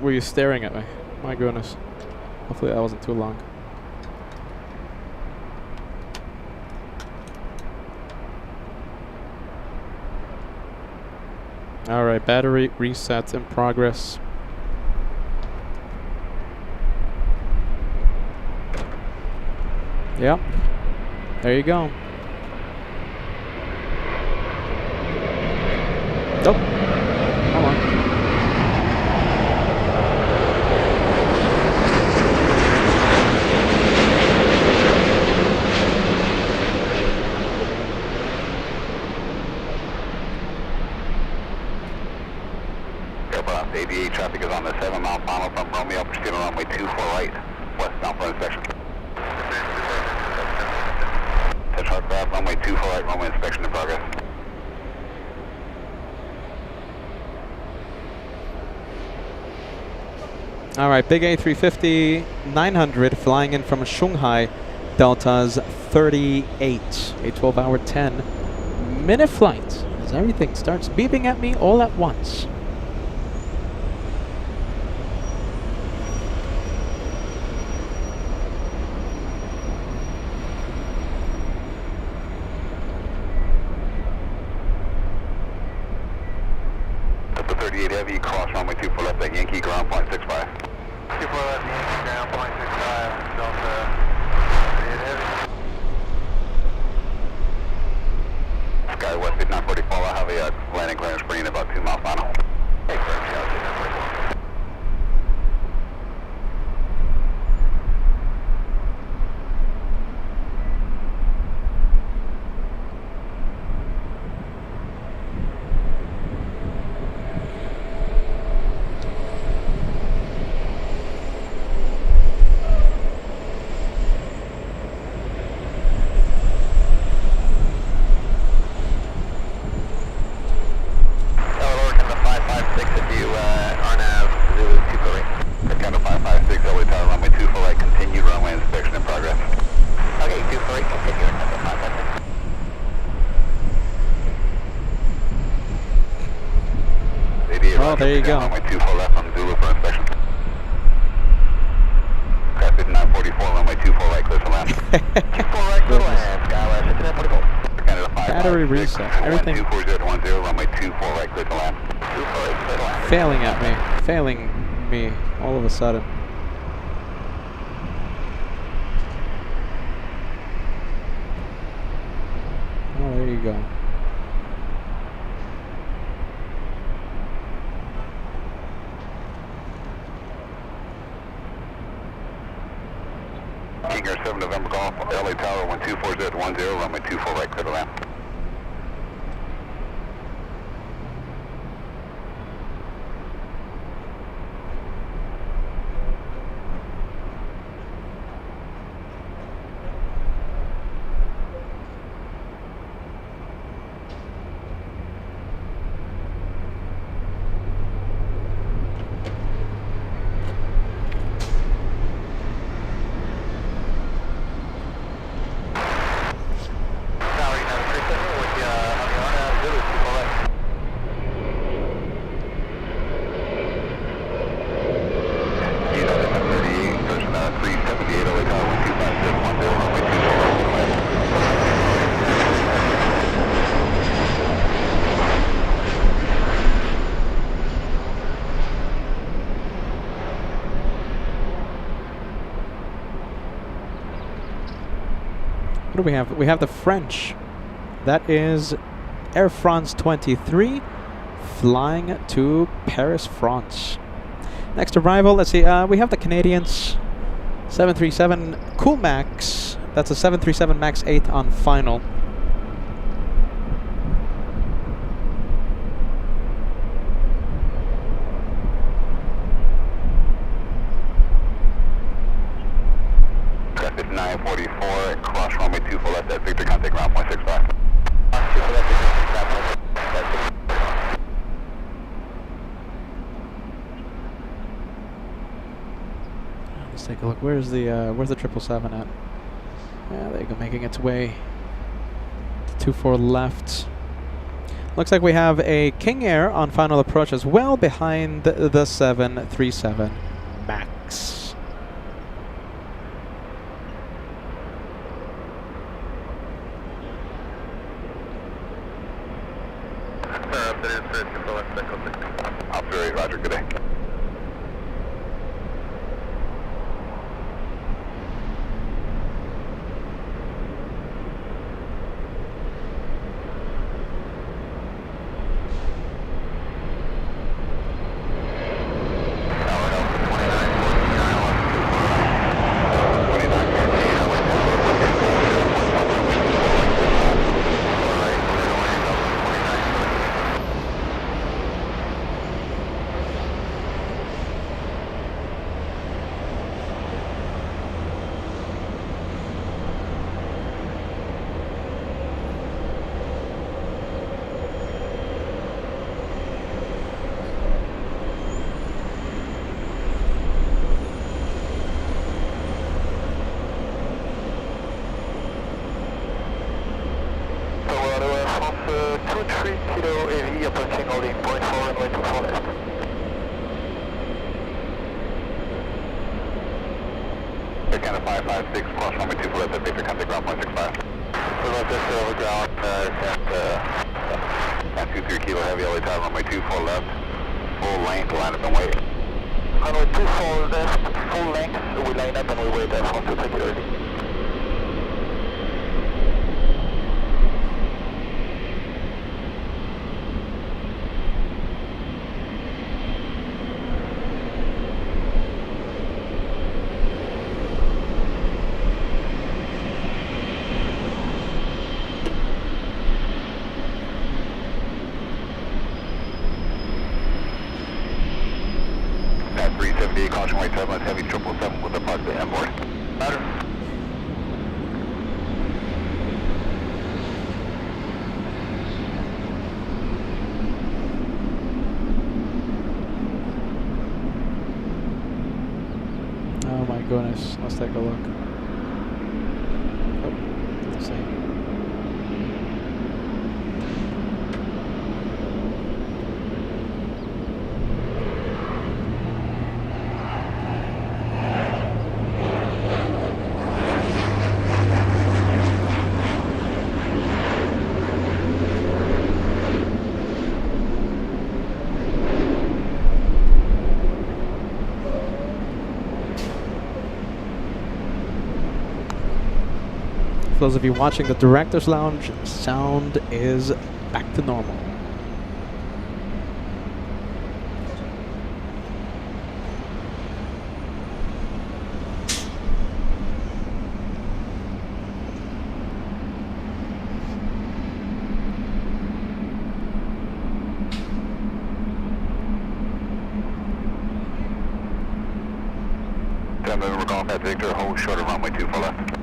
were you staring at me? My goodness. Hopefully that wasn't too long. Alright, battery reset in progress. Yep. There you go. Nope. Come on. 88 traffic is on the 7-mile final from Romeo, proceeding on runway 24 right, westbound for inspection. Touch aircraft, runway 24 right, runway inspection in progress. All right, big A350 900 flying in from Shanghai, Delta's 38, a 12-hour 10-minute flight as everything starts beeping at me all at once. Delta 38 Heavy, cross runway 24 left at Yankee, ground point 65. 24 left, Yankee, ground point 65, Delta 38 Heavy. Sky West 944, I'll have a landing clearance bringing about 2-mile final. Hey, correct, Delta 944. Oh, there you go. Runway 24 left on Zulu for inspection. Traffic 944, runway 24 right, clear to land. 24 right, clear to land, Skywest 944. Canada 556, Battery reset. Everything 124010, runway 24 right, clear to land. 24 right, clear to land. failing at me, failing me all of a sudden. Oh, there you go. King Air 7 November Golf, LA Tower 124010, runway 24 right, clear to land. What do we have? We have the French. That is Air France 23 flying to Paris, France. Next arrival, let's see, we have the Canadians 737 Cool Max. That's a 737 MAX 8 on final. Traffic 944, cross runway 24 left at Victor, contact ground point 65. Let's take a look. Where's the 777 at? Yeah, there you go, making its way to 24 left. Looks like we have a King Air on final approach as well behind the 737 MAX. Officer 8, roger, good day. approaching holding point 4 runway 24 left. Air Canada 556, cross runway 24 left at Victor, contact ground point 65. We're about to over ground And 23 kilo heavy, LA tower, runway 24 left, full length, line up and wait. Runway 24 left, full length, we line up and we wait at 1 to take it ready. At 378, caution white turbulence, heavy 777 with approximate inboard. Louder. Oh my goodness, let's take a look. Oh, let's see. For those of you watching the Director's Lounge, sound is back to normal. We're golf at Victor, hold short of runway 24 left.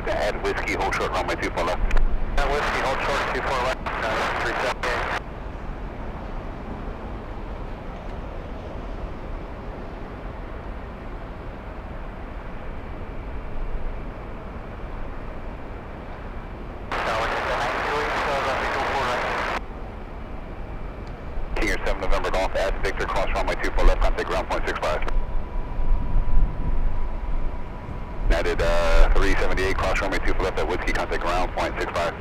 At Whiskey, hold short, runway 24 left. At Whiskey, hold short, 24 left, 378. King 7 November golf at Victor, cross runway 24 left, contact ground point 65. Added 378, cross runway 24 left at Whiskey, contact ground point 65.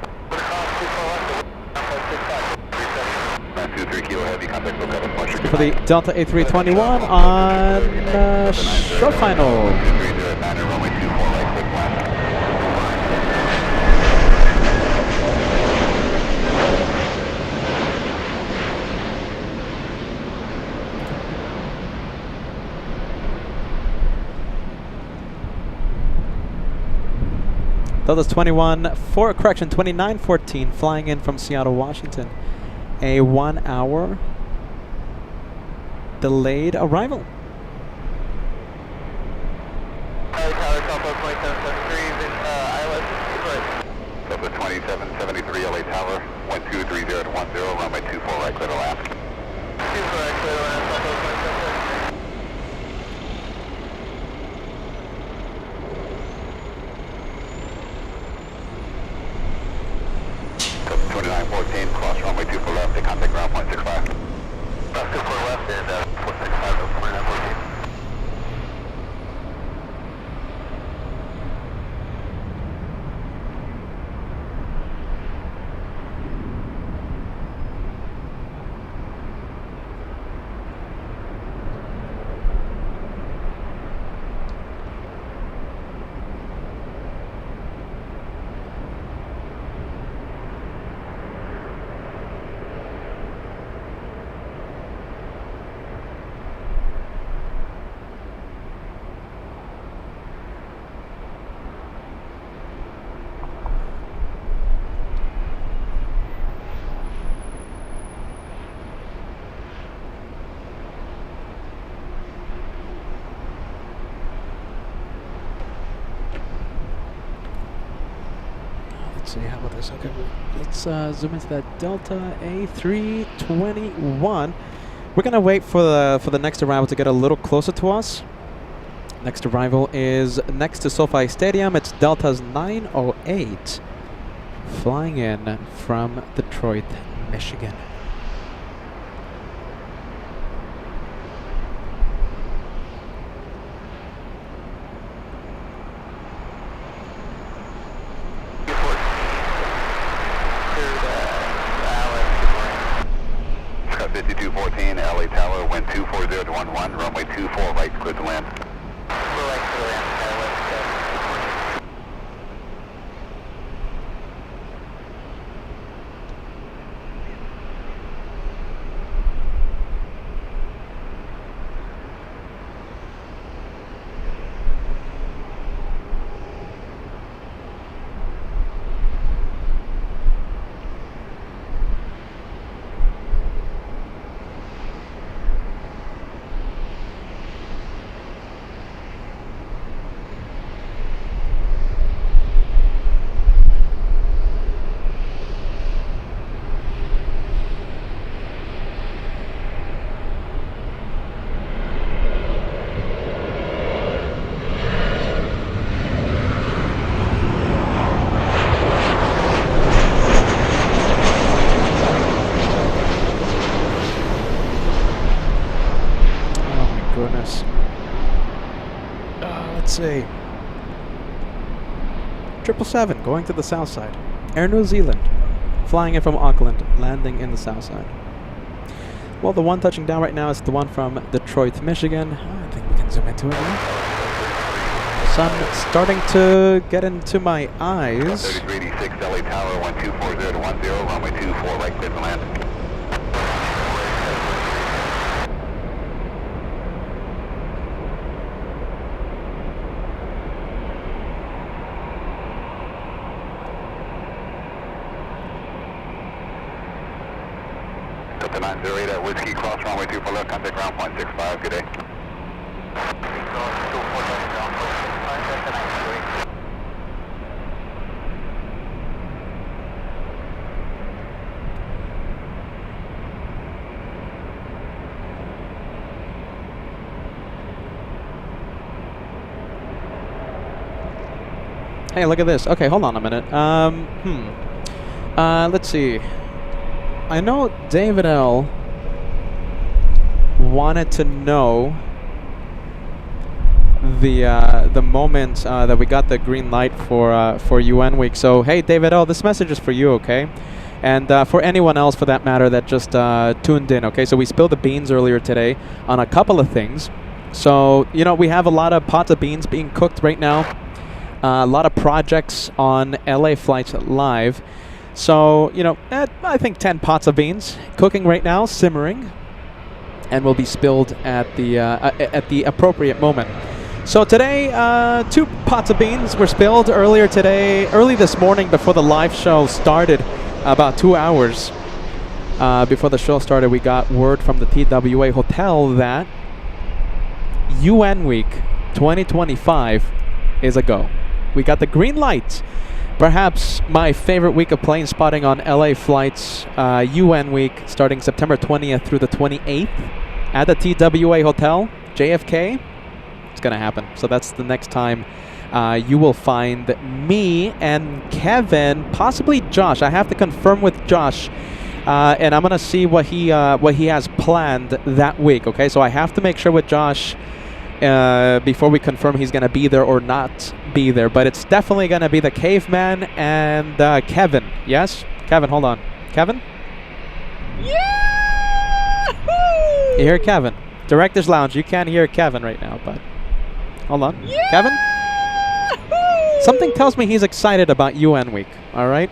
923 kilo heavy, contact local point 65. For the Delta A321 on short final. 230 runway 24 right, quick left. Delta's 2914 flying in from Seattle, Washington. A 1 hour delayed arrival. Delta 2773 LA Tower, 1230 to 10, runway 24 right, clear to lap. 24 right, clear to lap, 14, cross runway 24 left, to contact ground point 65. Cross 24 left and 465, 4914. Let's see, how about this? Okay, let's zoom into that Delta A321. We're gonna wait for the next arrival to get a little closer to us. Next arrival is next to SoFi Stadium. It's Delta's 908, flying in from Detroit, Michigan. Scott 5214, LA Tower, wind 240 to 11, runway 24 right, clear to land. Goodness. Let's see. 777 going to the south side. Air New Zealand flying in from Auckland, landing in the south side. Well, the one touching down right now is the one from Detroit, Michigan. I think we can zoom into it now. Sun starting to get into my eyes. 3386, LA Tower, wind 240 to 10, runway 24 right, clear to land. Delta 908 at Whiskey, cross runway 24 left, contact ground point 65, good day. Hey, look at this. Okay, hold on a minute. Let's see. I know David L. wanted to know the moment that we got the green light for UN Week. So, hey, David L., this message is for you, okay? And for anyone else, for that matter, that just tuned in, okay? So we spilled the beans earlier today on a couple of things. So, you know, we have a lot of pots of beans being cooked right now. A lot of projects on LA flights live. So, you know, I think 10 pots of beans cooking right now, simmering, and will be spilled at the appropriate moment. So today, 2 pots of beans were spilled early this morning before the live show started, about 2 hours before the show started. We got word from the TWA Hotel that UN Week 2025 is a go. We got the green light. Perhaps my favorite week of plane spotting on LA flights, UN Week, starting September 20th through the 28th at the TWA Hotel, JFK. It's going to happen. So that's the next time you will find me and Kevin, possibly Josh. I have to confirm with Josh, and I'm gonna see what he has planned that week. Okay, so I have to make sure with Josh before we confirm he's gonna be there or not be there. But it's definitely gonna be the Caveman and Kevin. Yes, Kevin. Hold on, Kevin. Yeah! You hear Kevin? Director's Lounge. You can't hear Kevin right now, but hold on, Kevin. Something tells me he's excited about UN Week. All right.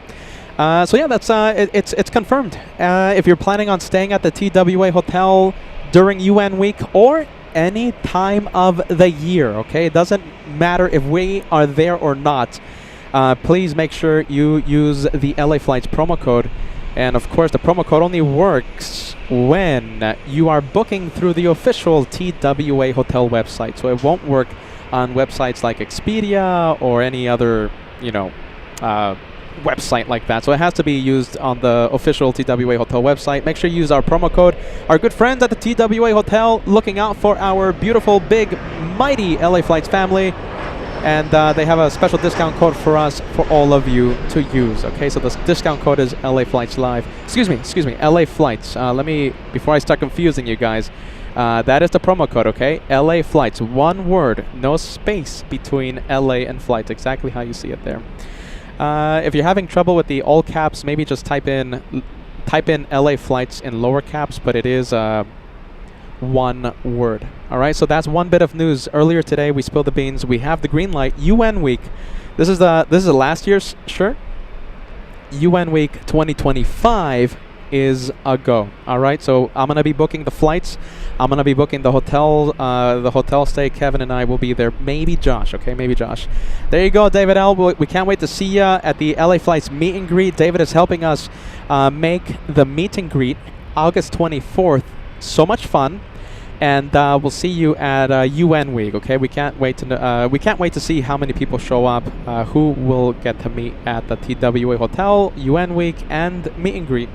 So yeah, that's it's confirmed. If you're planning on staying at the TWA Hotel during UN Week or any time of the year, okay, it doesn't matter if we are there or not. Please make sure you use the LA Flights promo code. And of course, the promo code only works when you are booking through the official TWA Hotel website. So it won't work on websites like Expedia or any other, website like that. So it has to be used on the official TWA Hotel website. Make sure you use our promo code. Our good friends at the TWA Hotel looking out for our beautiful, big, mighty LA Flights family. And they have a special discount code for us, for all of you to use. Okay, so the discount code is LA Flights Live. Excuse me, LA Flights. Let me, before I start confusing you guys, that is the promo code, okay? LA Flights, one word, no space between LA and Flights, exactly how you see it there. If you're having trouble with the all caps, maybe just type in LA Flights in lower caps, but it is one word. All right, so that's one bit of news. Earlier today, we spilled the beans. We have the green light. UN Week. This is the last year's shirt. UN Week 2025 is a go. All right, so I'm gonna be booking the flights. I'm gonna be booking the hotel stay. Kevin and I will be there. Maybe Josh. Okay, maybe Josh. There you go, David L. We can't wait to see you at the LA Flights meet and greet. David is helping us make the meet and greet August 24th. So much fun. And we'll see you at UN Week. Okay, we can't wait to see how many people show up, who will get to meet at the TWA Hotel, UN Week, and meet and greet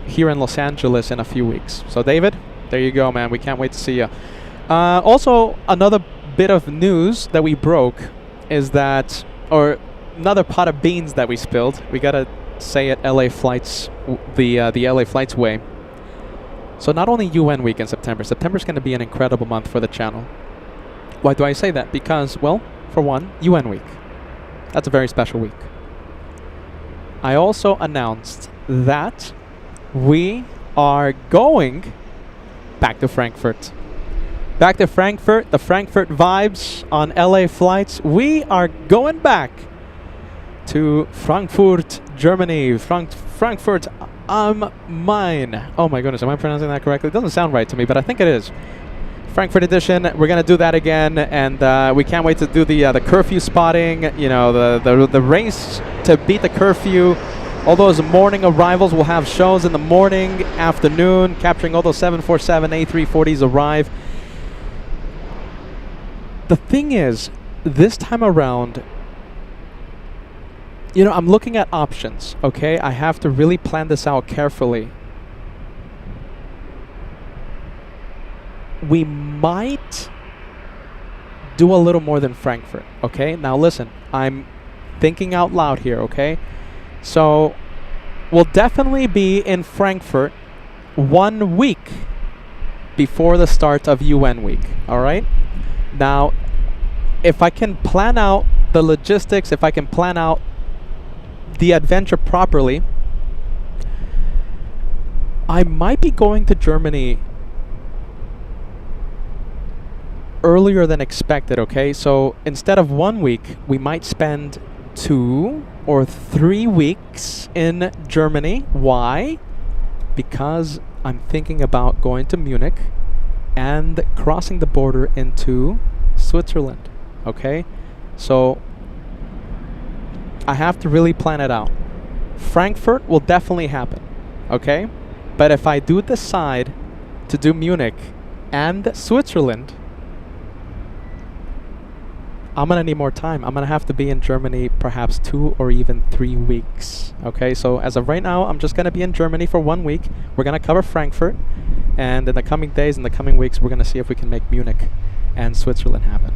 here in Los Angeles in a few weeks. So David, there you go, man. We can't wait to see you. Also, another bit of news that we broke is that, or another pot of beans that we spilled. We gotta say it, LA Flights, the LA Flights way. So not only UN Week in September. September's going to be an incredible month for the channel. Why do I say that? Because, well, for one, UN Week. That's a very special week. I also announced that we are going back to Frankfurt. Back to Frankfurt, the Frankfurt vibes on LA Flights. We are going back to Frankfurt, Germany. Frankfurt am Main. Oh my goodness, am I pronouncing that correctly? It doesn't sound right to me, but I think it is. Frankfurt edition. We're gonna do that again, and we can't wait to do the curfew spotting. You know, the race to beat the curfew. All those morning arrivals. We'll have shows in the morning, afternoon, capturing all those 747 A340s arrive. The thing is, this time around, you know, I'm looking at options, okay? I have to really plan this out carefully. We might do a little more than Frankfurt, okay? Now listen, I'm thinking out loud here, okay? So, we'll definitely be in Frankfurt 1 week before the start of UN Week, all right? Now, if I can plan out the logistics, if I can plan out the adventure properly, I might be going to Germany earlier than expected, okay? So instead of 1 week, we might spend 2 or 3 weeks in Germany. Why? Because I'm thinking about going to Munich and crossing the border into Switzerland, okay? So I have to really plan it out. Frankfurt will definitely happen, okay? But if I do decide to do Munich and Switzerland, I'm gonna need more time. I'm gonna have to be in Germany perhaps 2 or even 3 weeks, okay? So as of right now, I'm just gonna be in Germany for 1 week. We're gonna cover Frankfurt, and in the coming days, in the coming weeks, we're gonna see if we can make Munich and Switzerland happen.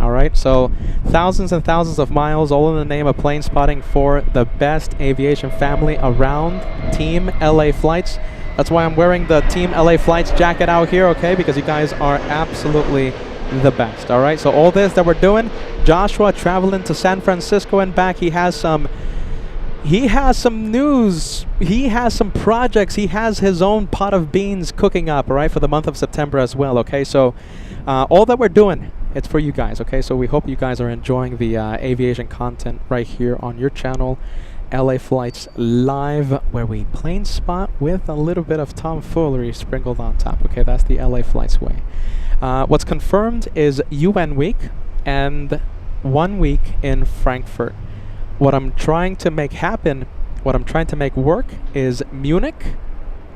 All right, so thousands and thousands of miles, all in the name of plane spotting for the best aviation family around, Team LA Flights. That's why I'm wearing the Team LA Flights jacket out here, okay? Because you guys are absolutely the best. All right, so all this that we're doing, Joshua traveling to San Francisco and back. He has some news. He has some projects. He has his own pot of beans cooking up, all right, for the month of September as well, okay? So all that we're doing, it's for you guys, okay? So we hope you guys are enjoying the aviation content right here on your channel, LA Flights Live, where we plane spot with a little bit of tomfoolery sprinkled on top, okay? That's the LA Flights way. What's confirmed is UN Week and 1 week in Frankfurt. What I'm trying to make happen, what I'm trying to make work is Munich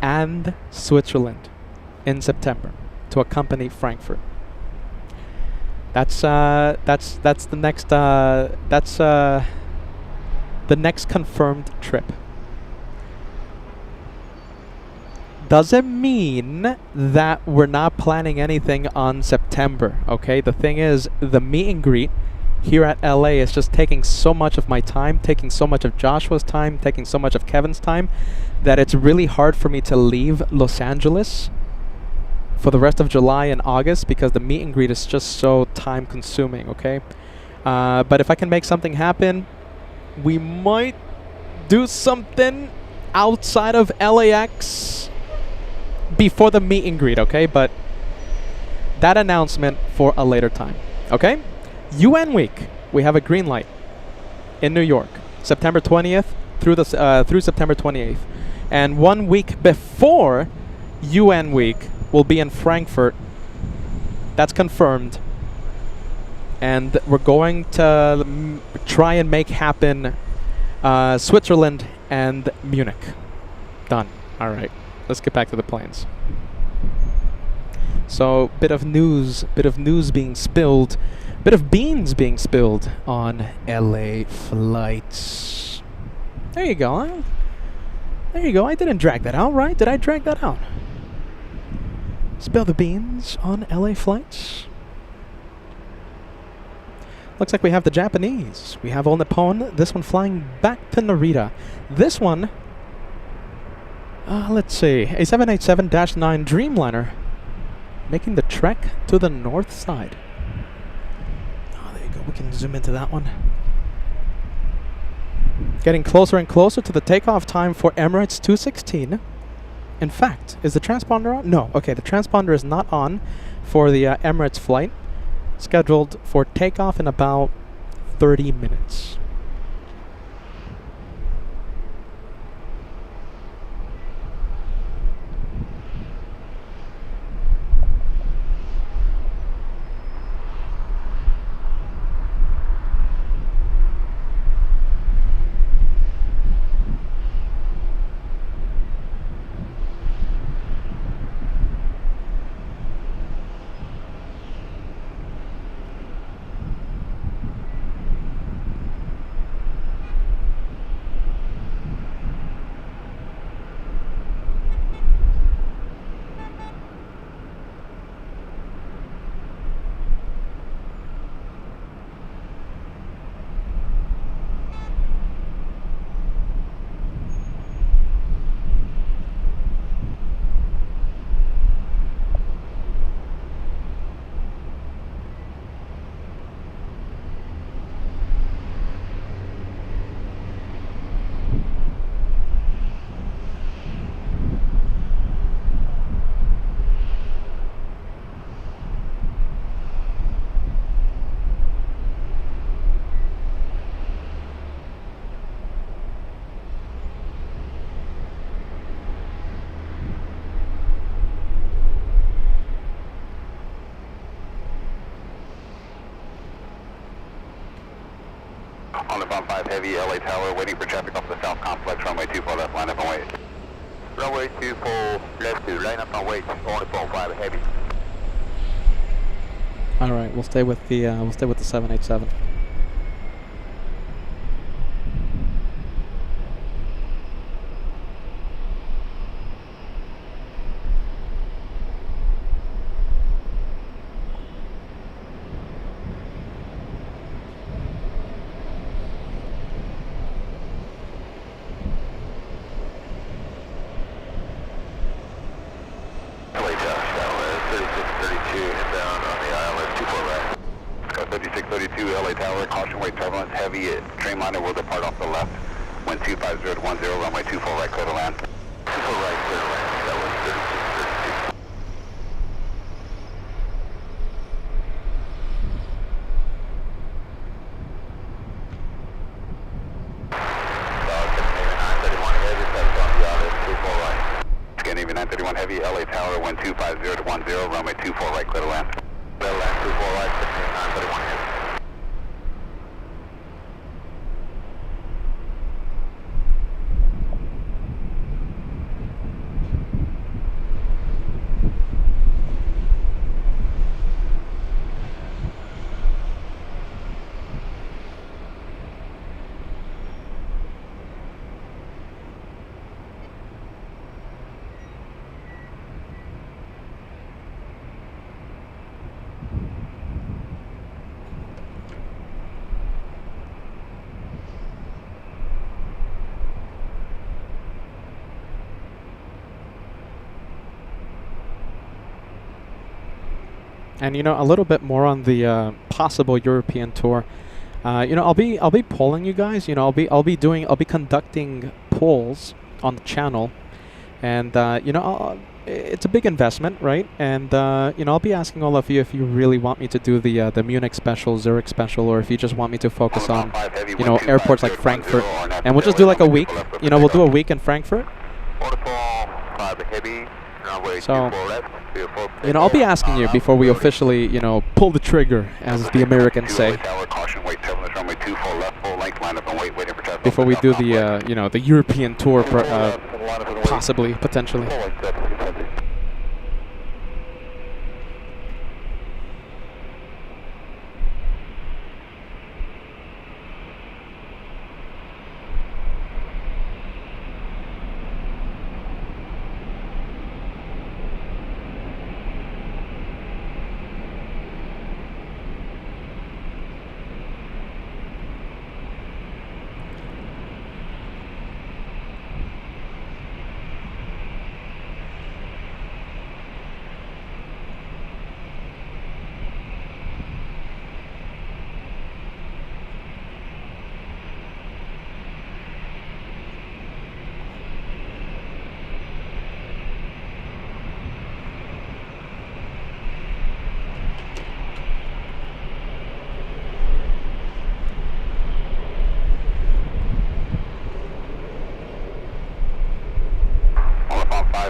and Switzerland in September to accompany Frankfurt. That's the next confirmed trip. Doesn't mean that we're not planning anything on September, okay? The thing is, the meet and greet here at LA is just taking so much of my time, taking so much of Joshua's time, taking so much of Kevin's time, that it's really hard for me to leave Los Angeles for the rest of July and August because the meet and greet is just so time consuming, okay? But if I can make something happen, we might do something outside of LAX before the meet and greet, okay? But that announcement for a later time, okay? UN Week, we have a green light in New York, September 20th through September 28th. And 1 week before UN Week, we'll be in Frankfurt. That's confirmed. And we're going to try and make happen Switzerland and Munich. Done. All right. Let's get back to the planes. So, bit of news being spilled. Bit of beans being spilled on LA Flights. There you go. Huh? There you go. I didn't drag that out, right? Did I drag that out? Spill the beans on LA Flights. Looks like we have the Japanese. We have All Nippon. This one flying back to Narita. This one, let's see, a 787-9 Dreamliner making the trek to the north side. Oh, there you go. We can zoom into that one. Getting closer and closer to the takeoff time for Emirates 216. In fact, is the transponder on? No. Okay, the transponder is not on for the Emirates flight. Scheduled for takeoff in about 30 minutes. On the Bomb 5 Heavy, LA Tower, waiting for traffic off the South Complex, runway 24 left, line up and wait. Runway 24 left to line up and wait, on the Bomb 5 Heavy. All right, we'll stay with the 787. 32 LA Tower, caution wait turbulence heavy. Dreamliner will depart off the left. Wind 250 to 10, runway 24 right, clear to land. 24 right, clear to land. That was 3632. Scandinavia 931 heavy, LA Tower, wind 250 to 10, runway 24 right, clear to land. Clear to land, 24 right, Scandinavia 931 heavy. And you know, a little bit more on the possible European tour. You know, I'll be polling you guys. You know, I'll be conducting polls on the channel, and you know, it's a big investment, right? And you know, I'll be asking all of you if you really want me to do the Munich special, Zurich special, or if you just want me to focus on, you know, airports like Frankfurt. And we'll just do like a week. You know, we'll do a week in Frankfurt. So, you know, I'll be asking you before we officially, you know, pull the trigger, as the Americans say. Before we do the, you know, the European tour, possibly, potentially.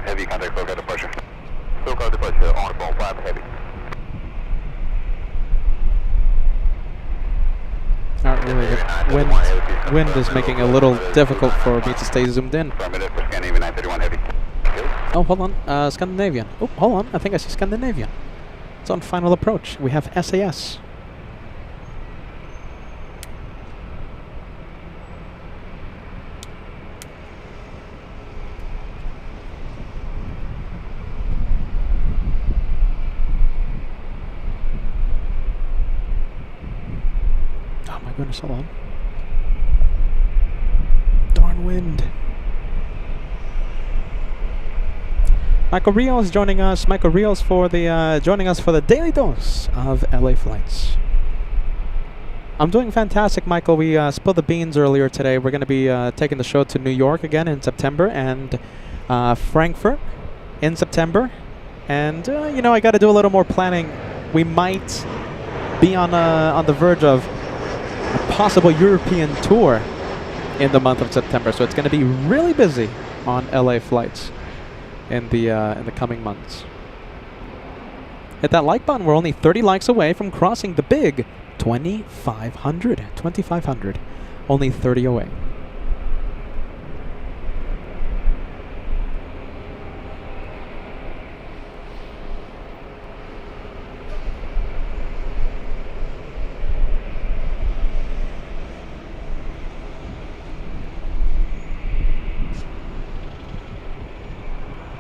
Heavy, contact SoCal departure. SoCal departure, on phone 5 heavy. Not really. The wind is making it a little difficult for me to stay zoomed in. Scandinavia 931 heavy. Oh, hold on. Scandinavian. Oh, hold on. I think I see Scandinavian. It's on final approach. We have SAS. Goodness, hold on. Darn wind. Michael Rios joining us. Michael Rios for the joining us for the daily dose of LA flights. I'm doing fantastic, Michael. We spilled the beans earlier today. We're going to be taking the show to New York again in September, and Frankfurt in September. And you know, I got to do a little more planning. We might be on the verge of a possible European tour in the month of September, so it's going to be really busy on LA flights in the coming months. Hit that like button. We're only 30 likes away from crossing the big 2,500. 2,500. Only 30 away.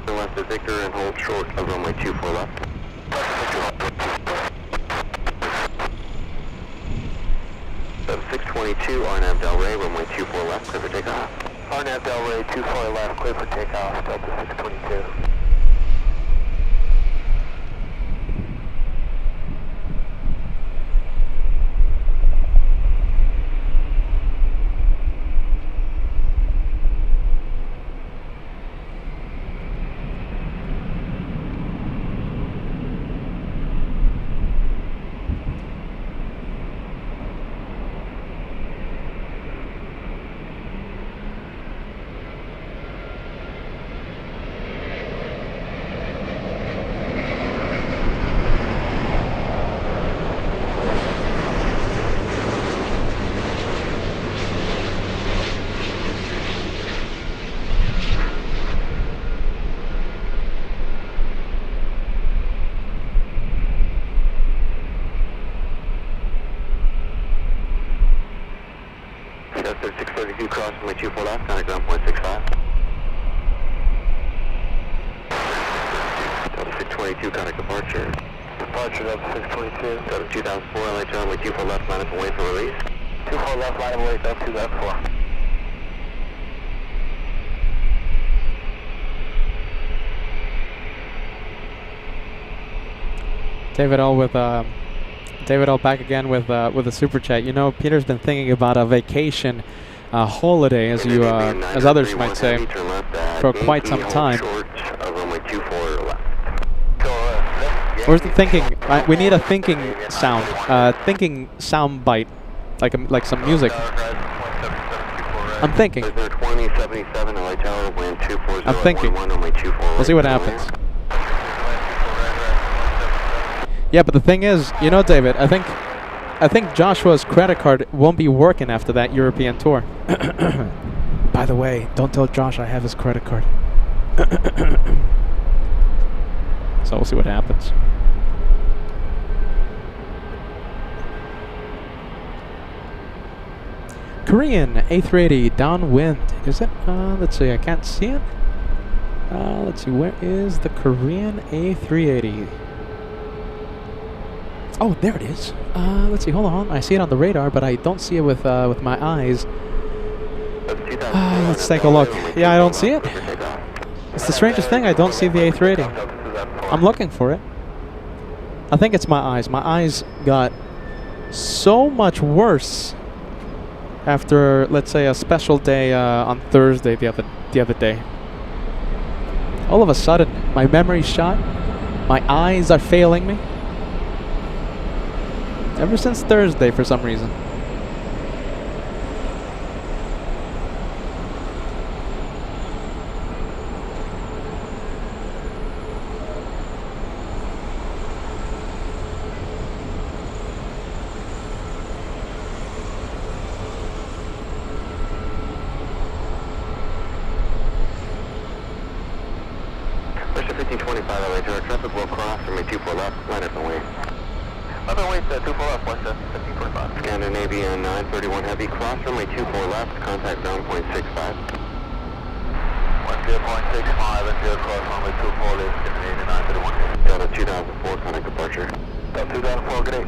Left to Victor and hold short of runway 24 left. 622, RNAV Del Rey, runway 24 left, clear for takeoff. RNAV Del Rey, 24 left, clear for takeoff, Delta 622. There's 632 cross runway 24 left, contact ground point 65. Delta 622, contact departure. Departure Delta 622. Delta 2004, LA runway 24 left, line up and wait for release. 24 left, line of wait, Delta 2004. David L back again with a super chat. You know, Peter's been thinking about a vacation, holiday, as you as others might say, for quite some time. Where's the thinking? We need a thinking sound bite, like some music. I'm thinking. I'm thinking. We'll see what happens. Yeah, but the thing is, you know, David, I think Joshua's credit card won't be working after that European tour. By the way, don't tell Josh I have his credit card. So we'll see what happens. Korean A380 downwind. Is it? Let's see. I can't see it. Let's see. Where is the Korean A380? Oh, there it is. Let's see. Hold on. I see it on the radar, but I don't see it with my eyes. Let's take a look. Yeah, I don't see it. It's the strangest thing. I don't see the A380. I'm looking for it. I think it's my eyes. My eyes got so much worse after, let's say, a special day on Thursday the other day. All of a sudden, my memory's shot. My eyes are failing me. Ever since Thursday, for some reason. Russia 1525, LA George, traffic will cross from a 24 left, line up and wait. Up and wait, 24 left, 1525. Scandinavian 931 heavy, cross runway 24 left, contact ground point 65. 10.65 and 0 cross runway 24 left, Scandinavian 931 heavy. Delta 2004, contact departure. Delta 2004, good day.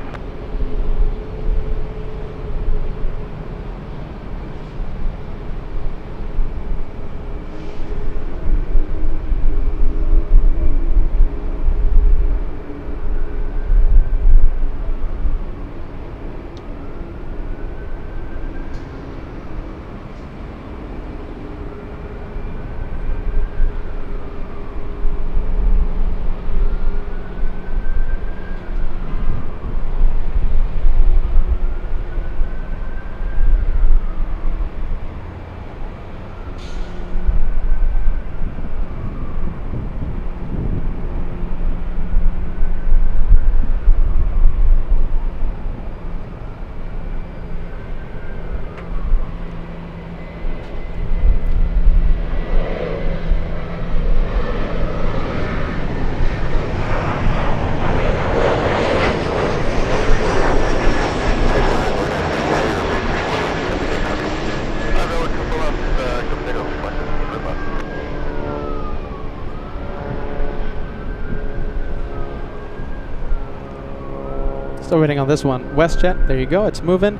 Still waiting on this one. WestJet, there you go, it's moving.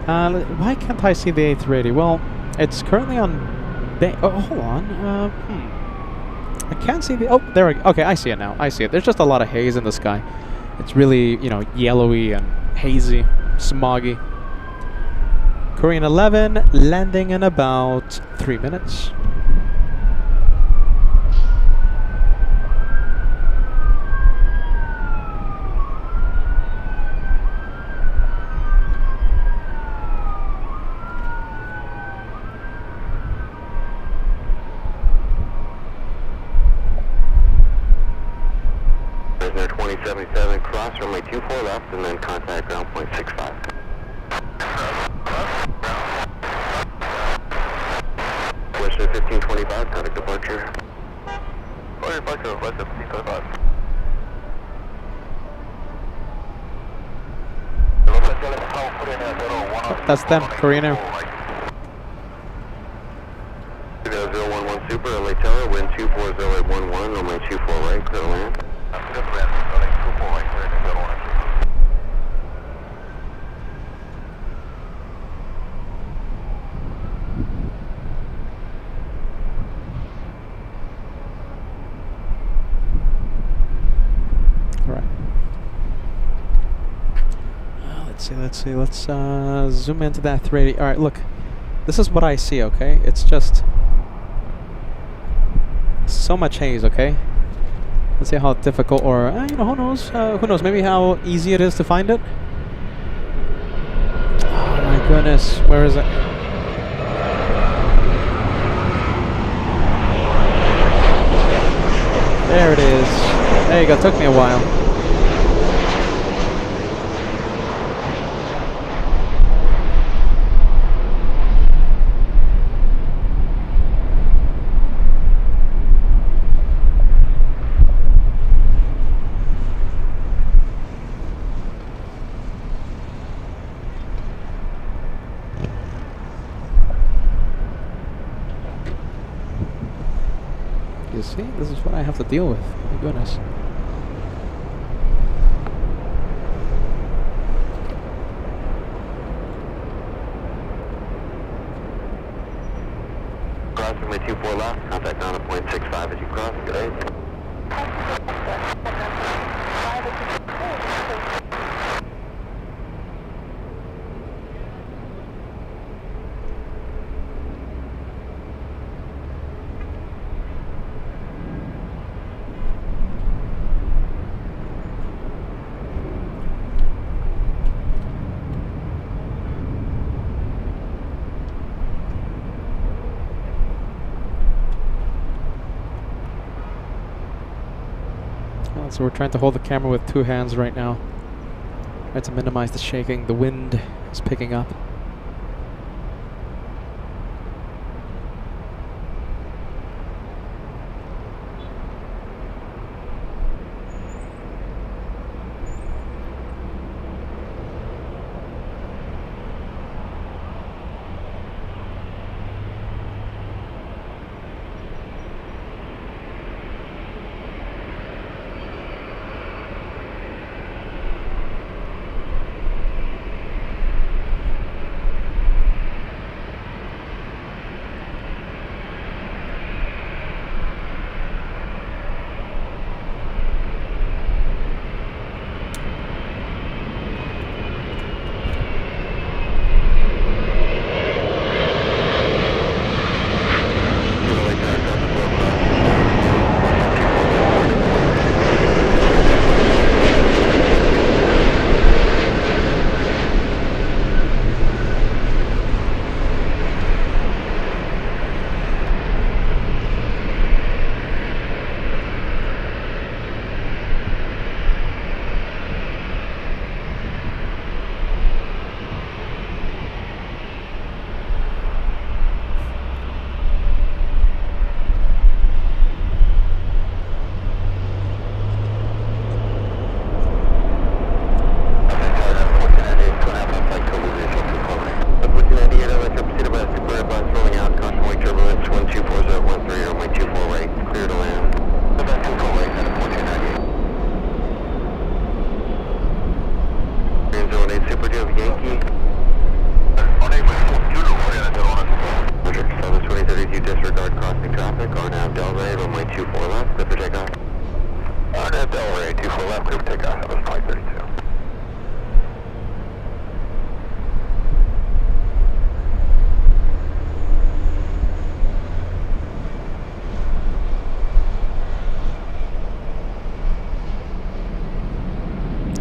Why can't I see the A380? Well, it's currently on... Oh, hold on. I can't see the... Oh, there we go. Okay, I see it now. I see it. There's just a lot of haze in the sky. It's really, you know, yellowy and hazy, smoggy. Korean 11, landing in about 3 minutes. Prisoner 2077, cross runway 24 left, and then contact ground point 65. Western 1525, contact departure. Oh, departure, Western 1525. That's them, Korean Air. Let's zoom into that 380. All right, look. This is what I see, okay? It's just so much haze, okay? Let's see how difficult or, you know, who knows? Who knows? Maybe how easy it is to find it? Oh my goodness. Where is it? There it is. There you go. Took me a while. You see, this is what I have to deal with. My goodness. Crossing my 24 left, contact on a .65 as you cross, good day. So we're trying to hold the camera with 2 hands right now. Trying to minimize the shaking. The wind is picking up.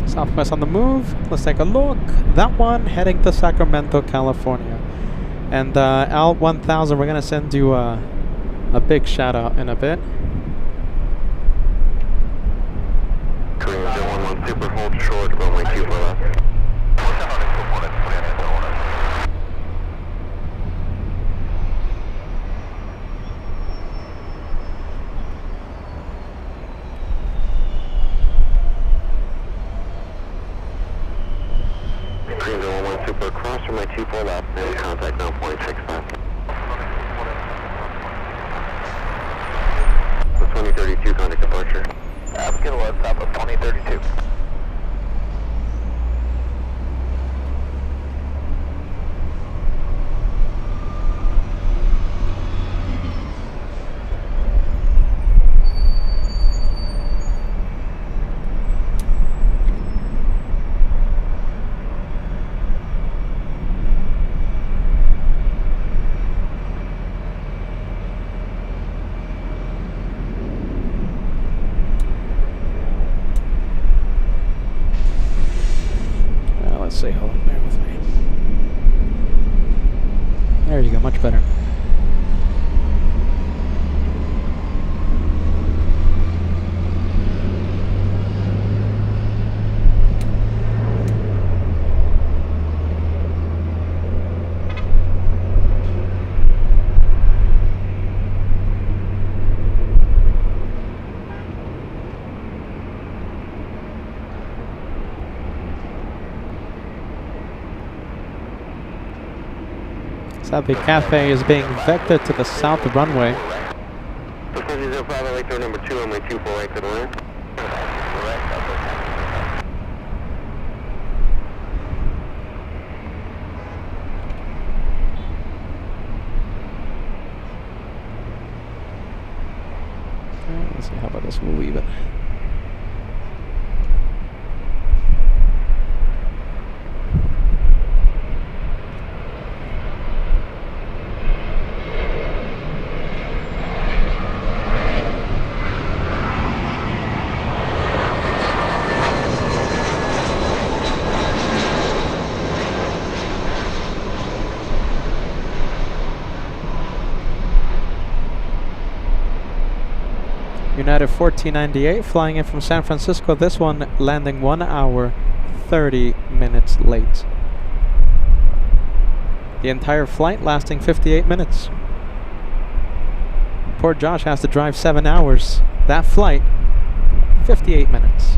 Southwest on the move. Let's take a look. That one heading to Sacramento, California. And Al 1000, we're gonna send you a big shout out in a bit. Korean 011 super, hold short, runway 24 left. Korean 011 super, cross runway 24 left, and contact now .65. So 2032, contact departure. Applicant was top of 2032. There you go, much better. So the cafe is being vectored to the south runway. Precision 05 LA number 2, runway 248 to the wind. Okay, let's see, how about this? We'll leave it. United 1498 flying in from San Francisco. This one landing 1 hour 30 minutes late. The entire flight lasting 58 minutes. Poor Josh has to drive 7 hours. That flight, 58 minutes.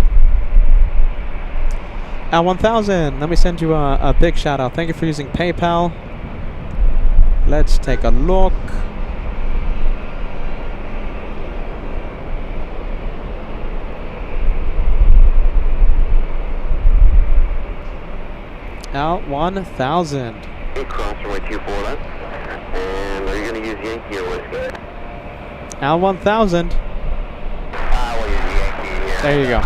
At 1000, let me send you a big shout out. Thank you for using PayPal. Let's take a look. Out 1000. Cross runway 24 left. And are you going to use Yankee or Whiskey? Out 1000. We'll use Yankee here. There you go.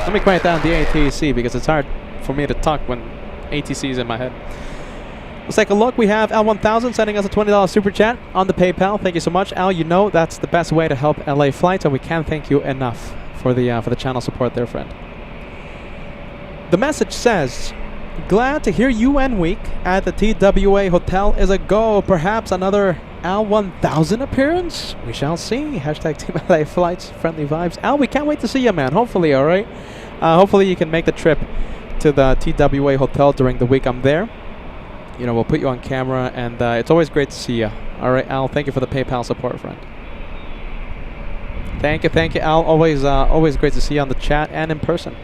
Let me quiet down the ATC because it's hard for me to talk when ATC is in my head. Let's take a look. We have Al1000 sending us a $20 super chat on the PayPal. Thank you so much, Al. You know that's the best way to help LA flights, and we can't thank you enough for the channel support there, friend. The message says, glad to hear UN week at the TWA Hotel is a go. Perhaps another Al1000 appearance? We shall see. Hashtag Team LA Flights, friendly vibes. Al, we can't wait to see you, man. Hopefully, all right? Hopefully you can make the trip to the TWA Hotel during the week I'm there. You know, we'll put you on camera, and it's always great to see you. All right, Al, thank you for the PayPal support, friend. Thank you, Al. Always great to see you on the chat and in person.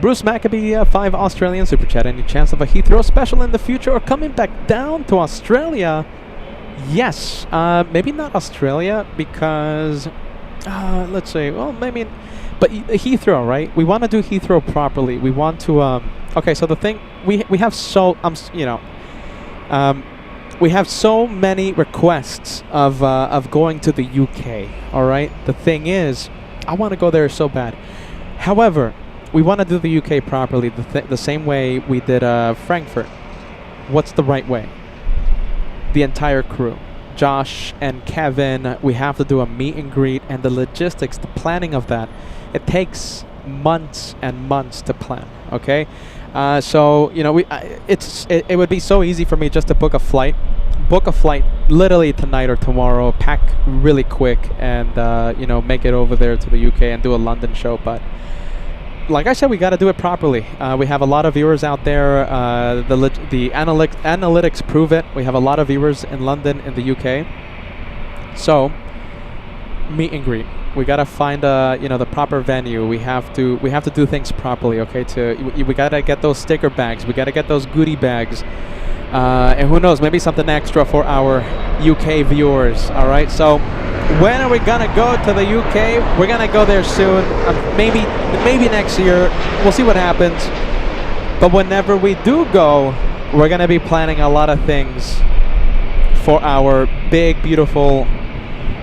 Bruce Maccabee, 5 Australian super chat. Any chance of a Heathrow special in the future or coming back down to Australia? Yes. Maybe not Australia because, let's see. Well, maybe, but Heathrow, right? We want to do Heathrow properly. We want to. Okay, so the thing we have so we have so many requests of going to the UK. All right. The thing is, I want to go there so bad. However, we want to do the UK properly, the same way we did Frankfurt. What's the right way? The entire crew. Josh and Kevin, we have to do a meet and greet, and the logistics, the planning of that, it takes months and months to plan, okay? So, you know, it would be so easy for me just to book a flight literally tonight or tomorrow, pack really quick, and, you know, make it over there to the UK and do a London show, but like I said, we got to do it properly. We have a lot of viewers out there. The analytics prove it. We have a lot of viewers in London, in the UK. So, meet and greet. We got to find the proper venue. We have to do things properly. Okay. We got to get those sticker bags. We got to get those goodie bags. And who knows? Maybe something extra for our UK viewers. All right. So, when are we gonna go to the UK? We're gonna go there soon. Maybe next year. We'll see what happens. But whenever we do go, we're gonna be planning a lot of things for our big, beautiful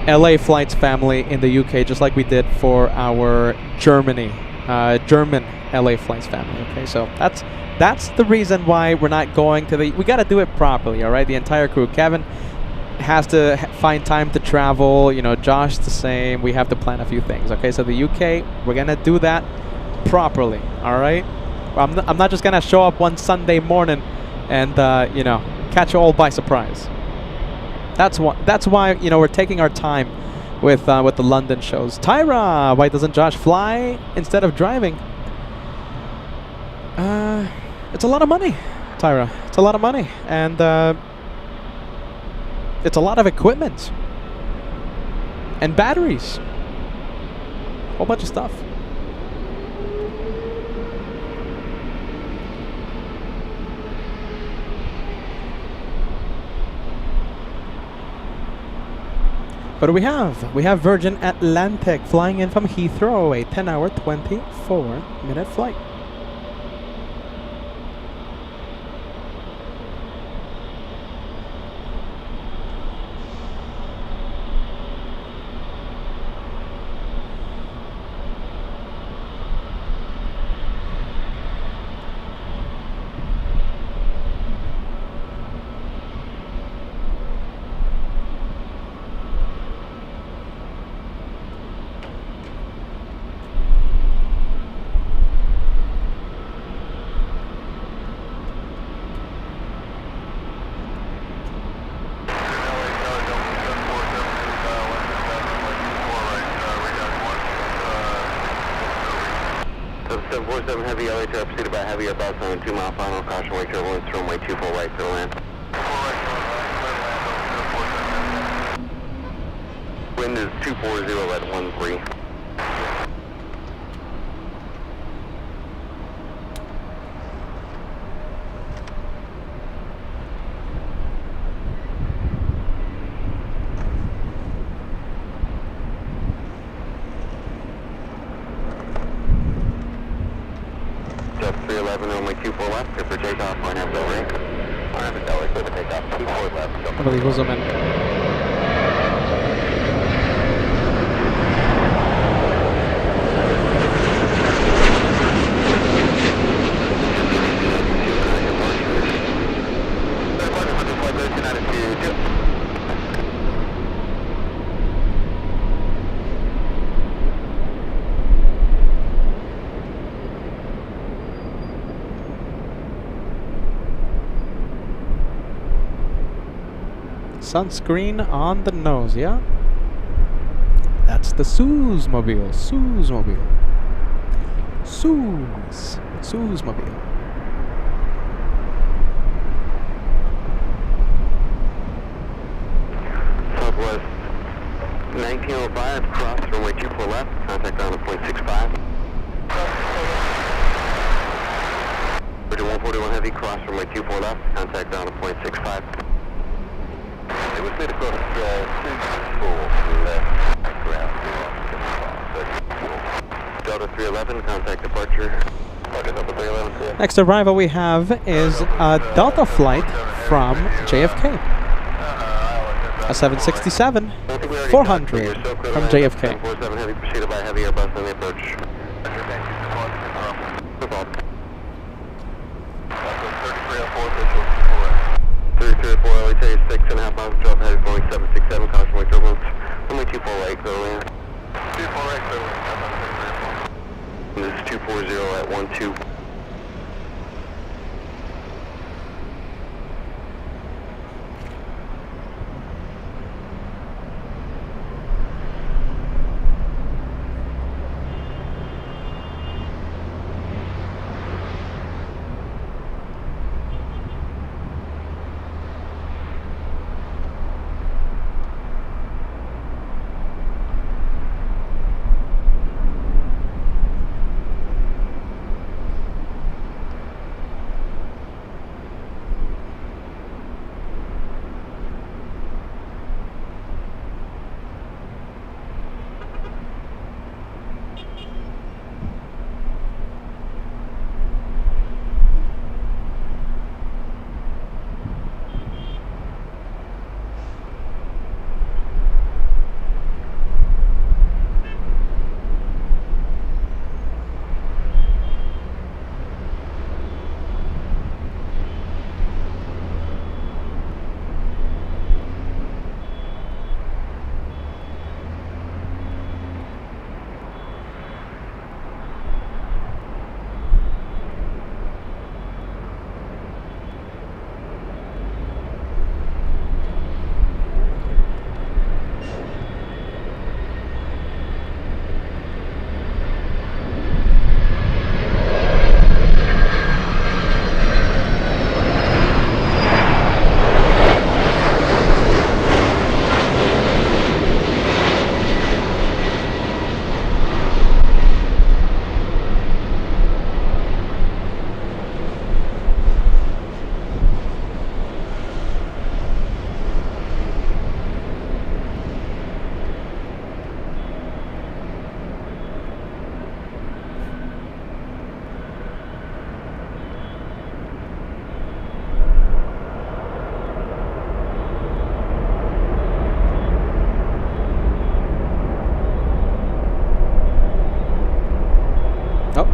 LA Flights family in the UK, just like we did for our German LA Flights family. Okay, so that's the reason why we're not going to the. We gotta do it properly. All right, the entire crew. Kevin has to find time to travel. You know, Josh the same. We have to plan a few things. Okay, so the UK, we're gonna do that properly. All right, I'm not just gonna show up one Sunday morning and you know, catch you all by surprise. That's why you know we're taking our time with the London shows. Tyra, why doesn't Josh fly instead of driving? It's a lot of money, Tyra. It's a lot of money, and it's a lot of equipment and batteries. Whole bunch of stuff. What do we have? We have Virgin Atlantic flying in from Heathrow, a 10-hour, 24-minute flight. Seven 747 Heavy LA to pursued by Heavy Airbus on a 2-mile final. Caution wake turbulence, runway 24 right to land. Wind is 240 at 13. Jet 311, runway 24 left, clear for takeoff, line up Del Rey. Line up Del Rey, clear for takeoff, 24 left. I believe zoom in. Sunscreen on the nose, yeah? That's the Suze-mobile. Suze-mobile. Suze-mobile. Southwest 1905, cross runway 24 left, contact down to 0.65. Virgin 141 Heavy, cross runway 24 left, contact down to 0.65. It was made across 24 left, ground 34. Delta 311, contact departure. Delta 311. Next arrival we have is a Delta flight from JFK. A 767 400 from JFK. 47 Heavy, preceded by Heavy Airbus on the approach. 3304, LA, 6.5 miles, drop headed Boeing 767, caution wake turbulence, runway 24 right, clear to land. 24 right, clear to land. This is 240 at 12.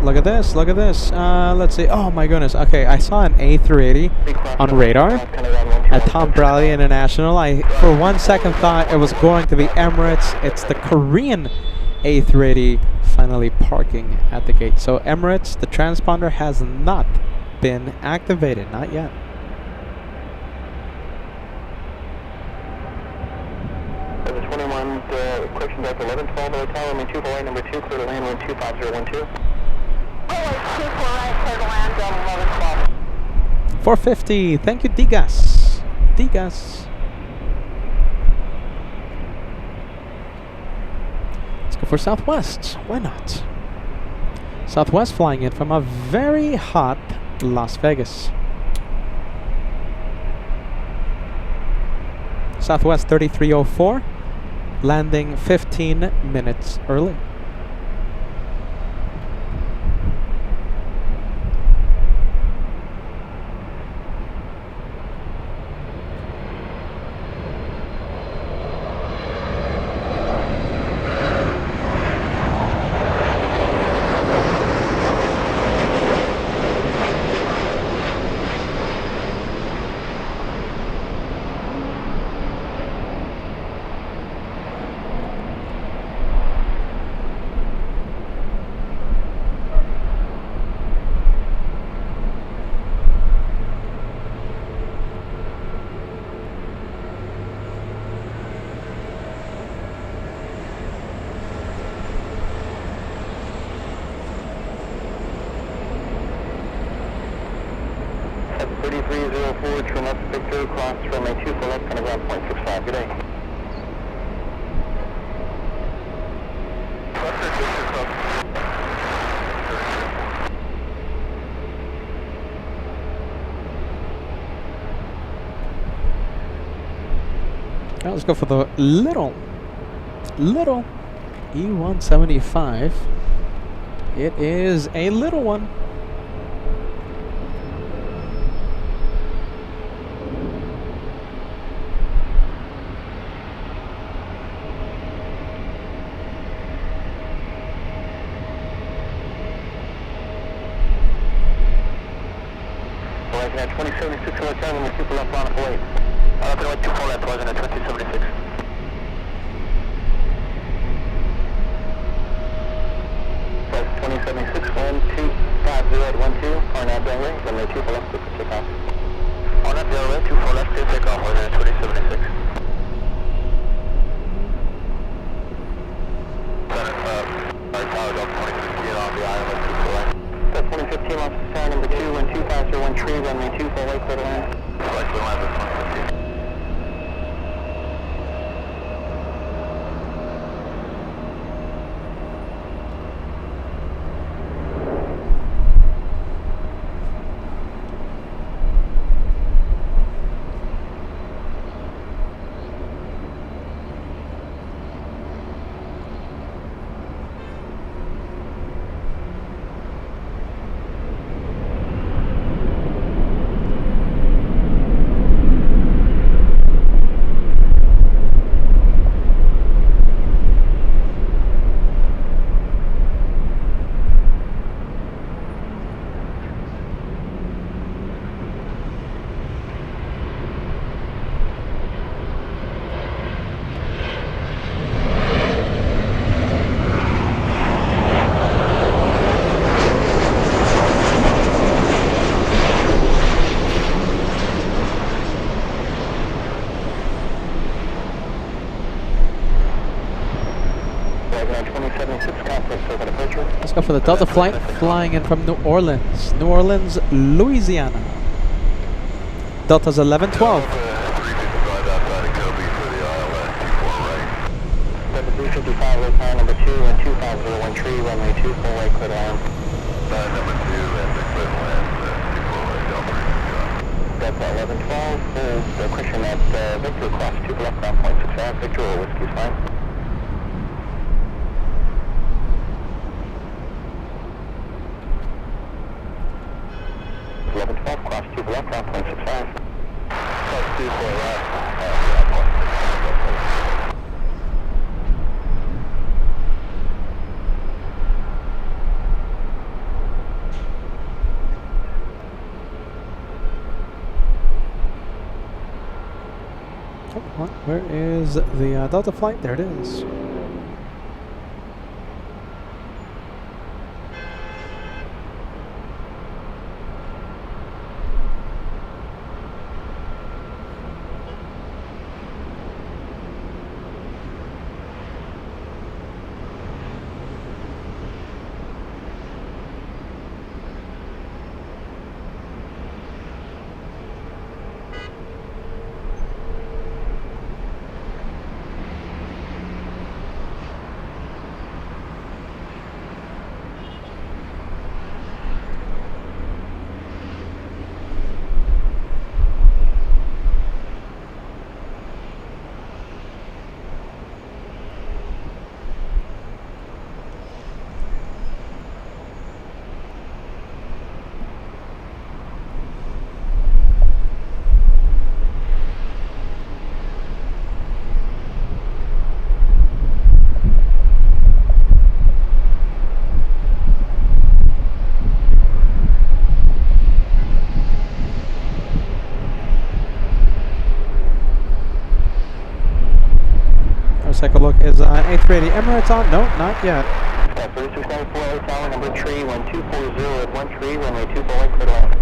Look at this. Look at this. Let's see. Oh my goodness. Okay, I saw an A380 on radar at Tom Bradley International. I, for 1 second, thought it was going to be Emirates. It's the Korean A380 finally parking at the gate. So Emirates, the transponder has not been activated. Not yet. The 21, question back 1112 Hotel, runway 24 number 2, clear to land, wind 25012. Always 2 for right, clear to land, 1112. 450. Thank you, Digas. Digas. Let's go for Southwest. Why not? Southwest flying in from a very hot Las Vegas. Southwest 3304, landing 15 minutes early. At 3304, turn left Victor, cross runway 2 for left, kind of ground 0.65. Good day. Now let's go for the little E175. It is a little one. Rising at 2076 Hotel, runway 2 for left, line up 08. Runway 2 for left, rising at 2076. Flight 2076, wind 250 at 12, RNAV runway, runway 2 for left, clear for takeoff. RNAV runway 2 for left, clear takeoff, rising at 2076. Alright, towers up 2015 on the island, 2 for left. Flight 2015, launch to tower number 2, wind 250 tree, runway 2 for right, clear to land. Right, clear to land at 2015. Let's go for the Delta flight flying in from New Orleans, Louisiana. Delta's 1112. 355, low power number 2 and 2501 tree, runway 2 full right, clear to land. Number 2 and 6 clear to land, 2 full right, Delta. Delta 1112, hold the cushion at Victor, cross 2 left, ground 0.65, Victor or Whiskey's fine. Cross 2 left, ground 0.65. Cross 2 for left, ground 0.65. Come on, where is the Delta flight? There it is. Let's take a look. Is A380 Emirates on? No, not yet. 3694 Tower number 3, 1240 at 13, runway 24 clear to land.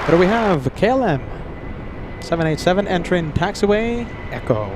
What do we have? KLM 787 entering taxiway Echo.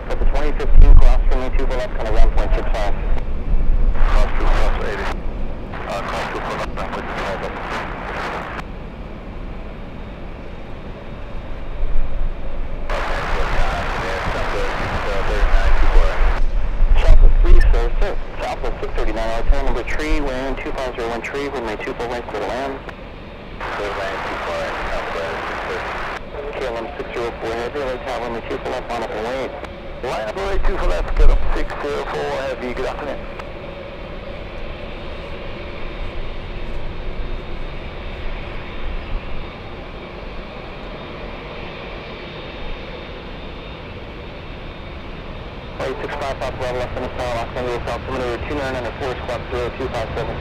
At the 2015 cross from me 2 full left, kind of 1.65. Cross 2 cross 80. Cross 2 full left, 1.65. Chopper 3, sir. Chopper 639, hotel number 3, wearing 25013, runway 2 full right, clear to land. KLM 604 heavy, right tower runway 2 full left, on up and wait. Line up runway 2 full left, get up 604 heavy, good afternoon. Right 65 Pop level left in the tower, Los Angeles altimeter 2994 squawk 0257.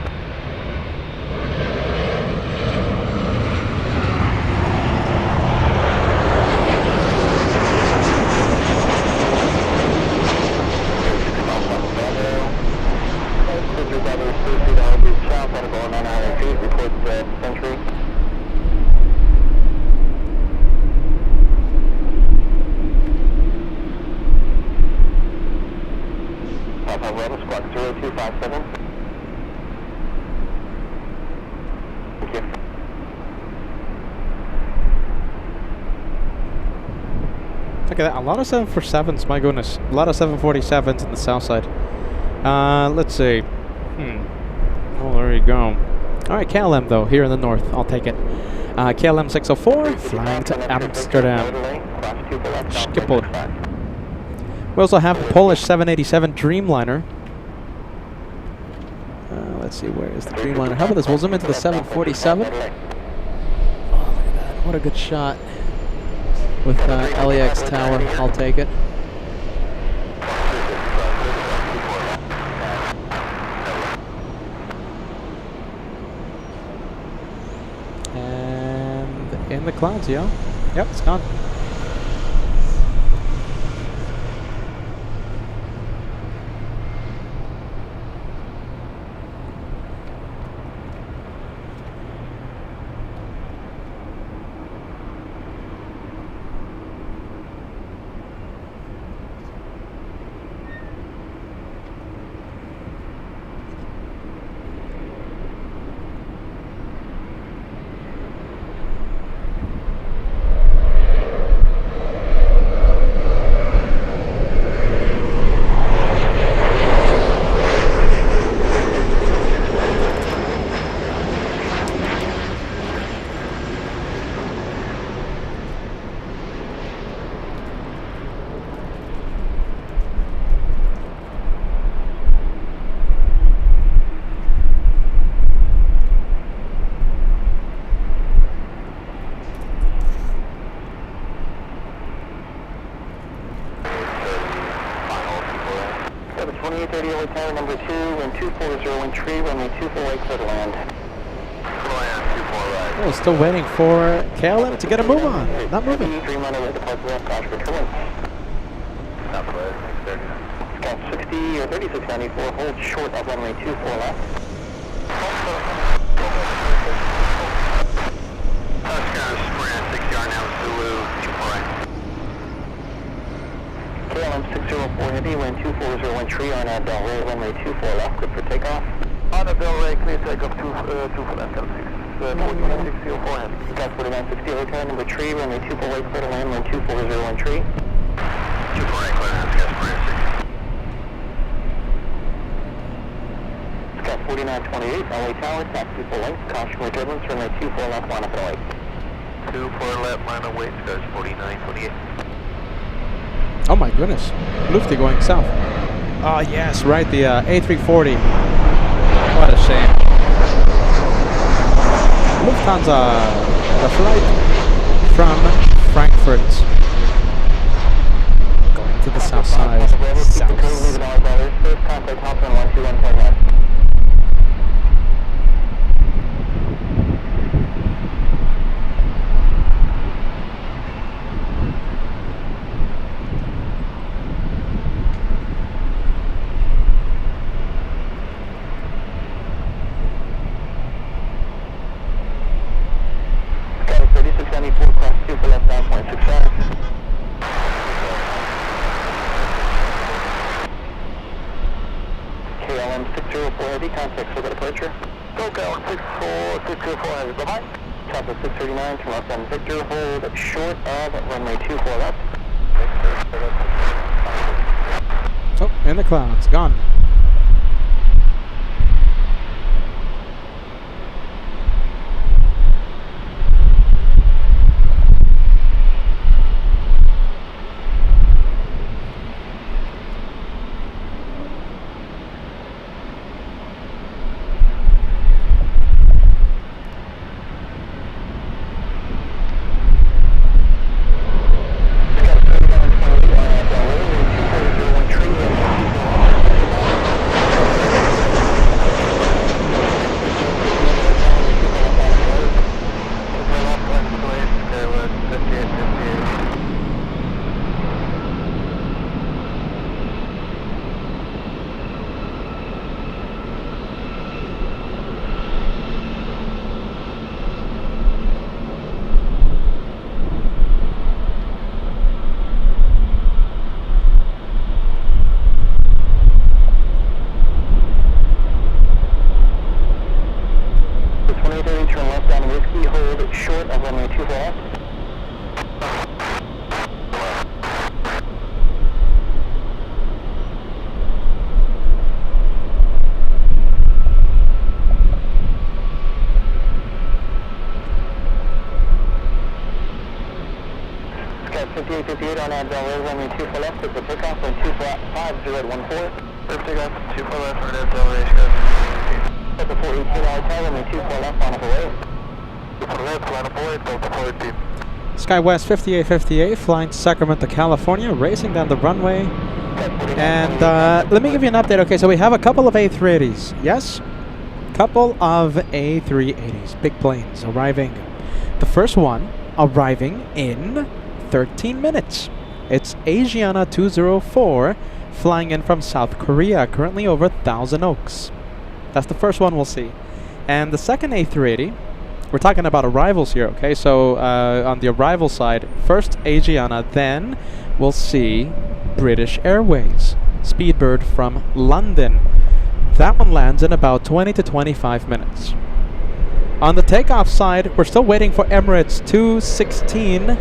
Squawk 0257. Thank you. Look at that. A lot of 747s, my goodness. A lot of 747s in the south side. Let's see. Oh, there you go. Alright, KLM though, here in the north. I'll take it. KLM 604, flying to Amsterdam. Schiphol. We also have the Polish 787 Dreamliner. Let's see, where is the Dreamliner? How about this? We'll zoom into the 747. Oh, look at that. What a good shot. With LAX Tower. I'll take it. And in the clouds, yeah. Yep, it's gone. Delaware Tower number 2, wind 240, wind tree, runway 24 right, clear to land. Oh, still waiting for KLM to get a move on. Not moving. 3 minor with departure left, caution for turbulence. Southwest 639. Scout 60 or 3694, hold short of runway 24 left. Scout Sprint 60R now Zulu 24 right. KLM 604 heavy, wind 240, wind tree on Delray, runway 24 left, good for takeoff. On the Delray, clear takeoff 24 left, 4960 heavy. Scout 4960 hotel number 3, runway 24 right, clear to land, wind 240, wind tree. 24 right, clear land, Scout Sprint 60. Scout 4928, LA Tower, taxi full length, caution for turbulence, runway 24 left, line up and away. 24 left, line of weight, Scout 4928. Oh my goodness. Lufty going south. Oh yes, right, the A340. What a shame. Lufthansa, the flight from Frankfurt. Going to the south side. South. First contact Hopper 121 left. Scout 3694, cross 2 for left, down 0.65. KLM 604 heavy, contact for the departure. Go KLM 604 heavy, bye-bye. Chopper 639, turn left on Victor, hold short of runway 24 left. Oh, in the clouds. Gone. Short of runway 24 left. Scout 5858 on Advil, runway 24 left, with the takeoff on 2 flat 50 at 14. First takeoff 24 left, for that Delray, Scout. At the 418 hotel, runway 24 left, on up away. SkyWest 5858 flying to Sacramento, California, racing down the runway. And let me give you an update. Okay, so we have a couple of A380s. Yes? Couple of A380s, big planes arriving. The first one arriving in 13 minutes. It's Asiana 204 flying in from South Korea, currently over Thousand Oaks. That's the first one we'll see. And the second A380, we're talking about arrivals here, okay? So on the arrival side, first Asiana, then we'll see British Airways, Speedbird from London. That one lands in about 20 to 25 minutes. On the takeoff side, we're still waiting for Emirates 216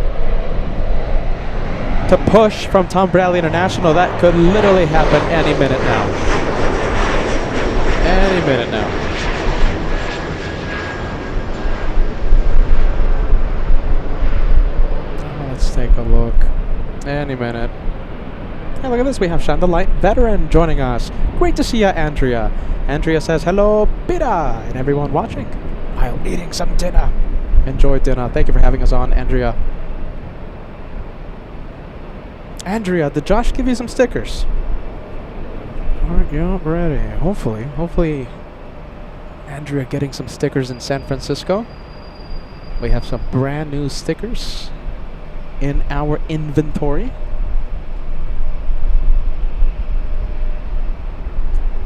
to push from Tom Bradley International. That could literally happen any minute now. Any minute now. Let's take a look. Any minute. Hey, look at this. We have Chandelight Veteran joining us. Great to see you, Andrea. Andrea says, hello, Bida, and everyone watching while eating some dinner. Enjoy dinner. Thank you for having us on, Andrea. Andrea, did Josh give you some stickers? Alright, yeah, ready. Hopefully Andrea getting some stickers in San Francisco. We have some brand new stickers in our inventory.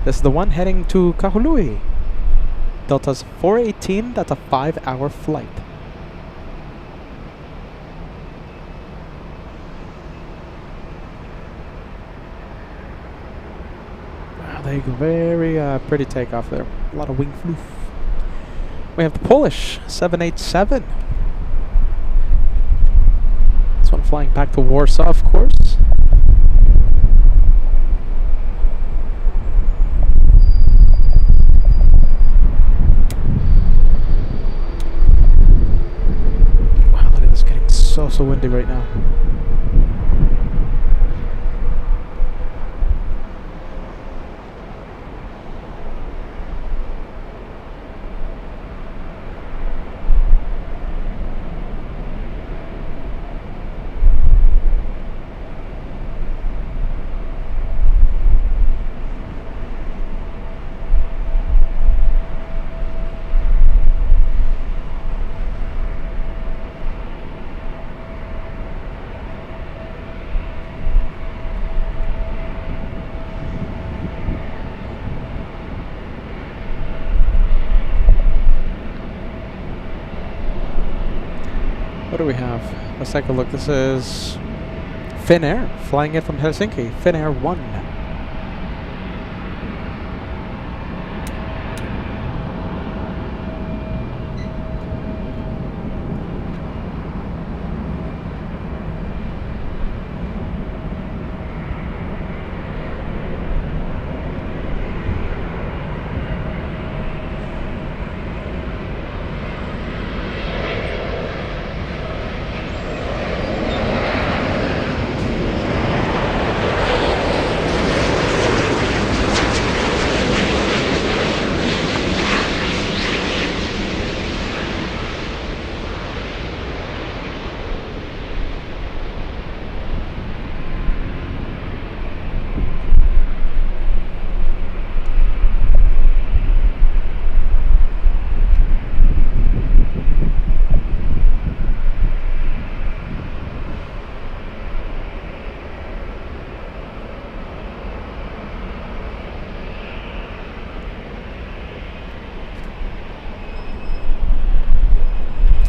This is the one heading to Kahului. Delta's 418, that's a 5-hour flight. There you go, very pretty takeoff there. A lot of wing floof. We have the Polish 787. This one flying back to Warsaw, of course. Wow, look at this, getting so windy right now. What do we have? Let's take a look. This is Finnair flying in from Helsinki. Finnair 1.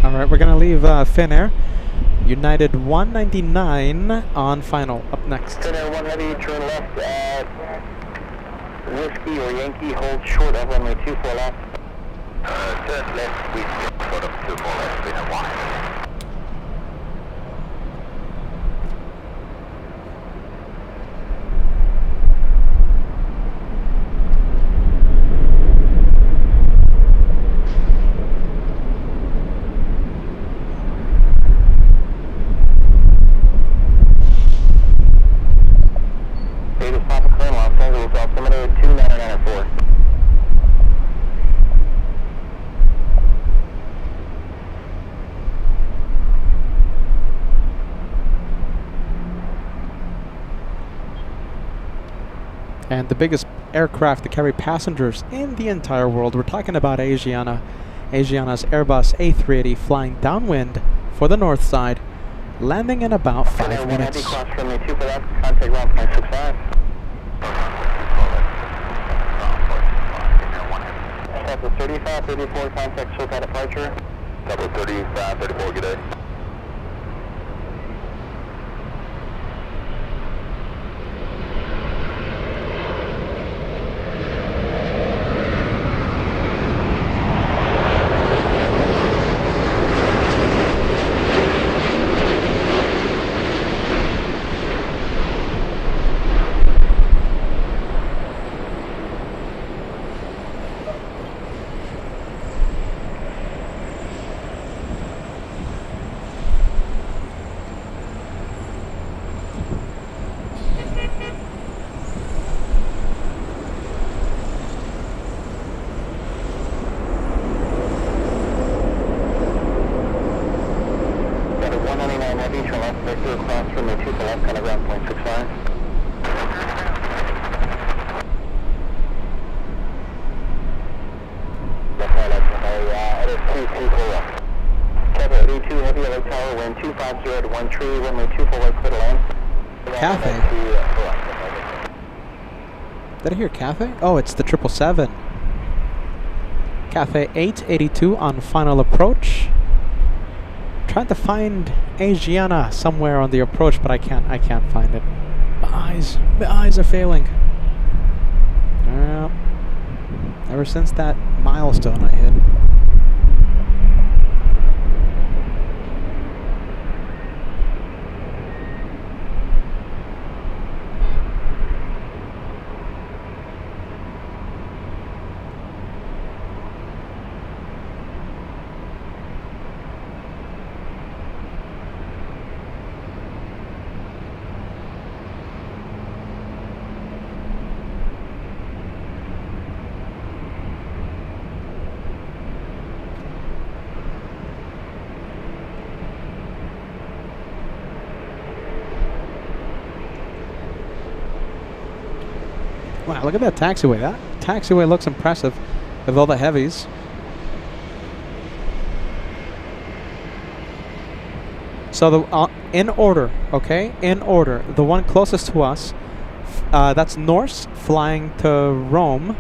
Alright, we're gonna leave Finnair. United 199 on final, up next. Finnair 1 Heavy, turn left at Whiskey or Yankee, hold short of runway 24 left. Turn left, Whiskey, short of 24 left, Finnair 1 Heavy. And the biggest aircraft to carry passengers in the entire world. We're talking about Asiana. Asiana's Airbus A380 flying downwind for the north side, landing in about 5 minutes. Cross runway 2 for left, contact ground 0.65. Step 35, 34, contact SoCal departure. Step 35, 34, good day. wind 250 at 1 tree, runway 24 right, clear to land. Cafe. Did I hear Cafe? Oh, it's the 777. Cafe 882 on final approach. Trying to find Asiana somewhere on the approach, but I can't find it. My eyes are failing. Well, ever since that milestone I hit. Wow, look at that taxiway. That taxiway looks impressive with all the heavies. So the in order, okay? In order. The one closest to us, that's Norse flying to Rome.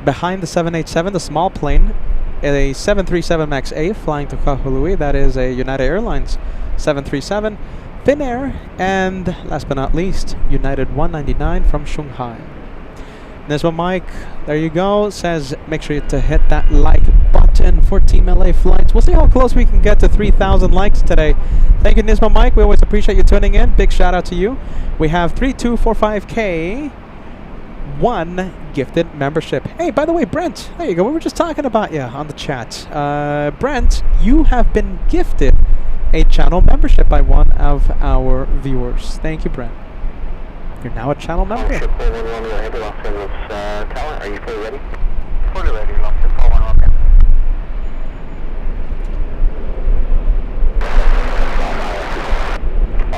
Behind the 787, the small plane, a 737 MAX 8 flying to Kahului. That is a United Airlines 737. Finnair, and last but not least, United 199 from Shanghai. Nisma Mike, there you go, says make sure to hit that like button for Team LA flights. We'll see how close we can get to 3,000 likes today. Thank you, Nisma Mike. We always appreciate you tuning in. Big shout out to you. We have 3245K, 1 gifted membership. Hey, by the way, Brent, there you go. We were just talking about you on the chat. Brent, you have been gifted a channel membership by one of our viewers. Thank you, Brent. You're now a channel member. Ship 411 Heavy Los Angeles Tower, are you fully ready? Fully ready, Los Angeles 411.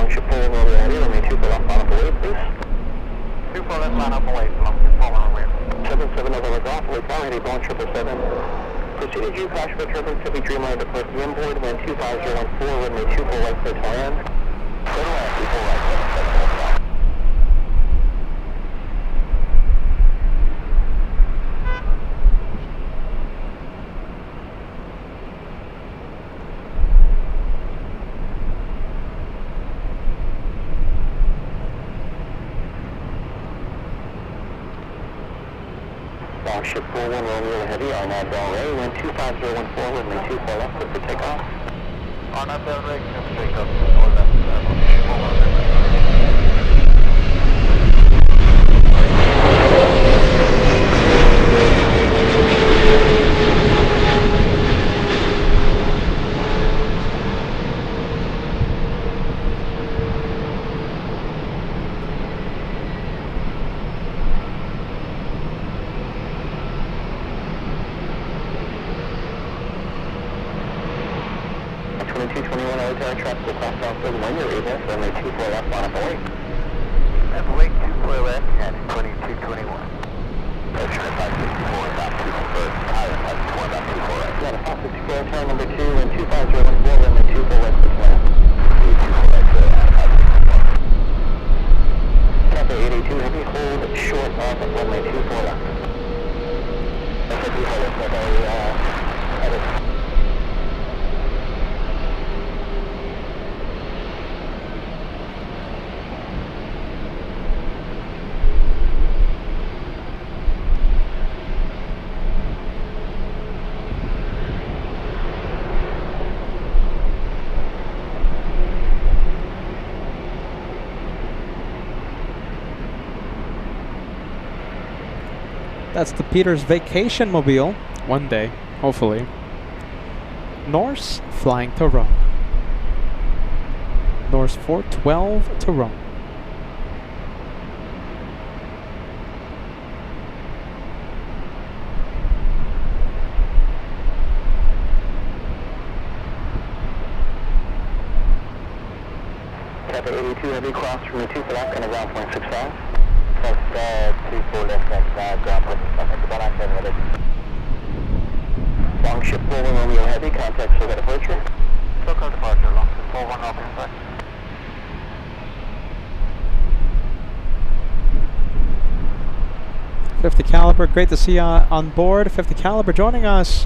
Ship 411 Heavy, let me 2 for left line up away, please. 2 for left line up away, Los Angeles 411. 77 November Golf, away tower, heading Boeing 777. Proceeded you, crash for turbine, Pacific Dreamliner, depart the inboard, wind 25014, runway 24 right, clear to land. Clear to land, 24 right, 777. Ship 41 Romeo Heavy, Arnab Del Rey, wind 25014, runway 24 left, clear for takeoff. Arnab Del Rey, clear for takeoff, or left, ship 41. Traffic across Southfield, when you're able, runway 24 left, line up away. And awake 24 left, and 2221. Ocean at 564, about 2 first, higher, 564, about 2 right. Yeah, the 564, turn number 2, and 25014, runway 24 left, clear to land. 24 right, clear to land, 564. Cafe 882, heavy, hold short of runway 24 left. That's a hold it, but That's the Peter's vacation mobile. One day, hopefully. Norse flying to Rome. Norse 412 to Rome. Cafe 82 heavy cross from the 2 for left, kind of ground point 65. Plus 34 left, next ground point 65. That's about 97 minutes. Long ship 41 Romeo heavy, contact SoCal departure. SoCal departure, long ship 1 open side. .50 caliber, great to see you on board. 50 caliber joining us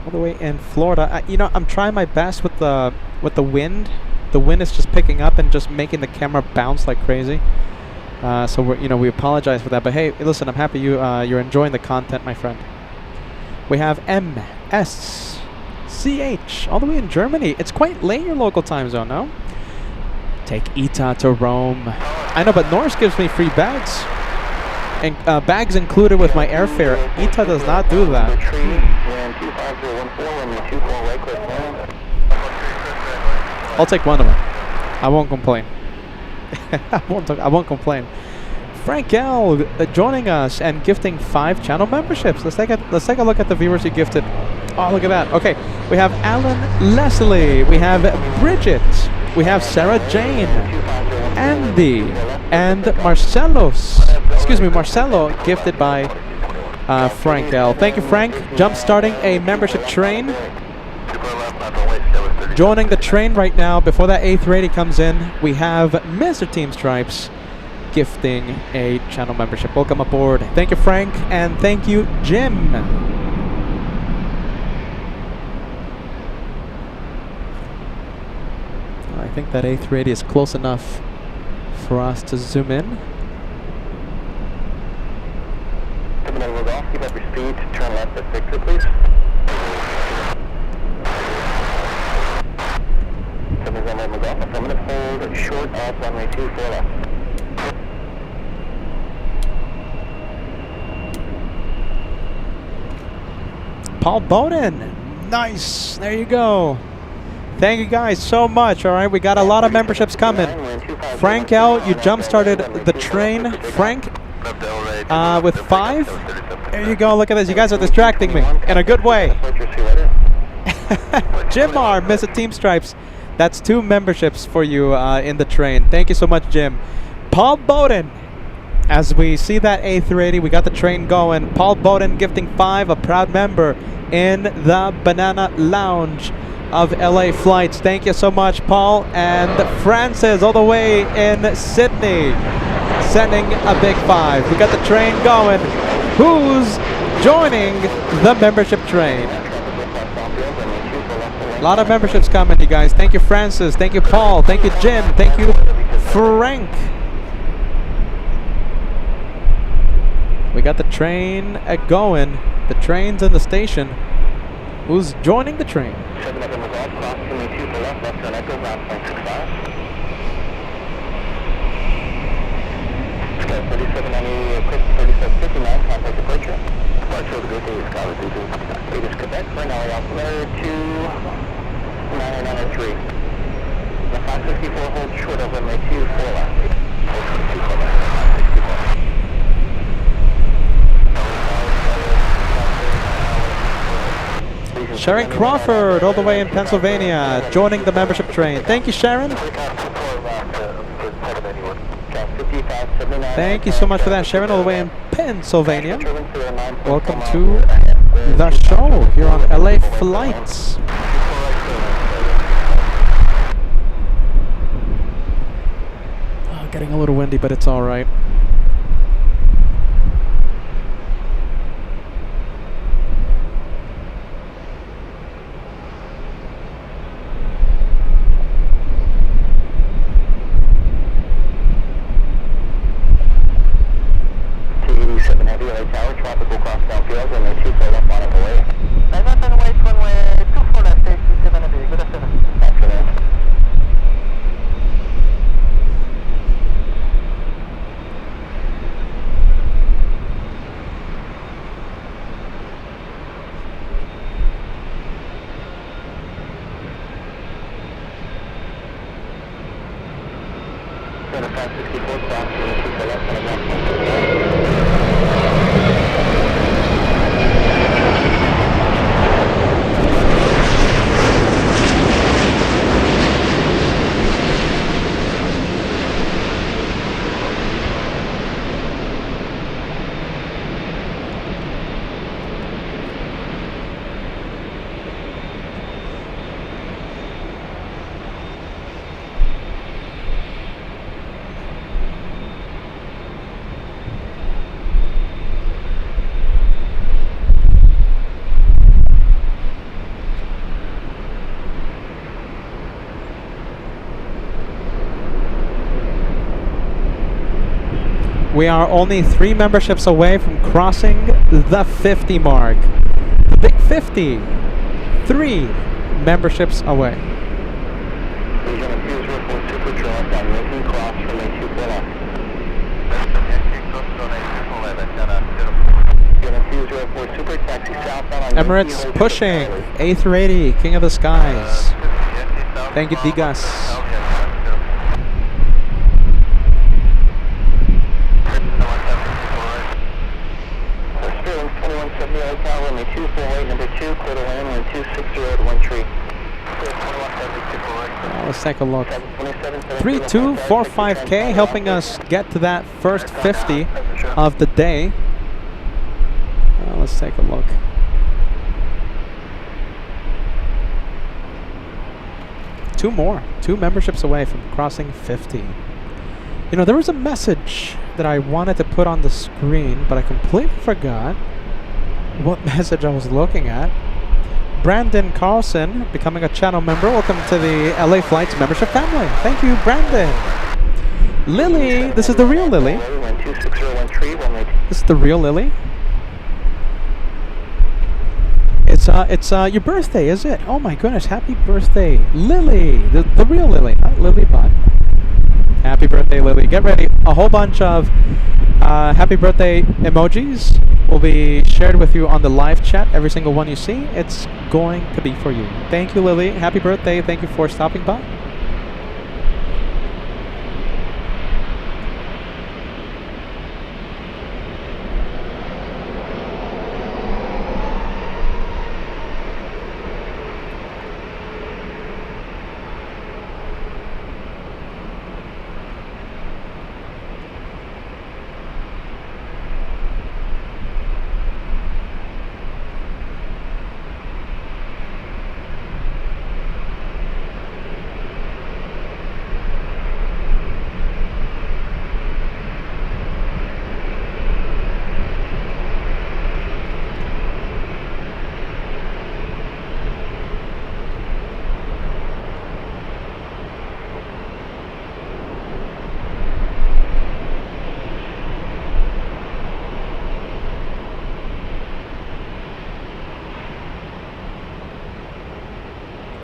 all the way in Florida. You know, I'm trying my best with the wind. The wind is just picking up and just making the camera bounce like crazy. So we apologize for that. But hey, listen, I'm happy you're enjoying the content, my friend. We have MSCH all the way in Germany. It's quite late in your local time zone, no? Take ITA to Rome. I know, but Norse gives me free bags. And bags included with my airfare. ITA does not do that. I'll take one of them. I won't complain. I won't complain. Frank L joining us and gifting 5 channel memberships. Let's take a look at the viewers who gifted. Oh, look at that. Okay, we have Alan Leslie, we have Bridget, we have Sarah Jane, Andy, and Marcelo gifted by Frank L. Thank you, Frank. Jump starting a membership train. Joining the train right now before that A380 comes in, we have Mr. Team Stripes gifting a channel membership. Welcome aboard. Thank you, Frank, and thank you, Jim. I think that A380 is close enough for us to zoom in. Keep up your speed. Turn left at 60, please. 7 McGough. Affirmative, hold short off runway 24 left. Paul Bowden. Nice. There you go. Thank you guys so much. All right, we got a lot of memberships coming. Frank L, you jump-started the train. Frank, with 5. There you go. Look at this. You guys are distracting me in a good way. Jim R, Mr. Team Stripes. That's 2 memberships for you in the train. Thank you so much, Jim. Paul Bowden. As we see that A380, we got the train going. Paul Bowden gifting 5, a proud member in the Banana Lounge of LA Flights. Thank you so much, Paul. And Francis, all the way in Sydney, sending a big 5. We got the train going. Who's joining the membership train? A lot of memberships coming, you guys. Thank you, Francis. Thank you, Paul. Thank you, Jim. Thank you, Frank. We got the train going. The train's in the station. Who's joining the train? 7 up in the golf, cross to me 2 for left, left turn echo, ground 0.65. Sky 3790, quick 3759, contact departure. Departure of the Great Day, Sky 3269. Vegas, Quebec, for now, altimeter 2993. The 564 hold short of runway 24 left. Hold 22 for left, 564. Sharon Crawford, all the way in Pennsylvania, joining the membership train. Thank you, Sharon. Thank you so much for that, Sharon, all the way in Pennsylvania. Welcome to the show here on LA Flights. Oh, getting a little windy, but it's all right. We are only 3 memberships away from crossing the 50 mark. The big 50. 3 memberships away. Emirates pushing. A380, King of the Skies. Thank you, Digas. Let's take a look. 3245K helping us get to that first 50 of the day. Let's take a look. Two more. 2 memberships away from crossing 50. You know, there was a message that I wanted to put on the screen, but I completely forgot what message I was looking at. Brandon Carlson becoming a channel member. Welcome to the LA Flights membership family. Thank you, Brandon. Lily, this is the real Lily. This is the real Lily. It's your birthday, is it? Oh my goodness, happy birthday, Lily. The real Lily, not Lily Bot. Happy birthday, Lily. Get ready. A whole bunch of happy birthday emojis will be shared with you on the live chat. Every single one you see, it's going to be for you. Thank you, Lily. Happy birthday. Thank you for stopping by.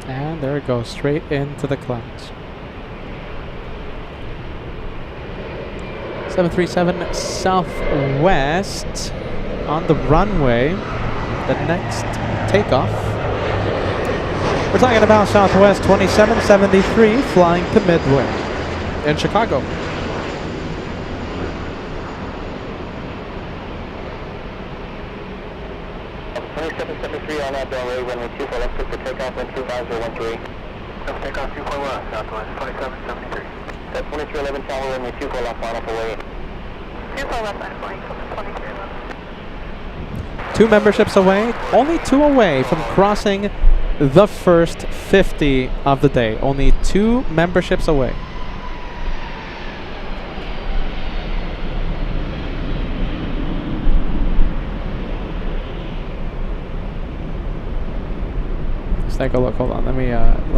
And there it goes, straight into the clouds. 737 Southwest on the runway. The next takeoff. We're talking about Southwest 2773 flying to Midway in Chicago. On that runway, runway 24 left, click for takeoff, wind 25013. Takeoff 2.1 left, Southwest 2773. That's 2311 tower, runway 24 left, final for way. 24 left, final for 2311. 2 memberships away, only 2 away from crossing the first 50 of the day. Only 2 memberships away. Take a look. Hold on. Let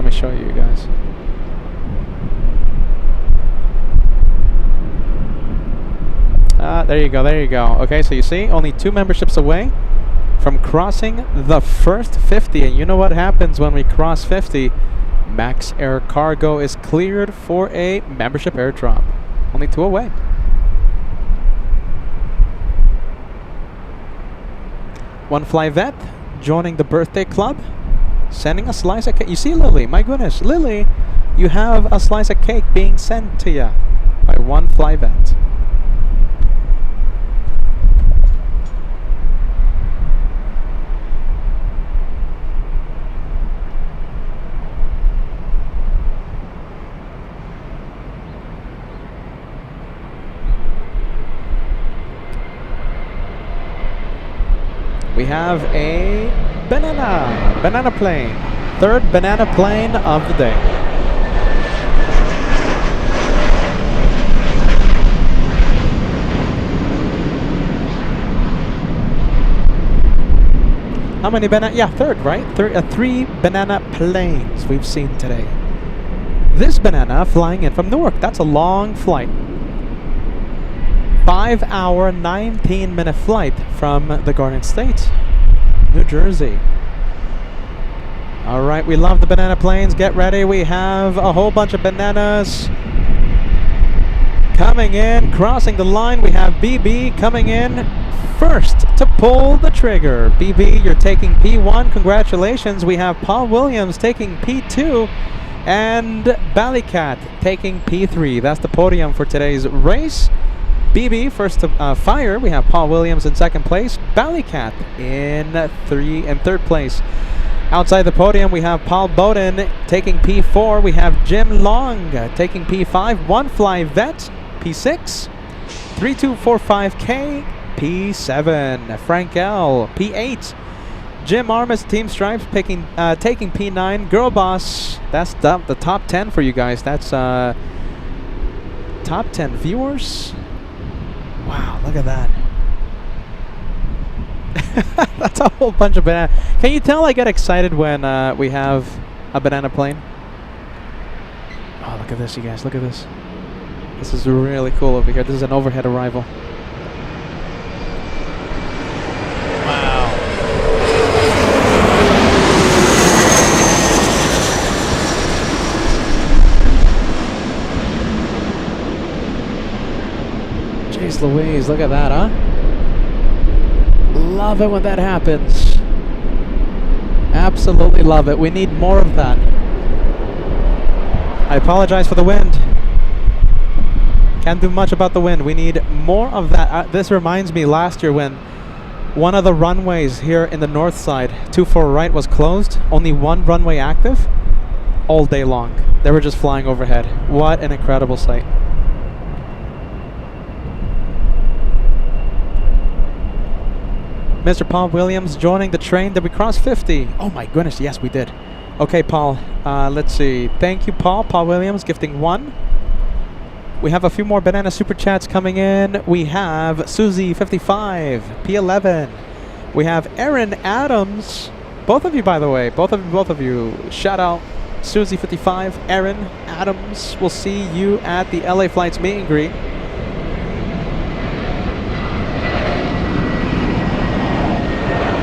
me show you guys. There you go. There you go. Okay, so you see, only 2 memberships away from crossing the first 50. And you know what happens when we cross 50? Max Air Cargo is cleared for a membership airdrop. Only 2 away. One Fly Vet joining the birthday club. Sending a slice of cake. You see, Lily, my goodness, Lily, you have a slice of cake being sent to you by One Fly Vet. We have a banana plane. 3rd banana plane of the day. How many banana? Yeah, 3rd, right? 3 banana planes we've seen today. This banana flying in from Newark. That's a long flight. 5-hour, 19-minute flight from the Garden State, New Jersey. All right, we love the banana planes. Get ready. We have a whole bunch of bananas coming in, crossing the line. We have BB coming in first to pull the trigger. BB, you're taking P1. Congratulations. We have Paul Williams taking P2 and Ballycat taking P3. That's the podium for today's race. BB first to fire. We have Paul Williams in second place. Ballycat in third place. Outside the podium, we have Paul Bowden taking P4. We have Jim Long taking P5. One Fly Vet, P6. 3245K, P7. Frank L, P8. Jim Armis, Team Stripes, taking P9. Girl Boss, that's the top 10 for you guys. That's top 10 viewers. Wow, look at that. That's a whole bunch of banana. Can you tell I get excited when we have a banana plane? Oh, look at this, you guys. Look at this. This is really cool over here. This is an overhead arrival. Wow. Jeez Louise, look at that, huh? Love it when that happens. Absolutely love it. We need more of that. I apologize for the wind. Can't do much about the wind. We need more of that. This reminds me last year when one of the runways here in the north side, 24 right, was closed. Only one runway active all day long. They were just flying overhead. What an incredible sight. Mr. Paul Williams joining the train. Did we cross 50? Oh my goodness, yes we did. Okay, Paul, let's see. Thank you, Paul. Paul Williams gifting 1. We have a few more banana super chats coming in. We have Susie 55, P11. We have Aaron Adams. Both of you, by the way. Both of you. Shout out Susie 55, Aaron Adams. We'll see you at the LA Flights meet and greet.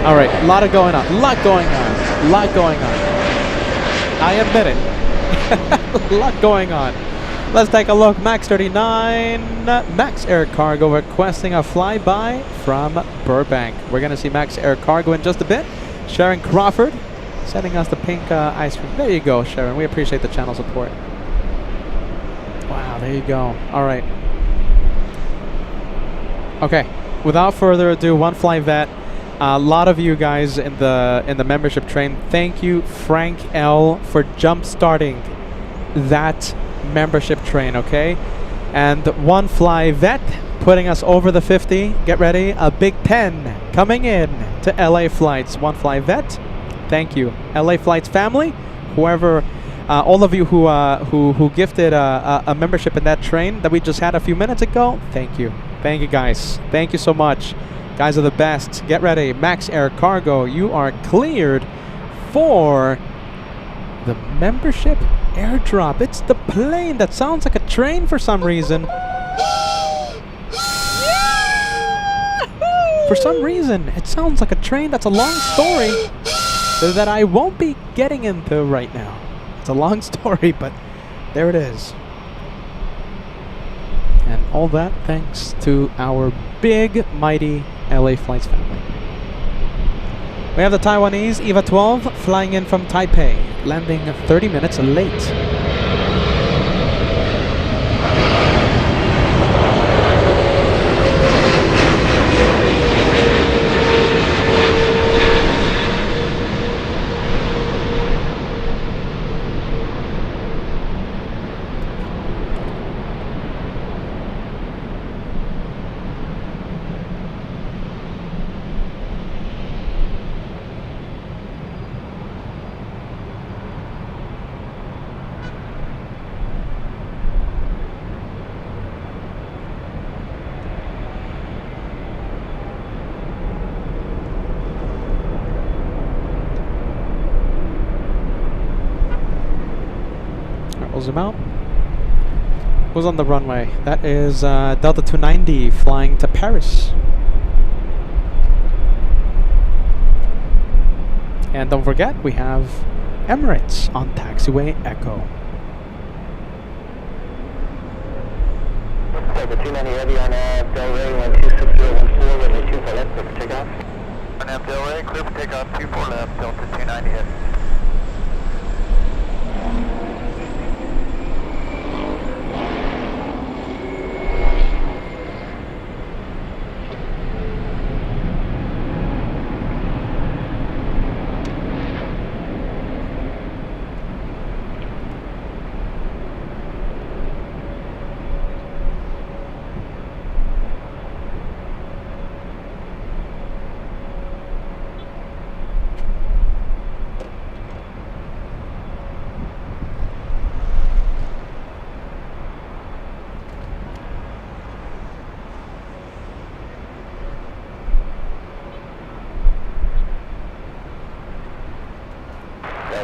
All right, a lot going on. I admit it. A lot going on. Let's take a look. Max 39, Max Air Cargo requesting a flyby from Burbank. We're going to see Max Air Cargo in just a bit. Sharon Crawford sending us the pink ice cream. There you go, Sharon. We appreciate the channel support. Wow, there you go. All right. Okay, without further ado, One Fly Vet. A lot of you guys in the membership train, thank you, Frank L, for jump starting that membership train, okay? And One Fly Vet putting us over the 50. Get ready, a Big 10 coming in to LA Flights. One Fly Vet, thank you. LA Flights family, whoever, all of you who gifted a membership in that train that we just had a few minutes ago, thank you. Thank you guys. Thank you so much. Guys are the best. Get ready. Max Air Cargo, you are cleared for the membership airdrop. It's the plane that sounds like a train for some reason. For some reason, it sounds like a train. That's a long story that I won't be getting into right now. It's a long story, but there it is. And all that thanks to our big, mighty LA Flights family. We have the Taiwanese EVA 12 flying in from Taipei, landing 30 minutes late. Zoom out. Who's on the runway? That is Delta 290 flying to Paris. And don't forget, we have Emirates on taxiway Echo. Delta 290 Heavy on Del Rey 12614, runway 24 left, clear for takeoff. On Del Rey, clear for takeoff, 24 left, Delta 290 Heavy.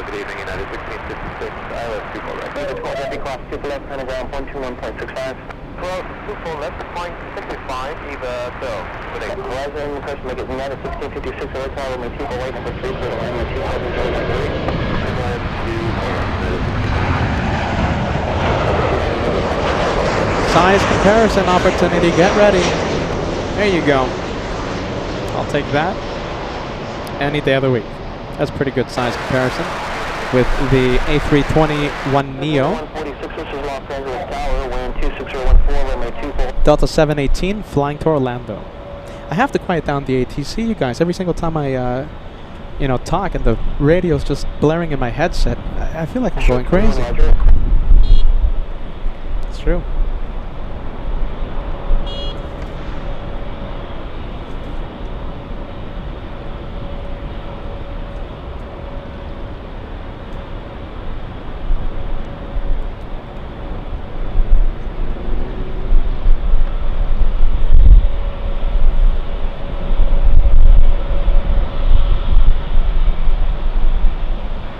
Good evening, United 1656, ILS 24 left. United 12 Heavy, cross 2 for left, turn ground 121.65. 12, 2 for left, point 65, Eva, so. Horizon, press make it United 1656, LA tower, runway 2 for right, number 3, for the runway 2, Size comparison opportunity, get ready. There you go. I'll take that any day of the week. That's pretty good size comparison with the A321neo. Delta 718 flying to Orlando. I have to quiet down the ATC, you guys. Every single time I, talk and the radio's just blaring in my headset, I feel like I'm going crazy. It's true.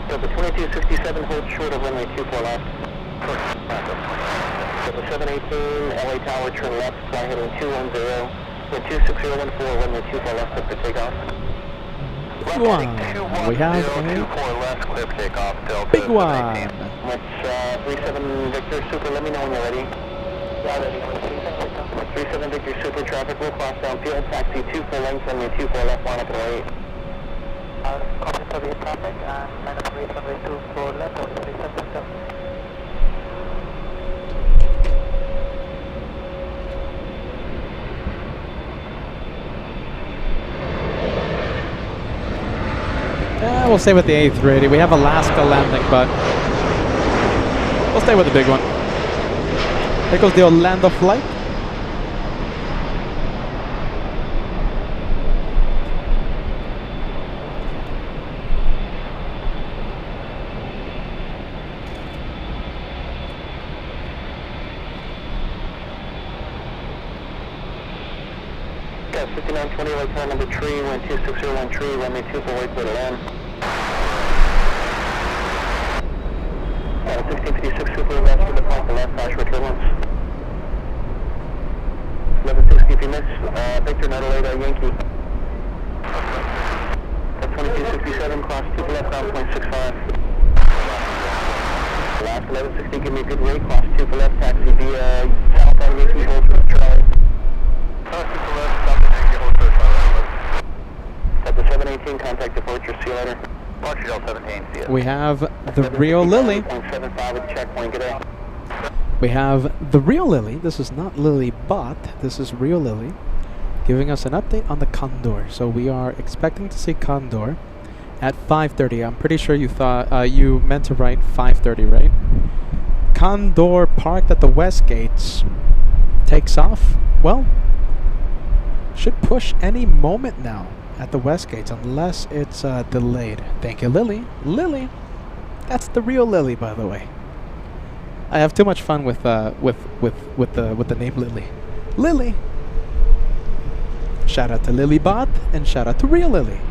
Delta 2267, hold short of runway 24 left. Delta 718, LA tower, turn left, fly heading 210. Wind 26014, runway 24 left, clear for takeoff. Big one. We have a 24 left, clear for takeoff. Delta big one. That's 37 Victor Super, let me know when you're ready. 37 Victor Super, traffic will cross downfield, taxi 2 full length, runway 24 left, line up and right. Copy for the traffic and line up rate runway 24 left, or 37 Victor. We'll stay with the A380. We have Alaska landing, but we'll stay with the big one. There goes the Orlando flight. Got 5920, right turn number 3, wind 26013, runway 24 right, clear to land. 1656 Super, left for the point, the left flash for turbulence. 1160 if you miss, Victor, not a radar, Yankee. 2267, cross 2 left, ground point 65. Last 1160, give me a good rate, cross 2 for left, taxi via southbound Yankee, hold for Charlie. Cross 2 for left, stop the Yankee, hold for Charlie. Delta 718, contact departure, see you later. Montreal 17, see you. We have the real Lily. 0.75 with checkpoint, good day. We have the real Lily. This is not Lily Bot. This is real Lily, giving us an update on the Condor. So we are expecting to see Condor at 5:30. I'm pretty sure you thought you meant to write 5:30, right? Condor parked at the west gates. Takes off. Well, should push any moment now at the west gates, unless it's delayed. Thank you, Lily. Lily, that's the real Lily, by the way. I have too much fun with the name Lily. Lily. Shout out to Lily Bot and shout out to real Lily.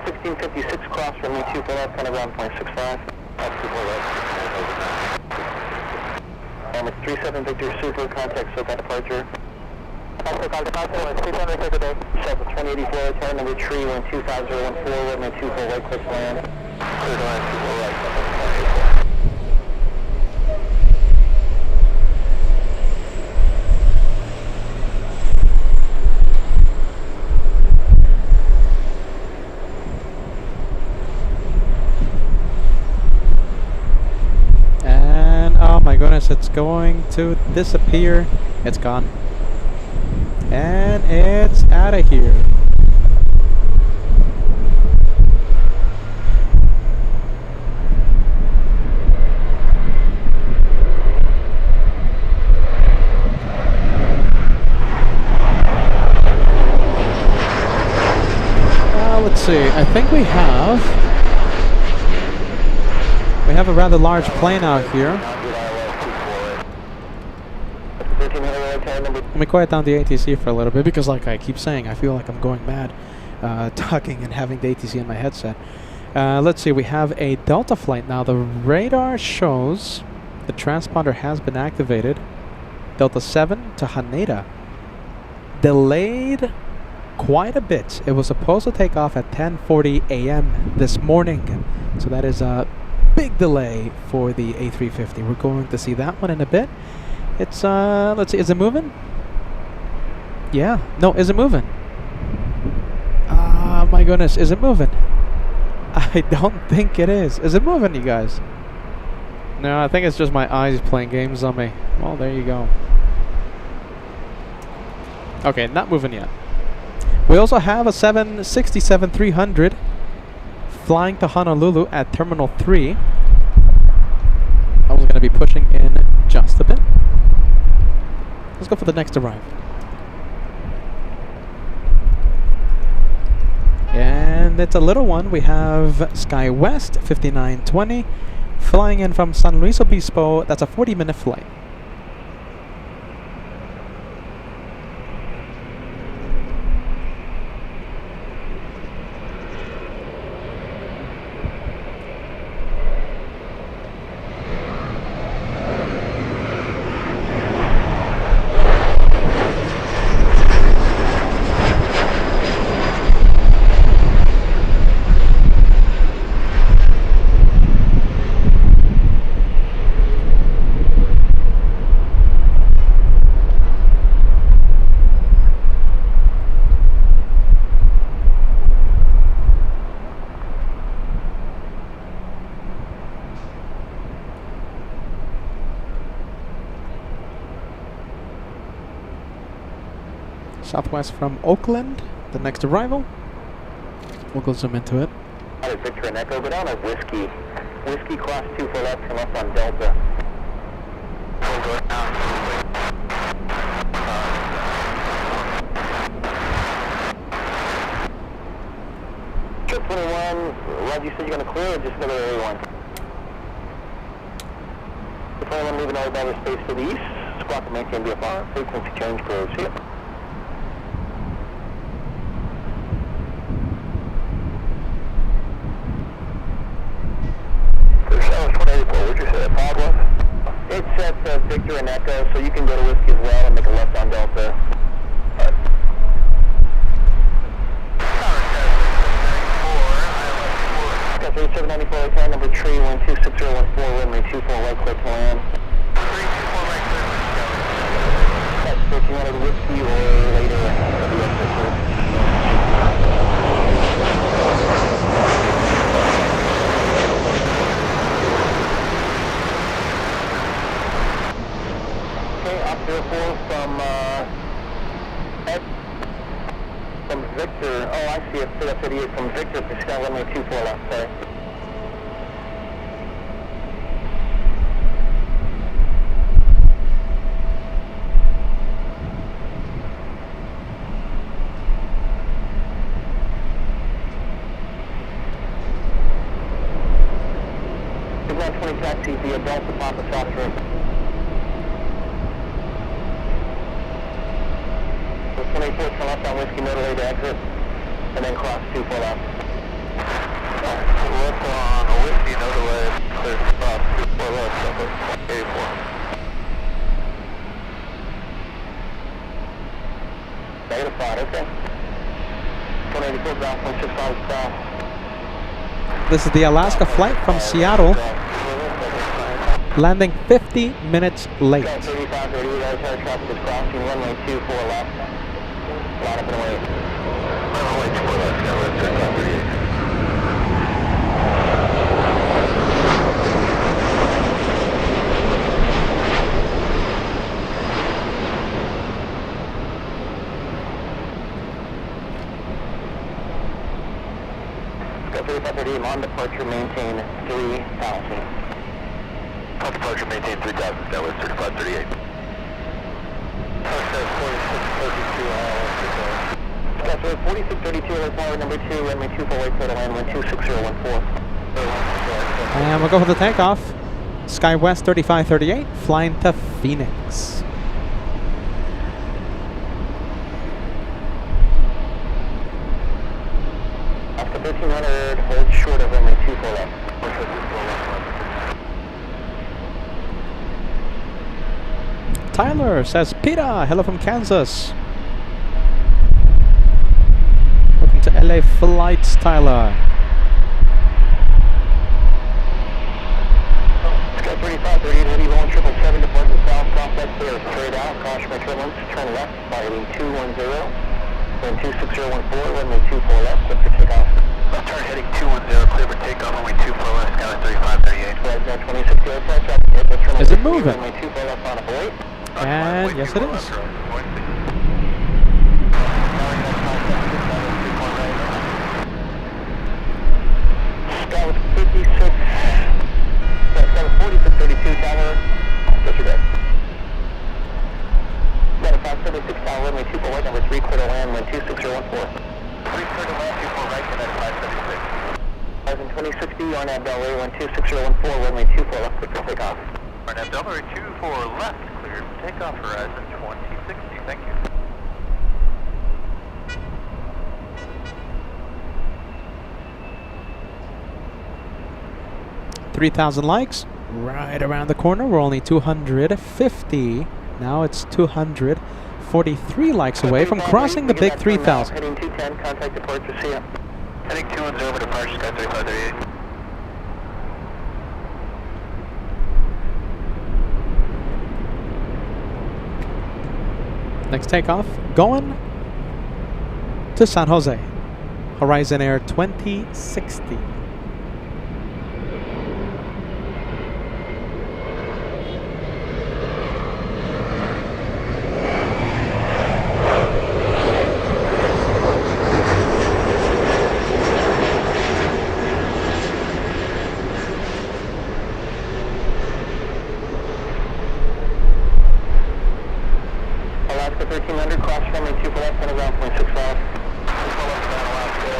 1656 cross from me 2 for left, kind of around 0.65. Up 2 for left. It's 37 Victor Super, contact SoCal departure. SoCal departure, 37 Victor today. South of 2084, hotel number 3, 12014, runway 2 for right, click land. Clear to land 2 for right, click land. Oh my goodness, it's going to disappear. It's gone. And it's out of here. Let's see, I think we have a rather large plane out here. Let me quiet down the ATC for a little bit because, like I keep saying, I feel like I'm going mad talking and having the ATC in my headset. Let's see, we have a Delta flight now. The radar shows the transponder has been activated. Delta 7 to Haneda. Delayed quite a bit. It was supposed to take off at 10:40 a.m. this morning. So that is a big delay for the A350. We're going to see that one in a bit. It's, let's see, is it moving? Yeah. No, is it moving? Ah, my goodness, is it moving? I don't think it is. Is it moving, you guys? No, I think it's just my eyes playing games on me. Well, there you go. Okay, not moving yet. We also have a 767-300 flying to Honolulu at Terminal 3. I was going to be pushing in just a bit. Let's go for the next arrival. And it's a little one. We have SkyWest 5920 flying in from San Luis Obispo. That's a 40-minute flight. Southwest from Oakland, the next arrival. We'll go zoom into it. That is Victor and Echo. Go down to Whiskey. Whiskey cross 2 for left, come up on Delta. We'll go down. Trip 21, Roger, you said you're going to clear or just another A1? Trip 21 moving all about space to the east. Squawk to maintain VFR. Frequency change for see you. It's at Victor and Echo, so you can go to Whiskey as well and make a left on Delta. Alright. 3794, hotel number 3, 126014, runway 24, right clear to land. 324 right clear, let's go. That's 1300 Whiskey or later from Victor. Oh, I see it. 38 from Victor to Sky runway 24 left. Sorry. It's 120 taxi via Delta Papa Foxtrot. 24 turn left on Whiskey, motorway to exit, and then cross 2 for left. left on a whiskey, no delay, clear spot, 24 left, Southwest 84. Negative 5, okay. 184 ground, 165 south. This is the Alaska flight from Seattle, landing 50 minutes late. 35, 38, outside traffic is crossing, runway 24 left. Line up and wait. Runway 24 left, Southwest 35, 38. Go 3538, on departure, maintain 3000. On departure, maintain 3000, Southwest 3538. Process 4632, Scottsdale 4632, airport number 2, runway 24 right, clear to land, 12614. And we'll go for the takeoff. SkyWest 3538, flying to Phoenix. Oscar 1300, hold short of runway 24 left. Tyler says, Peter, hello from Kansas. Welcome to LA Flights, Tyler. Sky 3538, heavy 1777, departing south, southwest clear, straight out, caution by turbulence, turn left, firing 210, wind 26014, runway 24 left, clear for takeoff. Left turn heading 210, clear for takeoff, runway 24 left, Sky 3538. Flight 2060 outside traffic, Is it moving? runway 24 left on a wait. And yes, it is. Sky was 56, Sky was 4632, tower, disregard. Got a 576 tower, runway 24 right, number 3, clear to land, wind 26014. 3 clear to land, 24 right, United 576. 2060, on Delray, wind 26014, runway 24 left, clear for takeoff. On Delray 24 left, clear for takeoff, horizon 2060, thank you. 3,000 likes right around the corner. We're only 250. Now it's 243 likes away from crossing the big 3,000. Heading 210, contact departure, see ya. Heading 210 over departure, Sky 3538. Next takeoff, going to San Jose. Horizon Air 2060. Alaska 1300, cross runway 2 for left, center ground, 0.65. 2 for left, down Alaska.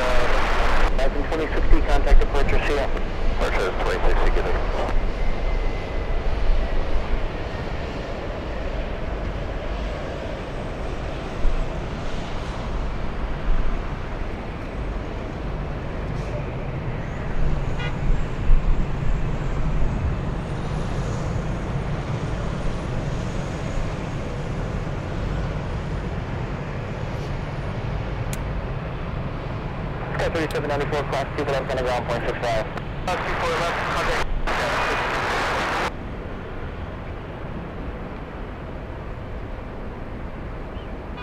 Horizon 2060, contact departure, see ya. Departure 2060, good. Sky 3794, cross 2 for left, center ground, 0.65. Cross 2 for left, contact.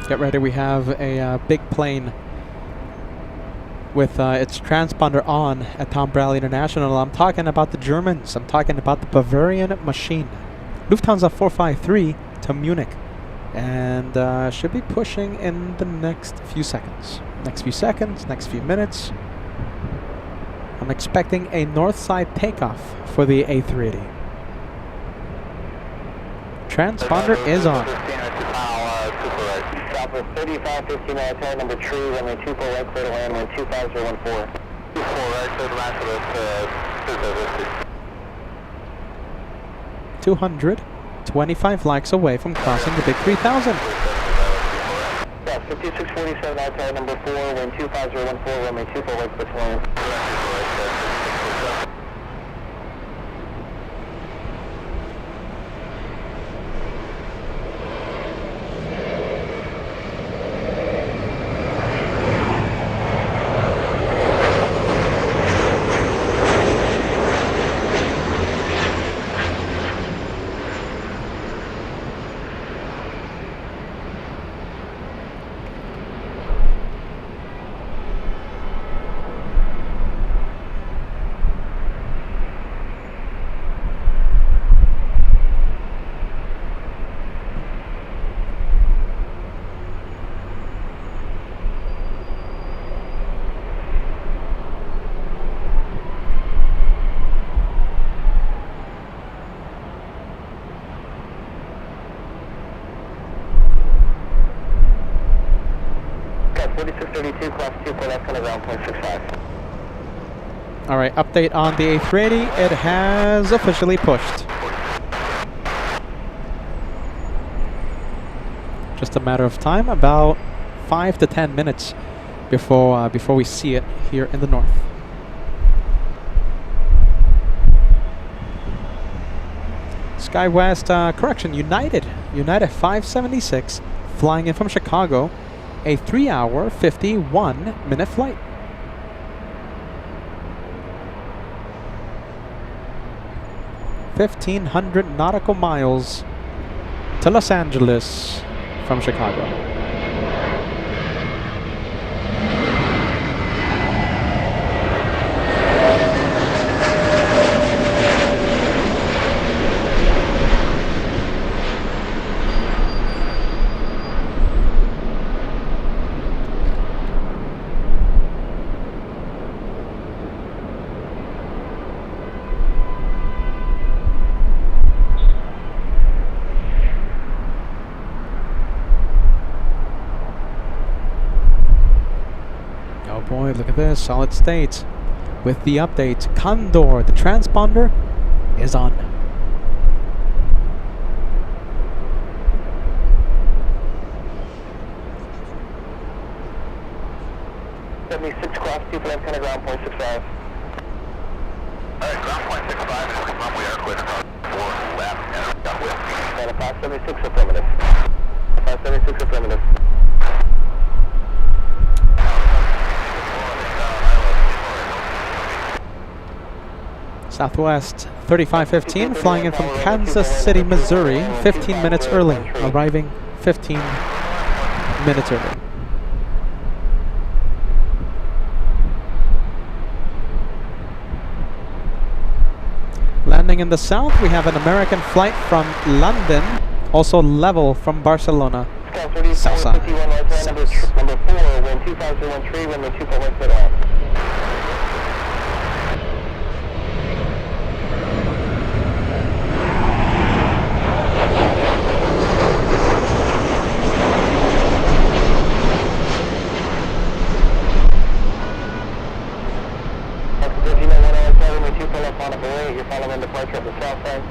Get ready, we have a big plane with its transponder on at Tom Bradley International. I'm talking about the Germans. I'm talking about the Bavarian machine. Lufthansa 453 to Munich. And should be pushing in the next few seconds. Next few minutes. I'm expecting a north side takeoff for the A380. Transponder is on. Southwest 3515, tower number 3, runway 24 right, clear to land, wind 25014. 24 right, clear to land for this, 225 likes away from crossing the big 3,000. Yeah, 5647, tower number 4, wind 25014, runway 24 right, clear to land. 2, class 2 for left, kind of ground, 0.65. Alright, update on the A380. It has officially pushed. Just a matter of time, about 5 to 10 minutes before we see it here in the north. SkyWest, correction, United 576, flying in from Chicago, a 3-hour, 51-minute flight. $1,500 nautical miles to Los Angeles from Chicago. Oh boy, look at this, solid state. With the update, Condor, the transponder, is on. Class 2 for left, kind of ground, 0.65. Alright, ground point 65, and confirm we are clear to cross 4 left and got with. And a 576 affirmative. 576 affirmative. Southwest 3515, flying in from Kansas City, Missouri, 15 minutes early, arriving 15 minutes early. Landing in the south, we have an American flight from London, also level from Barcelona. South side. Number 4, wind 2013, wind 24 west at all. You're following departure of the south side.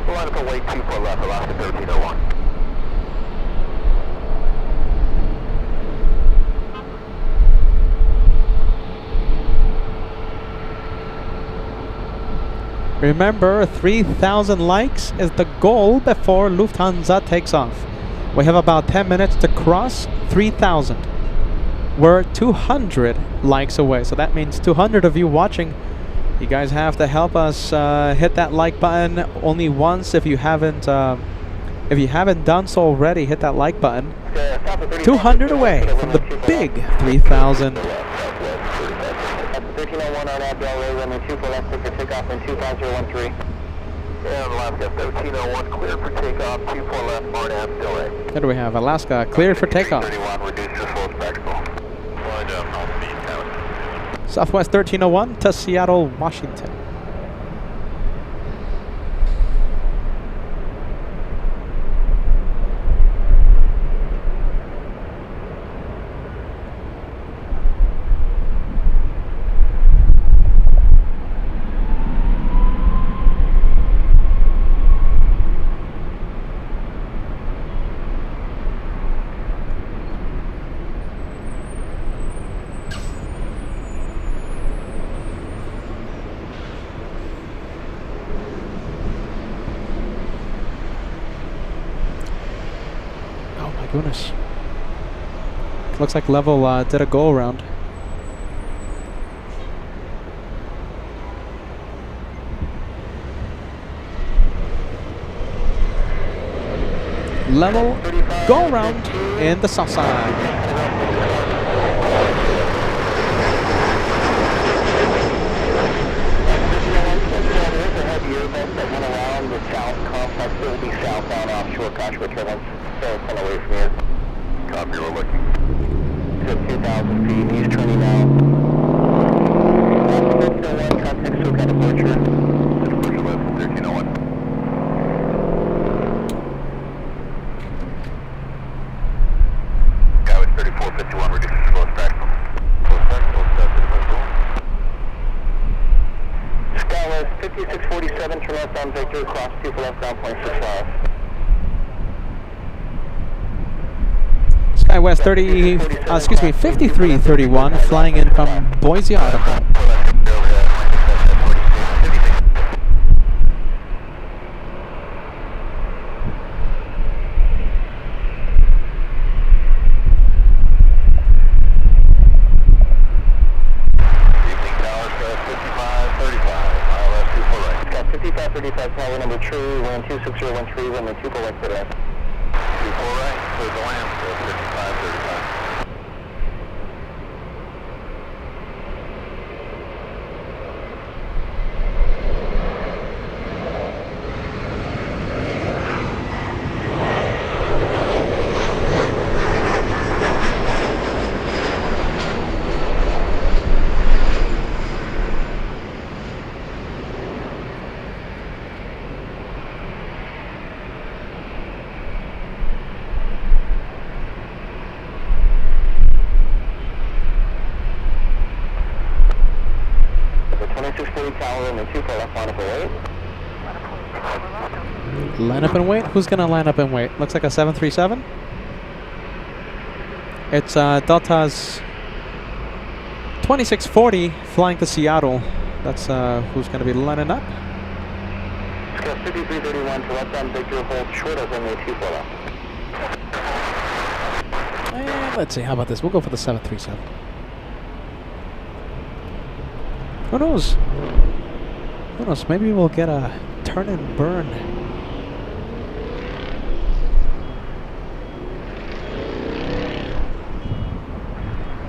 We'll line up away 2 for left, Alaska 1301. Remember, 3,000 likes is the goal before Lufthansa takes off. We have about 10 minutes to cross 3,000. We're 200 likes away, so that means 200 of you watching. You guys have to help us hit that like button only once. If you haven't done so already, hit that like button. 200 away from the big 3,000. 1301 on Abdel Ray, runway 2 for left, clear for takeoff in 2013. And Alaska 1301, clear for takeoff, 2 for left, on Abdel Ray. There we have Alaska cleared for takeoff. 31, reduce to full spectral. Line up, I'll speed down. Southwest 1301 to Seattle, Washington. Goodness. Looks like level did a go around. Level go around in the south side. Southbound offshore Cashway turbines. So it's away from here. Copy, we're looking. 2,000 feet, he's turning now. 1301, contact SoCal departure. Departure left, 1301. Skyway 3451, reduce to slow spectrum. left on Victor, cross 2 for left down 0.65. SkyWest 30, excuse me, 5331, flying in from Boise, Idaho. Got 5535, tower number 2, wind 26013, runway 2 for left, clear to land. 2 for right, clear to land, 5535. The 2640 tower, runway 2 for left, line up and wait. Line up and wait? Who's gonna line up and wait? Looks like a 737. It's Delta's 2640 flying to Seattle. That's who's gonna be lining up. Got 5331 to left on Victor, hold short of runway 2 for left. And let's see, how about this? We'll go for the 737. Who knows? Who knows? Maybe we'll get a turn and burn.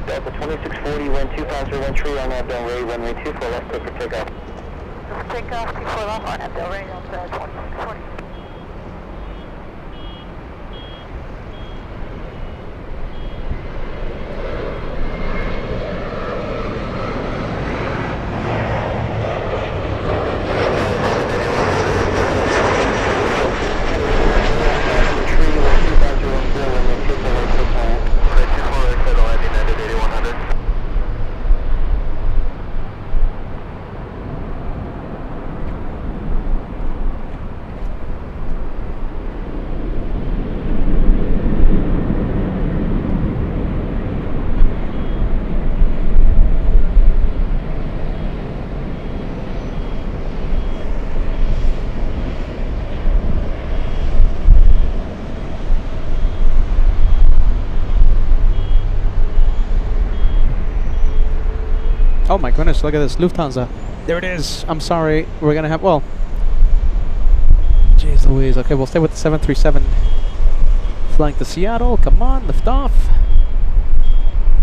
Delta 2640, wind 2013 on that down runway 2 for left, clear for takeoff. Just take off 2 for left on Del Rey on 2640. Oh my goodness, look at this, Lufthansa. There it is. I'm sorry, we're gonna have, well, jeez Louise. Okay, we'll stay with the 737 flying to Seattle. Come on, lift off.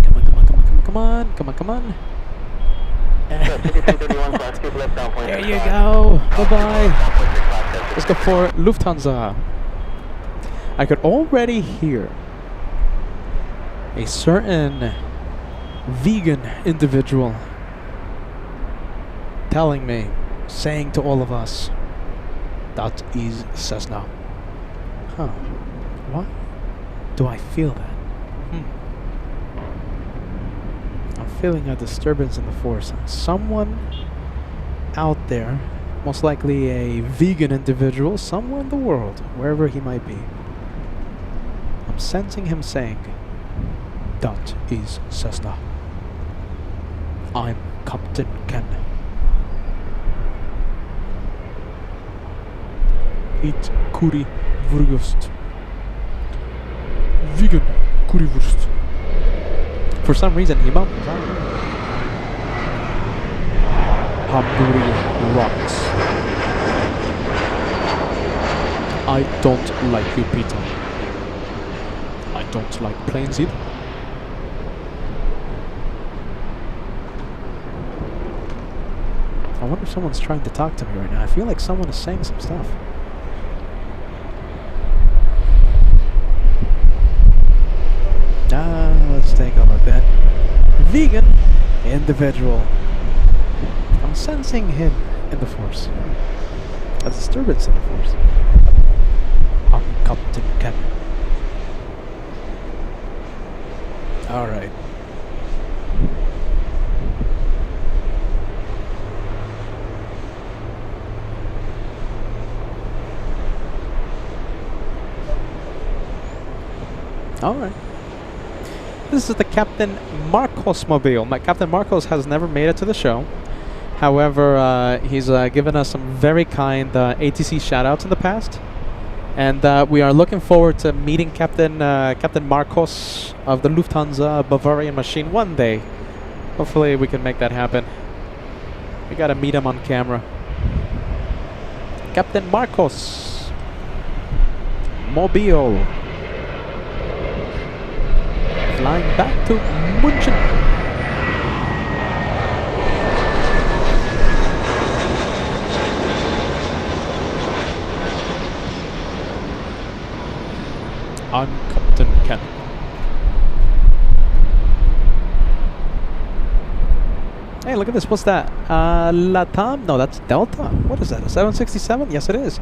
Come on, come on, come on, come on, come on, come on, come on. There you go. Bye-bye. Let's go for Lufthansa. I could already hear a certain vegan individual telling me, saying to all of us, that is Cessna. Huh. Why do I feel that? I'm feeling a disturbance in the force. Someone out there, most likely a vegan individual, somewhere in the world, wherever he might be, I'm sensing him saying, that is Cessna. I'm Captain Ken. Eat currywurst. Vegan currywurst. For some reason he mumbled. Hamburger rocks. I don't like you, Peter. I don't like planes either. I wonder if someone's trying to talk to me right now. I feel like someone is saying some stuff. Let's take a look at that vegan individual. I'm sensing him in the force. A disturbance in the force. I'm Captain Ken. Alright. All right. This is the Captain Marcos mobile. Captain Marcos has never made it to the show. However, he's given us some very kind ATC shoutouts in the past. And we are looking forward to meeting Captain Marcos of the Lufthansa Bavarian machine one day. Hopefully we can make that happen. We gotta meet him on camera. Captain Marcos Mobile. Flying back to München. I'm Captain Ken. Hey, look at this. What's that? Latam? No, that's Delta. What is that? A 767? Yes, it is.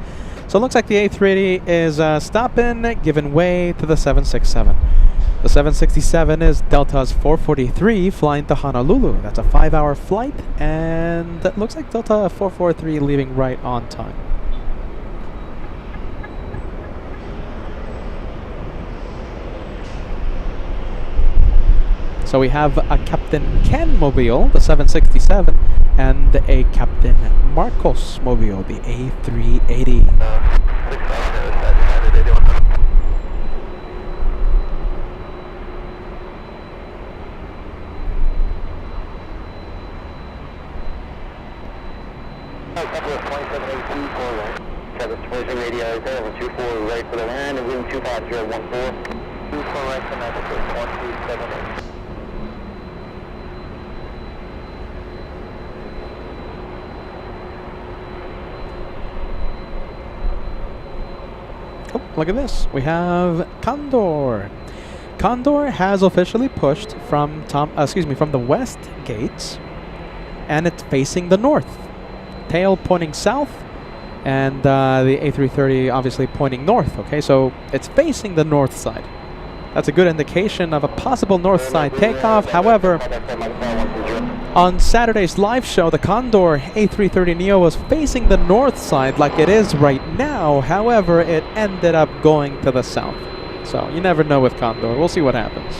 So it looks like the A380 is stopping, giving way to the 767. The 767 is Delta's 443 flying to Honolulu. That's a 5-hour flight, and it looks like Delta 443 leaving right on time. So we have a Captain Ken mobile, the 767, and a Captain Marcos mobile, the A380. Radio is there, 24 right for the land, and room 25014. 24 right for that, 1278. Oh, look at this. We have Condor. Condor has officially pushed from from the west gates, and it's facing the north. Tail pointing south, and the A330 obviously pointing north. Okay, so it's facing the north side. That's a good indication of a possible north side takeoff. However, on Saturday's live show, the Condor A330neo was facing the north side like it is right now. However, it ended up going to the south. So you never know with Condor. We'll see what happens.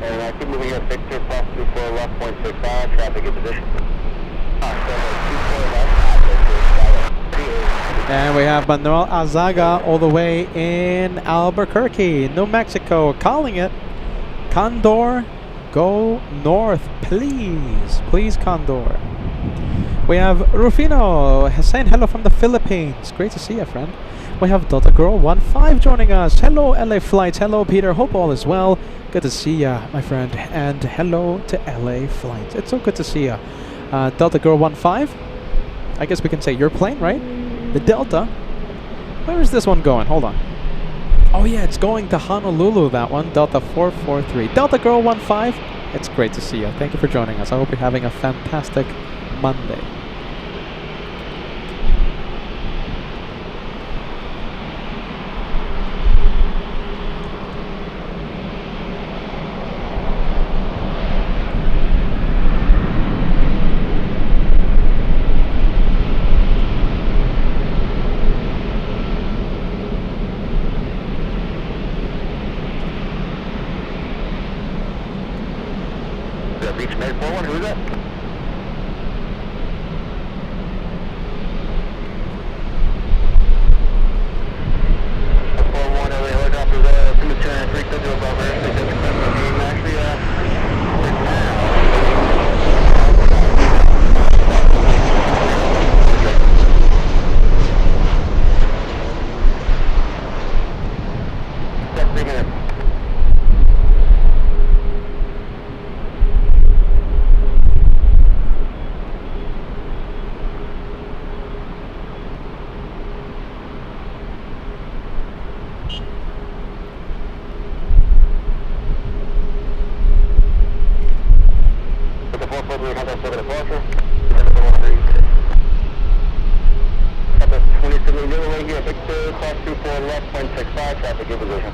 And keep moving your Victor plus 24 left, 0.65, traffic in position. And we have Manuel Azaga all the way in Albuquerque, New Mexico, calling it. Condor, go north, please. Please, Condor. We have Rufino saying hello from the Philippines. Great to see you, friend. We have Delta Girl 15 joining us. Hello, LA Flights. Hello, Peter. Hope all is well. Good to see ya, my friend. And hello to LA Flights. It's so good to see ya. Delta Girl 15. I guess we can say your plane, right? The Delta. Where is this one going? Hold on. Oh yeah, it's going to Honolulu, that one. Delta 443. Delta Girl 15. It's great to see you. Thank you for joining us. I hope you're having a fantastic Monday. Beach Med 41, who's that? contact for the departure. 7136. That's 27 right here, Victor, cross 24 left, 0.65, traffic in position.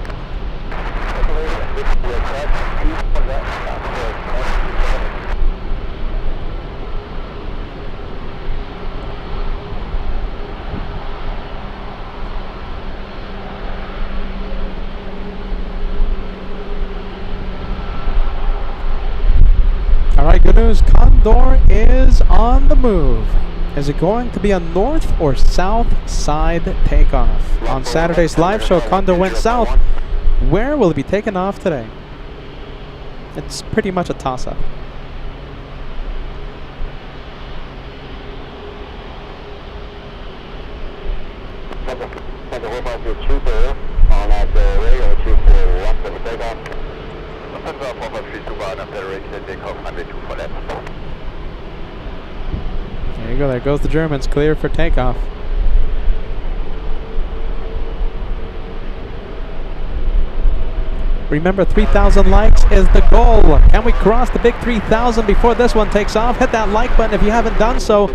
All right, good news. Condor is on the move. Is it going to be a north or south side takeoff? On Saturday's live show, Condor went south. Where will it be taken off today? It's pretty much a toss-up. On that radio 24 left of the takeoff. Depends on 453 bar after radio takeoff, runway 24 left. There you go. There goes the Germans. Clear for takeoff. Remember, 3,000 likes is the goal. Can we cross the big 3,000 before this one takes off? Hit that like button if you haven't done so.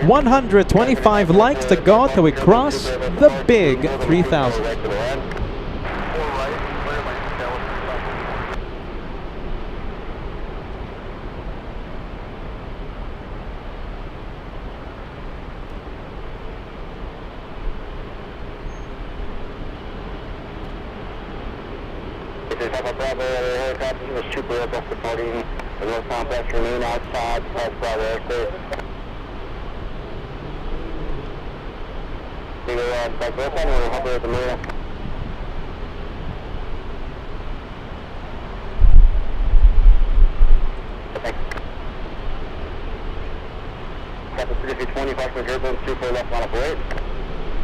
125 likes to go till we cross the big 3,000. Bravo helicopter was super aircraft reporting. The road complex remain outside South Bravo airspace. We go back to airplane, we'll hover at the marina. Thanks. Captain 3320, Foxman Turbulence, 24 left line of void.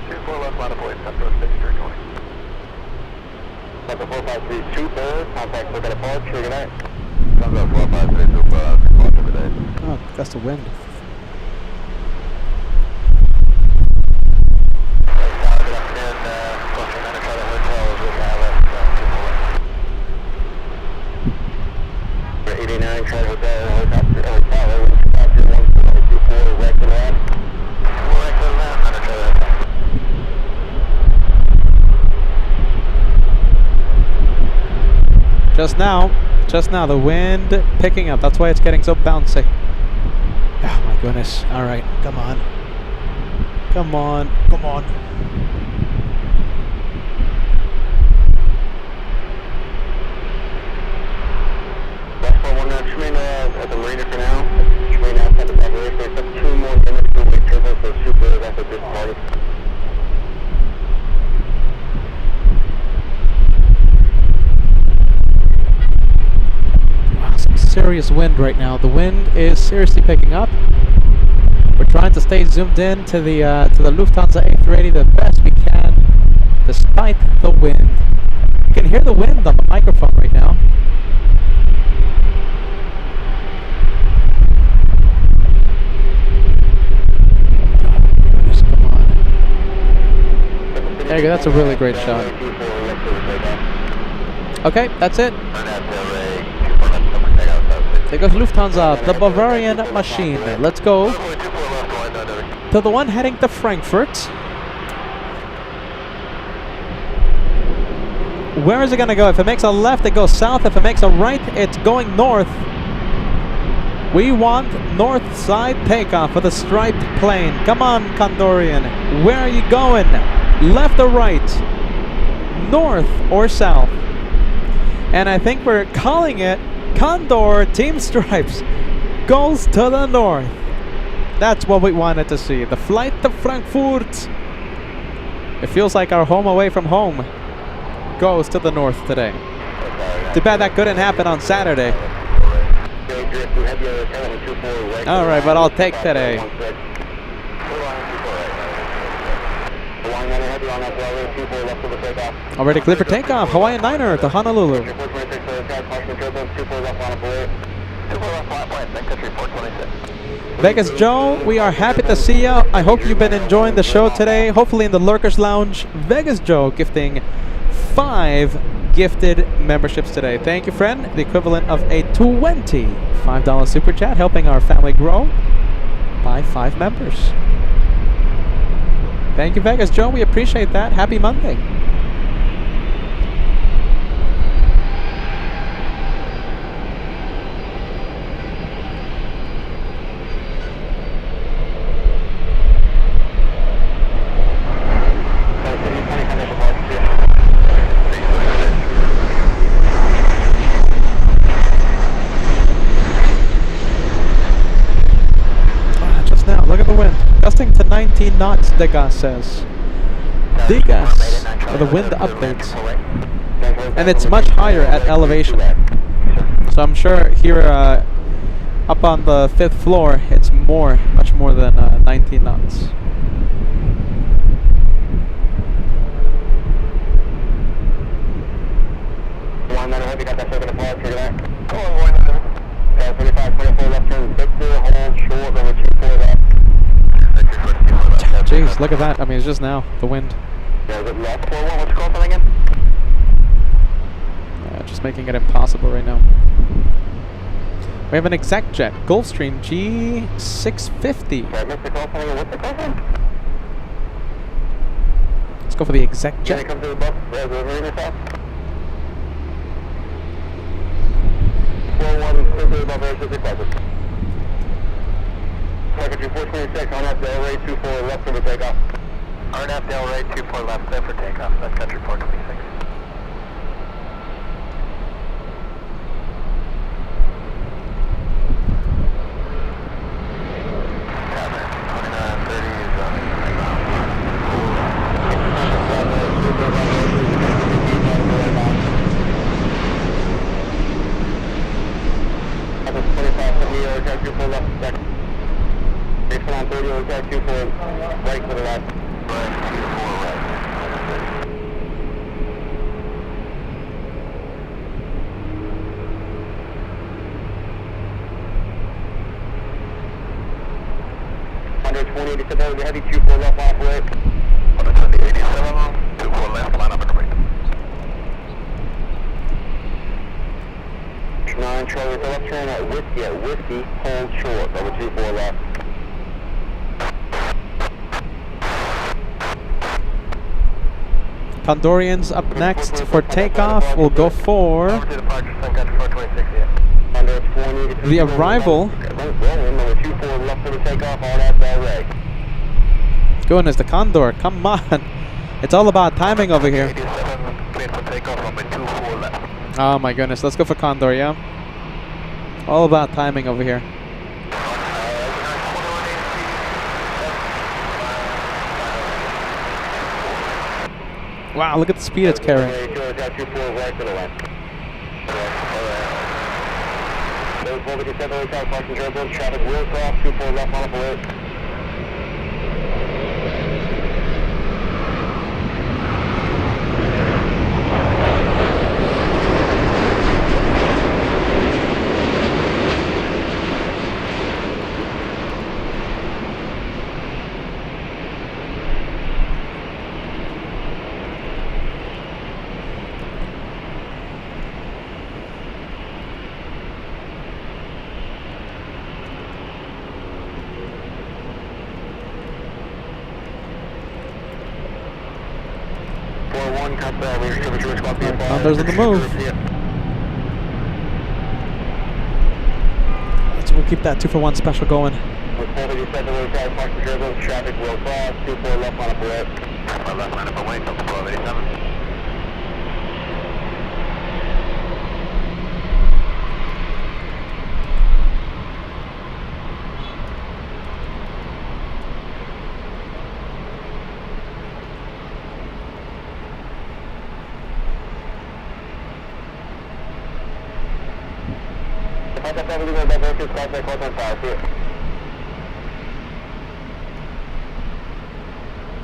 24 left line of void, Central 6320. Delta 453 Super, contact for the departure, good night. Delta 453 Super, departure, good night. Oh, gust of wind. Good afternoon, Foxtrot TWA Hotel with ILS 89, TWA Hotel, helicopter, tower, 124, right to the left. Right to the left, TWA Hotel. Just now, the wind picking up. That's why it's getting so bouncy. Oh my goodness. All right, come on. Come on, come on. West 419, remain at the marina for now. Remain outside the back of the airspace. That's 2 more minutes to wait turbo, so super that's at this party. Serious wind right now. The wind is seriously picking up. We're trying to stay zoomed in to the Lufthansa A380 the best we can, despite the wind. You can hear the wind on the microphone right now. Come on. There you go. That's a really great shot. Okay, that's it. There goes Lufthansa, the Bavarian machine. Let's go to the one heading to Frankfurt. Where is it going to go? If it makes a left, it goes south. If it makes a right, it's going north. We want north side takeoff for the striped plane. Come on, Condorian. Where are you going? Left or right? North or south? And I think we're calling it Condor Team Stripes goes to the north. That's what we wanted to see. The flight to Frankfurt. It feels like our home away from home goes to the north today. Too bad that couldn't happen on Saturday. Alright, but I'll take today. Already clear for takeoff. Hawaiian Niner to Honolulu. Vegas Joe, we are happy to see you. I hope you've been enjoying the show today. Hopefully in the Lurkers Lounge. Vegas Joe gifting 5 gifted memberships today. Thank you, friend. The equivalent of a $25 super chat, helping our family grow by 5 members. Thank you, Vegas Joe. We appreciate that. Happy Monday. Just now, look at the wind. Gusting to 19 knots, Degas says. Degas, or the wind upwards. And it's much higher at elevation. So I'm sure here up on the 5th floor, it's much more than 19 knots. Jeez, look at that. I mean, it's just now, the wind. Yeah, just making it impossible right now. We have an exec jet, Gulfstream G650. Let's go for the exec jet. Secretary 426, RNAV Delray 24 left for takeoff. RNAV Delray 24 left, clear for takeoff. That's Country 426. Heavy 24 left, line up right. 187, 24 left, line up and right. 9 Charlie, left turn at Whiskey, hold short, over 24 left. Condorians up next for takeoff. We'll go for the arrival. Goodness, the Condor, come on. It's all about timing over here. Oh my goodness, let's go for Condor, yeah? All about timing over here. Wow, look at the speed it's carrying. Traffic will cross 24 left on alert. Condor's on the move. So we'll keep that 2-for-1 special going. Traffic will cross 24 left on alert. Left line up away, 1287.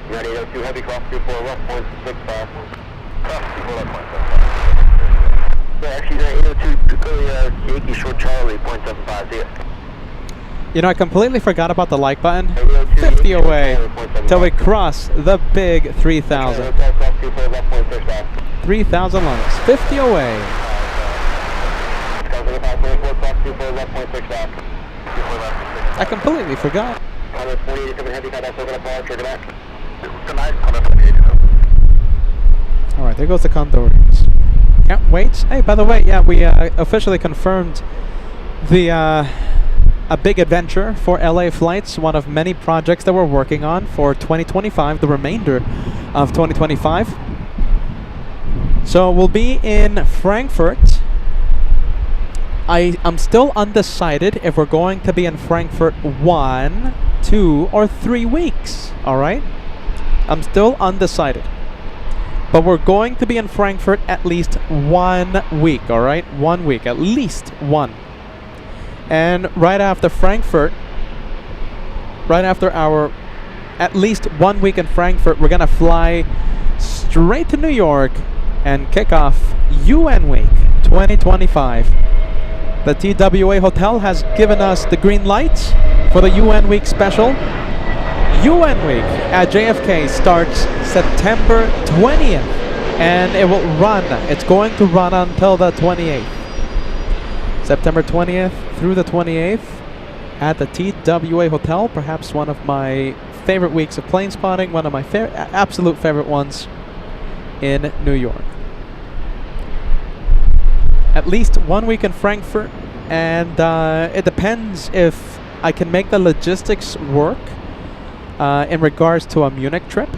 Ready, 802 heavy cross 24 left, 0.65. Cross 24 left, 0.75. Yeah, actually, 802 Yankee short Charlie, 0.75, see ya. You know, I completely forgot about the like button. 50 away till we cross the big 3,000. 3,000 lumps. 50 away. I completely forgot. Alright, there goes the Condors. Can't wait. Hey, by the way, yeah, we officially confirmed the a big adventure for LA flights, one of many projects that we're working on for 2025, the remainder of 2025. So we'll be in Frankfurt. I'm still undecided if we're going to be in Frankfurt 1, 2, or 3 weeks. Alright? I'm still undecided. But we're going to be in Frankfurt at least 1 week, alright? 1 week, at least one. And right after Frankfurt, right after our at least 1 week in Frankfurt, we're gonna fly straight to New York and kick off UN Week 2025. The TWA Hotel has given us the green light for the UN Week special. UN Week at JFK starts September 20th, and it will run. It's going to run until the 28th. September 20th through the 28th at the TWA Hotel. Perhaps one of my favorite weeks of plane spotting, one of my absolute favorite ones in New York. At least 1 week in Frankfurt, and it depends if I can make the logistics work in regards to a Munich trip.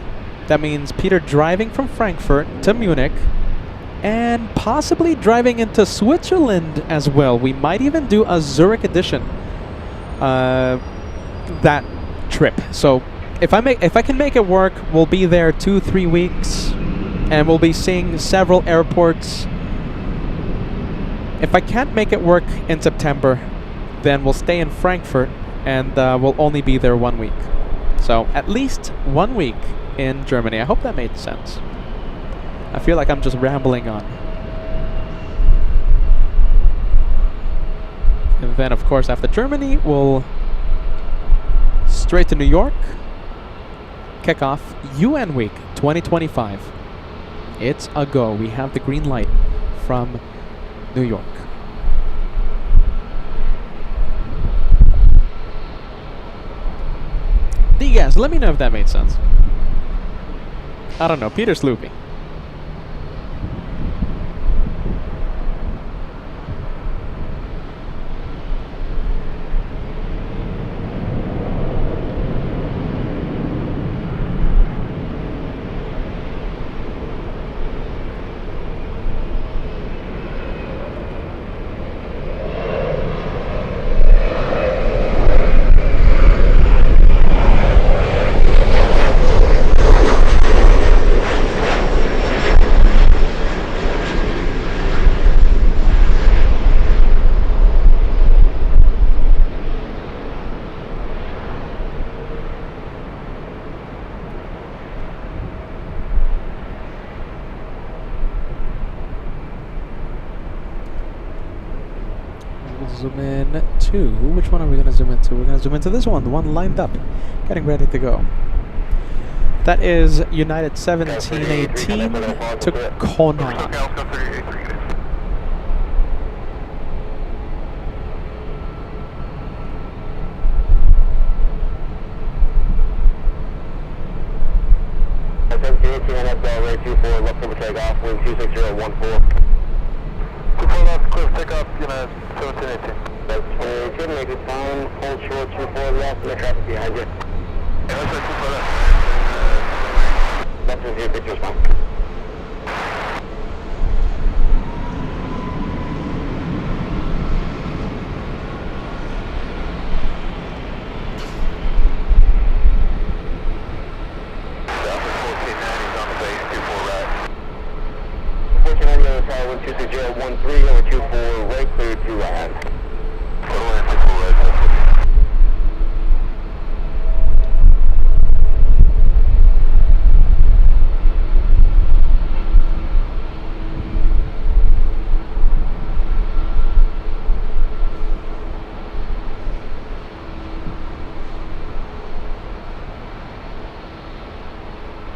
That means Peter driving from Frankfurt to Munich and possibly driving into Switzerland as well. We might even do a Zurich edition that trip. So if I can make it work, we'll be there 2-3 weeks, and we'll be seeing several airports. If I can't make it work in September, then we'll stay in Frankfurt, and we'll only be there 1 week. So at least 1 week in Germany. I hope that made sense. I feel like I'm just rambling on. And then, of course, after Germany, we'll straight to New York, kick off UN Week 2025. It's a go. We have the green light from New York. You guys, let me know if that made sense. I don't know. Peter's loopy. Zoom in to, which one are we going to zoom into? We're going to zoom into this one, the one lined up, getting ready to go. That is United 1718 to Kona. Left over takeoff, wind 26014. Before left, clear takeoff, United 1718. That's 22, make it fine, hold short, 24 left, no traffic behind you. Yeah, that's right, 24 left. Left is your picture's fine. Wind 26013 over 24 right, clear to land.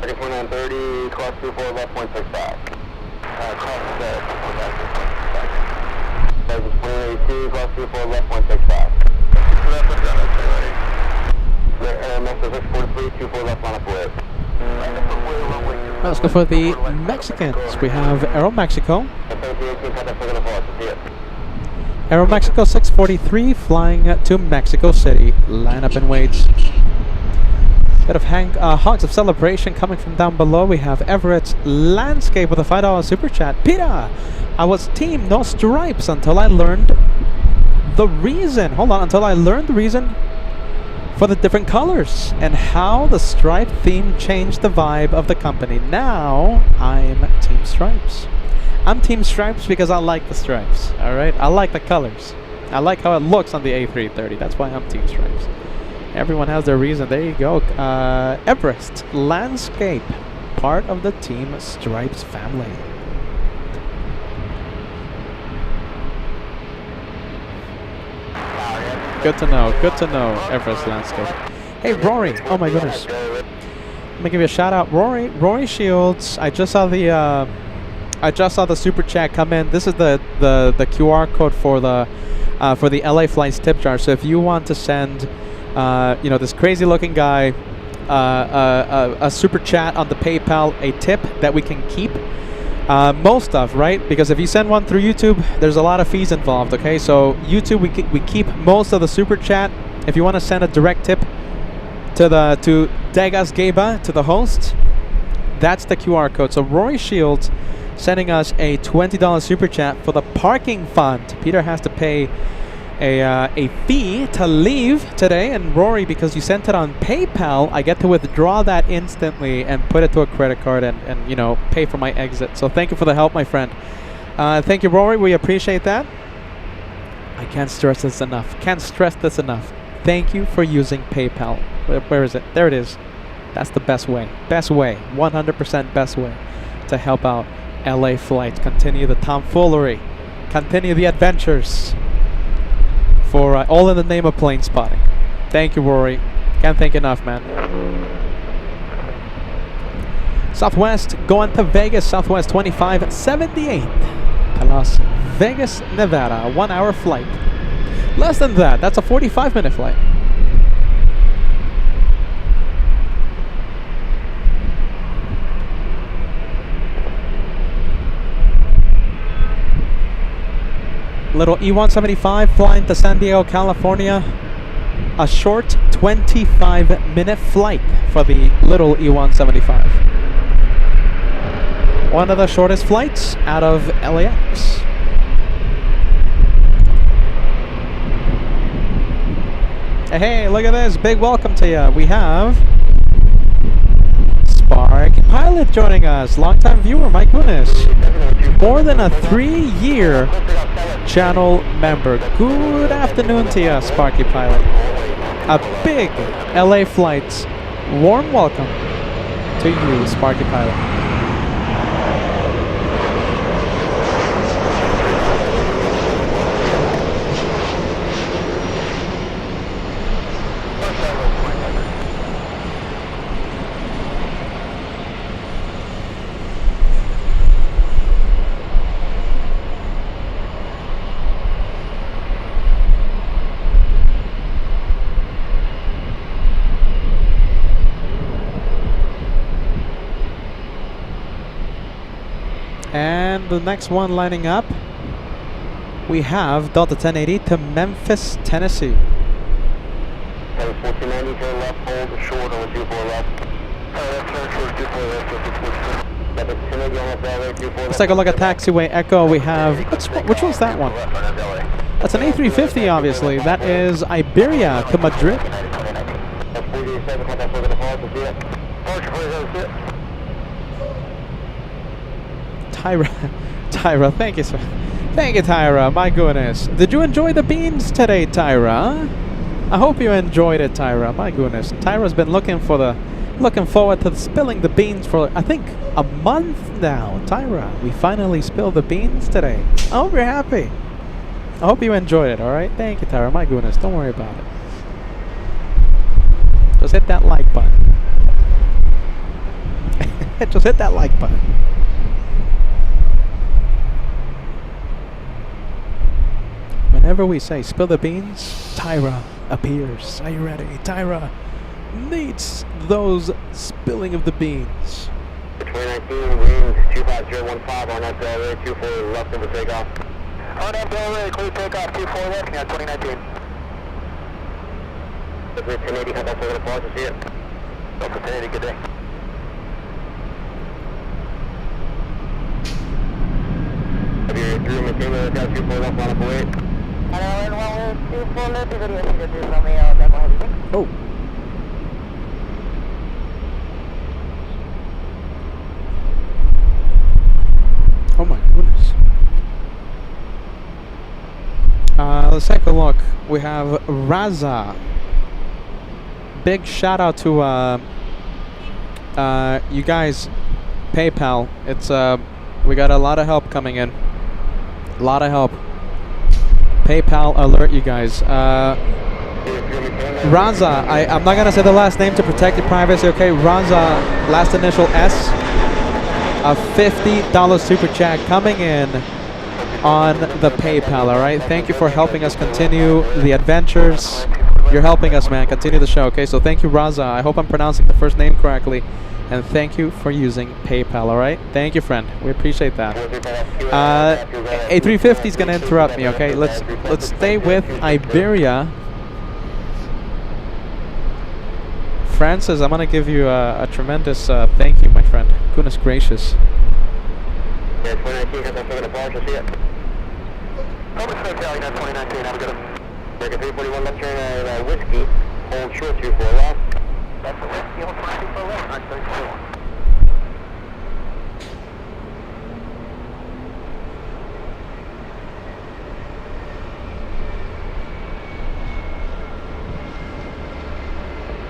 Ready for 930, cross 24 left 165. Cross there. There's 282, cross 24 left 165. Left 165. Message 643, 24 left line up away. Let's go for the Mexicans. We have Aero Mexico. Aero Mexico 643 flying to Mexico City. Line up and wait. Bit of hogs of celebration coming from down below. We have Everett's Landscape with a $5 super chat. Peter, I was team no stripes until I learned the reason. Hold on, until I learned the reason for the different colors and how the stripe theme changed the vibe of the company. Now I'm Team Stripes. I'm Team Stripes because I like the stripes. All right, I like the colors. I like how it looks on the A330. That's why I'm Team Stripes. Everyone has their reason. There you go. Everest Landscape, part of the Team Stripes family. Good to know. Good to know. Everest Landscape. Hey Rory. Oh my goodness. Let me give you a shout out, Rory. Rory Shields. I just saw the super chat come in. This is the QR code for the LA Flights tip jar. So if you want to send this crazy looking guy a super chat on the PayPal, a tip that we can keep most of, right? Because if you send one through YouTube, there's a lot of fees involved. Okay, so YouTube we keep most of the super chat. If you want to send a direct tip to Degas Geba, to the host, that's the QR code. So Rory Shields sending us a $20 super chat for the parking fund. Peter has to pay a fee to leave today, and Rory, because you sent it on PayPal, I get to withdraw that instantly and put it to a credit card and pay for my exit. So thank you for the help, my friend. Thank you, Rory. We appreciate that. I can't stress this enough. Thank you for using PayPal. Where is it? There it is. That's the best way. 100% best way to help out LA Flights. Continue the tomfoolery. Continue the adventures. For all in the name of plane spotting. Thank you, Rory. Can't thank enough, man. Southwest going to Vegas. Southwest 2578 to Las Vegas, Nevada. 1 hour flight. Less than that. That's a 45-minute flight. Little E175 flying to San Diego, California. A short 25-minute flight for the little E175. One of the shortest flights out of LAX. Hey, look at this. Big welcome to you. We have Sparky Pilot joining us. Longtime viewer, my goodness. More than a 3-year channel member. Good afternoon to you, Sparky Pilot. A big LA Flights warm welcome to you, Sparky Pilot. And the next one lining up, we have Delta 1080 to Memphis, Tennessee. 1490, turn left, hold short on 24 left. Let's take a look at Taxiway Echo. We have, which one's that one? That's an A350, obviously. That is Iberia to Madrid. Tyra, thank you, sir. Thank you, Tyra. My goodness. Did you enjoy the beans today, Tyra? I hope you enjoyed it, Tyra. My goodness. Tyra's been looking forward to spilling the beans for, I think, a month now. Tyra, we finally spilled the beans today. I hope you're happy. I hope you enjoyed it, alright? Thank you, Tyra. My goodness. Don't worry about it. Just hit that like button. Just hit that like button. whatever we say, spill the beans, Tyra appears. Are you ready? Tyra needs those spilling of the beans. 2019, winds 25015 on that Delray, 24 left over takeoff. On that Delray, clear takeoff, 24 left, yeah, 2019. 1080, how about over the pause to see it? Delta 1080, good day. Have you through Matilda, got 24 left on up away? Oh. Oh my goodness. Let's take a look. We have Raza. Big shout out to you guys. PayPal. It's we got a lot of help coming in. A lot of help. PayPal alert, you guys. Raza, I'm not gonna say the last name to protect your privacy, okay? Raza, last initial S. A $50 super chat coming in on the PayPal, alright? Thank you for helping us continue the adventures. You're helping us, man. Continue the show, okay? So thank you, Raza. I hope I'm pronouncing the first name correctly. And thank you for using PayPal, alright? Thank you, friend. We appreciate that. A350 is gonna interrupt me, okay? Let's stay with Iberia. Francis, I'm gonna give you a tremendous thank you, my friend. Goodness gracious. Yeah, 2019, how about over the pause to see it? Over to Cali, 2019, have a good one. Breaker 341 left turn whiskey, hold short 24 left. That's a whiskey, hold 24 left, 934.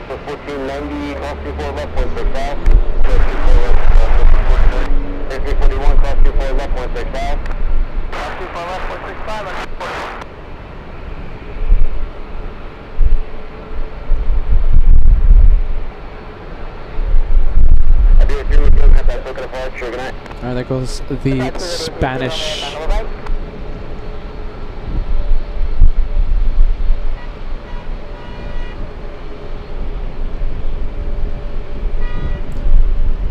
So 1490, cross 24 left, 16 south. 341, cross 24 left, 16 south. Cross 24 left, 165, on 40. Alright, there goes the Spanish.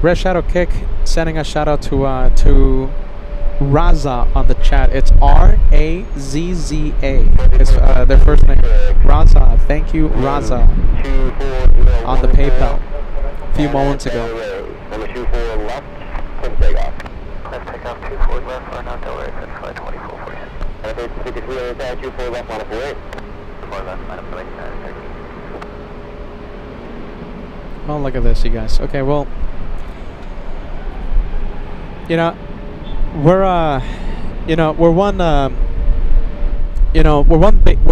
Red Shadow Kick sending a shout out to Raza on the chat. It's R-A-Z-Z-A. It's their first name. Raza. Thank you, Raza, on the PayPal a few moments ago. Number 24 left, quick takeoff. Let's take off 24 left for now, Delray, 2524 for you. And if it's 24 left on a 48. 4 left, line up 13. Oh, look at this, you guys. Okay, well, you know, we're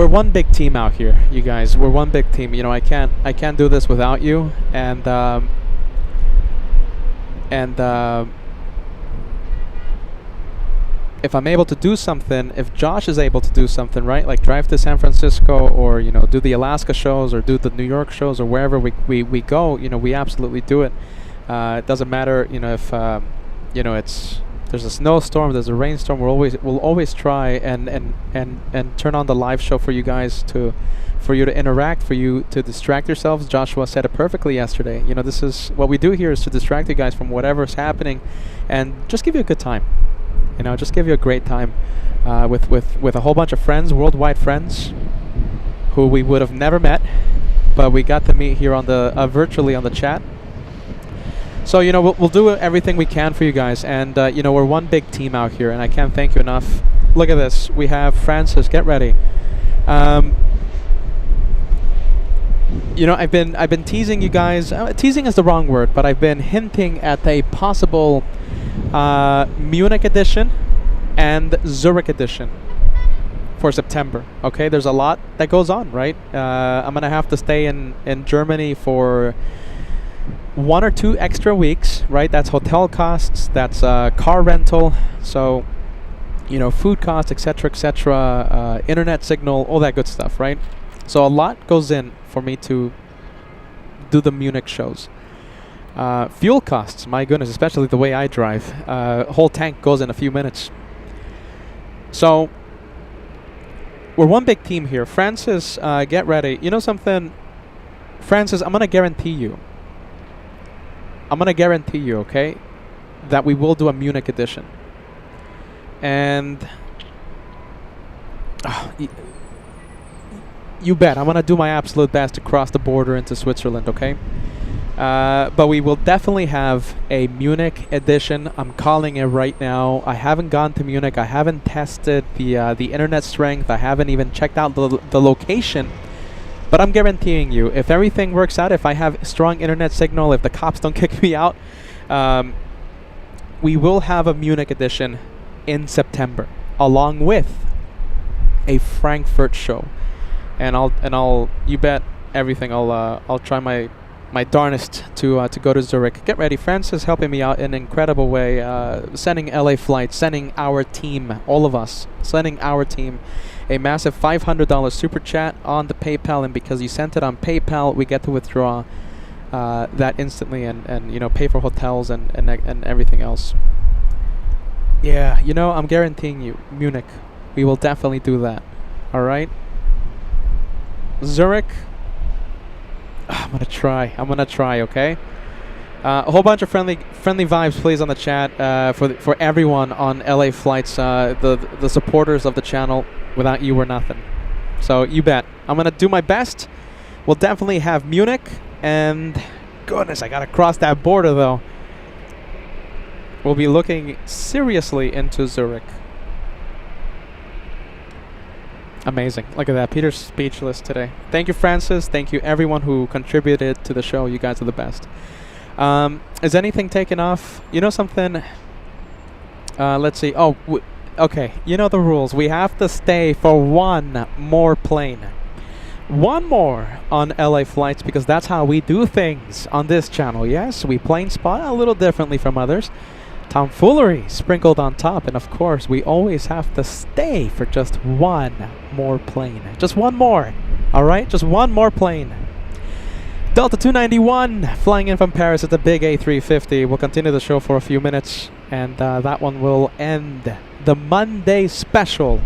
one big team out here, you guys. We're one big team. You know, I can't do this without you. And if I'm able to do something, if Josh is able to do something, right, like drive to San Francisco, or do the Alaska shows, or do the New York shows, or wherever we go, we absolutely do it. It doesn't matter, if there's a snowstorm, there's a rainstorm. We'll always try and turn on the live show for you guys, for you to interact, for you to distract yourselves. Joshua said it perfectly yesterday. This is what we do here, is to distract you guys from whatever's happening, and just give you a good time. Just give you a great time with a whole bunch of friends, worldwide friends, who we would have never met, but we got to meet here on the virtually on the chat. So we'll do everything we can for you guys, and we're one big team out here, and I can't thank you enough. Look at this. We have Francis. Get ready. I've been teasing you guys. Teasing is the wrong word, but I've been hinting at a possible Munich edition and Zurich edition for September. Okay, there's a lot that goes on, right? I'm gonna have to stay in Germany for 1 or 2 extra weeks, right? That's hotel costs, that's car rental, so food costs, etc., internet signal, all that good stuff, right? So a lot goes in for me to do the Munich shows. Fuel costs, my goodness, especially the way I drive. Whole tank goes in a few minutes. So we're one big team here. Francis, get ready. You know something? Francis, I'm going to guarantee you. Okay, that we will do a Munich edition. And you bet. I'm going to do my absolute best to cross the border into Switzerland, okay? But we will definitely have a Munich edition. I'm calling it right now. I haven't gone to Munich. I haven't tested the internet strength. I haven't even checked out the location. But I'm guaranteeing you, if everything works out, if I have strong internet signal, if the cops don't kick me out, we will have a Munich edition in September, along with a Frankfurt show. And I'll you bet everything. I'll try my darnest to go to Zurich. Get ready, Francis helping me out in an incredible way, sending LA flights, sending our team, all of us, sending our team a massive $500 super chat on the PayPal, and because you sent it on PayPal, we get to withdraw that instantly and you know, pay for hotels and everything else. Yeah, you know, I'm guaranteeing you, Munich, we will definitely do that. All right, Zurich. I'm gonna try. Okay. A whole bunch of friendly vibes, please, on the chat for everyone on LA flights. The supporters of the channel. Without you, we're nothing. So you bet. I'm gonna do my best. We'll definitely have Munich, and goodness, I gotta cross that border though. We'll be looking seriously into Zurich. Amazing. Look at that. Peter's speechless today. Thank you, Francis. Thank you, everyone who contributed to the show. You guys are the best. Is anything taken off? You know something? Let's see. Oh, okay. You know the rules. We have to stay for one more plane. One more on LA flights, because that's how we do things on this channel. Yes, we plane spot a little differently from others. Tomfoolery sprinkled on top, and of course we always have to stay for just one more plane. Just one more. Alright, just one more plane. Delta 291 flying in from Paris at the big A350. We'll continue the show for a few minutes, and that one will end the Monday special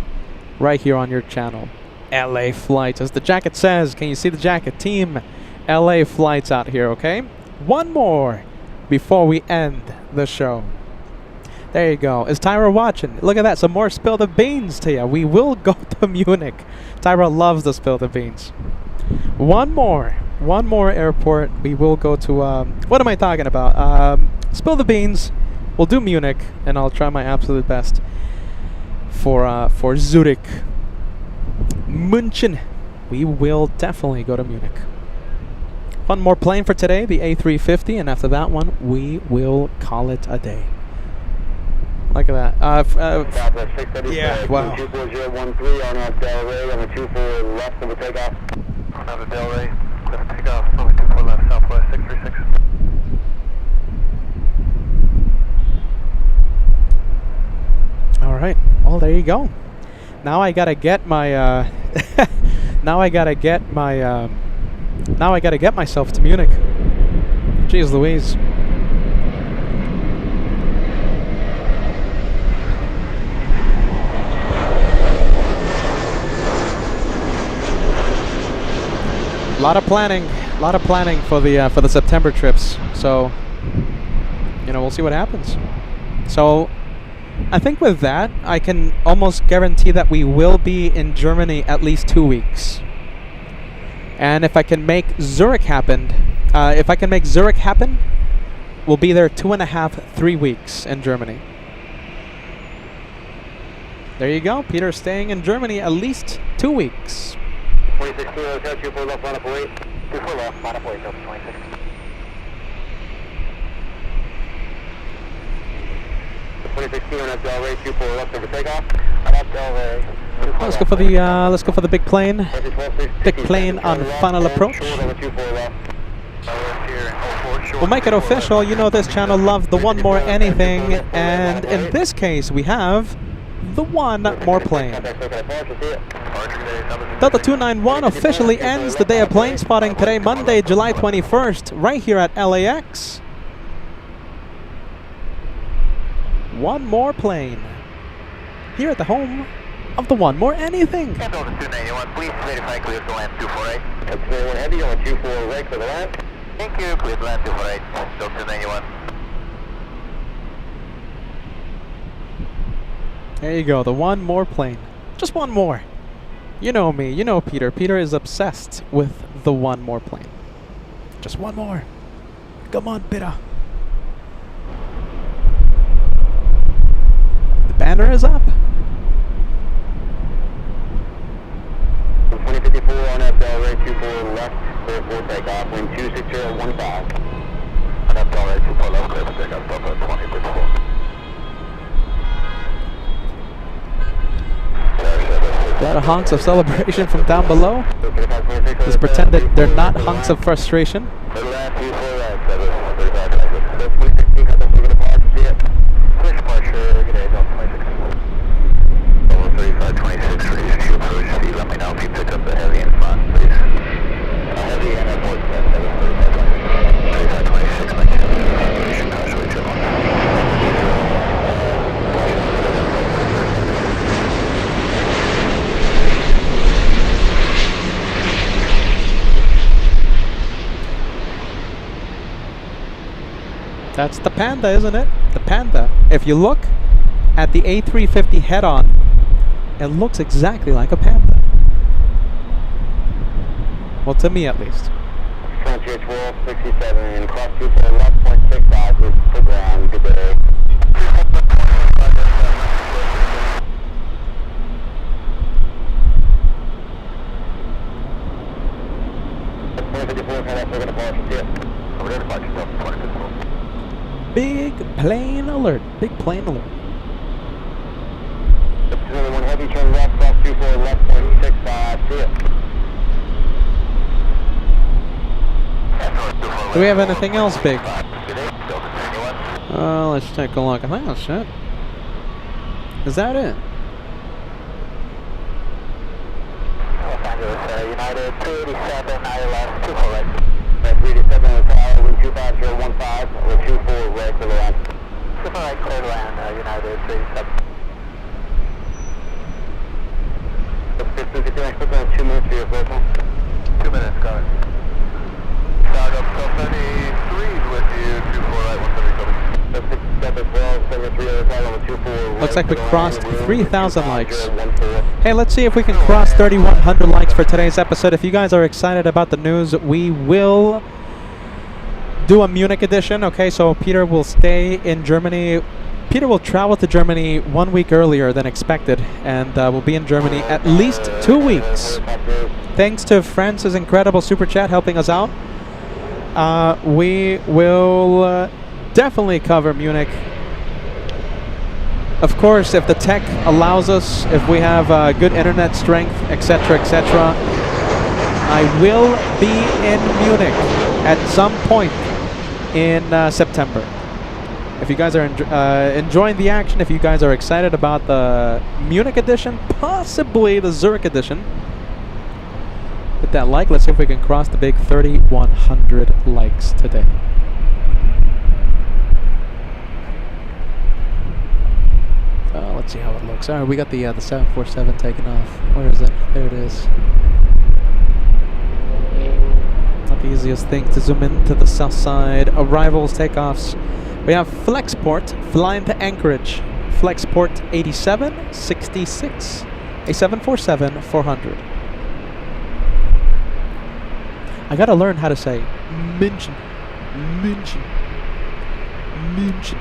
right here on your channel. LA flights, as the jacket says. Can you see the jacket? Team LA flights out here, okay? One more before we end the show. There you go. Is Tyra watching? Look at that. Some more Spill the Beans to you. We will go to Munich. Tyra loves the Spill the Beans. One more airport. We will go to, what am I talking about? Spill the Beans. We'll do Munich, and I'll try my absolute best for Zurich. München. We will definitely go to Munich. One more plane for today, the A350, and after that one, we will call it a day. Look at that. Yeah, wow. 24013 on our Delray on the 24 left of the takeoff. On the Delray, clear for takeoff, only 24 left, Southwest 636. Alright, well, there you go. Now I gotta get my, now I gotta get myself to Munich. Jeez Louise. A lot of planning for the September trips. So, you know, we'll see what happens. So, I think with that, I can almost guarantee that we will be in Germany at least 2 weeks. And if I can make Zurich happen, we'll be there 2.5, 3 weeks in Germany. There you go. Peter's staying in Germany at least 2 weeks. 26 Kilo Hotel, 24 left, line up 8. 24 left, line up 8, Delta 26. Delray, 24 left over takeoff. Let's go for the big plane. Big plane on final approach. We'll make it official. You know this channel loves the one more anything, and in this case we have the one more plane. Delta 291 officially ends the day of plane spotting today, Monday, July 21st, right here at LAX. One more plane here at the home of the one more anything. Delta 291, please verify clear to land 248. Delta 291 heavy on 24 right for the land. Thank you, clear to land 248. Delta 291. There you go, the one more plane. Just one more. You know me, you know Peter. Peter is obsessed with the one more plane. Just one more. Come on, Peter. The banner is up. 2054 on FL rate 24 left, clear for takeoff, wind 26015. On FL rate 24 left, clear for takeoff, Delta 2054. A lot of honks of celebration from down below. Let's pretend that they're not honks of frustration. Push pressure, good day, Delta 26. Level 3526, reduce fuel approach speed. Let me know if you pick up the heavy in front, please. Heavy and at voice test, 3526, maintain evaluation, caution, chill on. That's the Panda, isn't it? The Panda. If you look at the A350 head-on, it looks exactly like a Panda. Well, to me at least. Frontier 1267, cross 24 left, 0.65, with the ground, good day. Big plane alert. Big plane alert. One heavy turn left, cross 24 left, 0.65, see it. Do we have anything else big? Let's take a look. I think that's it. Is that it? Los Angeles, United 287, ILS 24 right. 387 on the tower, wind 25015, or 24 right for the land. 24 right, clear to land, United 387. 2 minutes for your approach. 2 minutes, got it. Start up 1233 with you, 24 right, 130. Looks like we crossed 3,000 likes. Hey, let's see if we can cross 3,100 likes for today's episode. If you guys are excited about the news, we will do a Munich edition. Okay, so Peter will stay in Germany. Peter will travel to Germany 1 week earlier than expected, and will be in Germany at least 2 weeks. Thanks to France's incredible super chat helping us out. We will definitely cover Munich. Of course, if the tech allows us, if we have good internet strength, etc., etc., I will be in Munich at some point in September. If you guys are enjoying the action, if you guys are excited about the Munich edition, possibly the Zurich edition, hit that like. Let's see if we can cross the big 3,100 likes today. Let's see how it looks. All right, we got the 747 taking off. Where is it? There it is. Not the easiest thing to zoom in to the south side. Arrivals, takeoffs. We have Flexport flying to Anchorage. Flexport 8766, a 747-400. I gotta learn how to say München, München, München.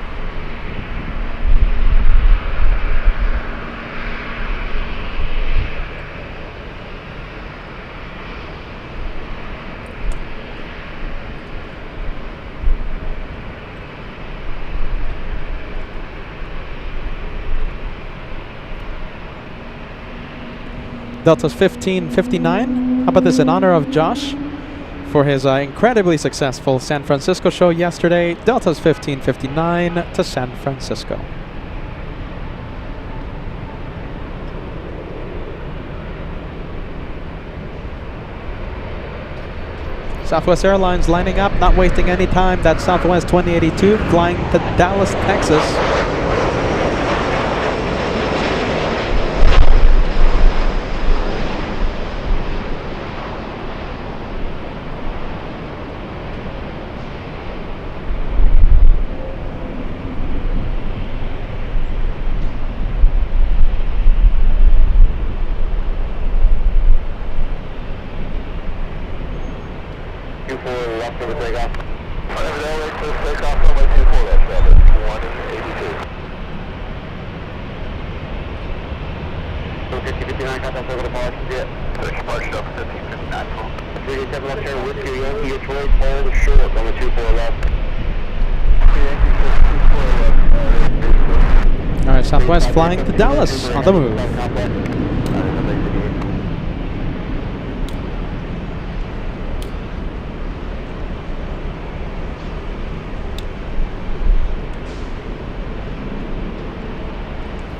Delta's 1559. How about this in honor of Josh for his incredibly successful San Francisco show yesterday? Delta's 1559 to San Francisco. Southwest Airlines lining up, not wasting any time. That's Southwest 2082 flying to Dallas, Texas. clear for takeoff. Whatever, Delaware, clear for takeoff, runway 24 left, Delaware, 182. 5059, contact over the Pollard, yeah. Search Pollard, up 1559, full. 387 left turn, Whiskey Yankee, Detroit, hold short, runway 24 left. All right, Southwest flying to Dallas on the move.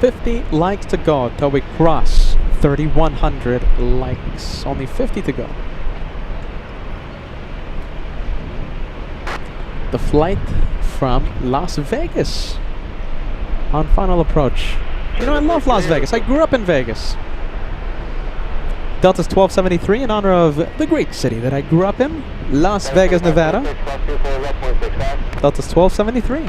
$50 likes to go till we cross 3,100 likes. Only 50 to go. The flight from Las Vegas on final approach. You know, I love Las Vegas. I grew up in Vegas. Delta's 1273 in honor of the great city that I grew up in, Las Vegas, Nevada. Delta's 1273.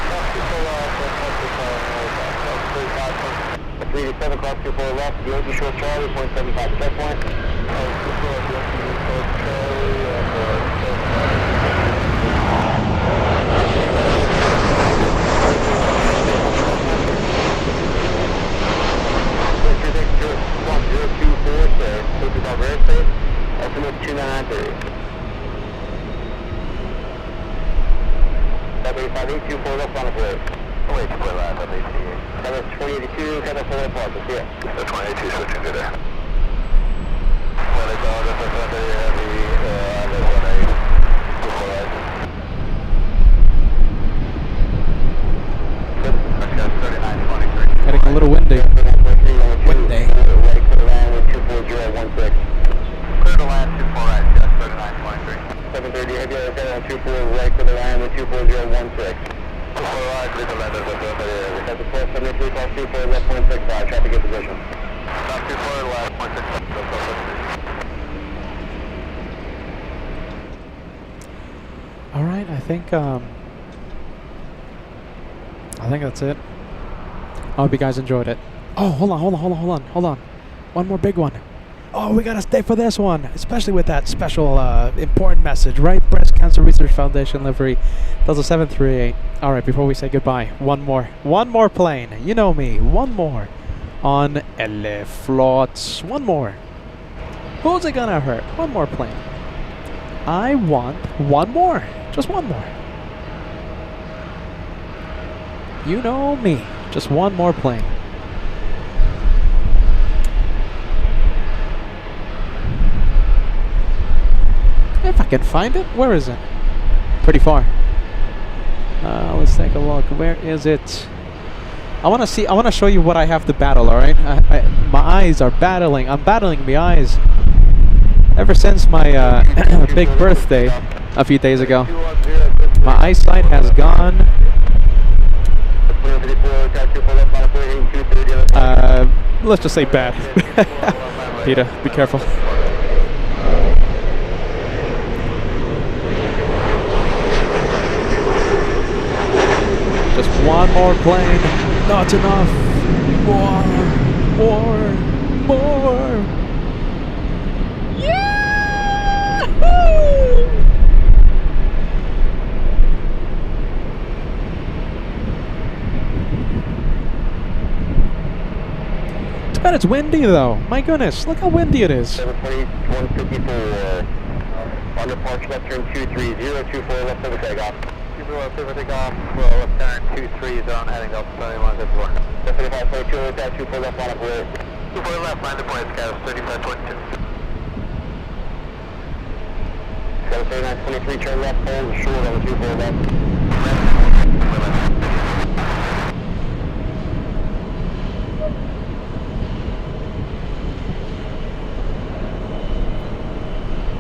387 cross 24 left, Yankee short Charlie, 0.75 checkpoint. Estimate 2993. 785 left on the blade. Wait, to play live on ATA. That's 2082, kind of full apart, let's see it. So 2082 switching to there. Well, it's all just a very heavy, there's 1A. Getting a little windy. Windy. Ready for the land with 24016. Clear to land 24 right, just 3923. 730, heavy hotel on 24, right for the land with 24016. 24 right, clear to land at 730. That's a 1273, cross 24, left 165, traffic in position. Cross 24, left 165, All right, I think that's it. I hope you guys enjoyed it. Oh, hold on. One more big one. Oh, we gotta stay for this one, especially with that special important message, right? Breast Cancer Research Foundation livery. Those are 738. All right, before we say goodbye, one more plane. You know me. One more on LA Floats. One more. Who's it gonna hurt? One more plane. I want one more. Just one more. You know me. Just one more plane. If I can find it, where is it? Pretty far. Let's take a look. Where is it? I want to show you what I have to battle. All right, my eyes are battling. I'm battling my eyes. Ever since my big birthday a few days ago, my eyesight has gone. Let's just say bad. Peter, be careful. Just one more plane. Not enough. More. Yahoo! But it's windy though. My goodness, look how windy it is. 154. On departure, left turn 23024, left over takeoff. 24 left over takeoff, well, left turn 23 zone, heading up 7154. 3522, left turn 24 left on a blade. 24 left, line the point, scout 3522. 73923, turn left, hold short on the 24 left.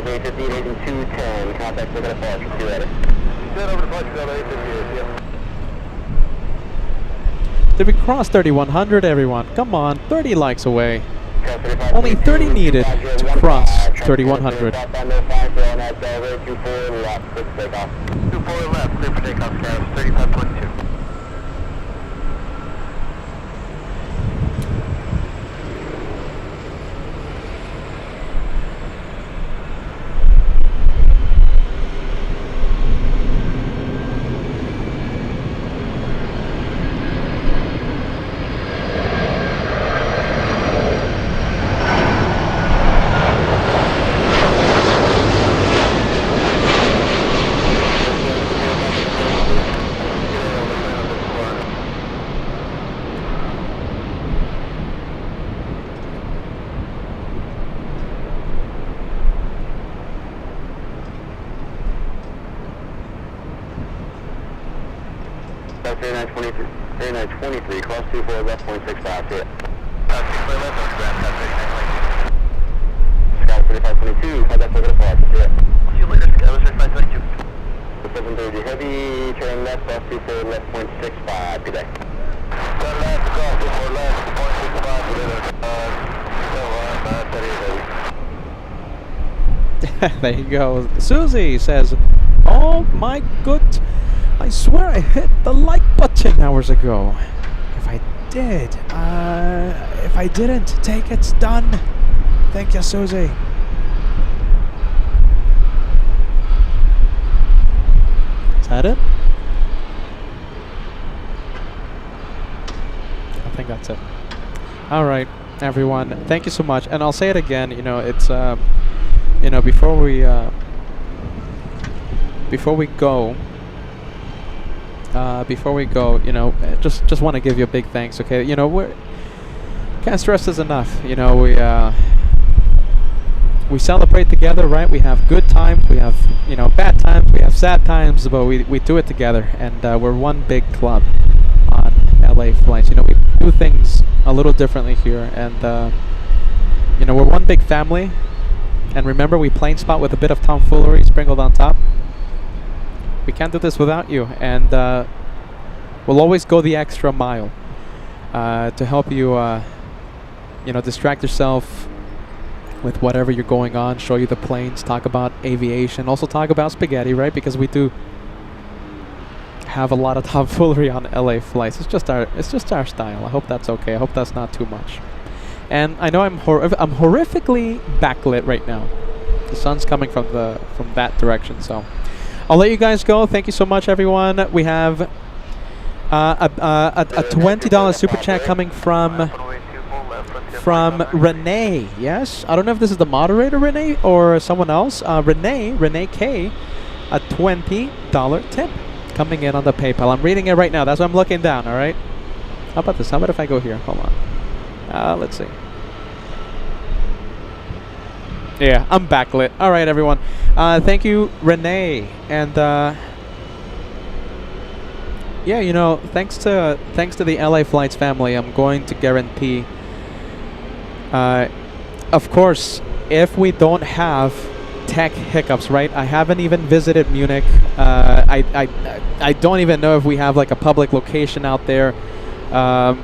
Eight 210, contact with departure, see you later. Set over departure, 858, yeah. Did we cross 3,100, everyone? Come on, 30 likes away. Only 30 needed to cross 3,100. 24 left, clear for takeoff, Scout 3522. 3923, 3923, cross 24 left, 0.65, see it. 64 left, on ground, Scout 3522, how'd that focus apart, see it. See you later, Skyler 3522. 730 heavy, turn left, cross 24 left, 0.65, good day. Turn left, cross 24 left, 0.65, good day. There you go. Susie says, "Oh my good, I swear I hit the like button hours ago. If I did, if I didn't, take it's done. Thank you, Susie." Is that it? I think that's it. All right, everyone. Thank you so much. And I'll say it again. You know, it's you know, before we go, you know, just want to give you a big thanks. Okay, you know, can't stress this enough. You know, we celebrate together, right? We have good times, we have, you know, bad times, we have sad times, but we do it together, and we're one big club on LA Flights. You know, we do things a little differently here, and you know, we're one big family. And remember, we plane spot with a bit of tomfoolery sprinkled on top. We can't do this without you, and we'll always go the extra mile to help you, you know, distract yourself with whatever you're going on, show you the planes, talk about aviation, also talk about spaghetti, right? Because we do have a lot of tomfoolery on LA Flights. It's just our style. I hope that's okay. I hope that's not too much. And I know I'm horrifically backlit right now. The sun's coming from that direction, so I'll let you guys go. Thank you so much, everyone. We have a $20 super chat coming from Renee. Yes, I don't know if this is the moderator Renee or someone else. Renee K, a $20 tip coming in on the PayPal. I'm reading it right now. That's why I'm looking down. All right. How about this? How about if I go here? Hold on. Let's see. Yeah, I'm backlit. All right, everyone. Thank you, Renee. And yeah, you know, thanks to the LA Flights family, I'm going to guarantee. Of course, if we don't have tech hiccups, right? I haven't even visited Munich. I don't even know if we have like a public location out there. I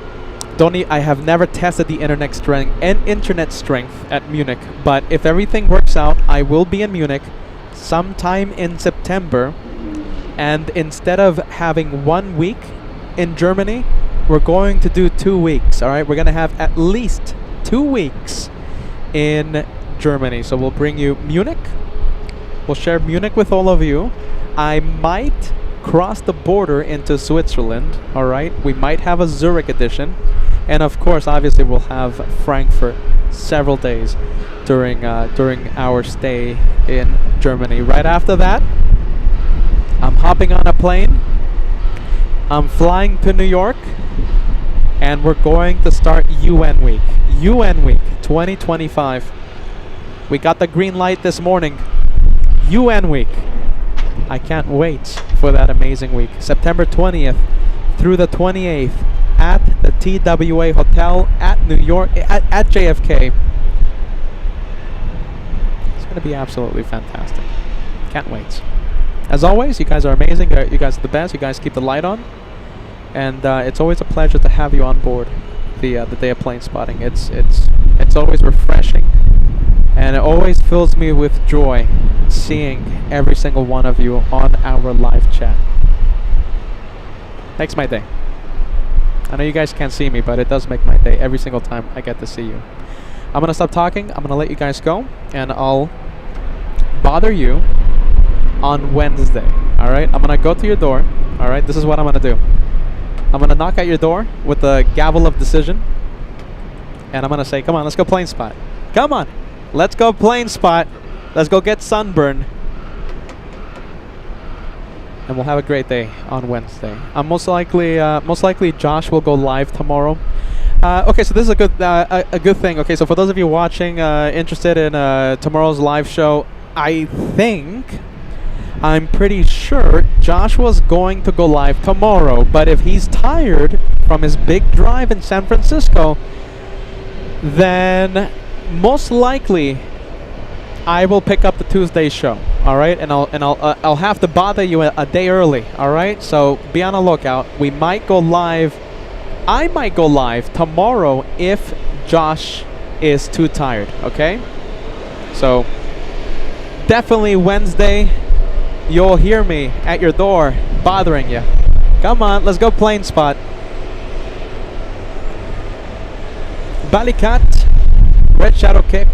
have never tested the internet strength at Munich, but if everything works out, I will be in Munich sometime in September, and instead of having 1 week in Germany, we're going to do 2 weeks. All right, we're gonna have at least 2 weeks in Germany, so we'll bring you Munich. We'll share Munich with all of you. I might cross the border into Switzerland. All right, we might have a Zurich edition, and of course, obviously, we'll have Frankfurt several days during our stay in Germany. Right after that, I'm hopping on a plane. I'm flying to New York, and we're going to start UN Week. UN Week 2025. We got the green light this morning. UN Week. I can't wait for that amazing week. September 20th through the 28th at the TWA Hotel at New York, at JFK. It's going to be absolutely fantastic. Can't wait. As always, you guys are amazing. You guys are the best. You guys keep the light on. And it's always a pleasure to have you on board the day of plane spotting. It's always refreshing. And it always fills me with joy seeing every single one of you on our live chat. Makes my day. I know you guys can't see me, but it does make my day every single time I get to see you. I'm going to stop talking. I'm going to let you guys go, and I'll bother you on Wednesday. All right? I'm going to go to your door. All right? This is what I'm going to do. I'm going to knock at your door with the gavel of decision, and I'm going to say, come on, let's go plane spot. Come on. Let's go plane spot. Let's go get sunburn. And we'll have a great day on Wednesday. Most likely Josh will go live tomorrow. Okay, so this is a good thing. Okay, so for those of you watching, interested in tomorrow's live show, I think I'm pretty sure Josh was going to go live tomorrow, but if he's tired from his big drive in San Francisco, then most likely I will pick up the Tuesday show. All right, and I'll have to bother you a day early. All right, so be on the lookout. We might go live. I might go live tomorrow if Josh is too tired. Okay, so definitely Wednesday. You'll hear me at your door bothering you. Come on, let's go plane spot. Balikat, Red Shadow Kick,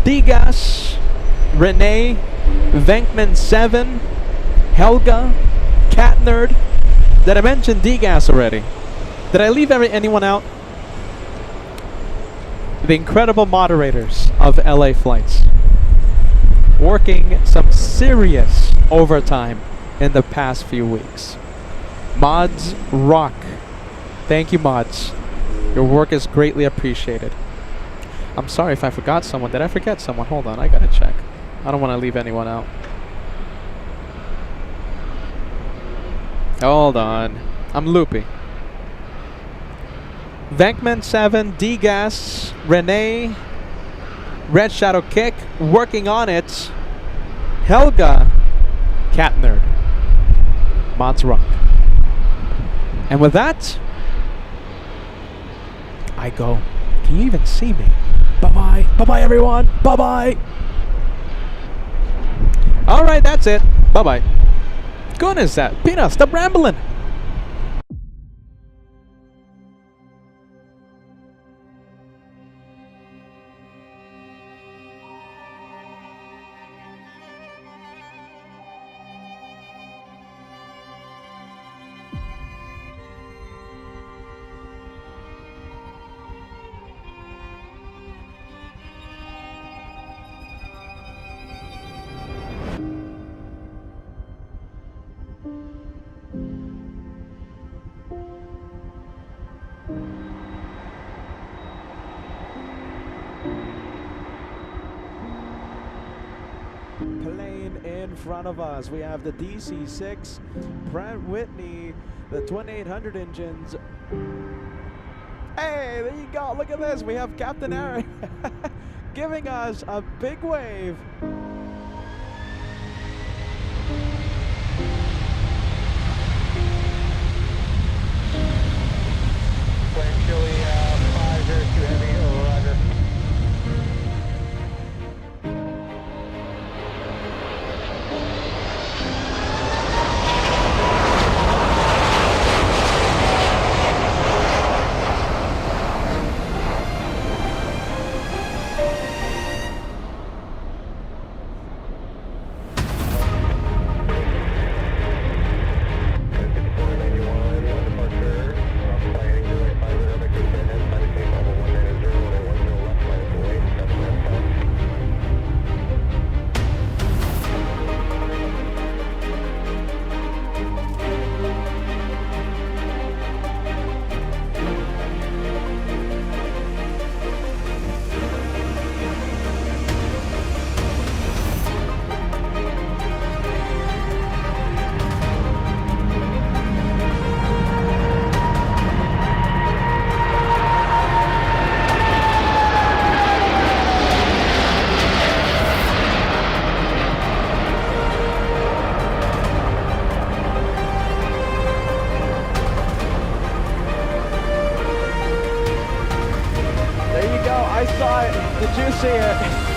Digas, Renee, Venkman 7, Helga, Cat Nerd. Did I mention Digas already? Did I leave anyone out? The incredible moderators of LA flights, working some serious overtime in the past few weeks. Mods rock. Thank you, mods. Your work is greatly appreciated. I'm sorry if I forgot someone. Did I forget someone? Hold on, I gotta check. I don't want to leave anyone out. Hold on. I'm loopy. Venkman 7, D-Gas, Renee, Red Shadow Kick, working on it. Helga, Cat Nerd, Mods Rock. And with that, I go. Can you even see me? Bye-bye. Bye-bye, everyone. Bye-bye. All right, that's it. Bye-bye. Goodness, that. Pina, stop rambling. Plane in front of us. We have the DC-6, Pratt Whitney, the twin 800 engines. Hey, there you go. Look at this. We have Captain Eric giving us a big wave. Wind chilly, 502 heavy, roger. There you go. I saw it. Did you see it?